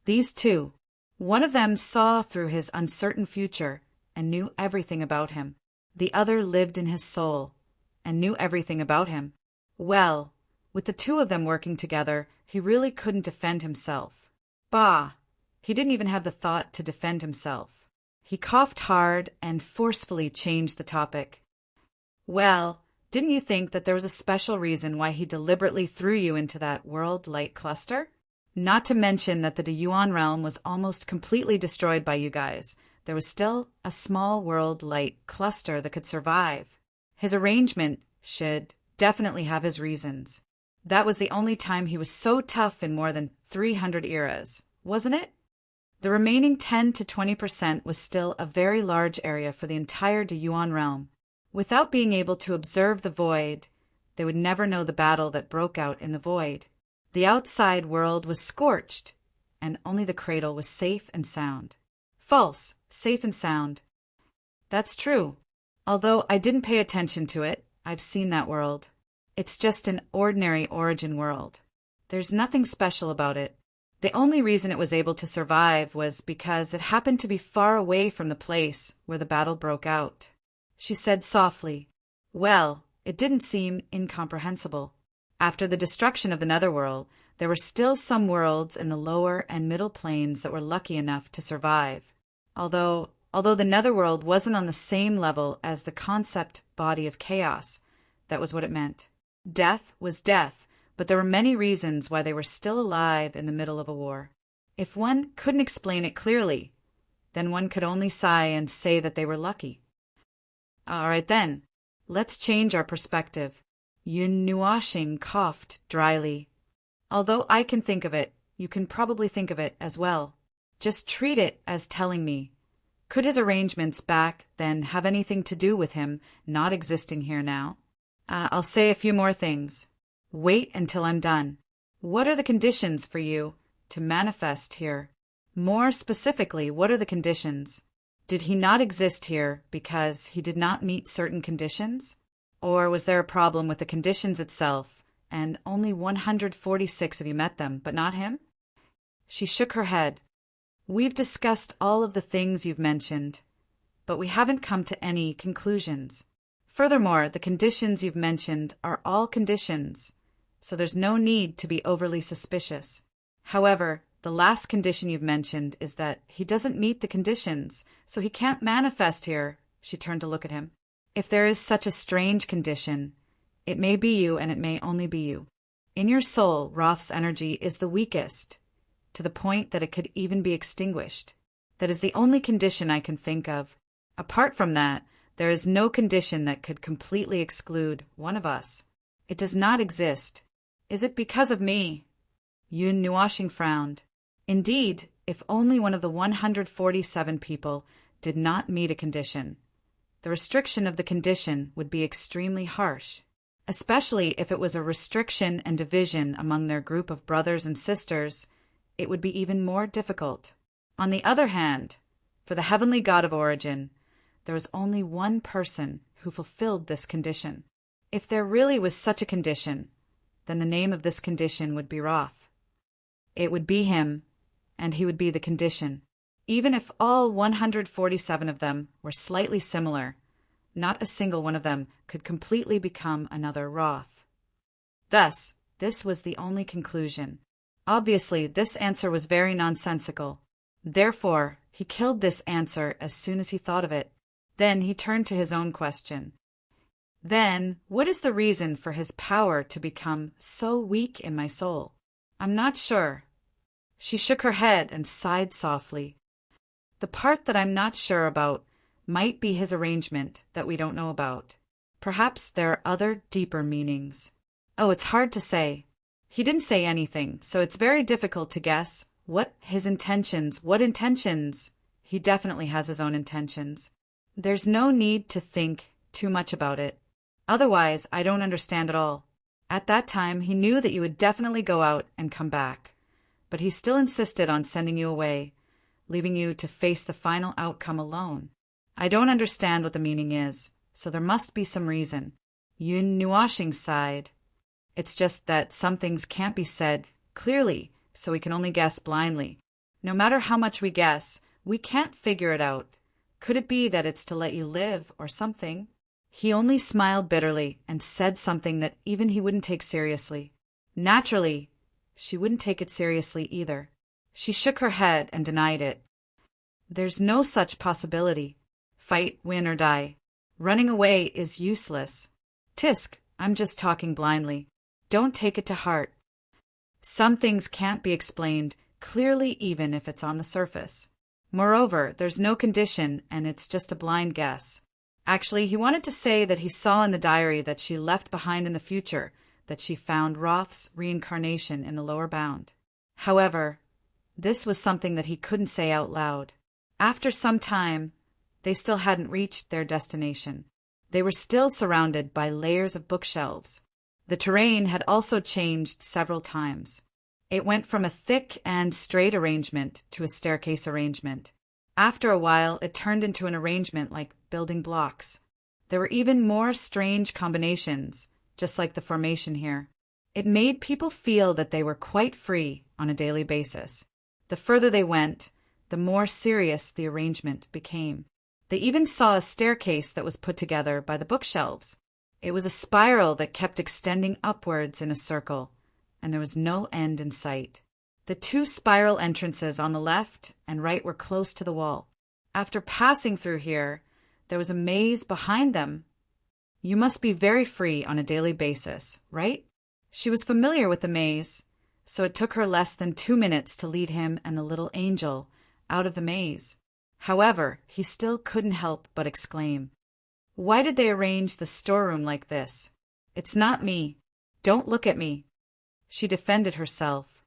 These two. One of them saw through his uncertain future and knew everything about him. The other lived in his soul and knew everything about him. Well, with the two of them working together, he really couldn't defend himself. Bah! He didn't even have the thought to defend himself. He coughed hard and forcefully changed the topic. "Well, didn't you think that there was a special reason why he deliberately threw you into that world light cluster? Not to mention that the Yuan realm was almost completely destroyed by you guys. There was still a small world light cluster that could survive. His arrangement should definitely have his reasons. That was the only time he was so tough in more than 300 eras, wasn't it? The remaining 10 to 20% was still a very large area for the entire Yuan realm. Without being able to observe the void, they would never know the battle that broke out in the void. The outside world was scorched, and only the cradle was safe and sound. False, safe and sound. That's true. Although I didn't pay attention to it, I've seen that world. It's just an ordinary origin world. There's nothing special about it. The only reason it was able to survive was because it happened to be far away from the place where the battle broke out. She said softly, "Well, it didn't seem incomprehensible. After the destruction of the netherworld, there were still some worlds in the lower and middle planes that were lucky enough to survive, although Although the netherworld wasn't on the same level as the concept body of chaos, that was what it meant. Death was death, but there were many reasons why they were still alive in the middle of a war. If one couldn't explain it clearly, then one could only sigh and say that they were lucky. All right then, let's change our perspective. Yun Nuashing coughed dryly. Although I can think of it, you can probably think of it as well. Just treat it as telling me. Could his arrangements back then have anything to do with him not existing here now? I'll say a few more things. Wait until I'm done. What are the conditions for you to manifest here? More specifically, what are the conditions? Did he not exist here because he did not meet certain conditions? Or was there a problem with the conditions itself, and only 146 of you met them, but not him? She shook her head. We've discussed all of the things you've mentioned, but we haven't come to any conclusions. Furthermore, the conditions you've mentioned are all conditions, so there's no need to be overly suspicious. However, the last condition you've mentioned is that he doesn't meet the conditions, so he can't manifest here. She turned to look at him. If there is such a strange condition, it may be you and it may only be you. In your soul, Roth's energy is the weakest, to the point that it could even be extinguished. That is the only condition I can think of. Apart from that, there is no condition that could completely exclude one of us. It does not exist. Is it because of me? Yun Nuashing frowned. Indeed, if only one of the 147 people did not meet a condition, the restriction of the condition would be extremely harsh, especially if it was a restriction and division among their group of brothers and sisters. It would be even more difficult. On the other hand, for the heavenly God of origin, there was only one person who fulfilled this condition. If there really was such a condition, then the name of this condition would be Roth. It would be him, and he would be the condition. Even if all 147 of them were slightly similar, not a single one of them could completely become another Roth. Thus, this was the only conclusion. Obviously, this answer was very nonsensical. Therefore, he killed this answer as soon as he thought of it. Then he turned to his own question. Then, what is the reason for his power to become so weak in my soul? I'm not sure. She shook her head and sighed softly. The part that I'm not sure about might be his arrangement that we don't know about. Perhaps there are other deeper meanings. Oh, it's hard to say. He didn't say anything, so it's very difficult to guess what intentions. He definitely has his own intentions. There's no need to think too much about it. Otherwise, I don't understand at all. At that time, he knew that you would definitely go out and come back, but he still insisted on sending you away, leaving you to face the final outcome alone. I don't understand what the meaning is, so there must be some reason. Yun Nuashing sighed. It's just that some things can't be said clearly, so we can only guess blindly. No matter how much we guess, we can't figure it out. Could it be that it's to let you live or something? He only smiled bitterly and said something that even he wouldn't take seriously. Naturally, she wouldn't take it seriously either. She shook her head and denied it. There's no such possibility. Fight, win, or die. Running away is useless. Tisk, I'm just talking blindly. Don't take it to heart. Some things can't be explained clearly even if it's on the surface. Moreover, there's no condition and it's just a blind guess. Actually, he wanted to say that he saw in the diary that she left behind in the future that she found Roth's reincarnation in the lower bound. However, this was something that he couldn't say out loud. After some time, they still hadn't reached their destination. They were still surrounded by layers of bookshelves. The terrain had also changed several times. It went from a thick and straight arrangement to a staircase arrangement. After a while, it turned into an arrangement like building blocks. There were even more strange combinations, just like the formation here. It made people feel that they were quite free on a daily basis. The further they went, the more serious the arrangement became. They even saw a staircase that was put together by the bookshelves. It was a spiral that kept extending upwards in a circle, and there was no end in sight. The two spiral entrances on the left and right were close to the wall. After passing through here, there was a maze behind them. You must be very free on a daily basis, right? She was familiar with the maze, so it took her less than 2 minutes to lead him and the little angel out of the maze. However, he still couldn't help but exclaim, "Why did they arrange the storeroom like this? It's not me. Don't look at me." She defended herself.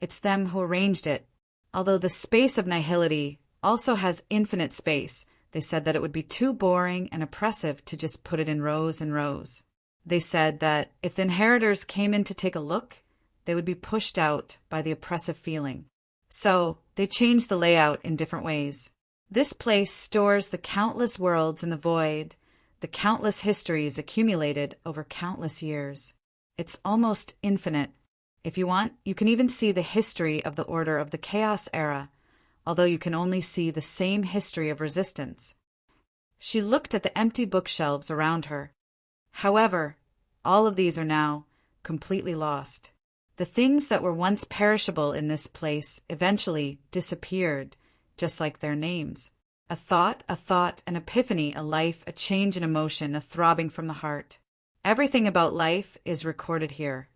It's them who arranged it. Although the space of nihility also has infinite space, they said that it would be too boring and oppressive to just put it in rows and rows. They said that if the inheritors came in to take a look, they would be pushed out by the oppressive feeling. So they changed the layout in different ways. This place stores the countless worlds in the void, the countless histories accumulated over countless years. It's almost infinite. If you want, you can even see the history of the Order of the Chaos Era, although you can only see the same history of resistance. She looked at the empty bookshelves around her. However, all of these are now completely lost. The things that were once perishable in this place eventually disappeared, just like their names. A thought, an epiphany, a life, a change in emotion, a throbbing from the heart. Everything about life is recorded here,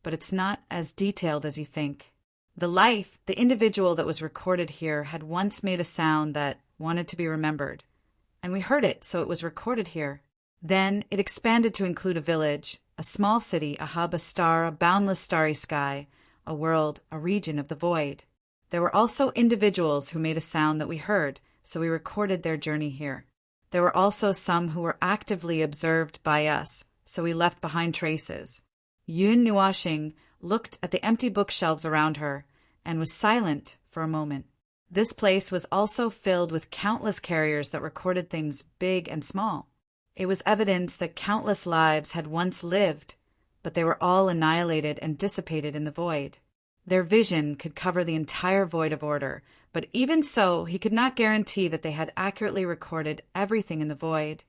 but it's not as detailed as you think. The life, the individual that was recorded here had once made a sound that wanted to be remembered, and we heard it, so it was recorded here. Then it expanded to include a village, a small city, a hub, a star, a boundless starry sky, a world, a region of the void. There were also individuals who made a sound that we heard, so we recorded their journey here. There were also some who were actively observed by us, so we left behind traces. Yun Nuashing looked at the empty bookshelves around her and was silent for a moment. This place was also filled with countless carriers that recorded things big and small. It was evidence that countless lives had once lived, but they were all annihilated and dissipated in the void. Their vision could cover the entire void of order, but even so, he could not guarantee that they had accurately recorded everything in the void,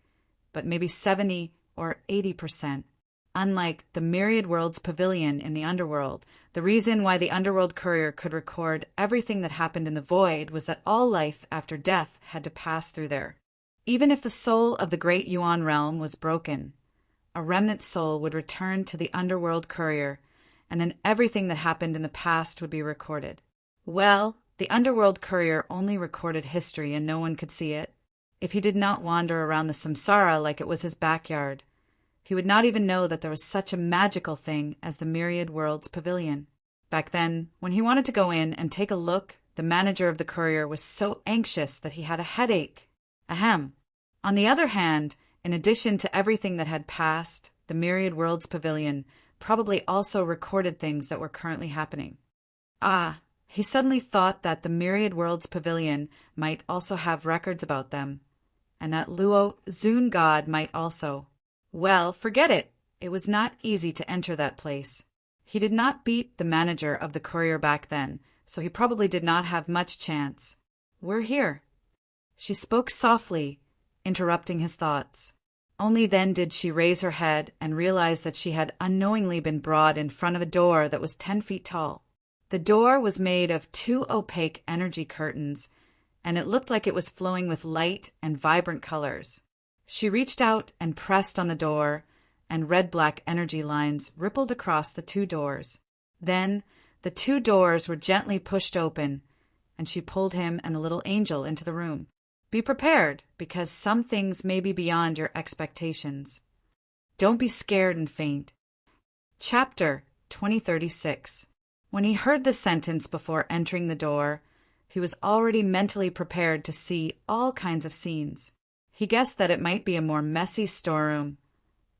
but maybe 70 or 80%. Unlike the Myriad Worlds Pavilion in the Underworld, the reason why the Underworld Courier could record everything that happened in the void was that all life after death had to pass through there. Even if the soul of the Great Yuan realm was broken, a remnant soul would return to the Underworld Courier, and then everything that happened in the past would be recorded. Well, the Underworld Courier only recorded history and no one could see it. If he did not wander around the samsara like it was his backyard, he would not even know that there was such a magical thing as the Myriad Worlds Pavilion. Back then, when he wanted to go in and take a look, the manager of the courier was so anxious that he had a headache. Ahem. On the other hand, in addition to everything that had passed, the Myriad Worlds Pavilion probably also recorded things that were currently happening. He suddenly thought that the Myriad Worlds Pavilion might also have records about them, and that Luo Zun God might also. Well, forget it. It was not easy to enter that place. He did not beat the manager of the courier back then, so he probably did not have much chance. We're here. She spoke softly, interrupting his thoughts. Only then did she raise her head and realize that she had unknowingly been brought in front of a door that was 10 feet tall. The door was made of 2 opaque energy curtains, and it looked like it was flowing with light and vibrant colors. She reached out and pressed on the door, and red-black energy lines rippled across the 2 doors. Then the 2 doors were gently pushed open, and she pulled him and the little angel into the room. Be prepared, because some things may be beyond your expectations. Don't be scared and faint. Chapter 2036. When he heard the sentence before entering the door, he was already mentally prepared to see all kinds of scenes. He guessed that it might be a more messy storeroom,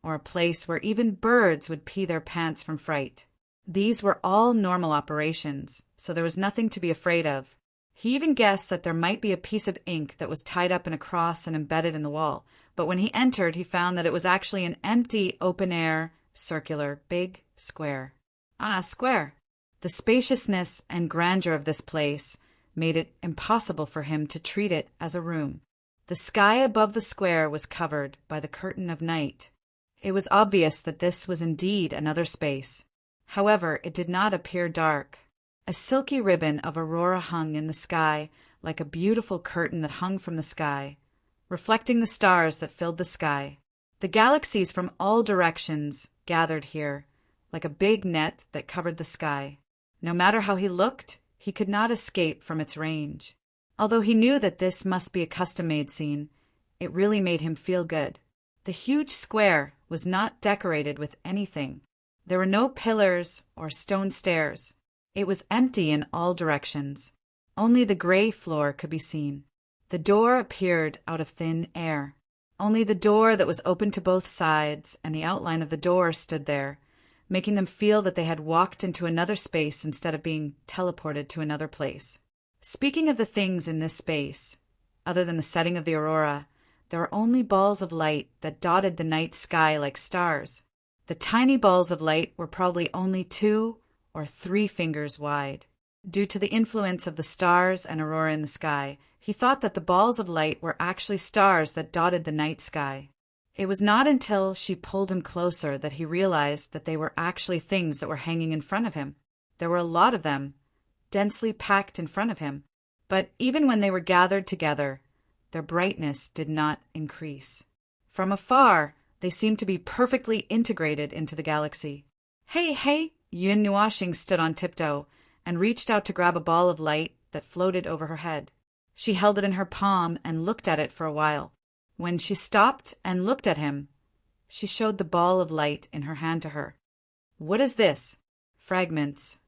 or a place where even birds would pee their pants from fright. These were all normal operations, so there was nothing to be afraid of. He even guessed that there might be a piece of ink that was tied up in a cross and embedded in the wall, but when he entered, he found that it was actually an empty, open-air, circular, big square. Square. The spaciousness and grandeur of this place made it impossible for him to treat it as a room. The sky above the square was covered by the curtain of night. It was obvious that this was indeed another space. However, it did not appear dark. A silky ribbon of aurora hung in the sky like a beautiful curtain that hung from the sky, reflecting the stars that filled the sky. The galaxies from all directions gathered here, like a big net that covered the sky. No matter how he looked, he could not escape from its range. Although he knew that this must be a custom-made scene, it really made him feel good. The huge square was not decorated with anything. There were no pillars or stone stairs. It was empty in all directions. Only the gray floor could be seen. The door appeared out of thin air. Only the door that was open to both sides and the outline of the door stood there, making them feel that they had walked into another space instead of being teleported to another place. Speaking of the things in this space, other than the setting of the aurora, there were only balls of light that dotted the night sky like stars. The tiny balls of light were probably only 2 or 3 fingers wide. Due to the influence of the stars and aurora in the sky, he thought that the balls of light were actually stars that dotted the night sky. It was not until she pulled him closer that he realized that they were actually things that were hanging in front of him. There were a lot of them, densely packed in front of him, but even when they were gathered together, their brightness did not increase. From afar, they seemed to be perfectly integrated into the galaxy. Hey! Yun Nuashing stood on tiptoe and reached out to grab a ball of light that floated over her head. She held it in her palm and looked at it for a while. When she stopped and looked at him, she showed the ball of light in her hand to her. "What is this?" "Fragments."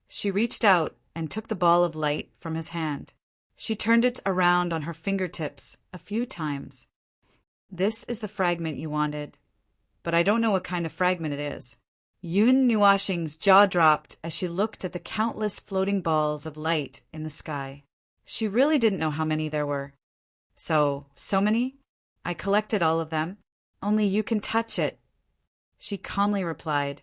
She reached out and took the ball of light from his hand. She turned it around on her fingertips a few times. "This is the fragment you wanted, but I don't know what kind of fragment it is." Yun Nuashing's jaw dropped as she looked at the countless floating balls of light in the sky. She really didn't know how many there were. So many? "I collected all of them. Only you can touch it." She calmly replied,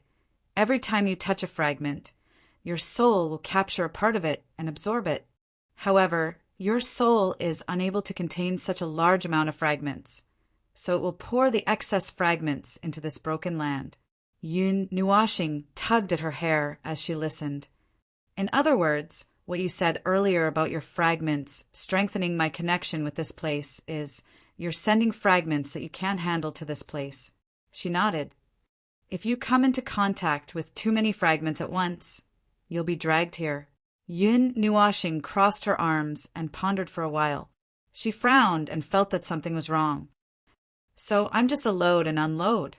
"Every time you touch a fragment, your soul will capture a part of it and absorb it. However, your soul is unable to contain such a large amount of fragments, so it will pour the excess fragments into this broken land." Yun Nuashing tugged at her hair as she listened. "In other words, what you said earlier about your fragments strengthening my connection with this place is you're sending fragments that you can't handle to this place." She nodded. "If you come into contact with too many fragments at once, you'll be dragged here." Yun Nuashing crossed her arms and pondered for a while. She frowned and felt that something was wrong. "So I'm just a load and unload.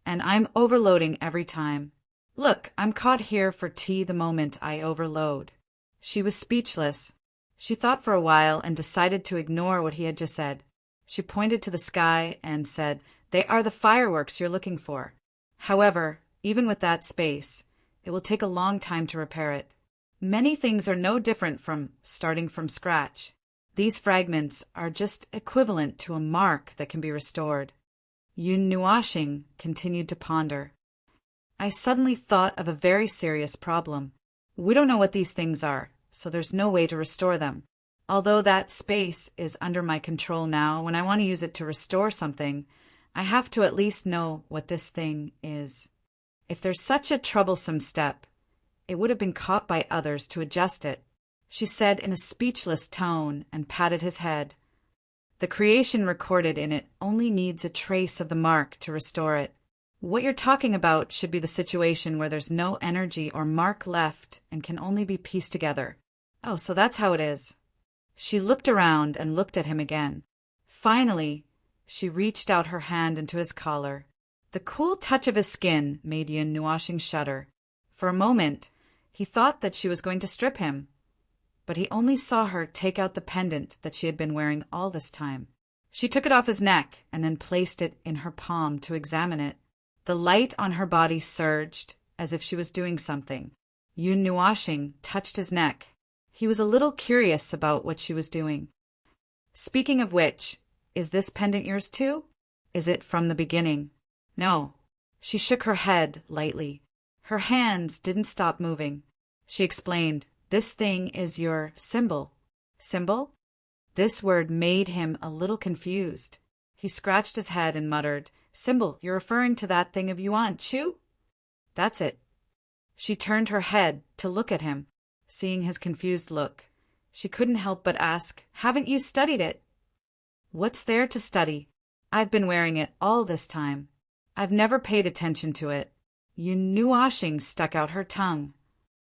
And I'm overloading every time. Look, I'm caught here for tea the moment I overload." She was speechless. She thought for a while and decided to ignore what he had just said. She pointed to the sky and said, "They are the fireworks you're looking for. However, even with that space, it will take a long time to repair it. Many things are no different from starting from scratch. These fragments are just equivalent to a mark that can be restored." Yun Nuashing continued to ponder. "I suddenly thought of a very serious problem. We don't know what these things are, so there's no way to restore them. Although that space is under my control now, when I want to use it to restore something, I have to at least know what this thing is. If there's such a troublesome step, it would have been caught by others to adjust it," she said in a speechless tone and patted his head. "The creation recorded in it only needs a trace of the mark to restore it. What you're talking about should be the situation where there's no energy or mark left and can only be pieced together." "Oh, so that's how it is." She looked around and looked at him again. Finally, she reached out her hand into his collar. The cool touch of his skin made Yun Nuashing shudder. For a moment, he thought that she was going to strip him, but he only saw her take out the pendant that she had been wearing all this time. She took it off his neck and then placed it in her palm to examine it. The light on her body surged as if she was doing something. Yun Nuashing touched his neck. He was a little curious about what she was doing. "Speaking of which, is this pendant yours too? Is it from the beginning?" "No." She shook her head lightly. Her hands didn't stop moving. She explained, "This thing is your symbol." "Symbol?" This word made him a little confused. He scratched his head and muttered, "Symbol, you're referring to that thing of Yuan Chu?" "That's it." She turned her head to look at him. Seeing his confused look, She couldn't help but ask, "Haven't you studied it?" "What's there to study? I've been wearing it all this time. I've never paid attention to it." Yun Nuashing stuck out her tongue.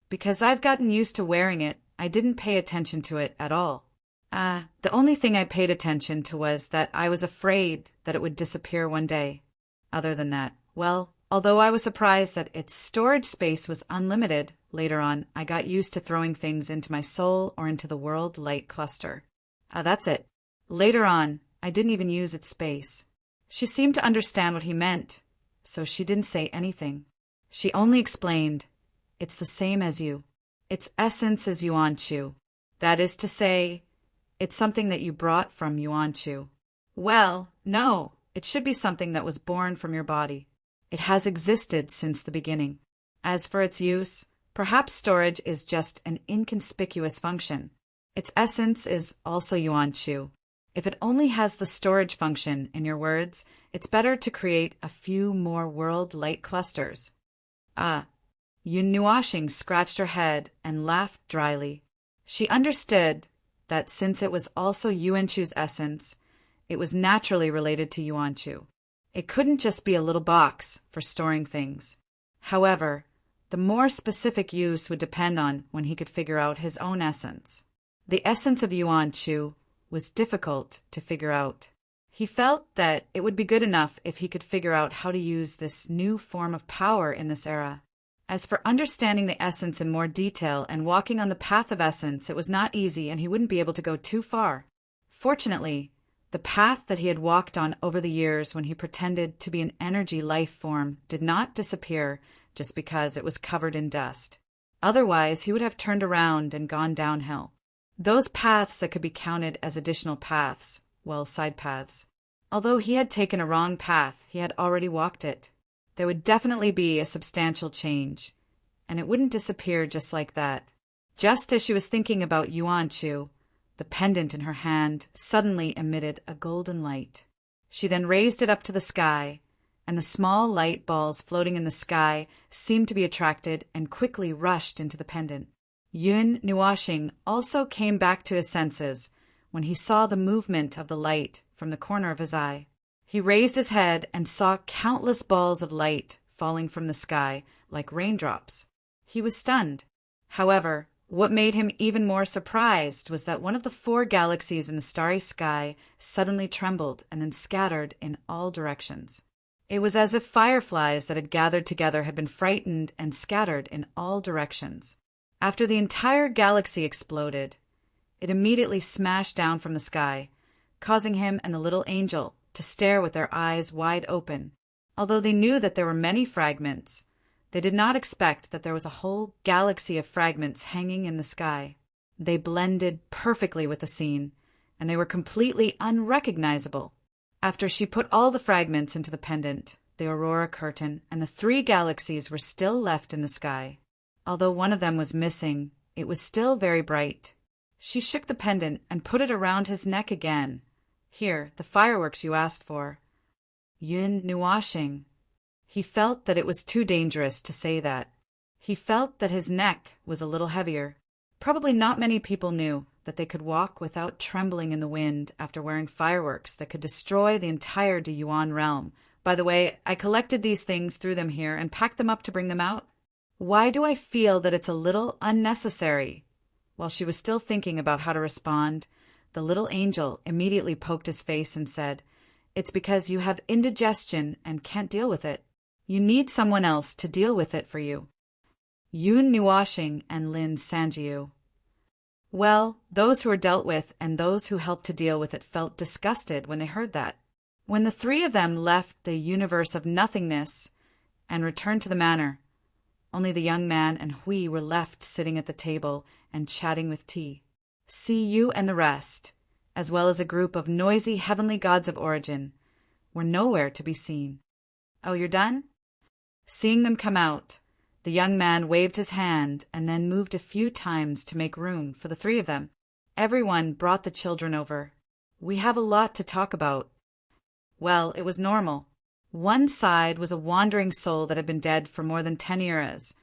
"Because I've gotten used to wearing it, I didn't pay attention to it at all. The only thing I paid attention to was that I was afraid that it would disappear one day. Other than that, well, although I was surprised that its storage space was unlimited, later on I got used to throwing things into my soul or into the world light cluster. That's it. Later on, I didn't even use its space." She seemed to understand what he meant, so she didn't say anything. She only explained, "It's the same as you. Its essence is Yuan-Chu. That is to say, it's something that you brought from Yuan-Chu." "Well, no, it should be something that was born from your body. It has existed since the beginning. As for its use, perhaps storage is just an inconspicuous function. Its essence is also Yuan-Chu. If it only has the storage function, in your words, it's better to create a few more world light clusters." Yun Nuashing scratched her head and laughed dryly. She understood that since it was also Yuan-Chu's essence, it was naturally related to Yuan-Chu. It couldn't just be a little box for storing things. However, the more specific use would depend on when he could figure out his own essence. The essence of Yuan-Chu was difficult to figure out. He felt that it would be good enough if he could figure out how to use this new form of power in this era. As for understanding the essence in more detail and walking on the path of essence, it was not easy and he wouldn't be able to go too far. Fortunately, the path that he had walked on over the years when he pretended to be an energy life form did not disappear just because it was covered in dust. Otherwise, he would have turned around and gone downhill. Those paths that could be counted as additional paths, well, side paths. Although he had taken a wrong path, he had already walked it. There would definitely be a substantial change, and it wouldn't disappear just like that. Just as she was thinking about Yuan-Chu, the pendant in her hand suddenly emitted a golden light. She then raised it up to the sky, and the small light balls floating in the sky seemed to be attracted and quickly rushed into the pendant. Yun Nuashing also came back to his senses when he saw the movement of the light from the corner of his eye. He raised his head and saw countless balls of light falling from the sky like raindrops. He was stunned. However, what made him even more surprised was that one of the 4 galaxies in the starry sky suddenly trembled and then scattered in all directions. It was as if fireflies that had gathered together had been frightened and scattered in all directions. After the entire galaxy exploded, it immediately smashed down from the sky, causing him and the little angel to stare with their eyes wide open. Although they knew that there were many fragments, they did not expect that there was a whole galaxy of fragments hanging in the sky. They blended perfectly with the scene, and they were completely unrecognizable. After she put all the fragments into the pendant, the aurora curtain, and the 3 galaxies were still left in the sky. Although one of them was missing, it was still very bright. She shook the pendant and put it around his neck again. "Here, the fireworks you asked for." Yun Nuashing. He felt that it was too dangerous to say that. He felt that his neck was a little heavier. Probably not many people knew that they could walk without trembling in the wind after wearing fireworks that could destroy the entire Yuan realm. By the way, I collected these things, threw them here, and packed them up to bring them out. Why do I feel that it's a little unnecessary? While she was still thinking about how to respond, the little angel immediately poked his face and said, "It's because you have indigestion and can't deal with it. You need someone else to deal with it for you." Yun Nuashing and Lin Sanjiu. Well, those who were dealt with and those who helped to deal with it felt disgusted when they heard that. When the 3 of them left the universe of nothingness and returned to the manor, only the young man and Hui were left sitting at the table and chatting with tea. See you and the rest, as well as a group of noisy heavenly gods of origin, were nowhere to be seen. "Oh, you're done?" Seeing them come out, the young man waved his hand and then moved a few times to make room for the 3 of them. Everyone brought the children over. "We have a lot to talk about." Well, it was normal. One side was a wandering soul that had been dead for more than 10 eras,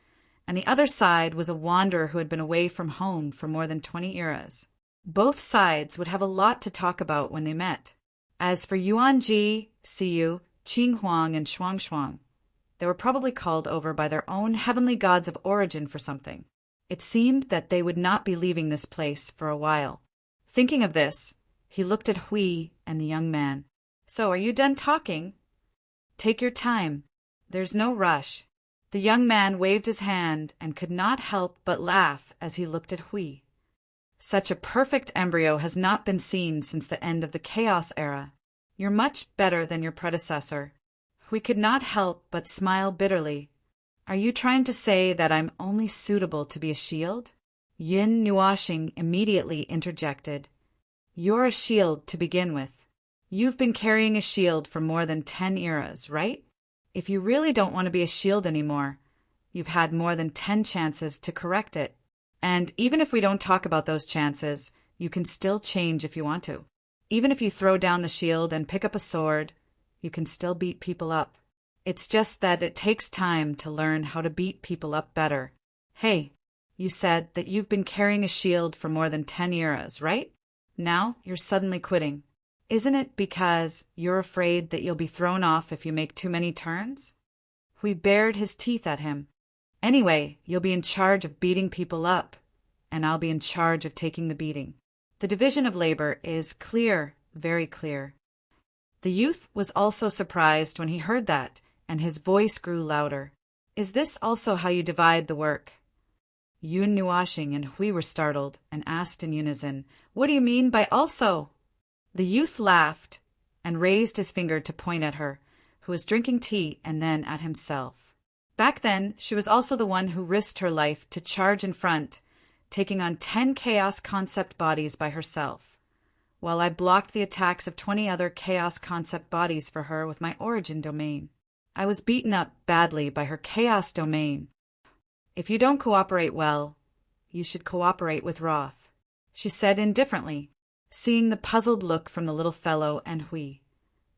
and the other side was a wanderer who had been away from home for more than 20 eras. Both sides would have a lot to talk about when they met. As for Yuanji, Siyu, Qinghuang, and Shuangshuang, they were probably called over by their own heavenly gods of origin for something. It seemed that they would not be leaving this place for a while. Thinking of this, he looked at Hui and the young man. So, are you done talking? Take your time. There's no rush. The young man waved his hand and could not help but laugh as he looked at Hui. Such a perfect embryo has not been seen since the end of the Chaos Era. You're much better than your predecessor. Hui could not help but smile bitterly. Are you trying to say that I'm only suitable to be a shield? Yin Nuoxing immediately interjected. You're a shield to begin with. You've been carrying a shield for more than 10 eras, right? If you really don't want to be a shield anymore, you've had more than 10 chances to correct it. And even if we don't talk about those chances, you can still change if you want to. Even if you throw down the shield and pick up a sword, you can still beat people up. It's just that it takes time to learn how to beat people up better. Hey, you said that you've been carrying a shield for more than 10 eras, right? Now you're suddenly quitting. Isn't it because you're afraid that you'll be thrown off if you make too many turns? Hui bared his teeth at him. Anyway, you'll be in charge of beating people up, and I'll be in charge of taking the beating. The division of labor is clear, very clear. The youth was also surprised when he heard that, and his voice grew louder. Is this also how you divide the work? Yun Nuoxing and Hui were startled and asked in unison, What do you mean by also? The youth laughed and raised his finger to point at her, who was drinking tea, and then at himself. Back then, she was also the one who risked her life to charge in front, taking on 10 chaos concept bodies by herself, while I blocked the attacks of 20 other chaos concept bodies for her with my origin domain. I was beaten up badly by her chaos domain. If you don't cooperate well, you should cooperate with Roth, she said indifferently, seeing the puzzled look from the little fellow and Hui.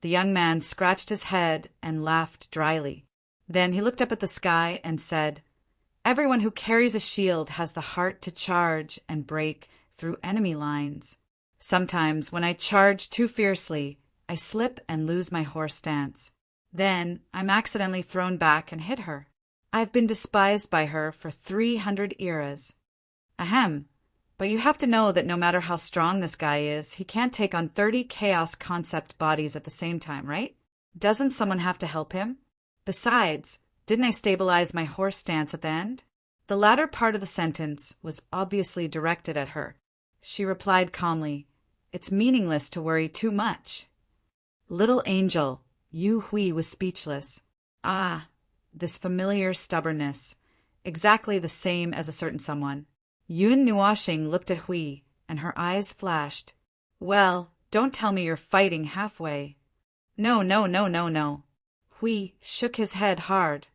The young man scratched his head and laughed dryly. Then he looked up at the sky and said, Everyone who carries a shield has the heart to charge and break through enemy lines. Sometimes, when I charge too fiercely, I slip and lose my horse stance. Then I'm accidentally thrown back and hit her. I've been despised by her for 300 eras. Ahem. But you have to know that no matter how strong this guy is, he can't take on 30 chaos concept bodies at the same time, right? Doesn't someone have to help him? Besides, didn't I stabilize my horse stance at the end? The latter part of the sentence was obviously directed at her. She replied calmly, It's meaningless to worry too much. Little angel, Yu Hui was speechless. Ah, this familiar stubbornness, exactly the same as a certain someone. Yun Nuoxing looked at Hui, and her eyes flashed. Well, don't tell me you're fighting halfway. No. Hui shook his head hard.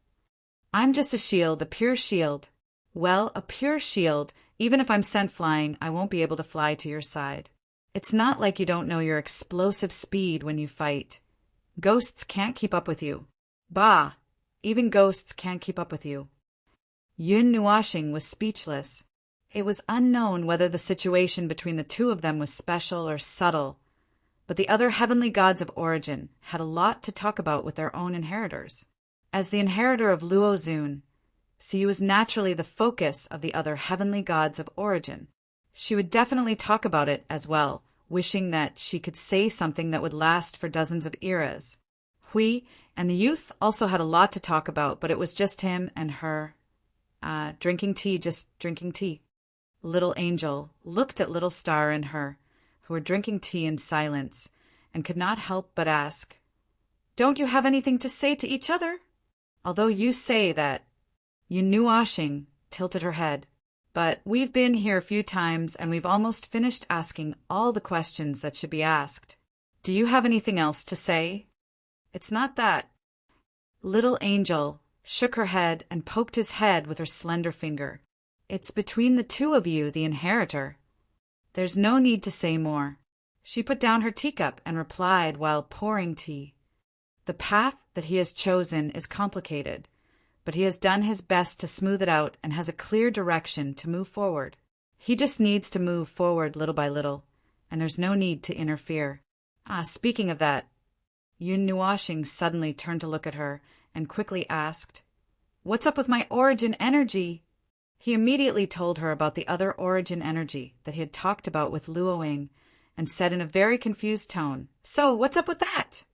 I'm just a shield, a pure shield. Well, a pure shield, even if I'm sent flying, I won't be able to fly to your side. It's not like you don't know your explosive speed when you fight. Ghosts can't keep up with you. Bah! Even ghosts can't keep up with you. Yun Nuoxing was speechless. It was unknown whether the situation between the two of them was special or subtle, but the other heavenly gods of origin had a lot to talk about with their own inheritors. As the inheritor of Luo Zun, Siyu was naturally the focus of the other heavenly gods of origin. She would definitely talk about it as well, wishing that she could say something that would last for dozens of eras. Hui and the youth also had a lot to talk about, but it was just him and her. Drinking tea. Little Angel looked at Little Star and her, who were drinking tea in silence, and could not help but ask, Don't you have anything to say to each other? Although you say that. Yun Nuoxing tilted her head. But we've been here a few times, and we've almost finished asking all the questions that should be asked. Do you have anything else to say? It's not that. Little Angel shook her head and poked his head with her slender finger. It's between the two of you, the inheritor. There's no need to say more. She put down her teacup and replied while pouring tea. The path that he has chosen is complicated, but he has done his best to smooth it out and has a clear direction to move forward. He just needs to move forward little by little, and there's no need to interfere. Speaking of that, Yun Nuashing suddenly turned to look at her and quickly asked, "What's up with my origin energy?" He immediately told her about the other origin energy that he had talked about with Luoying and said in a very confused tone, "So, what's up with that?"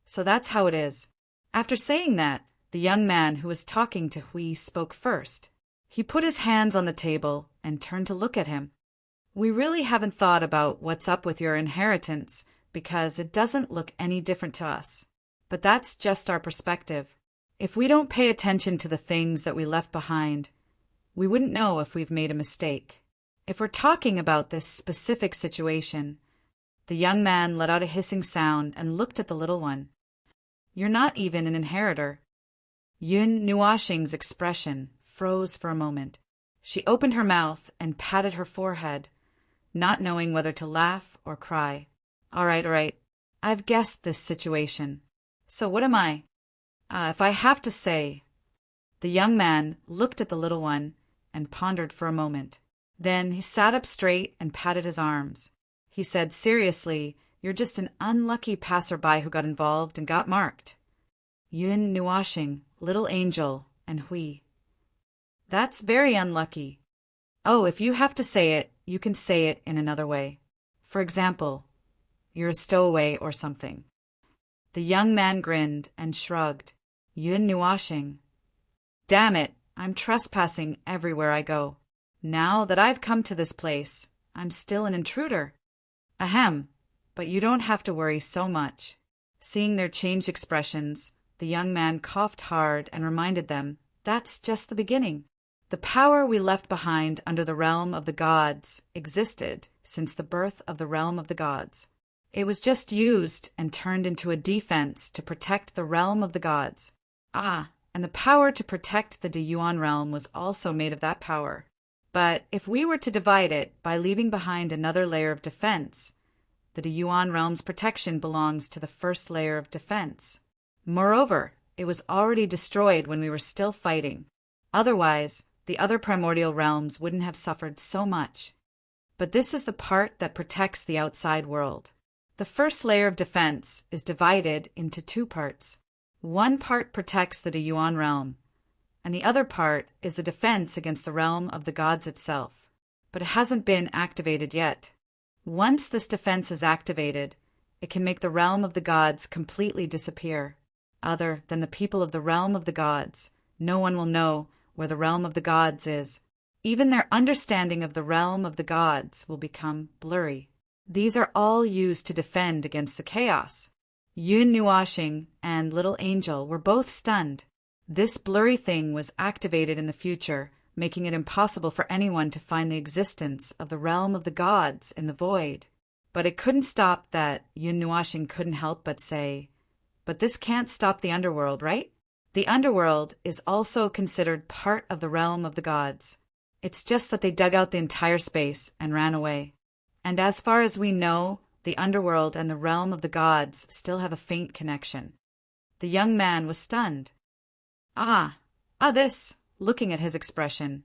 So that's how it is. After saying that, the young man who was talking to Hui spoke first. He put his hands on the table and turned to look at him. "We really haven't thought about what's up with your inheritance because it doesn't look any different to us. But that's just our perspective. If we don't pay attention to the things that we left behind, we wouldn't know if we've made a mistake. If we're talking about this specific situation," the young man let out a hissing sound and looked at the little one. "You're not even an inheritor." Yun Nuashing's expression froze for a moment. She opened her mouth and patted her forehead, not knowing whether to laugh or cry. All right. I've guessed this situation. So what am I? If I have to say..." The young man looked at the little one and pondered for a moment. Then he sat up straight and patted his arms. He said seriously, "You're just an unlucky passerby who got involved and got marked." Yun Nuashing, Little Angel, and Hui. "That's very unlucky." "Oh, if you have to say it, you can say it in another way. For example, you're a stowaway or something." The young man grinned and shrugged. Yun Nuashing. "Damn it, I'm trespassing everywhere I go. Now that I've come to this place, I'm still an intruder." "Ahem, but you don't have to worry so much." Seeing their changed expressions, the young man coughed hard and reminded them, "That's just the beginning. The power we left behind under the realm of the gods existed since the birth of the realm of the gods. It was just used and turned into a defense to protect the realm of the gods. And the power to protect the Deyuan realm was also made of that power. But if we were to divide it by leaving behind another layer of defense, the Deyuan realm's protection belongs to the first layer of defense. Moreover, it was already destroyed when we were still fighting. Otherwise, the other primordial realms wouldn't have suffered so much. But this is the part that protects the outside world. The first layer of defense is divided into two parts. One part protects the Deyuan realm, and the other part is the defense against the realm of the gods itself. But it hasn't been activated yet. Once this defense is activated, it can make the realm of the gods completely disappear. Other than the people of the realm of the gods, no one will know where the realm of the gods is. Even their understanding of the realm of the gods will become blurry. These are all used to defend against the chaos. Yun Nuashing and Little Angel were both stunned. This blurry thing was activated in the future, making it impossible for anyone to find the existence of the realm of the gods in the void. But it couldn't stop that. Yun Nuashing couldn't help but say, "But this can't stop the underworld, right? The underworld is also considered part of the realm of the gods. It's just that they dug out the entire space and ran away. And as far as we know, the underworld and the realm of the gods still have a faint connection." The young man was stunned. This, looking at his expression.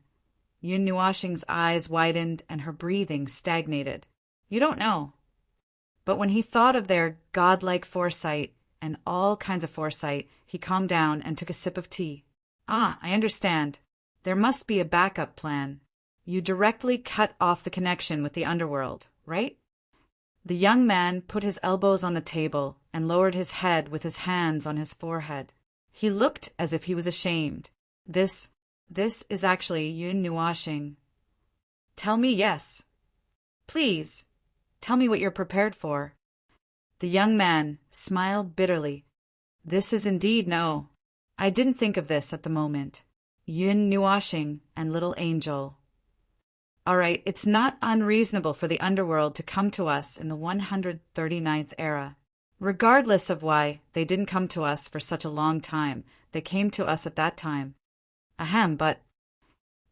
Yun Nuashing's eyes widened and her breathing stagnated. "You don't know." But when he thought of their godlike foresight and all kinds of foresight, he calmed down and took a sip of tea. "I understand. There must be a backup plan. You directly cut off the connection with the underworld, right?" The young man put his elbows on the table and lowered his head with his hands on his forehead. He looked as if he was ashamed. This is actually Yun Nuashing. "Tell me yes. Please, tell me what you're prepared for." The young man smiled bitterly. "This is indeed no. I didn't think of this at the moment. Yun Nuashing and Little Angel. All right, it's not unreasonable for the underworld to come to us in the 139th era. Regardless of why they didn't come to us for such a long time, they came to us at that time. But..."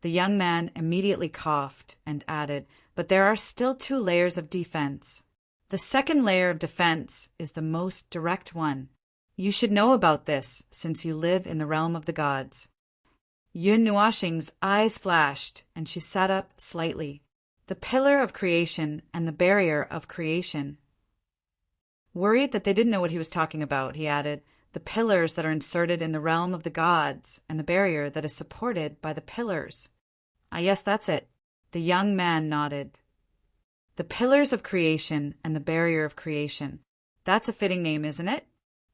The young man immediately coughed and added, "But there are still two layers of defense. The second layer of defense is the most direct one. You should know about this since you live in the realm of the gods." Yun Nuashing's eyes flashed and she sat up slightly. The pillar of creation and the barrier of creation. Worried that they didn't know what he was talking about, he added, the pillars that are inserted in the realm of the gods and the barrier that is supported by the pillars. Ah, yes, that's it. The young man nodded. The pillars of creation and the barrier of creation. That's a fitting name, isn't it?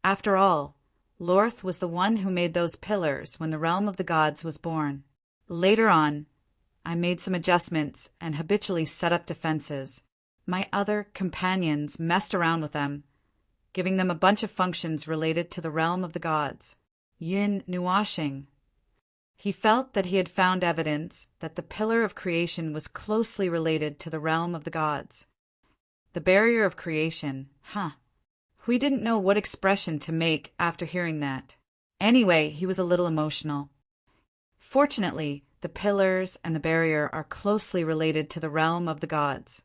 After all, Lorth was the one who made those pillars when the realm of the gods was born. Later on, I made some adjustments and habitually set up defenses. My other companions messed around with them, giving them a bunch of functions related to the realm of the gods. Yin Nuashing. He felt that he had found evidence that the pillar of creation was closely related to the realm of the gods. The barrier of creation, We didn't know what expression to make after hearing that. Anyway, he was a little emotional. Fortunately, the pillars and the barrier are closely related to the realm of the gods.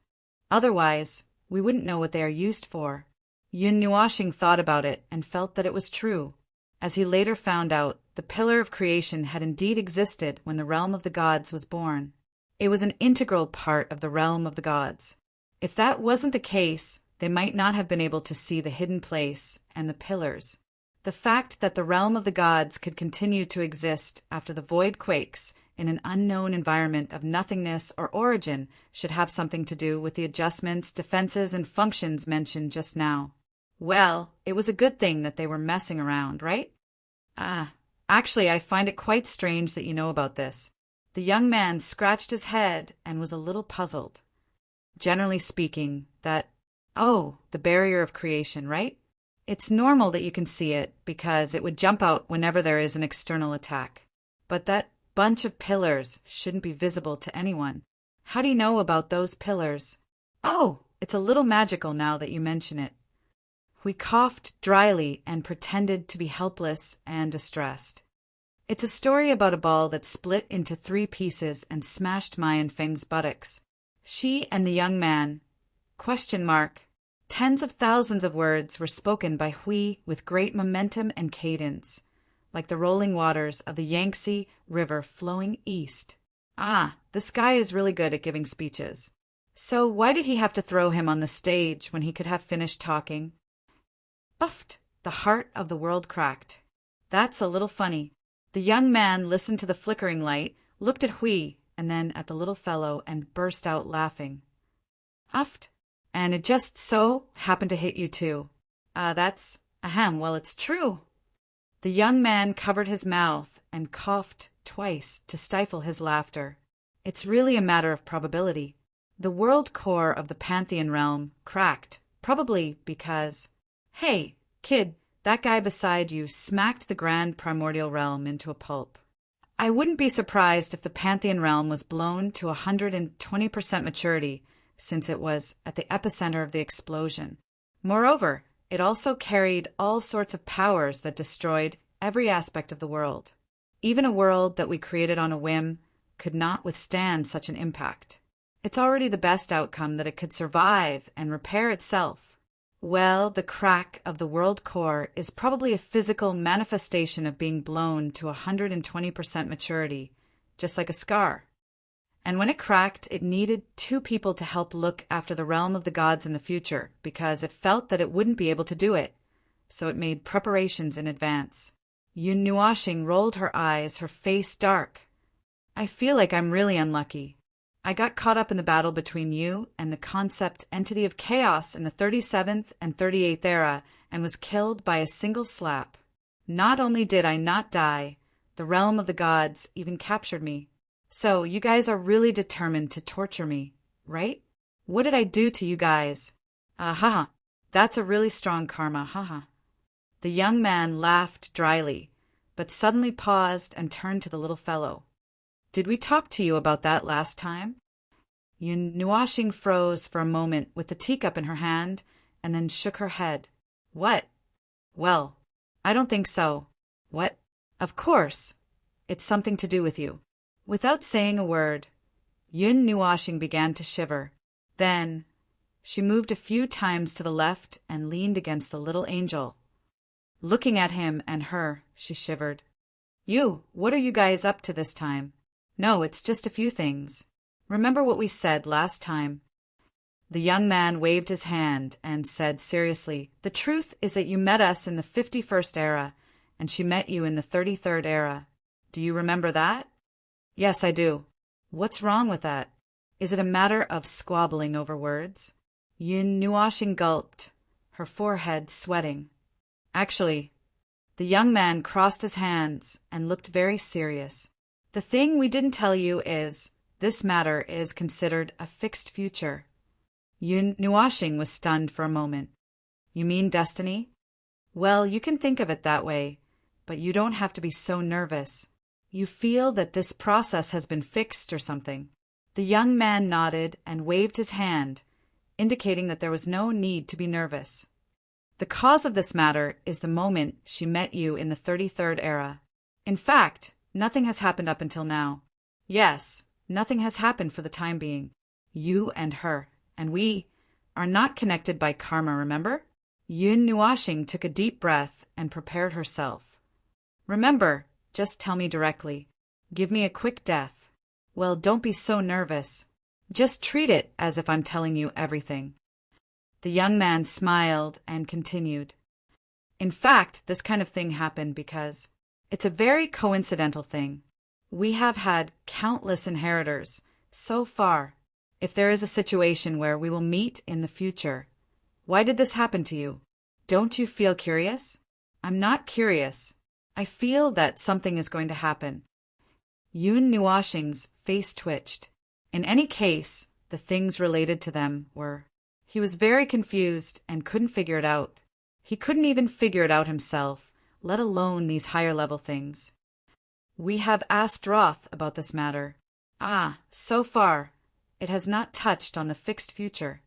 Otherwise, we wouldn't know what they are used for. Yun Nuashing thought about it and felt that it was true. As he later found out, the pillar of creation had indeed existed when the realm of the gods was born. It was an integral part of the realm of the gods. If that wasn't the case, they might not have been able to see the hidden place and the pillars. The fact that the realm of the gods could continue to exist after the void quakes in an unknown environment of nothingness or origin should have something to do with the adjustments, defenses, and functions mentioned just now. Well, it was a good thing that they were messing around, right? Actually, I find it quite strange that you know about this. The young man scratched his head and was a little puzzled. Generally speaking, the barrier of creation, right? It's normal that you can see it because it would jump out whenever there is an external attack. But that bunch of pillars shouldn't be visible to anyone. How do you know about those pillars? Oh, it's a little magical now that you mention it. We coughed dryly and pretended to be helpless and distressed. It's a story about a ball that split into 3 pieces and smashed Mai and Feng's buttocks. She and the young man, ? Tens of thousands of words were spoken by Hui with great momentum and cadence, like the rolling waters of the Yangtze River flowing east. This guy is really good at giving speeches. So why did he have to throw him on the stage when he could have finished talking? Buffed! The heart of the world cracked. That's a little funny. The young man listened to the flickering light, looked at Hui, and then at the little fellow and burst out laughing. Uffed! And it just so happened to hit you too. Well, it's true. The young man covered his mouth and coughed twice to stifle his laughter. It's really a matter of probability. The world core of the Pantheon realm cracked, probably because, hey, kid, that guy beside you smacked the grand primordial realm into a pulp. I wouldn't be surprised if the Pantheon realm was blown to 120% maturity, since it was at the epicenter of the explosion. Moreover, it also carried all sorts of powers that destroyed every aspect of the world. Even a world that we created on a whim could not withstand such an impact. It's already the best outcome that it could survive and repair itself. Well, the crack of the world core is probably a physical manifestation of being blown to 120% maturity, just like a scar. And when it cracked, it needed 2 people to help look after the realm of the gods in the future, because it felt that it wouldn't be able to do it. So it made preparations in advance. Yun Nuashing rolled her eyes, her face dark. I feel like I'm really unlucky. I got caught up in the battle between you and the concept entity of chaos in the 37th and 38th era and was killed by a single slap. Not only did I not die, the realm of the gods even captured me. So, you guys are really determined to torture me, right? What did I do to you guys? That's a really strong karma, The young man laughed dryly, but suddenly paused and turned to the little fellow. Did we talk to you about that last time? Yun Nuashing froze for a moment with the teacup in her hand and then shook her head. What? Well, I don't think so. What? Of course. It's something to do with you. Without saying a word, Yun Nuashing began to shiver. Then she moved a few times to the left and leaned against the little angel. Looking at him and her, she shivered. What are you guys up to this time? No, it's just a few things. Remember what we said last time? The young man waved his hand and said seriously, "The truth is that you met us in the 51st era, and she met you in the 33rd era. Do you remember that?" "Yes, I do." "What's wrong with that? Is it a matter of squabbling over words?" Yun Nuashing gulped, her forehead sweating. "Actually," the young man crossed his hands and looked very serious. "The thing we didn't tell you is, this matter is considered a fixed future." Yun Nuashing was stunned for a moment. "You mean destiny?" "Well, you can think of it that way, but you don't have to be so nervous. You feel that this process has been fixed or something." The young man nodded and waved his hand, indicating that there was no need to be nervous. "The cause of this matter is the moment she met you in the 33rd era. In fact, nothing has happened up until now. Yes, nothing has happened for the time being. You and her, and we, are not connected by karma, remember?" Yun Nuashing took a deep breath and prepared herself. "Remember, just tell me directly. Give me a quick death. Well, don't be so nervous. Just treat it as if I'm telling you everything." The young man smiled and continued. "In fact, this kind of thing happened because it's a very coincidental thing. We have had countless inheritors so far. If there is a situation where we will meet in the future, why did this happen to you? Don't you feel curious?" "I'm not curious. I feel that something is going to happen." Yun Nuashing's face twitched. In any case, the things related to them were... He was very confused and couldn't figure it out. He couldn't even figure it out himself, let alone these higher-level things. "We have asked Roth about this matter. So far, it has not touched on the fixed future.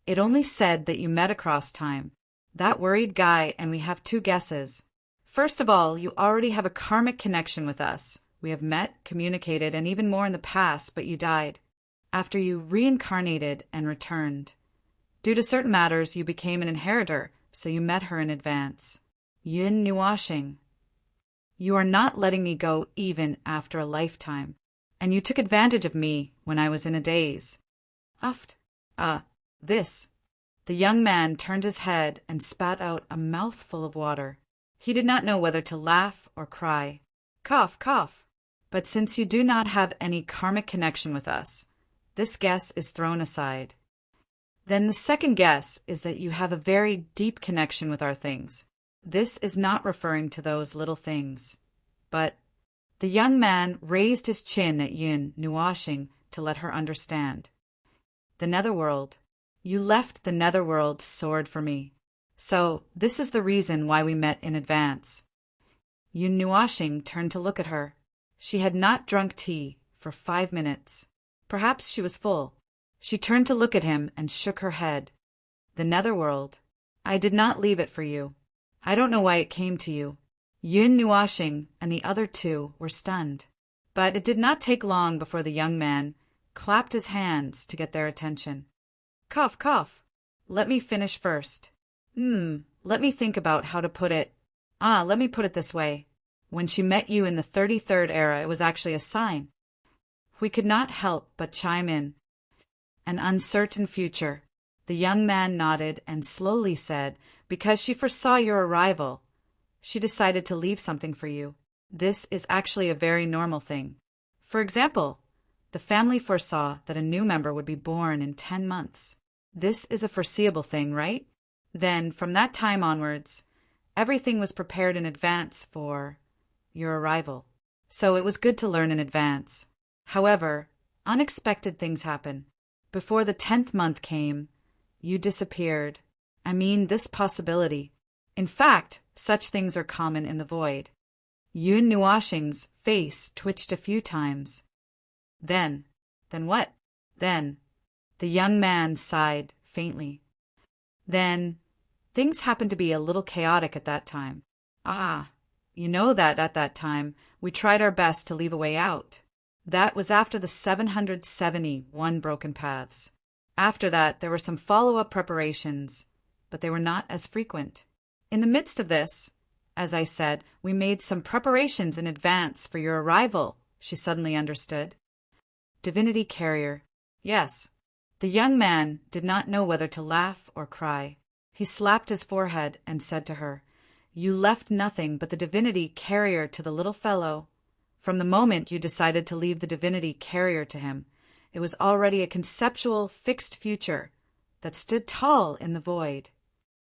It only said that you met across time. That worried Guy, and we have two guesses. First of all, you already have a karmic connection with us. We have met, communicated, and even more in the past, but you died. After you reincarnated and returned. Due to certain matters, you became an inheritor, so you met her in advance. Yun Nuashing. You are not letting me go even after a lifetime, and you took advantage of me when I was in a daze. This." The young man turned his head and spat out a mouthful of water. He did not know whether to laugh or cry. "Cough, cough. But since you do not have any karmic connection with us, this guess is thrown aside. Then the second guess is that you have a very deep connection with our things. This is not referring to those little things. But..." The young man raised his chin at Yun Nuashing to let her understand. "The netherworld. You left the netherworld sword for me. So this is the reason why we met in advance." Yun Nuashing turned to look at her. She had not drunk tea for 5 minutes. Perhaps she was full. She turned to look at him and shook her head. "The netherworld. I did not leave it for you. I don't know why it came to you." Yun Nuashing and the other two were stunned. But it did not take long before the young man clapped his hands to get their attention. "Cough, cough. Let me finish first. Let me think about how to put it. Let me put it this way. When she met you in the 33rd era, it was actually a sign. We could not help but chime in. An uncertain future." The young man nodded and slowly said, "Because she foresaw your arrival. She decided to leave something for you. This is actually a very normal thing. For example, the family foresaw that a new member would be born in 10 months. This is a foreseeable thing, right? Then, from that time onwards, everything was prepared in advance for your arrival. So it was good to learn in advance. However, unexpected things happen. Before the 10th month came, you disappeared. I mean, this possibility. In fact, such things are common in the void." Yun Nuashing's face twitched a few times. Then what? Then, the young man sighed faintly. "Then, things happened to be a little chaotic at that time. You know that at that time, we tried our best to leave a way out. That was after the 771 broken paths. After that, there were some follow-up preparations, but they were not as frequent. In the midst of this, as I said, we made some preparations in advance for your arrival," she suddenly understood. Divinity carrier. Yes. The young man did not know whether to laugh or cry. He slapped his forehead and said to her, "You left nothing but the divinity carrier to the little fellow. From the moment you decided to leave the divinity carrier to him, it was already a conceptual, fixed future that stood tall in the void."